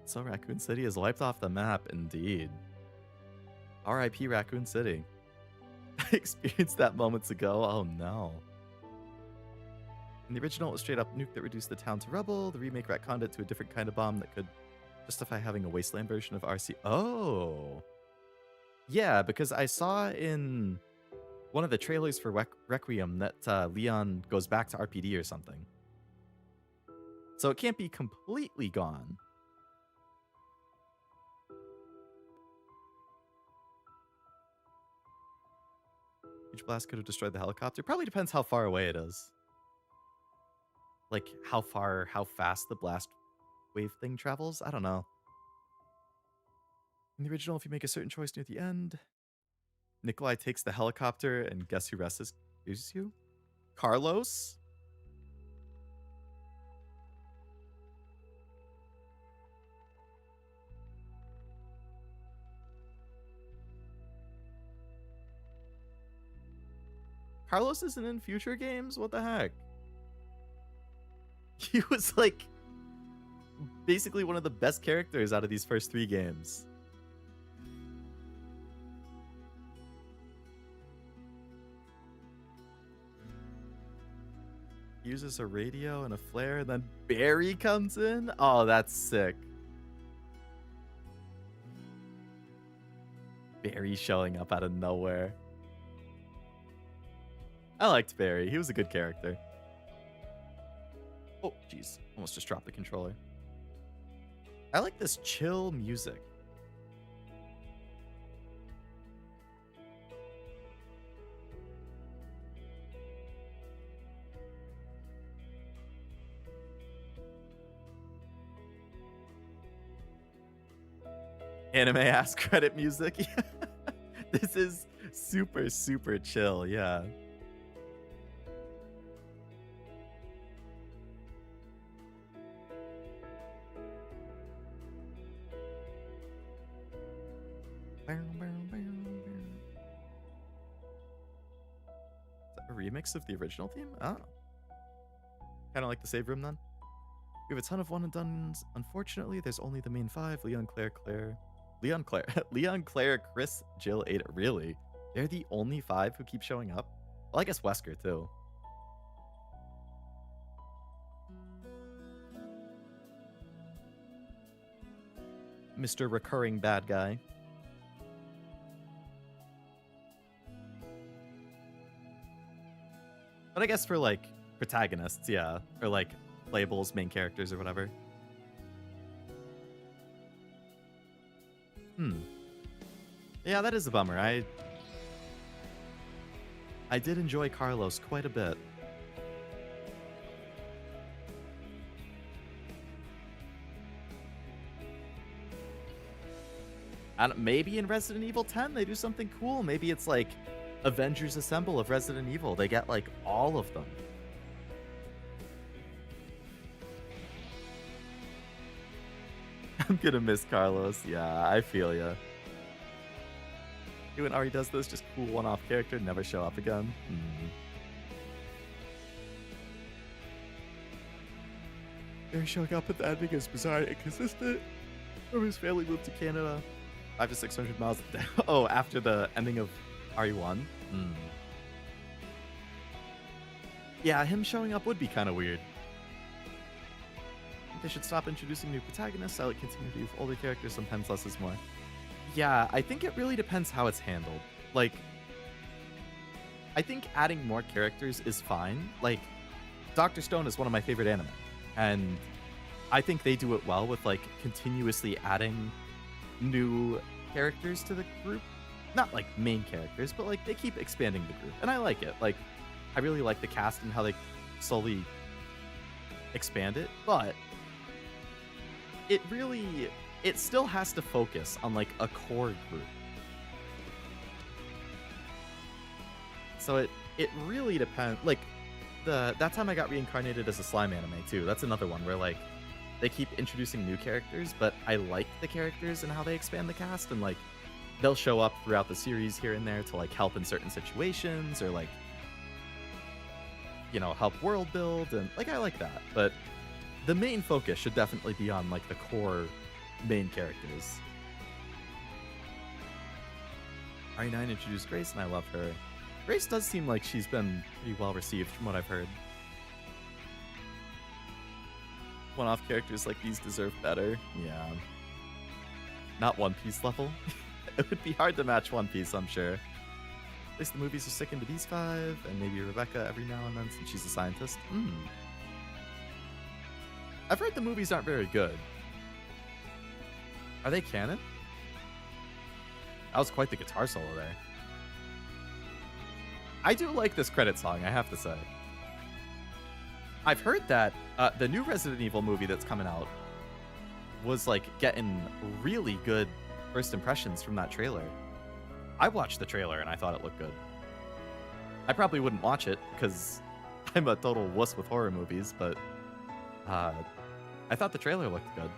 So Raccoon City is wiped off the map, indeed. R.I.P. Raccoon City. I experienced that moments ago. Oh no. In the original, it was straight up nuke that reduced the town to rubble. The remake retconned it to a different kind of bomb that could justify having a wasteland version of RC. Oh. Yeah, because I saw in one of the trailers for Requiem that Leon goes back to RPD or something. So it can't be completely gone. Huge blast could have destroyed the helicopter. Probably depends how far away it is. Like, how fast the blast wave thing travels? I don't know. In the original, if you make a certain choice near the end, Nikolai takes the helicopter, and guess who rescues you? Carlos? Carlos isn't in future games? What the heck? He was like basically one of the best characters out of these first 3 games. Uses a radio and a flare, and then Barry comes in? Oh, that's sick. Barry showing up out of nowhere. I liked Barry. He was a good character. Oh, jeez. Almost just dropped the controller. I like this chill music. Anime ass credit music. This is super, super chill, yeah. A remix of the original theme? Oh. Kind of like the save room then? We have a ton of one and dones. Unfortunately, there's only the main 5. Leon, Claire, Chris, Jill, Ada. Really? They're the only 5 who keep showing up? Well, I guess Wesker too. Mr. Recurring Bad Guy. But I guess for, like, protagonists, yeah. Or, like, playables, main characters, or whatever. Yeah, that is a bummer. I did enjoy Carlos quite a bit. Maybe in Resident Evil 10 they do something cool. Maybe it's like Avengers Assemble of Resident Evil. They get like all of them. I'm gonna miss Carlos. Yeah, I feel ya. When Ari does this, just cool one-off character, never show up again. Barry showing up at the ending is bizarre and inconsistent. From his family moved to Canada 500 to 600 miles down. Oh, after the ending of RE1? Yeah, him showing up would be kind of weird. They should stop introducing new protagonists. I like continuity with older characters. Sometimes less is more. Yeah, I think it really depends how it's handled. Like, I think adding more characters is fine. Like, Dr. Stone is one of my favorite anime, and I think they do it well with like continuously adding new characters to the group. Not like main characters, but like they keep expanding the group, and I like it. Like, I really like the cast and how they slowly expand it, but it still has to focus on like a core group. So it really depends. Like that time I got reincarnated as a slime anime too. That's another one where like they keep introducing new characters, but I like the characters and how they expand the cast, and like they'll show up throughout the series here and there to like help in certain situations or like, you know, help world build, and like I like that. But the main focus should definitely be on like the core main characters. RE9 introduced Grace, and I love her. Grace does seem like she's been pretty well received from what I've heard. One-off characters like these deserve better. Yeah. Not One Piece level. It would be hard to match One Piece, I'm sure. At least the movies are sticking to these 5, and maybe Rebecca every now and then since she's a scientist. I've heard the movies aren't very good. Are they canon? That was quite the guitar solo there. I do like this credit song, I have to say. I've heard that the new Resident Evil movie that's coming out was like getting really good first impressions from that trailer. I watched the trailer and I thought it looked good. I probably wouldn't watch it because I'm a total wuss with horror movies, but I thought the trailer looked good.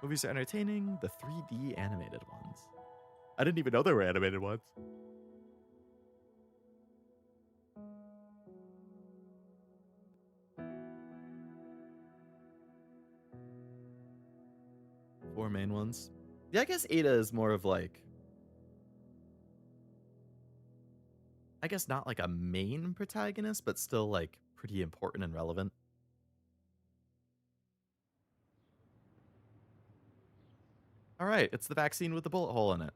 Movies are entertaining, the 3D animated ones. I didn't even know there were animated ones. Four main ones. Yeah, I guess Ada is more of like, I guess not like a main protagonist, but still like pretty important and relevant. All right, it's the vaccine with the bullet hole in it.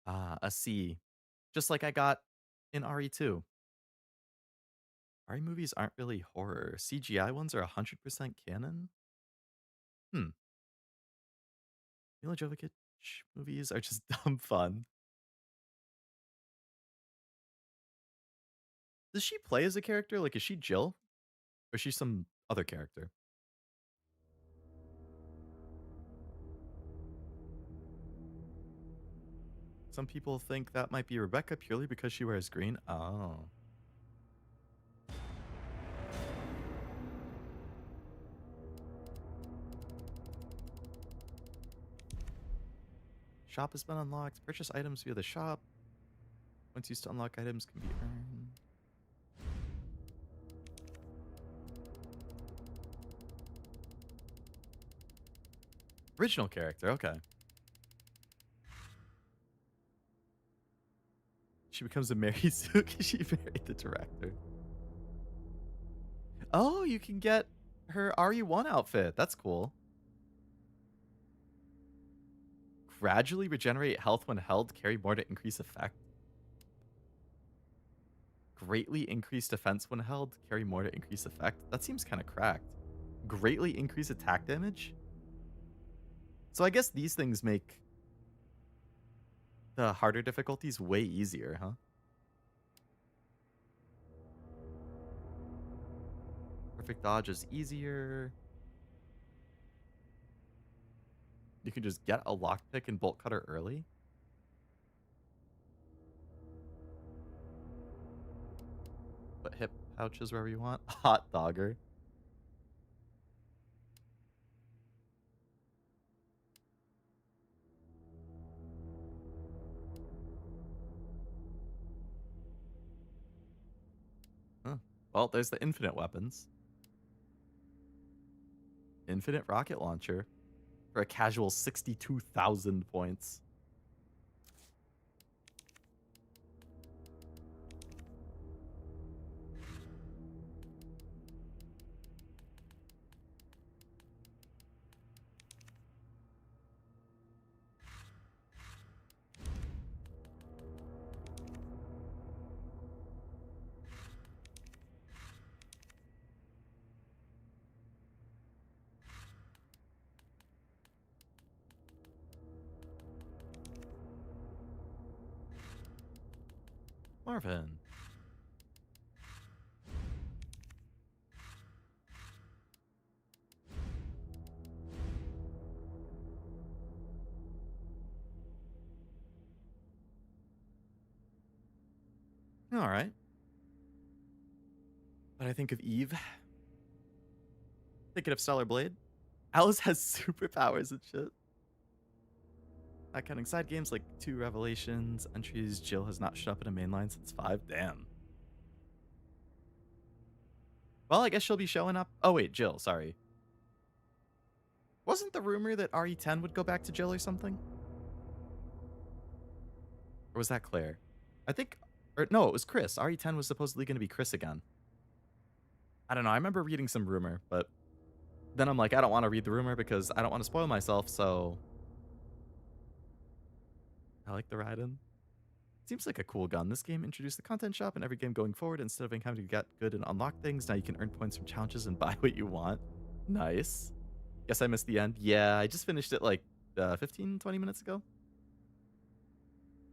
Ah, a C. Just like I got in RE2. RE movies aren't really horror. CGI ones are 100% canon? Mila Jovovich movies are just dumb fun. Does she play as a character? Like, is she Jill? Or is she some other character? Some people think that might be Rebecca purely because she wears green. Oh. Shop has been unlocked. Purchase items via the shop. Once used to unlock items can be earned. Original character, okay. She becomes a Mary Sue because she married the director. Oh, you can get her RE1 outfit. That's cool. Gradually regenerate health when held. Carry more to increase effect. Greatly increase defense when held. Carry more to increase effect. That seems kind of cracked. Greatly increase attack damage. So I guess these things make the harder difficulties way easier, huh? Perfect dodge is easier. You can just get a lockpick and bolt cutter early. Put hip pouches wherever you want. Hot dogger. Huh. Well, there's the infinite weapons. infinite rocket launcher for a casual 62,000 points. Marvin. All right. But I think of Eve. Thinking of Stellar Blade. Alice has superpowers and shit. Not counting side games like 2 Revelations, entries, Jill has not showed up in a mainline since 5. Damn. Well, I guess she'll be showing up. Oh, wait, Jill, sorry. Wasn't the rumor that RE10 would go back to Jill or something? Or was that Claire? I think, or no, it was Chris. RE10 was supposedly going to be Chris again. I don't know. I remember reading some rumor, but then I'm like, I don't want to read the rumor because I don't want to spoil myself, so I like the ride-in. Seems like a cool gun. This game introduced the content shop in every game going forward. Instead of having to get good and unlock things, now you can earn points from challenges and buy what you want. Nice. Guess I missed the end. Yeah, I just finished it like 15, 20 minutes ago.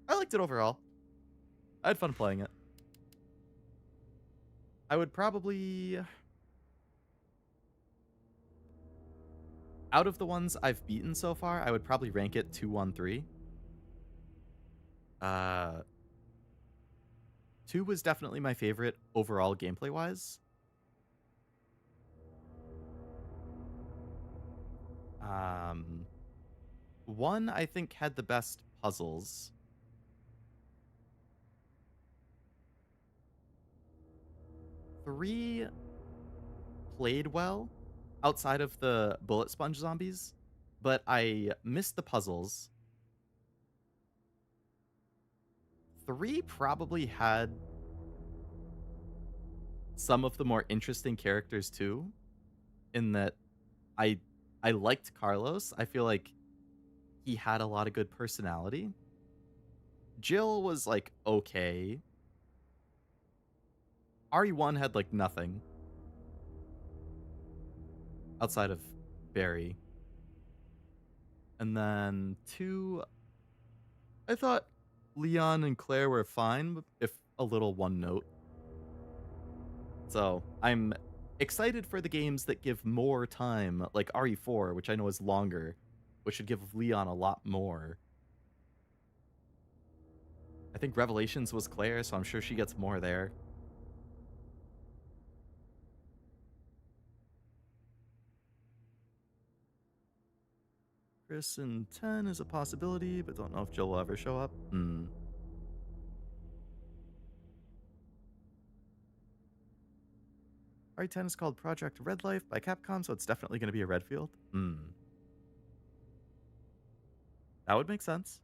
I liked it overall. I had fun playing it. I would probably... Out of the ones I've beaten so far, I would probably rank it 2, 1, 3. 2 was definitely my favorite overall gameplay wise. 1 I think had the best puzzles. 3 played well outside of the bullet sponge zombies, but I missed the puzzles. 3 probably had some of the more interesting characters too, in that I liked Carlos. I feel like he had a lot of good personality. Jill was like okay. RE1 had like nothing outside of Barry. And then 2, I thought Leon and Claire were fine, if a little one note. So I'm excited for the games that give more time, like RE4, which I know is longer, which should give Leon a lot more. I think Revelations was Claire, so I'm sure she gets more there. Chris in 10 is a possibility, but don't know if Jill will ever show up. RE10 is called Project Red Life by Capcom, so it's definitely going to be a Redfield. That would make sense.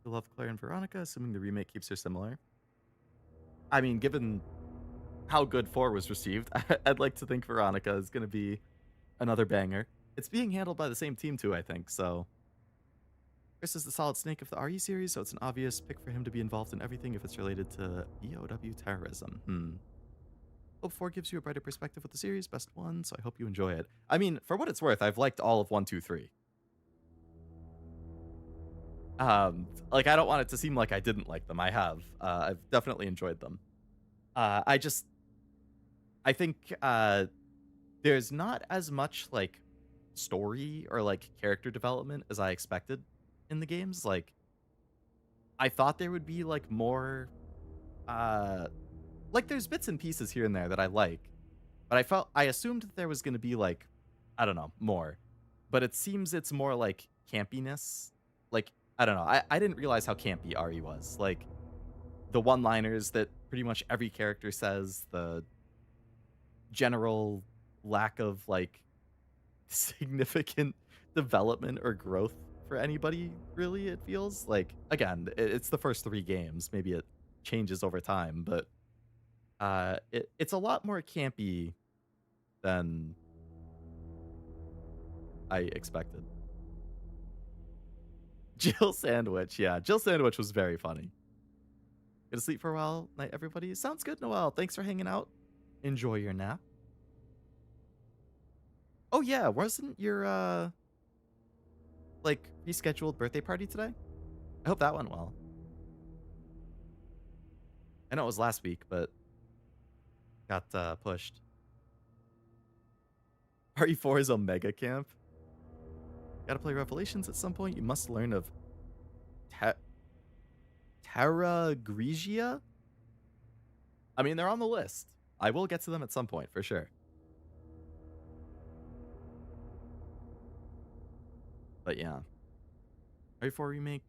I love Claire and Veronica, assuming the remake keeps her similar. I mean, given how good 4 was received, I'd like to think Veronica is going to be another banger. It's being handled by the same team too, I think, so. Chris is the Solid Snake of the RE series, so it's an obvious pick for him to be involved in everything if it's related to BOW terrorism. Hope 4 gives you a brighter perspective with the series. Best one, so I hope you enjoy it. I mean, for what it's worth, I've liked all of 1, 2, 3. Like, I don't want it to seem like I didn't like them. I have. I've definitely enjoyed them. I think there's not as much, like, story or, like, character development as I expected in the games. Like, I thought there would be, like, more, like, there's bits and pieces here and there that I like, but I assumed that there was going to be, like, I don't know, more. But it seems it's more, like, campiness like, I don't know. I didn't realize how campy RE was. Like, the one-liners that pretty much every character says, the general lack of, like, significant development or growth for anybody, really, it feels. Like, again, it's the first 3 games. Maybe it changes over time, but it's a lot more campy than I expected. Jill Sandwich, yeah. Jill Sandwich was very funny. Gonna sleep for a while. Night, everybody. Sounds good, Noel. Thanks for hanging out. Enjoy your nap. Oh, yeah. Wasn't your, like, rescheduled birthday party today? I hope that went well. I know it was last week, but got pushed. RE4 is Omega Camp. Gotta play Revelations at some point. You must learn of Terra Grigia? I mean, they're on the list. I will get to them at some point, for sure. But yeah. RE4 Remake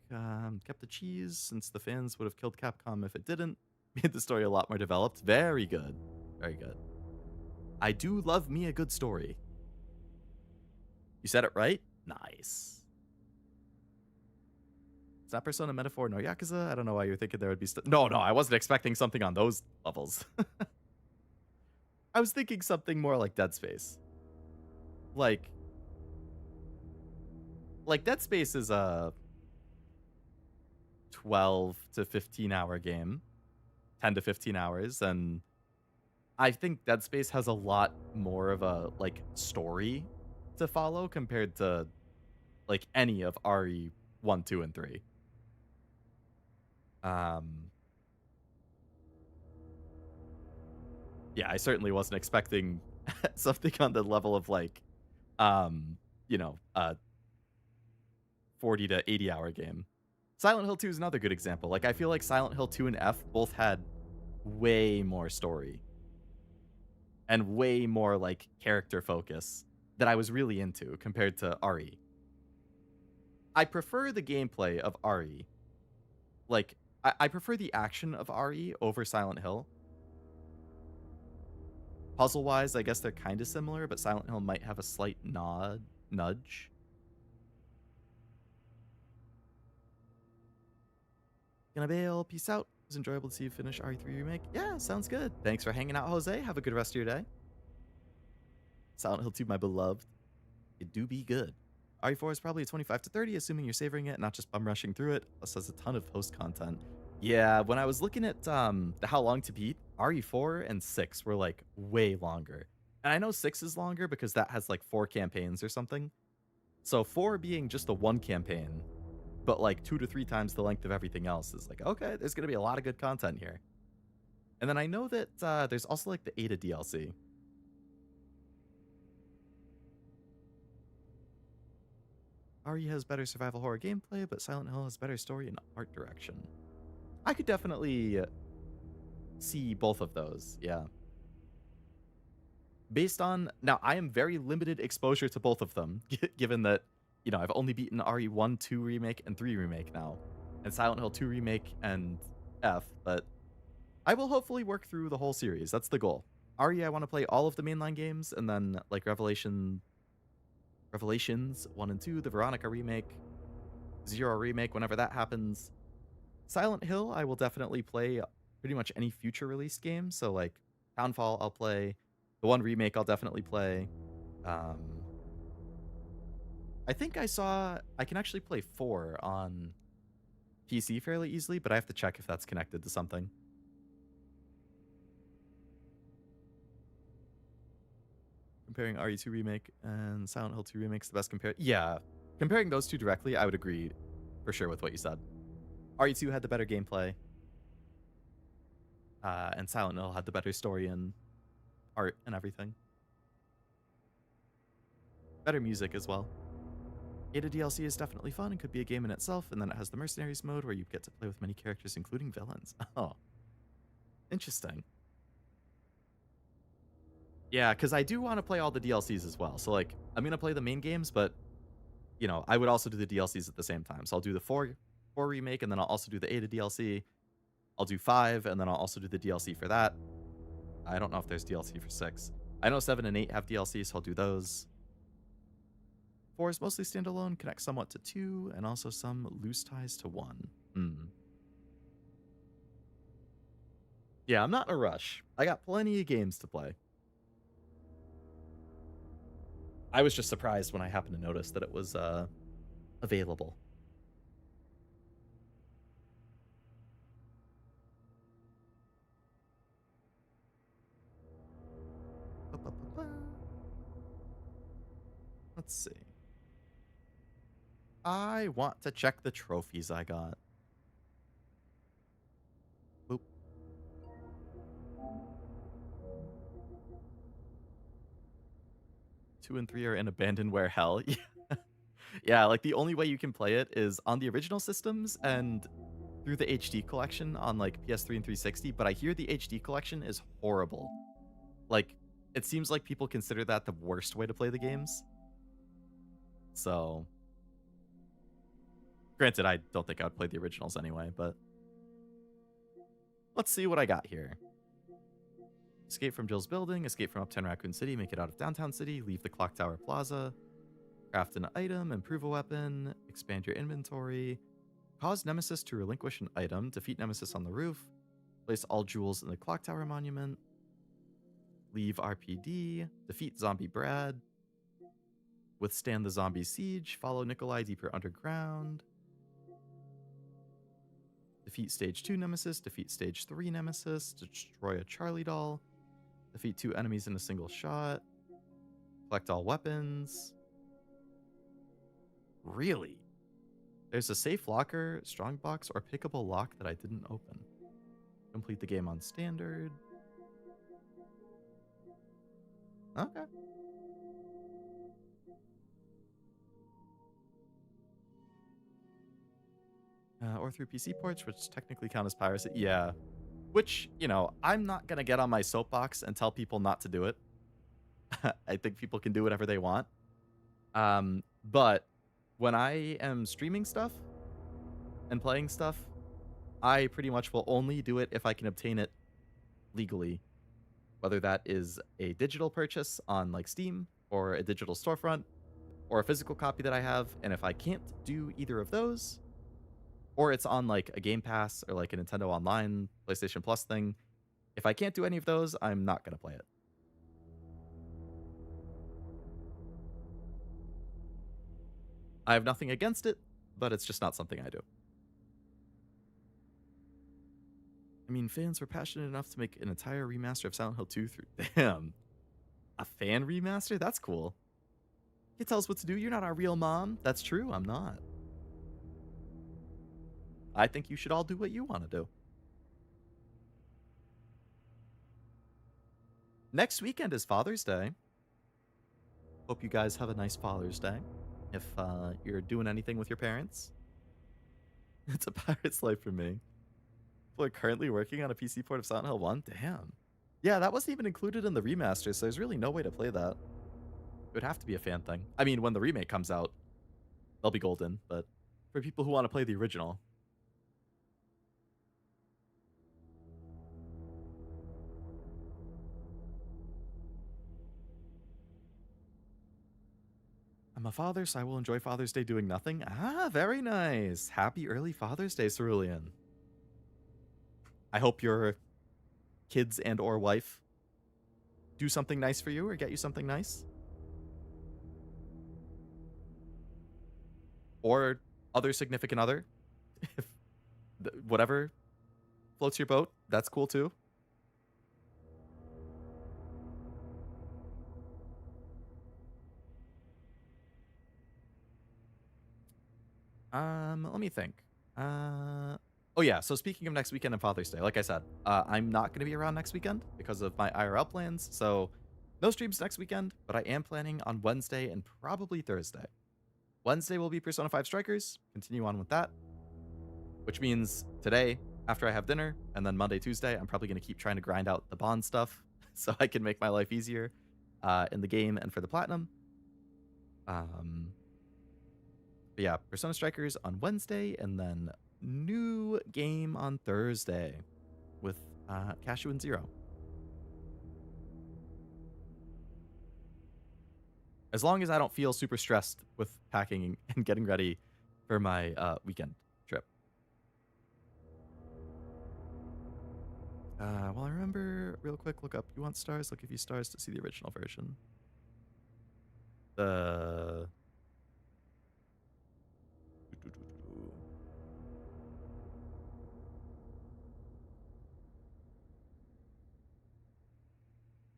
kept the cheese, since the fans would have killed Capcom if it didn't. Made the story a lot more developed. Very good. Very good. I do love me a good story. You said it right? Nice. It's not Persona, Metaphor, nor Yakuza. I don't know why you're thinking there would be... No, I wasn't expecting something on those levels. I was thinking something more like Dead Space. Like Dead Space is a 12 to 15 hour game. 10 to 15 hours. And I think Dead Space has a lot more of a, like, story to follow compared to, like, any of RE 1, 2, and 3. Yeah, I certainly wasn't expecting something on the level of, like, 40 to 80 hour game. Silent Hill 2 is another good example. Like, I feel like Silent Hill 2 and F both had way more story and way more, like, character focus that I was really into compared to RE. I prefer the gameplay of RE. Like, I prefer the action of RE over Silent Hill. Puzzle-wise, I guess they're kind of similar, but Silent Hill might have a slight nudge. Gonna bail. Peace out. It was enjoyable to see you finish RE3 Remake. Yeah, sounds good. Thanks for hanging out, Jose. Have a good rest of your day. Silent Hill 2, my beloved. It do be good. RE4 is probably a 25 to 30, assuming you're savoring it, not just bum rushing through it. Plus has a ton of post content. Yeah, when I was looking at the How Long to Beat, RE4 and 6 were, like, way longer. And I know 6 is longer because that has, like, 4 campaigns or something. So 4 being just the one campaign, but, like, 2 to 3 times the length of everything else is like, okay, there's going to be a lot of good content here. And then I know that there's also, like, the Ada DLC. RE has better survival horror gameplay, but Silent Hill has better story and art direction. I could definitely see both of those, yeah. Based on... Now, I am very limited exposure to both of them, given that, you know, I've only beaten RE 1, 2 Remake, and 3 Remake now. And Silent Hill 2 Remake and F, but I will hopefully work through the whole series. That's the goal. RE, I want to play all of the mainline games, and then, like, Revelations 1 and 2, the Veronica Remake, Zero Remake, whenever that happens. Silent Hill, I will definitely play pretty much any future release game. So, like, Townfall, I'll play. The 1 Remake, I'll definitely play. I think I saw... I can actually play 4 on PC fairly easily, but I have to check if that's connected to something. Comparing RE2 Remake and Silent Hill 2 Remake's the best compare. Yeah, comparing those two directly, I would agree for sure with what you said. RE2 had the better gameplay, and Silent Hill had the better story and art and everything. Better music as well. Ada DLC is definitely fun and could be a game in itself, and then it has the Mercenaries mode where you get to play with many characters, including villains. Oh, interesting. Yeah, because I do want to play all the DLCs as well. So, like, I'm going to play the main games, but, you know, I would also do the DLCs at the same time. So I'll do the 4 remake, and then I'll also do the Ada DLC. I'll do 5, and then I'll also do the DLC for that. I don't know if there's DLC for 6. I know 7 and 8 have DLC, so I'll do those. 4 is mostly standalone, connects somewhat to 2, and also some loose ties to 1. Yeah, I'm not in a rush. I got plenty of games to play. I was just surprised when I happened to notice that it was available. Let's see. I want to check the trophies I got. Boop. Two and 3 are in abandonware hell. Yeah, like the only way you can play it is on the original systems and through the HD collection on like PS3 and 360, but I hear the HD collection is horrible. Like, it seems like people consider that the worst way to play the games. So, granted, I don't think I would play the originals anyway, but let's see what I got here. Escape from Jill's building, escape from Uptown Raccoon City, make it out of Downtown City, leave the Clock Tower Plaza, craft an item, improve a weapon, expand your inventory, cause Nemesis to relinquish an item, defeat Nemesis on the roof, place all jewels in the Clock Tower monument, leave RPD, defeat Zombie Brad, withstand the zombie siege, follow Nikolai deeper underground, defeat Stage 2 Nemesis, defeat Stage 3 Nemesis, destroy a Charlie doll, defeat 2 enemies in a single shot, collect all weapons. Really? There's a safe locker, strongbox, or pickable lock that I didn't open. Complete the game on standard. Okay. Or through PC ports, which technically count as piracy. Yeah. Which, you know, I'm not going to get on my soapbox and tell people not to do it. I think people can do whatever they want. But when I am streaming stuff and playing stuff, I pretty much will only do it if I can obtain it legally. Whether that is a digital purchase on like Steam or a digital storefront or a physical copy that I have. And if I can't do either of those, or it's on like a Game Pass or like a Nintendo Online, PlayStation Plus thing, if I can't do any of those, I'm not going to play it. I have nothing against it, but it's just not something I do. I mean, fans were passionate enough to make an entire remaster of Silent Hill 2 through... Damn. A fan remaster? That's cool. You tell us what to do. You're not our real mom. That's true. I'm not. I think you should all do what you want to do. Next weekend is Father's Day. Hope you guys have a nice Father's Day. If you're doing anything with your parents. It's a pirate's life for me. People are currently working on a PC port of Silent Hill 1? Damn. Yeah, that wasn't even included in the remaster, so there's really no way to play that. It would have to be a fan thing. I mean, when the remake comes out, they'll be golden, but for people who want to play the original... I'm a father, so I will enjoy Father's Day doing nothing. Ah, very nice. Happy early Father's Day, Cerulean. I hope your kids and or wife do something nice for you or get you something nice. Or other significant other. If whatever floats your boat, that's cool too. Let me think. Oh yeah, so speaking of next weekend and Father's Day, like I said, I'm not going to be around next weekend because of my IRL plans, so no streams next weekend, but I am planning on Wednesday and probably Thursday. Wednesday will be Persona 5 Strikers, continue on with that, which means today, after I have dinner, and then Monday, Tuesday, I'm probably going to keep trying to grind out the Bond stuff so I can make my life easier in the game and for the Platinum. But yeah, Persona Strikers on Wednesday, and then new game on Thursday with Cashew and Zero. As long as I don't feel super stressed with packing and getting ready for my weekend trip. Well, I remember, real quick, look up You Want Stars? Look a few stars to see the original version. The...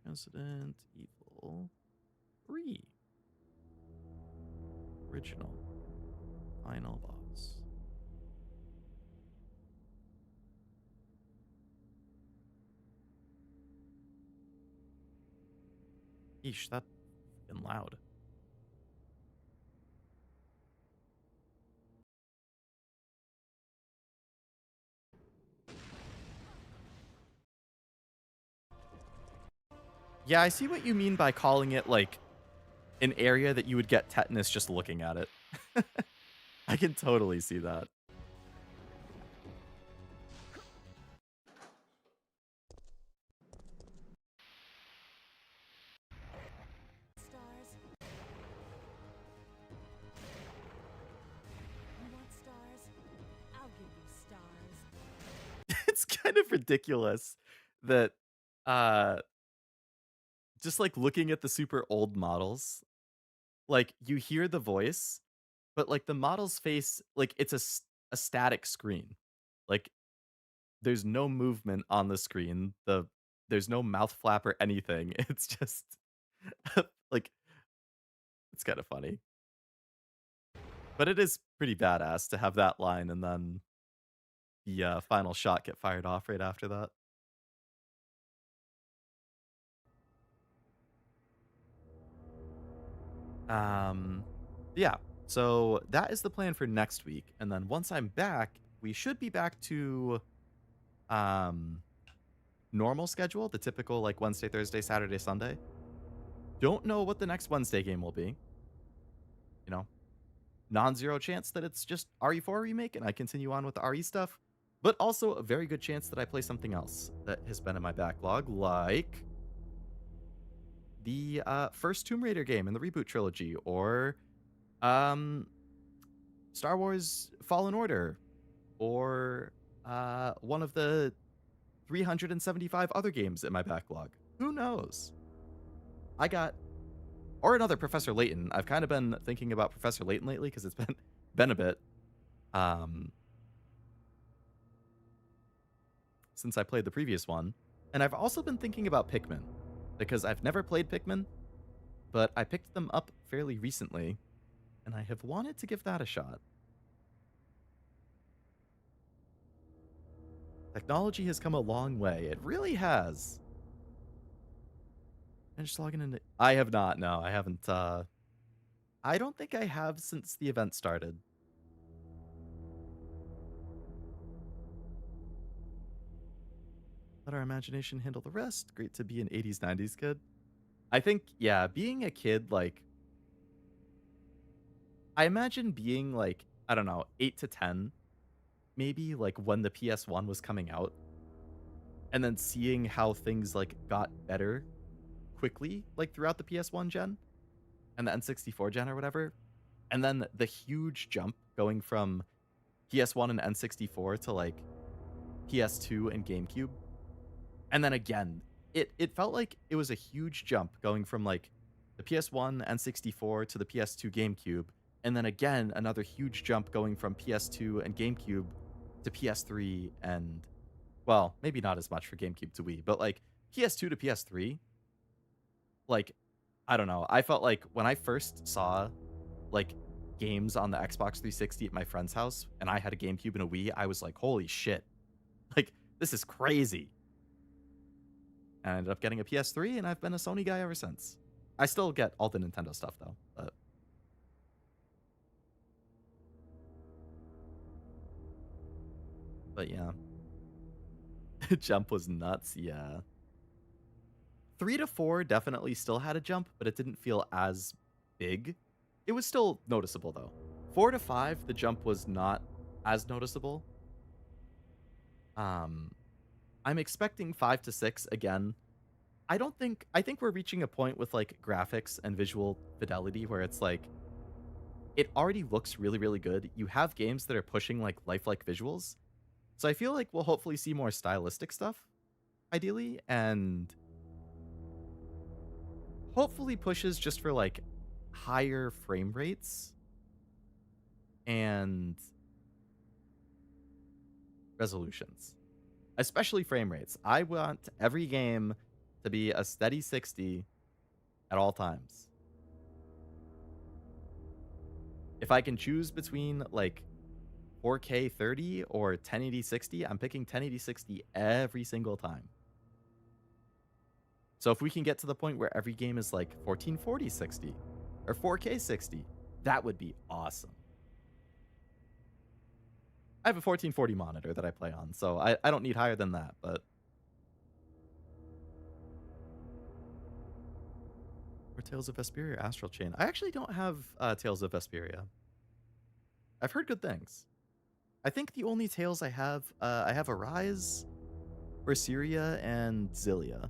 Resident Evil 3. Original. Final boss. Eesh, that's fucking loud. Yeah, I see what you mean by calling it, like, an area that you would get tetanus just looking at it. I can totally see that. Stars. You want stars? I'll give you stars. It's kind of ridiculous that just like looking at the super old models, like you hear the voice, but like the model's face, like it's a static screen. Like there's no movement on the screen. There's no mouth flap or anything. It's just like it's kind of funny. But it is pretty badass to have that line and then the final shot get fired off right after that. Yeah, so that is the plan for next week. And then once I'm back, we should be back to normal schedule, the typical like Wednesday, Thursday, Saturday, Sunday. Don't know what the next Wednesday game will be. You know, non-zero chance that it's just RE4 Remake and I continue on with the RE stuff, but also a very good chance that I play something else that has been in my backlog, like the first Tomb Raider game in the reboot trilogy, or Star Wars Fallen Order, or one of the 375 other games in my backlog. Who knows? Or another Professor Layton. I've kind of been thinking about Professor Layton lately because it's been a bit since I played the previous one. And I've also been thinking about Pikmin because I've never played Pikmin, but I picked them up fairly recently and I have wanted to give that a shot. Technology has come a long way. It really has. And just logging into... I have not. No, I haven't. I don't think I have since the event started. Let our imagination handle the rest. Great to be an 80s, 90s kid. I think, yeah, being a kid, like... I imagine being, like, I don't know, 8 to 10, maybe, like, when the PS1 was coming out. And then seeing how things, like, got better quickly, like, throughout the PS1 gen and the N64 gen or whatever. And then the huge jump going from PS1 and N64 to, like, PS2 and GameCube. And then again, it felt like it was a huge jump going from, like, the PS1, N64 to the PS2 GameCube. And then again, another huge jump going from PS2 and GameCube to PS3 and, well, maybe not as much for GameCube to Wii, but, like, PS2 to PS3. Like, I don't know. I felt like when I first saw, like, games on the Xbox 360 at my friend's house, and I had a GameCube and a Wii, I was like, holy shit. Like, this is crazy. And I ended up getting a PS3, and I've been a Sony guy ever since. I still get all the Nintendo stuff, though. But yeah. Jump was nuts, yeah. 3 to 4 definitely still had a jump, but it didn't feel as big. It was still noticeable, though. 4 to 5, the jump was not as noticeable. I'm expecting 5 to 6 again. I think we're reaching a point with like graphics and visual fidelity where it's like it already looks really, really good. You have games that are pushing like lifelike visuals. So I feel like we'll hopefully see more stylistic stuff, ideally, and hopefully pushes just for like higher frame rates and resolutions, especially frame rates. I want every game to be a steady 60 at all times. If I can choose between like 4K 30 or 1080 60, I'm picking 1080 60 every single time. So if we can get to the point where every game is like 1440 60 or 4K 60, that would be awesome. I have a 1440 monitor that I play on, so I don't need higher than that, but... Or Tales of Vesperia Astral Chain. I actually don't have Tales of Vesperia. I've heard good things. I think the only Tales I have Arise, Berseria, and Zillia.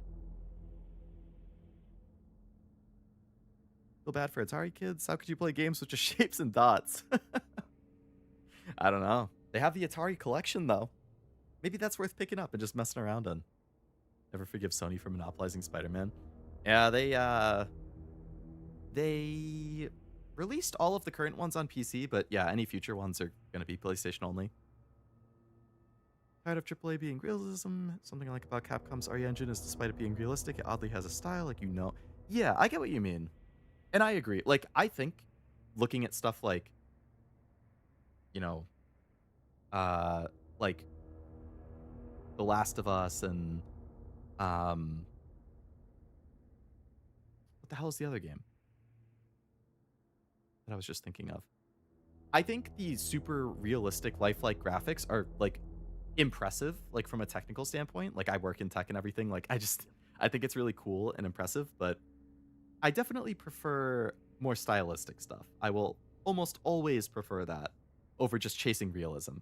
Feel bad for Atari kids? How could you play games with just shapes and dots? I don't know. They have the Atari collection, though. Maybe that's worth picking up and just messing around on. Never forgive Sony for monopolizing Spider-Man. Yeah, they released all of the current ones on PC, but yeah, any future ones are going to be PlayStation only. Tired of AAA being realism. Something I like about Capcom's RE engine is despite it being realistic, it oddly has a style, like, you know. Yeah, I get what you mean. And I agree. Like, I think looking at stuff like, you know, like The Last of Us and what the hell is the other game that I was just thinking of? I think the super realistic lifelike graphics are like impressive, like from a technical standpoint. Like, I work in tech and everything. Like, I think it's really cool and impressive, but I definitely prefer more stylistic stuff. I will almost always prefer that over just chasing realism.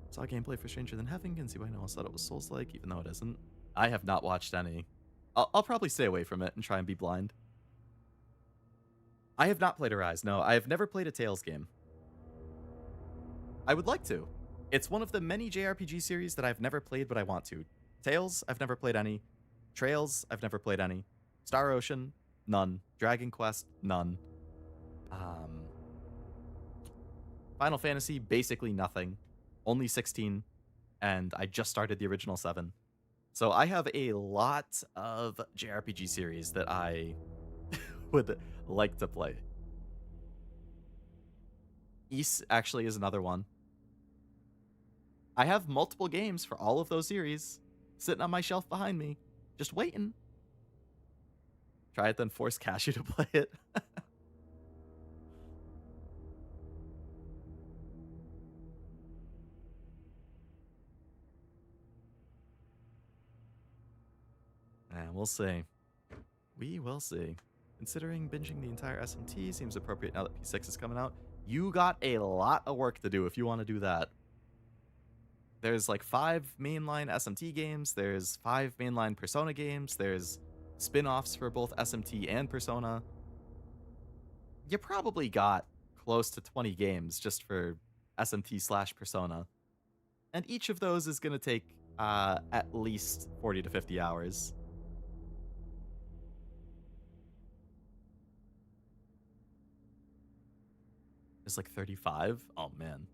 Saw gameplay for Stranger Than Heaven, can see why no one thought it was Souls-like, even though it isn't. I have not watched any. I'll probably stay away from it and try and be blind. I have not played Arise, no. I have never played a Tales game. I would like to. It's one of the many JRPG series that I've never played, but I want to. Tales, I've never played any. Trails, I've never played any. Star Ocean, none. Dragon Quest, none. Final Fantasy, basically nothing. Only 16, and I just started the original 7. So I have a lot of JRPG series that I would like to play. Ys actually is another one. I have multiple games for all of those series sitting on my shelf behind me, just waiting. Try it, then force Cashew to play it. And we'll see. We will see. Considering binging the entire SMT seems appropriate now that P6 is coming out. You got a lot of work to do if you want to do that. There's like 5 mainline SMT games. There's 5 mainline Persona games. There's spin-offs for both SMT and Persona. You probably got close to 20 games just for SMT/Persona. And each of those is going to take at least 40 to 50 hours. It's like 35? Oh, man.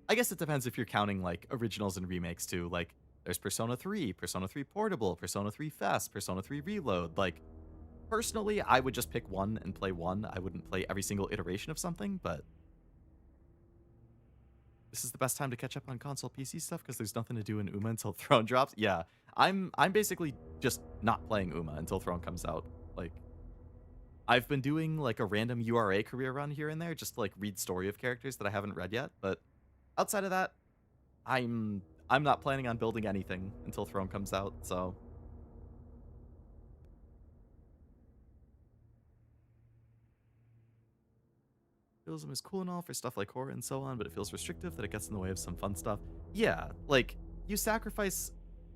I guess it depends if you're counting, like, originals and remakes, too. Like, there's Persona 3, Persona 3 Portable, Persona 3 Fest, Persona 3 Reload. Like, personally, I would just pick one and play one. I wouldn't play every single iteration of something, but this is the best time to catch up on console PC stuff because there's nothing to do in UMA until Throne drops. Yeah, I'm basically just not playing UMA until Throne comes out. Like, I've been doing like a random URA career run here and there just to like read story of characters that I haven't read yet, but outside of that, I'm not planning on building anything until Throne comes out, so capitalism is cool and all for stuff like horror and so on, but it feels restrictive that it gets in the way of some fun stuff. Yeah, like, you sacrifice...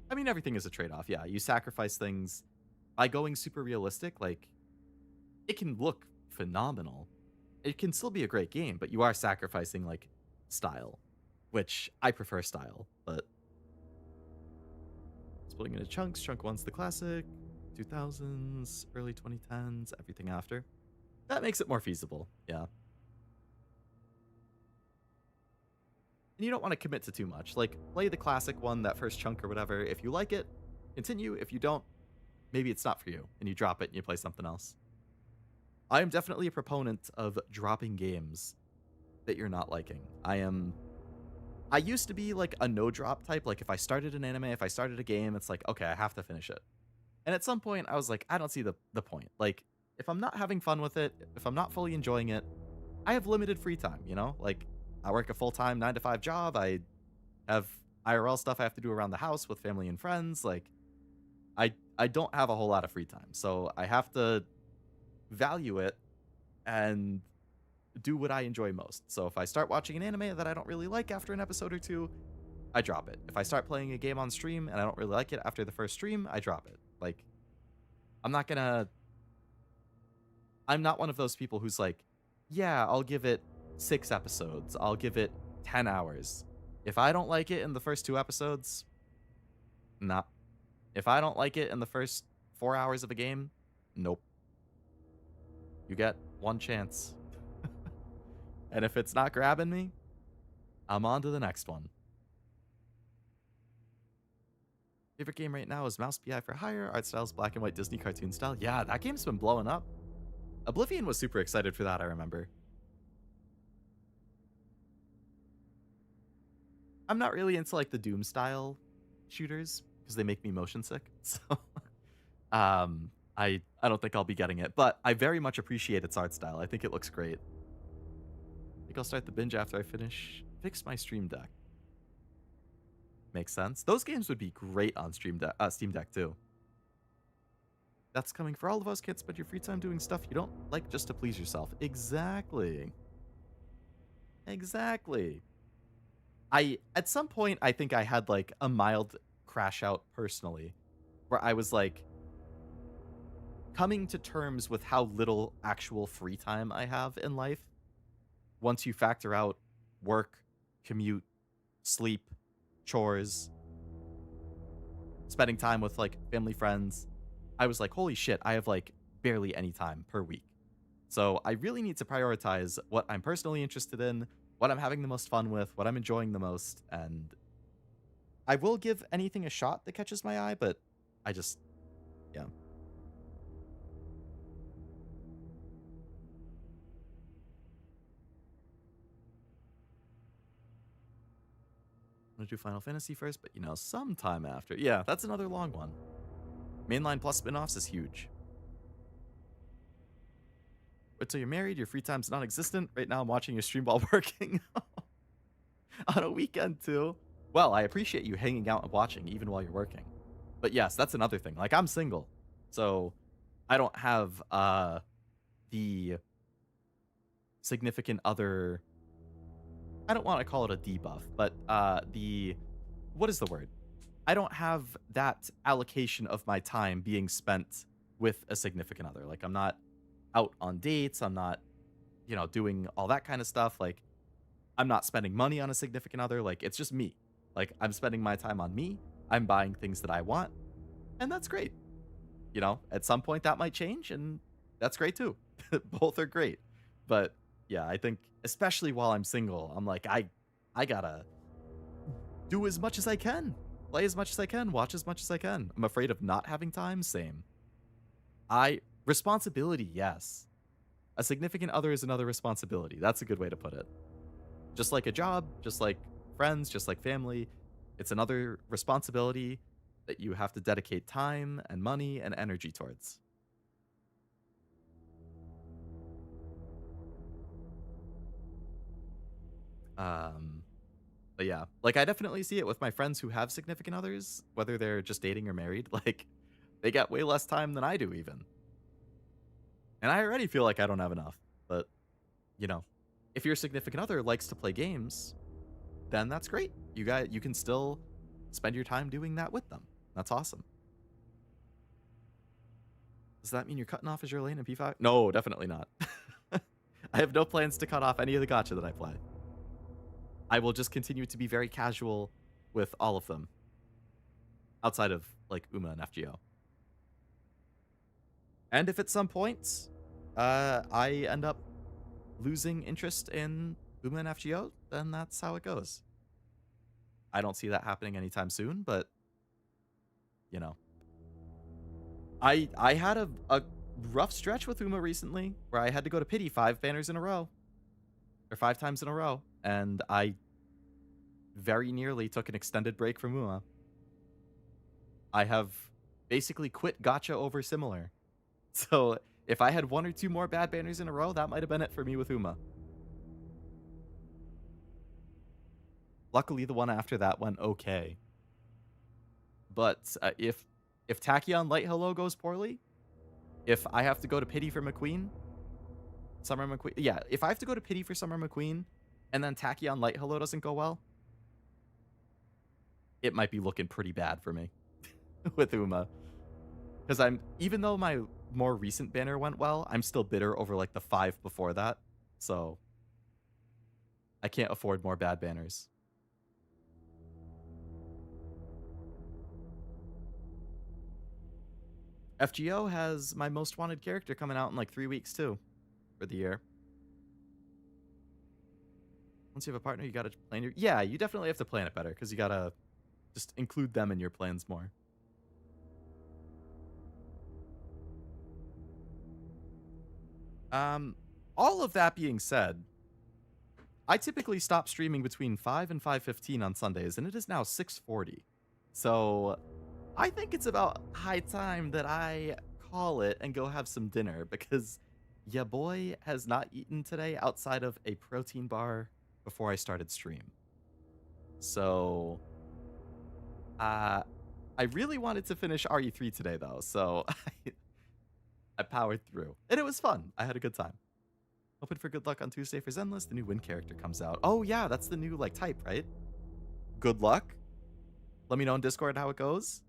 I mean, everything is a trade-off, yeah. You sacrifice things by going super realistic, like, it can look phenomenal. It can still be a great game, but you are sacrificing, like, style, which I prefer style, but... Splitting into chunks. Chunk 1's the classic, 2000s, early 2010s, everything after. That makes it more feasible, yeah. And you don't want to commit to too much. Like, play the classic one, that first chunk or whatever. If you like it, continue. If you don't, maybe it's not for you, and you drop it and you play something else. I am definitely a proponent of dropping games that you're not liking. I used to be like a no-drop type. Like, if I started an anime, if I started a game, it's like, okay, I have to finish it. And at some point, I was like, I don't see the point. Like, if I'm not having fun with it, if I'm not fully enjoying it, I have limited free time, you know? Like, I work a full-time 9-to-5 job. I have IRL stuff I have to do around the house with family and friends. Like, I don't have a whole lot of free time. So I have to value it and do what I enjoy most. So if I start watching an anime that I don't really like after an episode or two, I drop it. If I start playing a game on stream and I don't really like it after the first stream, I drop it. Like, I'm not one of those people who's like, yeah, I'll give it 6 episodes. I'll give it 10 hours. If I don't like it in the first 2 episodes, nah. If I don't like it in the first 4 hours of a game, nope. You get one chance. And if it's not grabbing me, I'm on to the next one. Favorite game right now is Mouse BI for Hire. Art style's black and white Disney cartoon style. Yeah, that game's been blowing up. Oblivion was super excited for that, I remember. I'm not really into like the Doom style shooters because they make me motion sick. So I don't think I'll be getting it, but I very much appreciate its art style. I think it looks great. I think I'll start the binge after I fix my Stream Deck. Makes sense. Those games would be great on Steam Deck too. That's coming for all of us. Can't spend your free time doing stuff you don't like just to please yourself. Exactly. Exactly. At some point, I think I had like a mild crash out personally, where I was like coming to terms with how little actual free time I have in life. Once you factor out work, commute, sleep, chores, spending time with like family, friends, I was like, holy shit, I have like barely any time per week. So I really need to prioritize what I'm personally interested in, what I'm having the most fun with, what I'm enjoying the most, and I will give anything a shot that catches my eye, but I just, yeah. I'm gonna do Final Fantasy first, but you know, sometime after. Yeah, that's another long one. Mainline plus spin-offs is huge. Wait till you're married, your free time's non-existent. Right now I'm watching your stream while working. On a weekend too. Well, I appreciate you hanging out and watching even while you're working. But yes, that's another thing. Like, I'm single. So I don't have the significant other, I don't want to call it a debuff, but what is the word? I don't have that allocation of my time being spent with a significant other. Like, I'm not out on dates. I'm not, you know, doing all that kind of stuff. Like, I'm not spending money on a significant other. Like, it's just me. Like, I'm spending my time on me. I'm buying things that I want. And that's great. You know, at some point that might change, and that's great too. Both are great. But yeah, I think especially while I'm single, I'm like, I gotta do as much as I can. Play as much as I can. Watch as much as I can. I'm afraid of not having time. Same. Responsibility, yes. A significant other is another responsibility. That's a good way to put it. Just like a job, just like friends, just like family, it's another responsibility that you have to dedicate time and money and energy towards. But yeah, like, I definitely see it with my friends who have significant others, whether they're just dating or married. Like, they got way less time than I do even. And I already feel like I don't have enough, but, you know, if your significant other likes to play games, then that's great. You can still spend your time doing that with them. That's awesome. Does that mean you're cutting off Azure Lane in P5? No, definitely not. I have no plans to cut off any of the gacha that I play. I will just continue to be very casual with all of them. Outside of, like, UMA and FGO. And if at some point, I end up losing interest in UMA and FGO, then that's how it goes. I don't see that happening anytime soon, but, you know. I had a rough stretch with UMA recently where I had to go to pity 5 banners in a row. Or 5 times in a row. And I very nearly took an extended break from UMA. I have basically quit gacha over similar. So if I had 1 or 2 more bad banners in a row, that might have been it for me with UMA. Luckily, the one after that went okay. But if Tachyon Light Hello goes poorly, if I have to go to pity for McQueen, Summer McQueen, yeah, if I have to go to pity for Summer McQueen, and then Tachyon Light Hello doesn't go well, it might be looking pretty bad for me with UMA. Because even though my more recent banner went well, I'm still bitter over like the 5 before that. So I can't afford more bad banners. FGO has my most wanted character coming out in like 3 weeks too, for the year. Once you have a partner, you gotta plan your... Yeah, you definitely have to plan it better, because you gotta just include them in your plans more. All of that being said, I typically stop streaming between 5 and 5:15 on Sundays, and it is now 6:40. So I think it's about high time that I call it and go have some dinner, because ya boy has not eaten today outside of a protein bar before I started stream. So I really wanted to finish RE3 today though, so I powered through. And it was fun. I had a good time. Hoping for good luck on Tuesday for Zenless. The new Wind character comes out. Oh yeah, that's the new like type, right? Good luck. Let me know in Discord how it goes.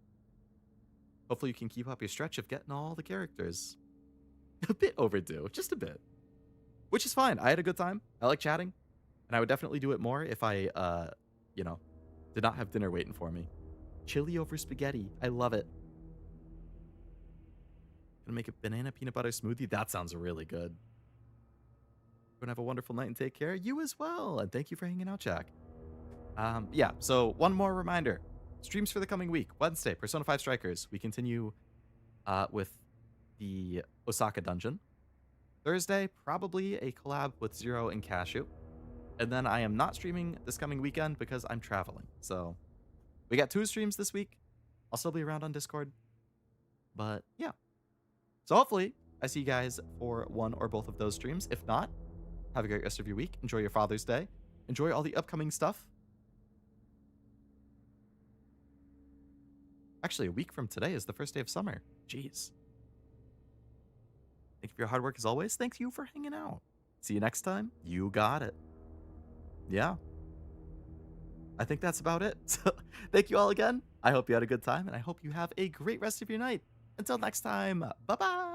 Hopefully you can keep up your stretch of getting all the characters. A bit overdue, just a bit. Which is fine. I had a good time. I like chatting. And I would definitely do it more if I, you know, did not have dinner waiting for me. Chili over spaghetti. I love it. Gonna make a banana peanut butter smoothie. That sounds really good. Gonna have a wonderful night and take care. You as well. And thank you for hanging out, Jack. Yeah, so one more reminder. Streams for the coming week. Wednesday, Persona 5 Strikers. We continue with the Osaka dungeon. Thursday, probably a collab with Zero and Cashew. And then I am not streaming this coming weekend because I'm traveling. So we got 2 streams this week. I'll still be around on Discord. But yeah. So hopefully I see you guys for one or both of those streams. If not, have a great rest of your week. Enjoy your Father's Day. Enjoy all the upcoming stuff. Actually, a week from today is the first day of summer. Jeez. Thank you for your hard work as always. Thank you for hanging out. See you next time. You got it. Yeah. I think that's about it. So thank you all again. I hope you had a good time, and I hope you have a great rest of your night. Until next time, bye-bye.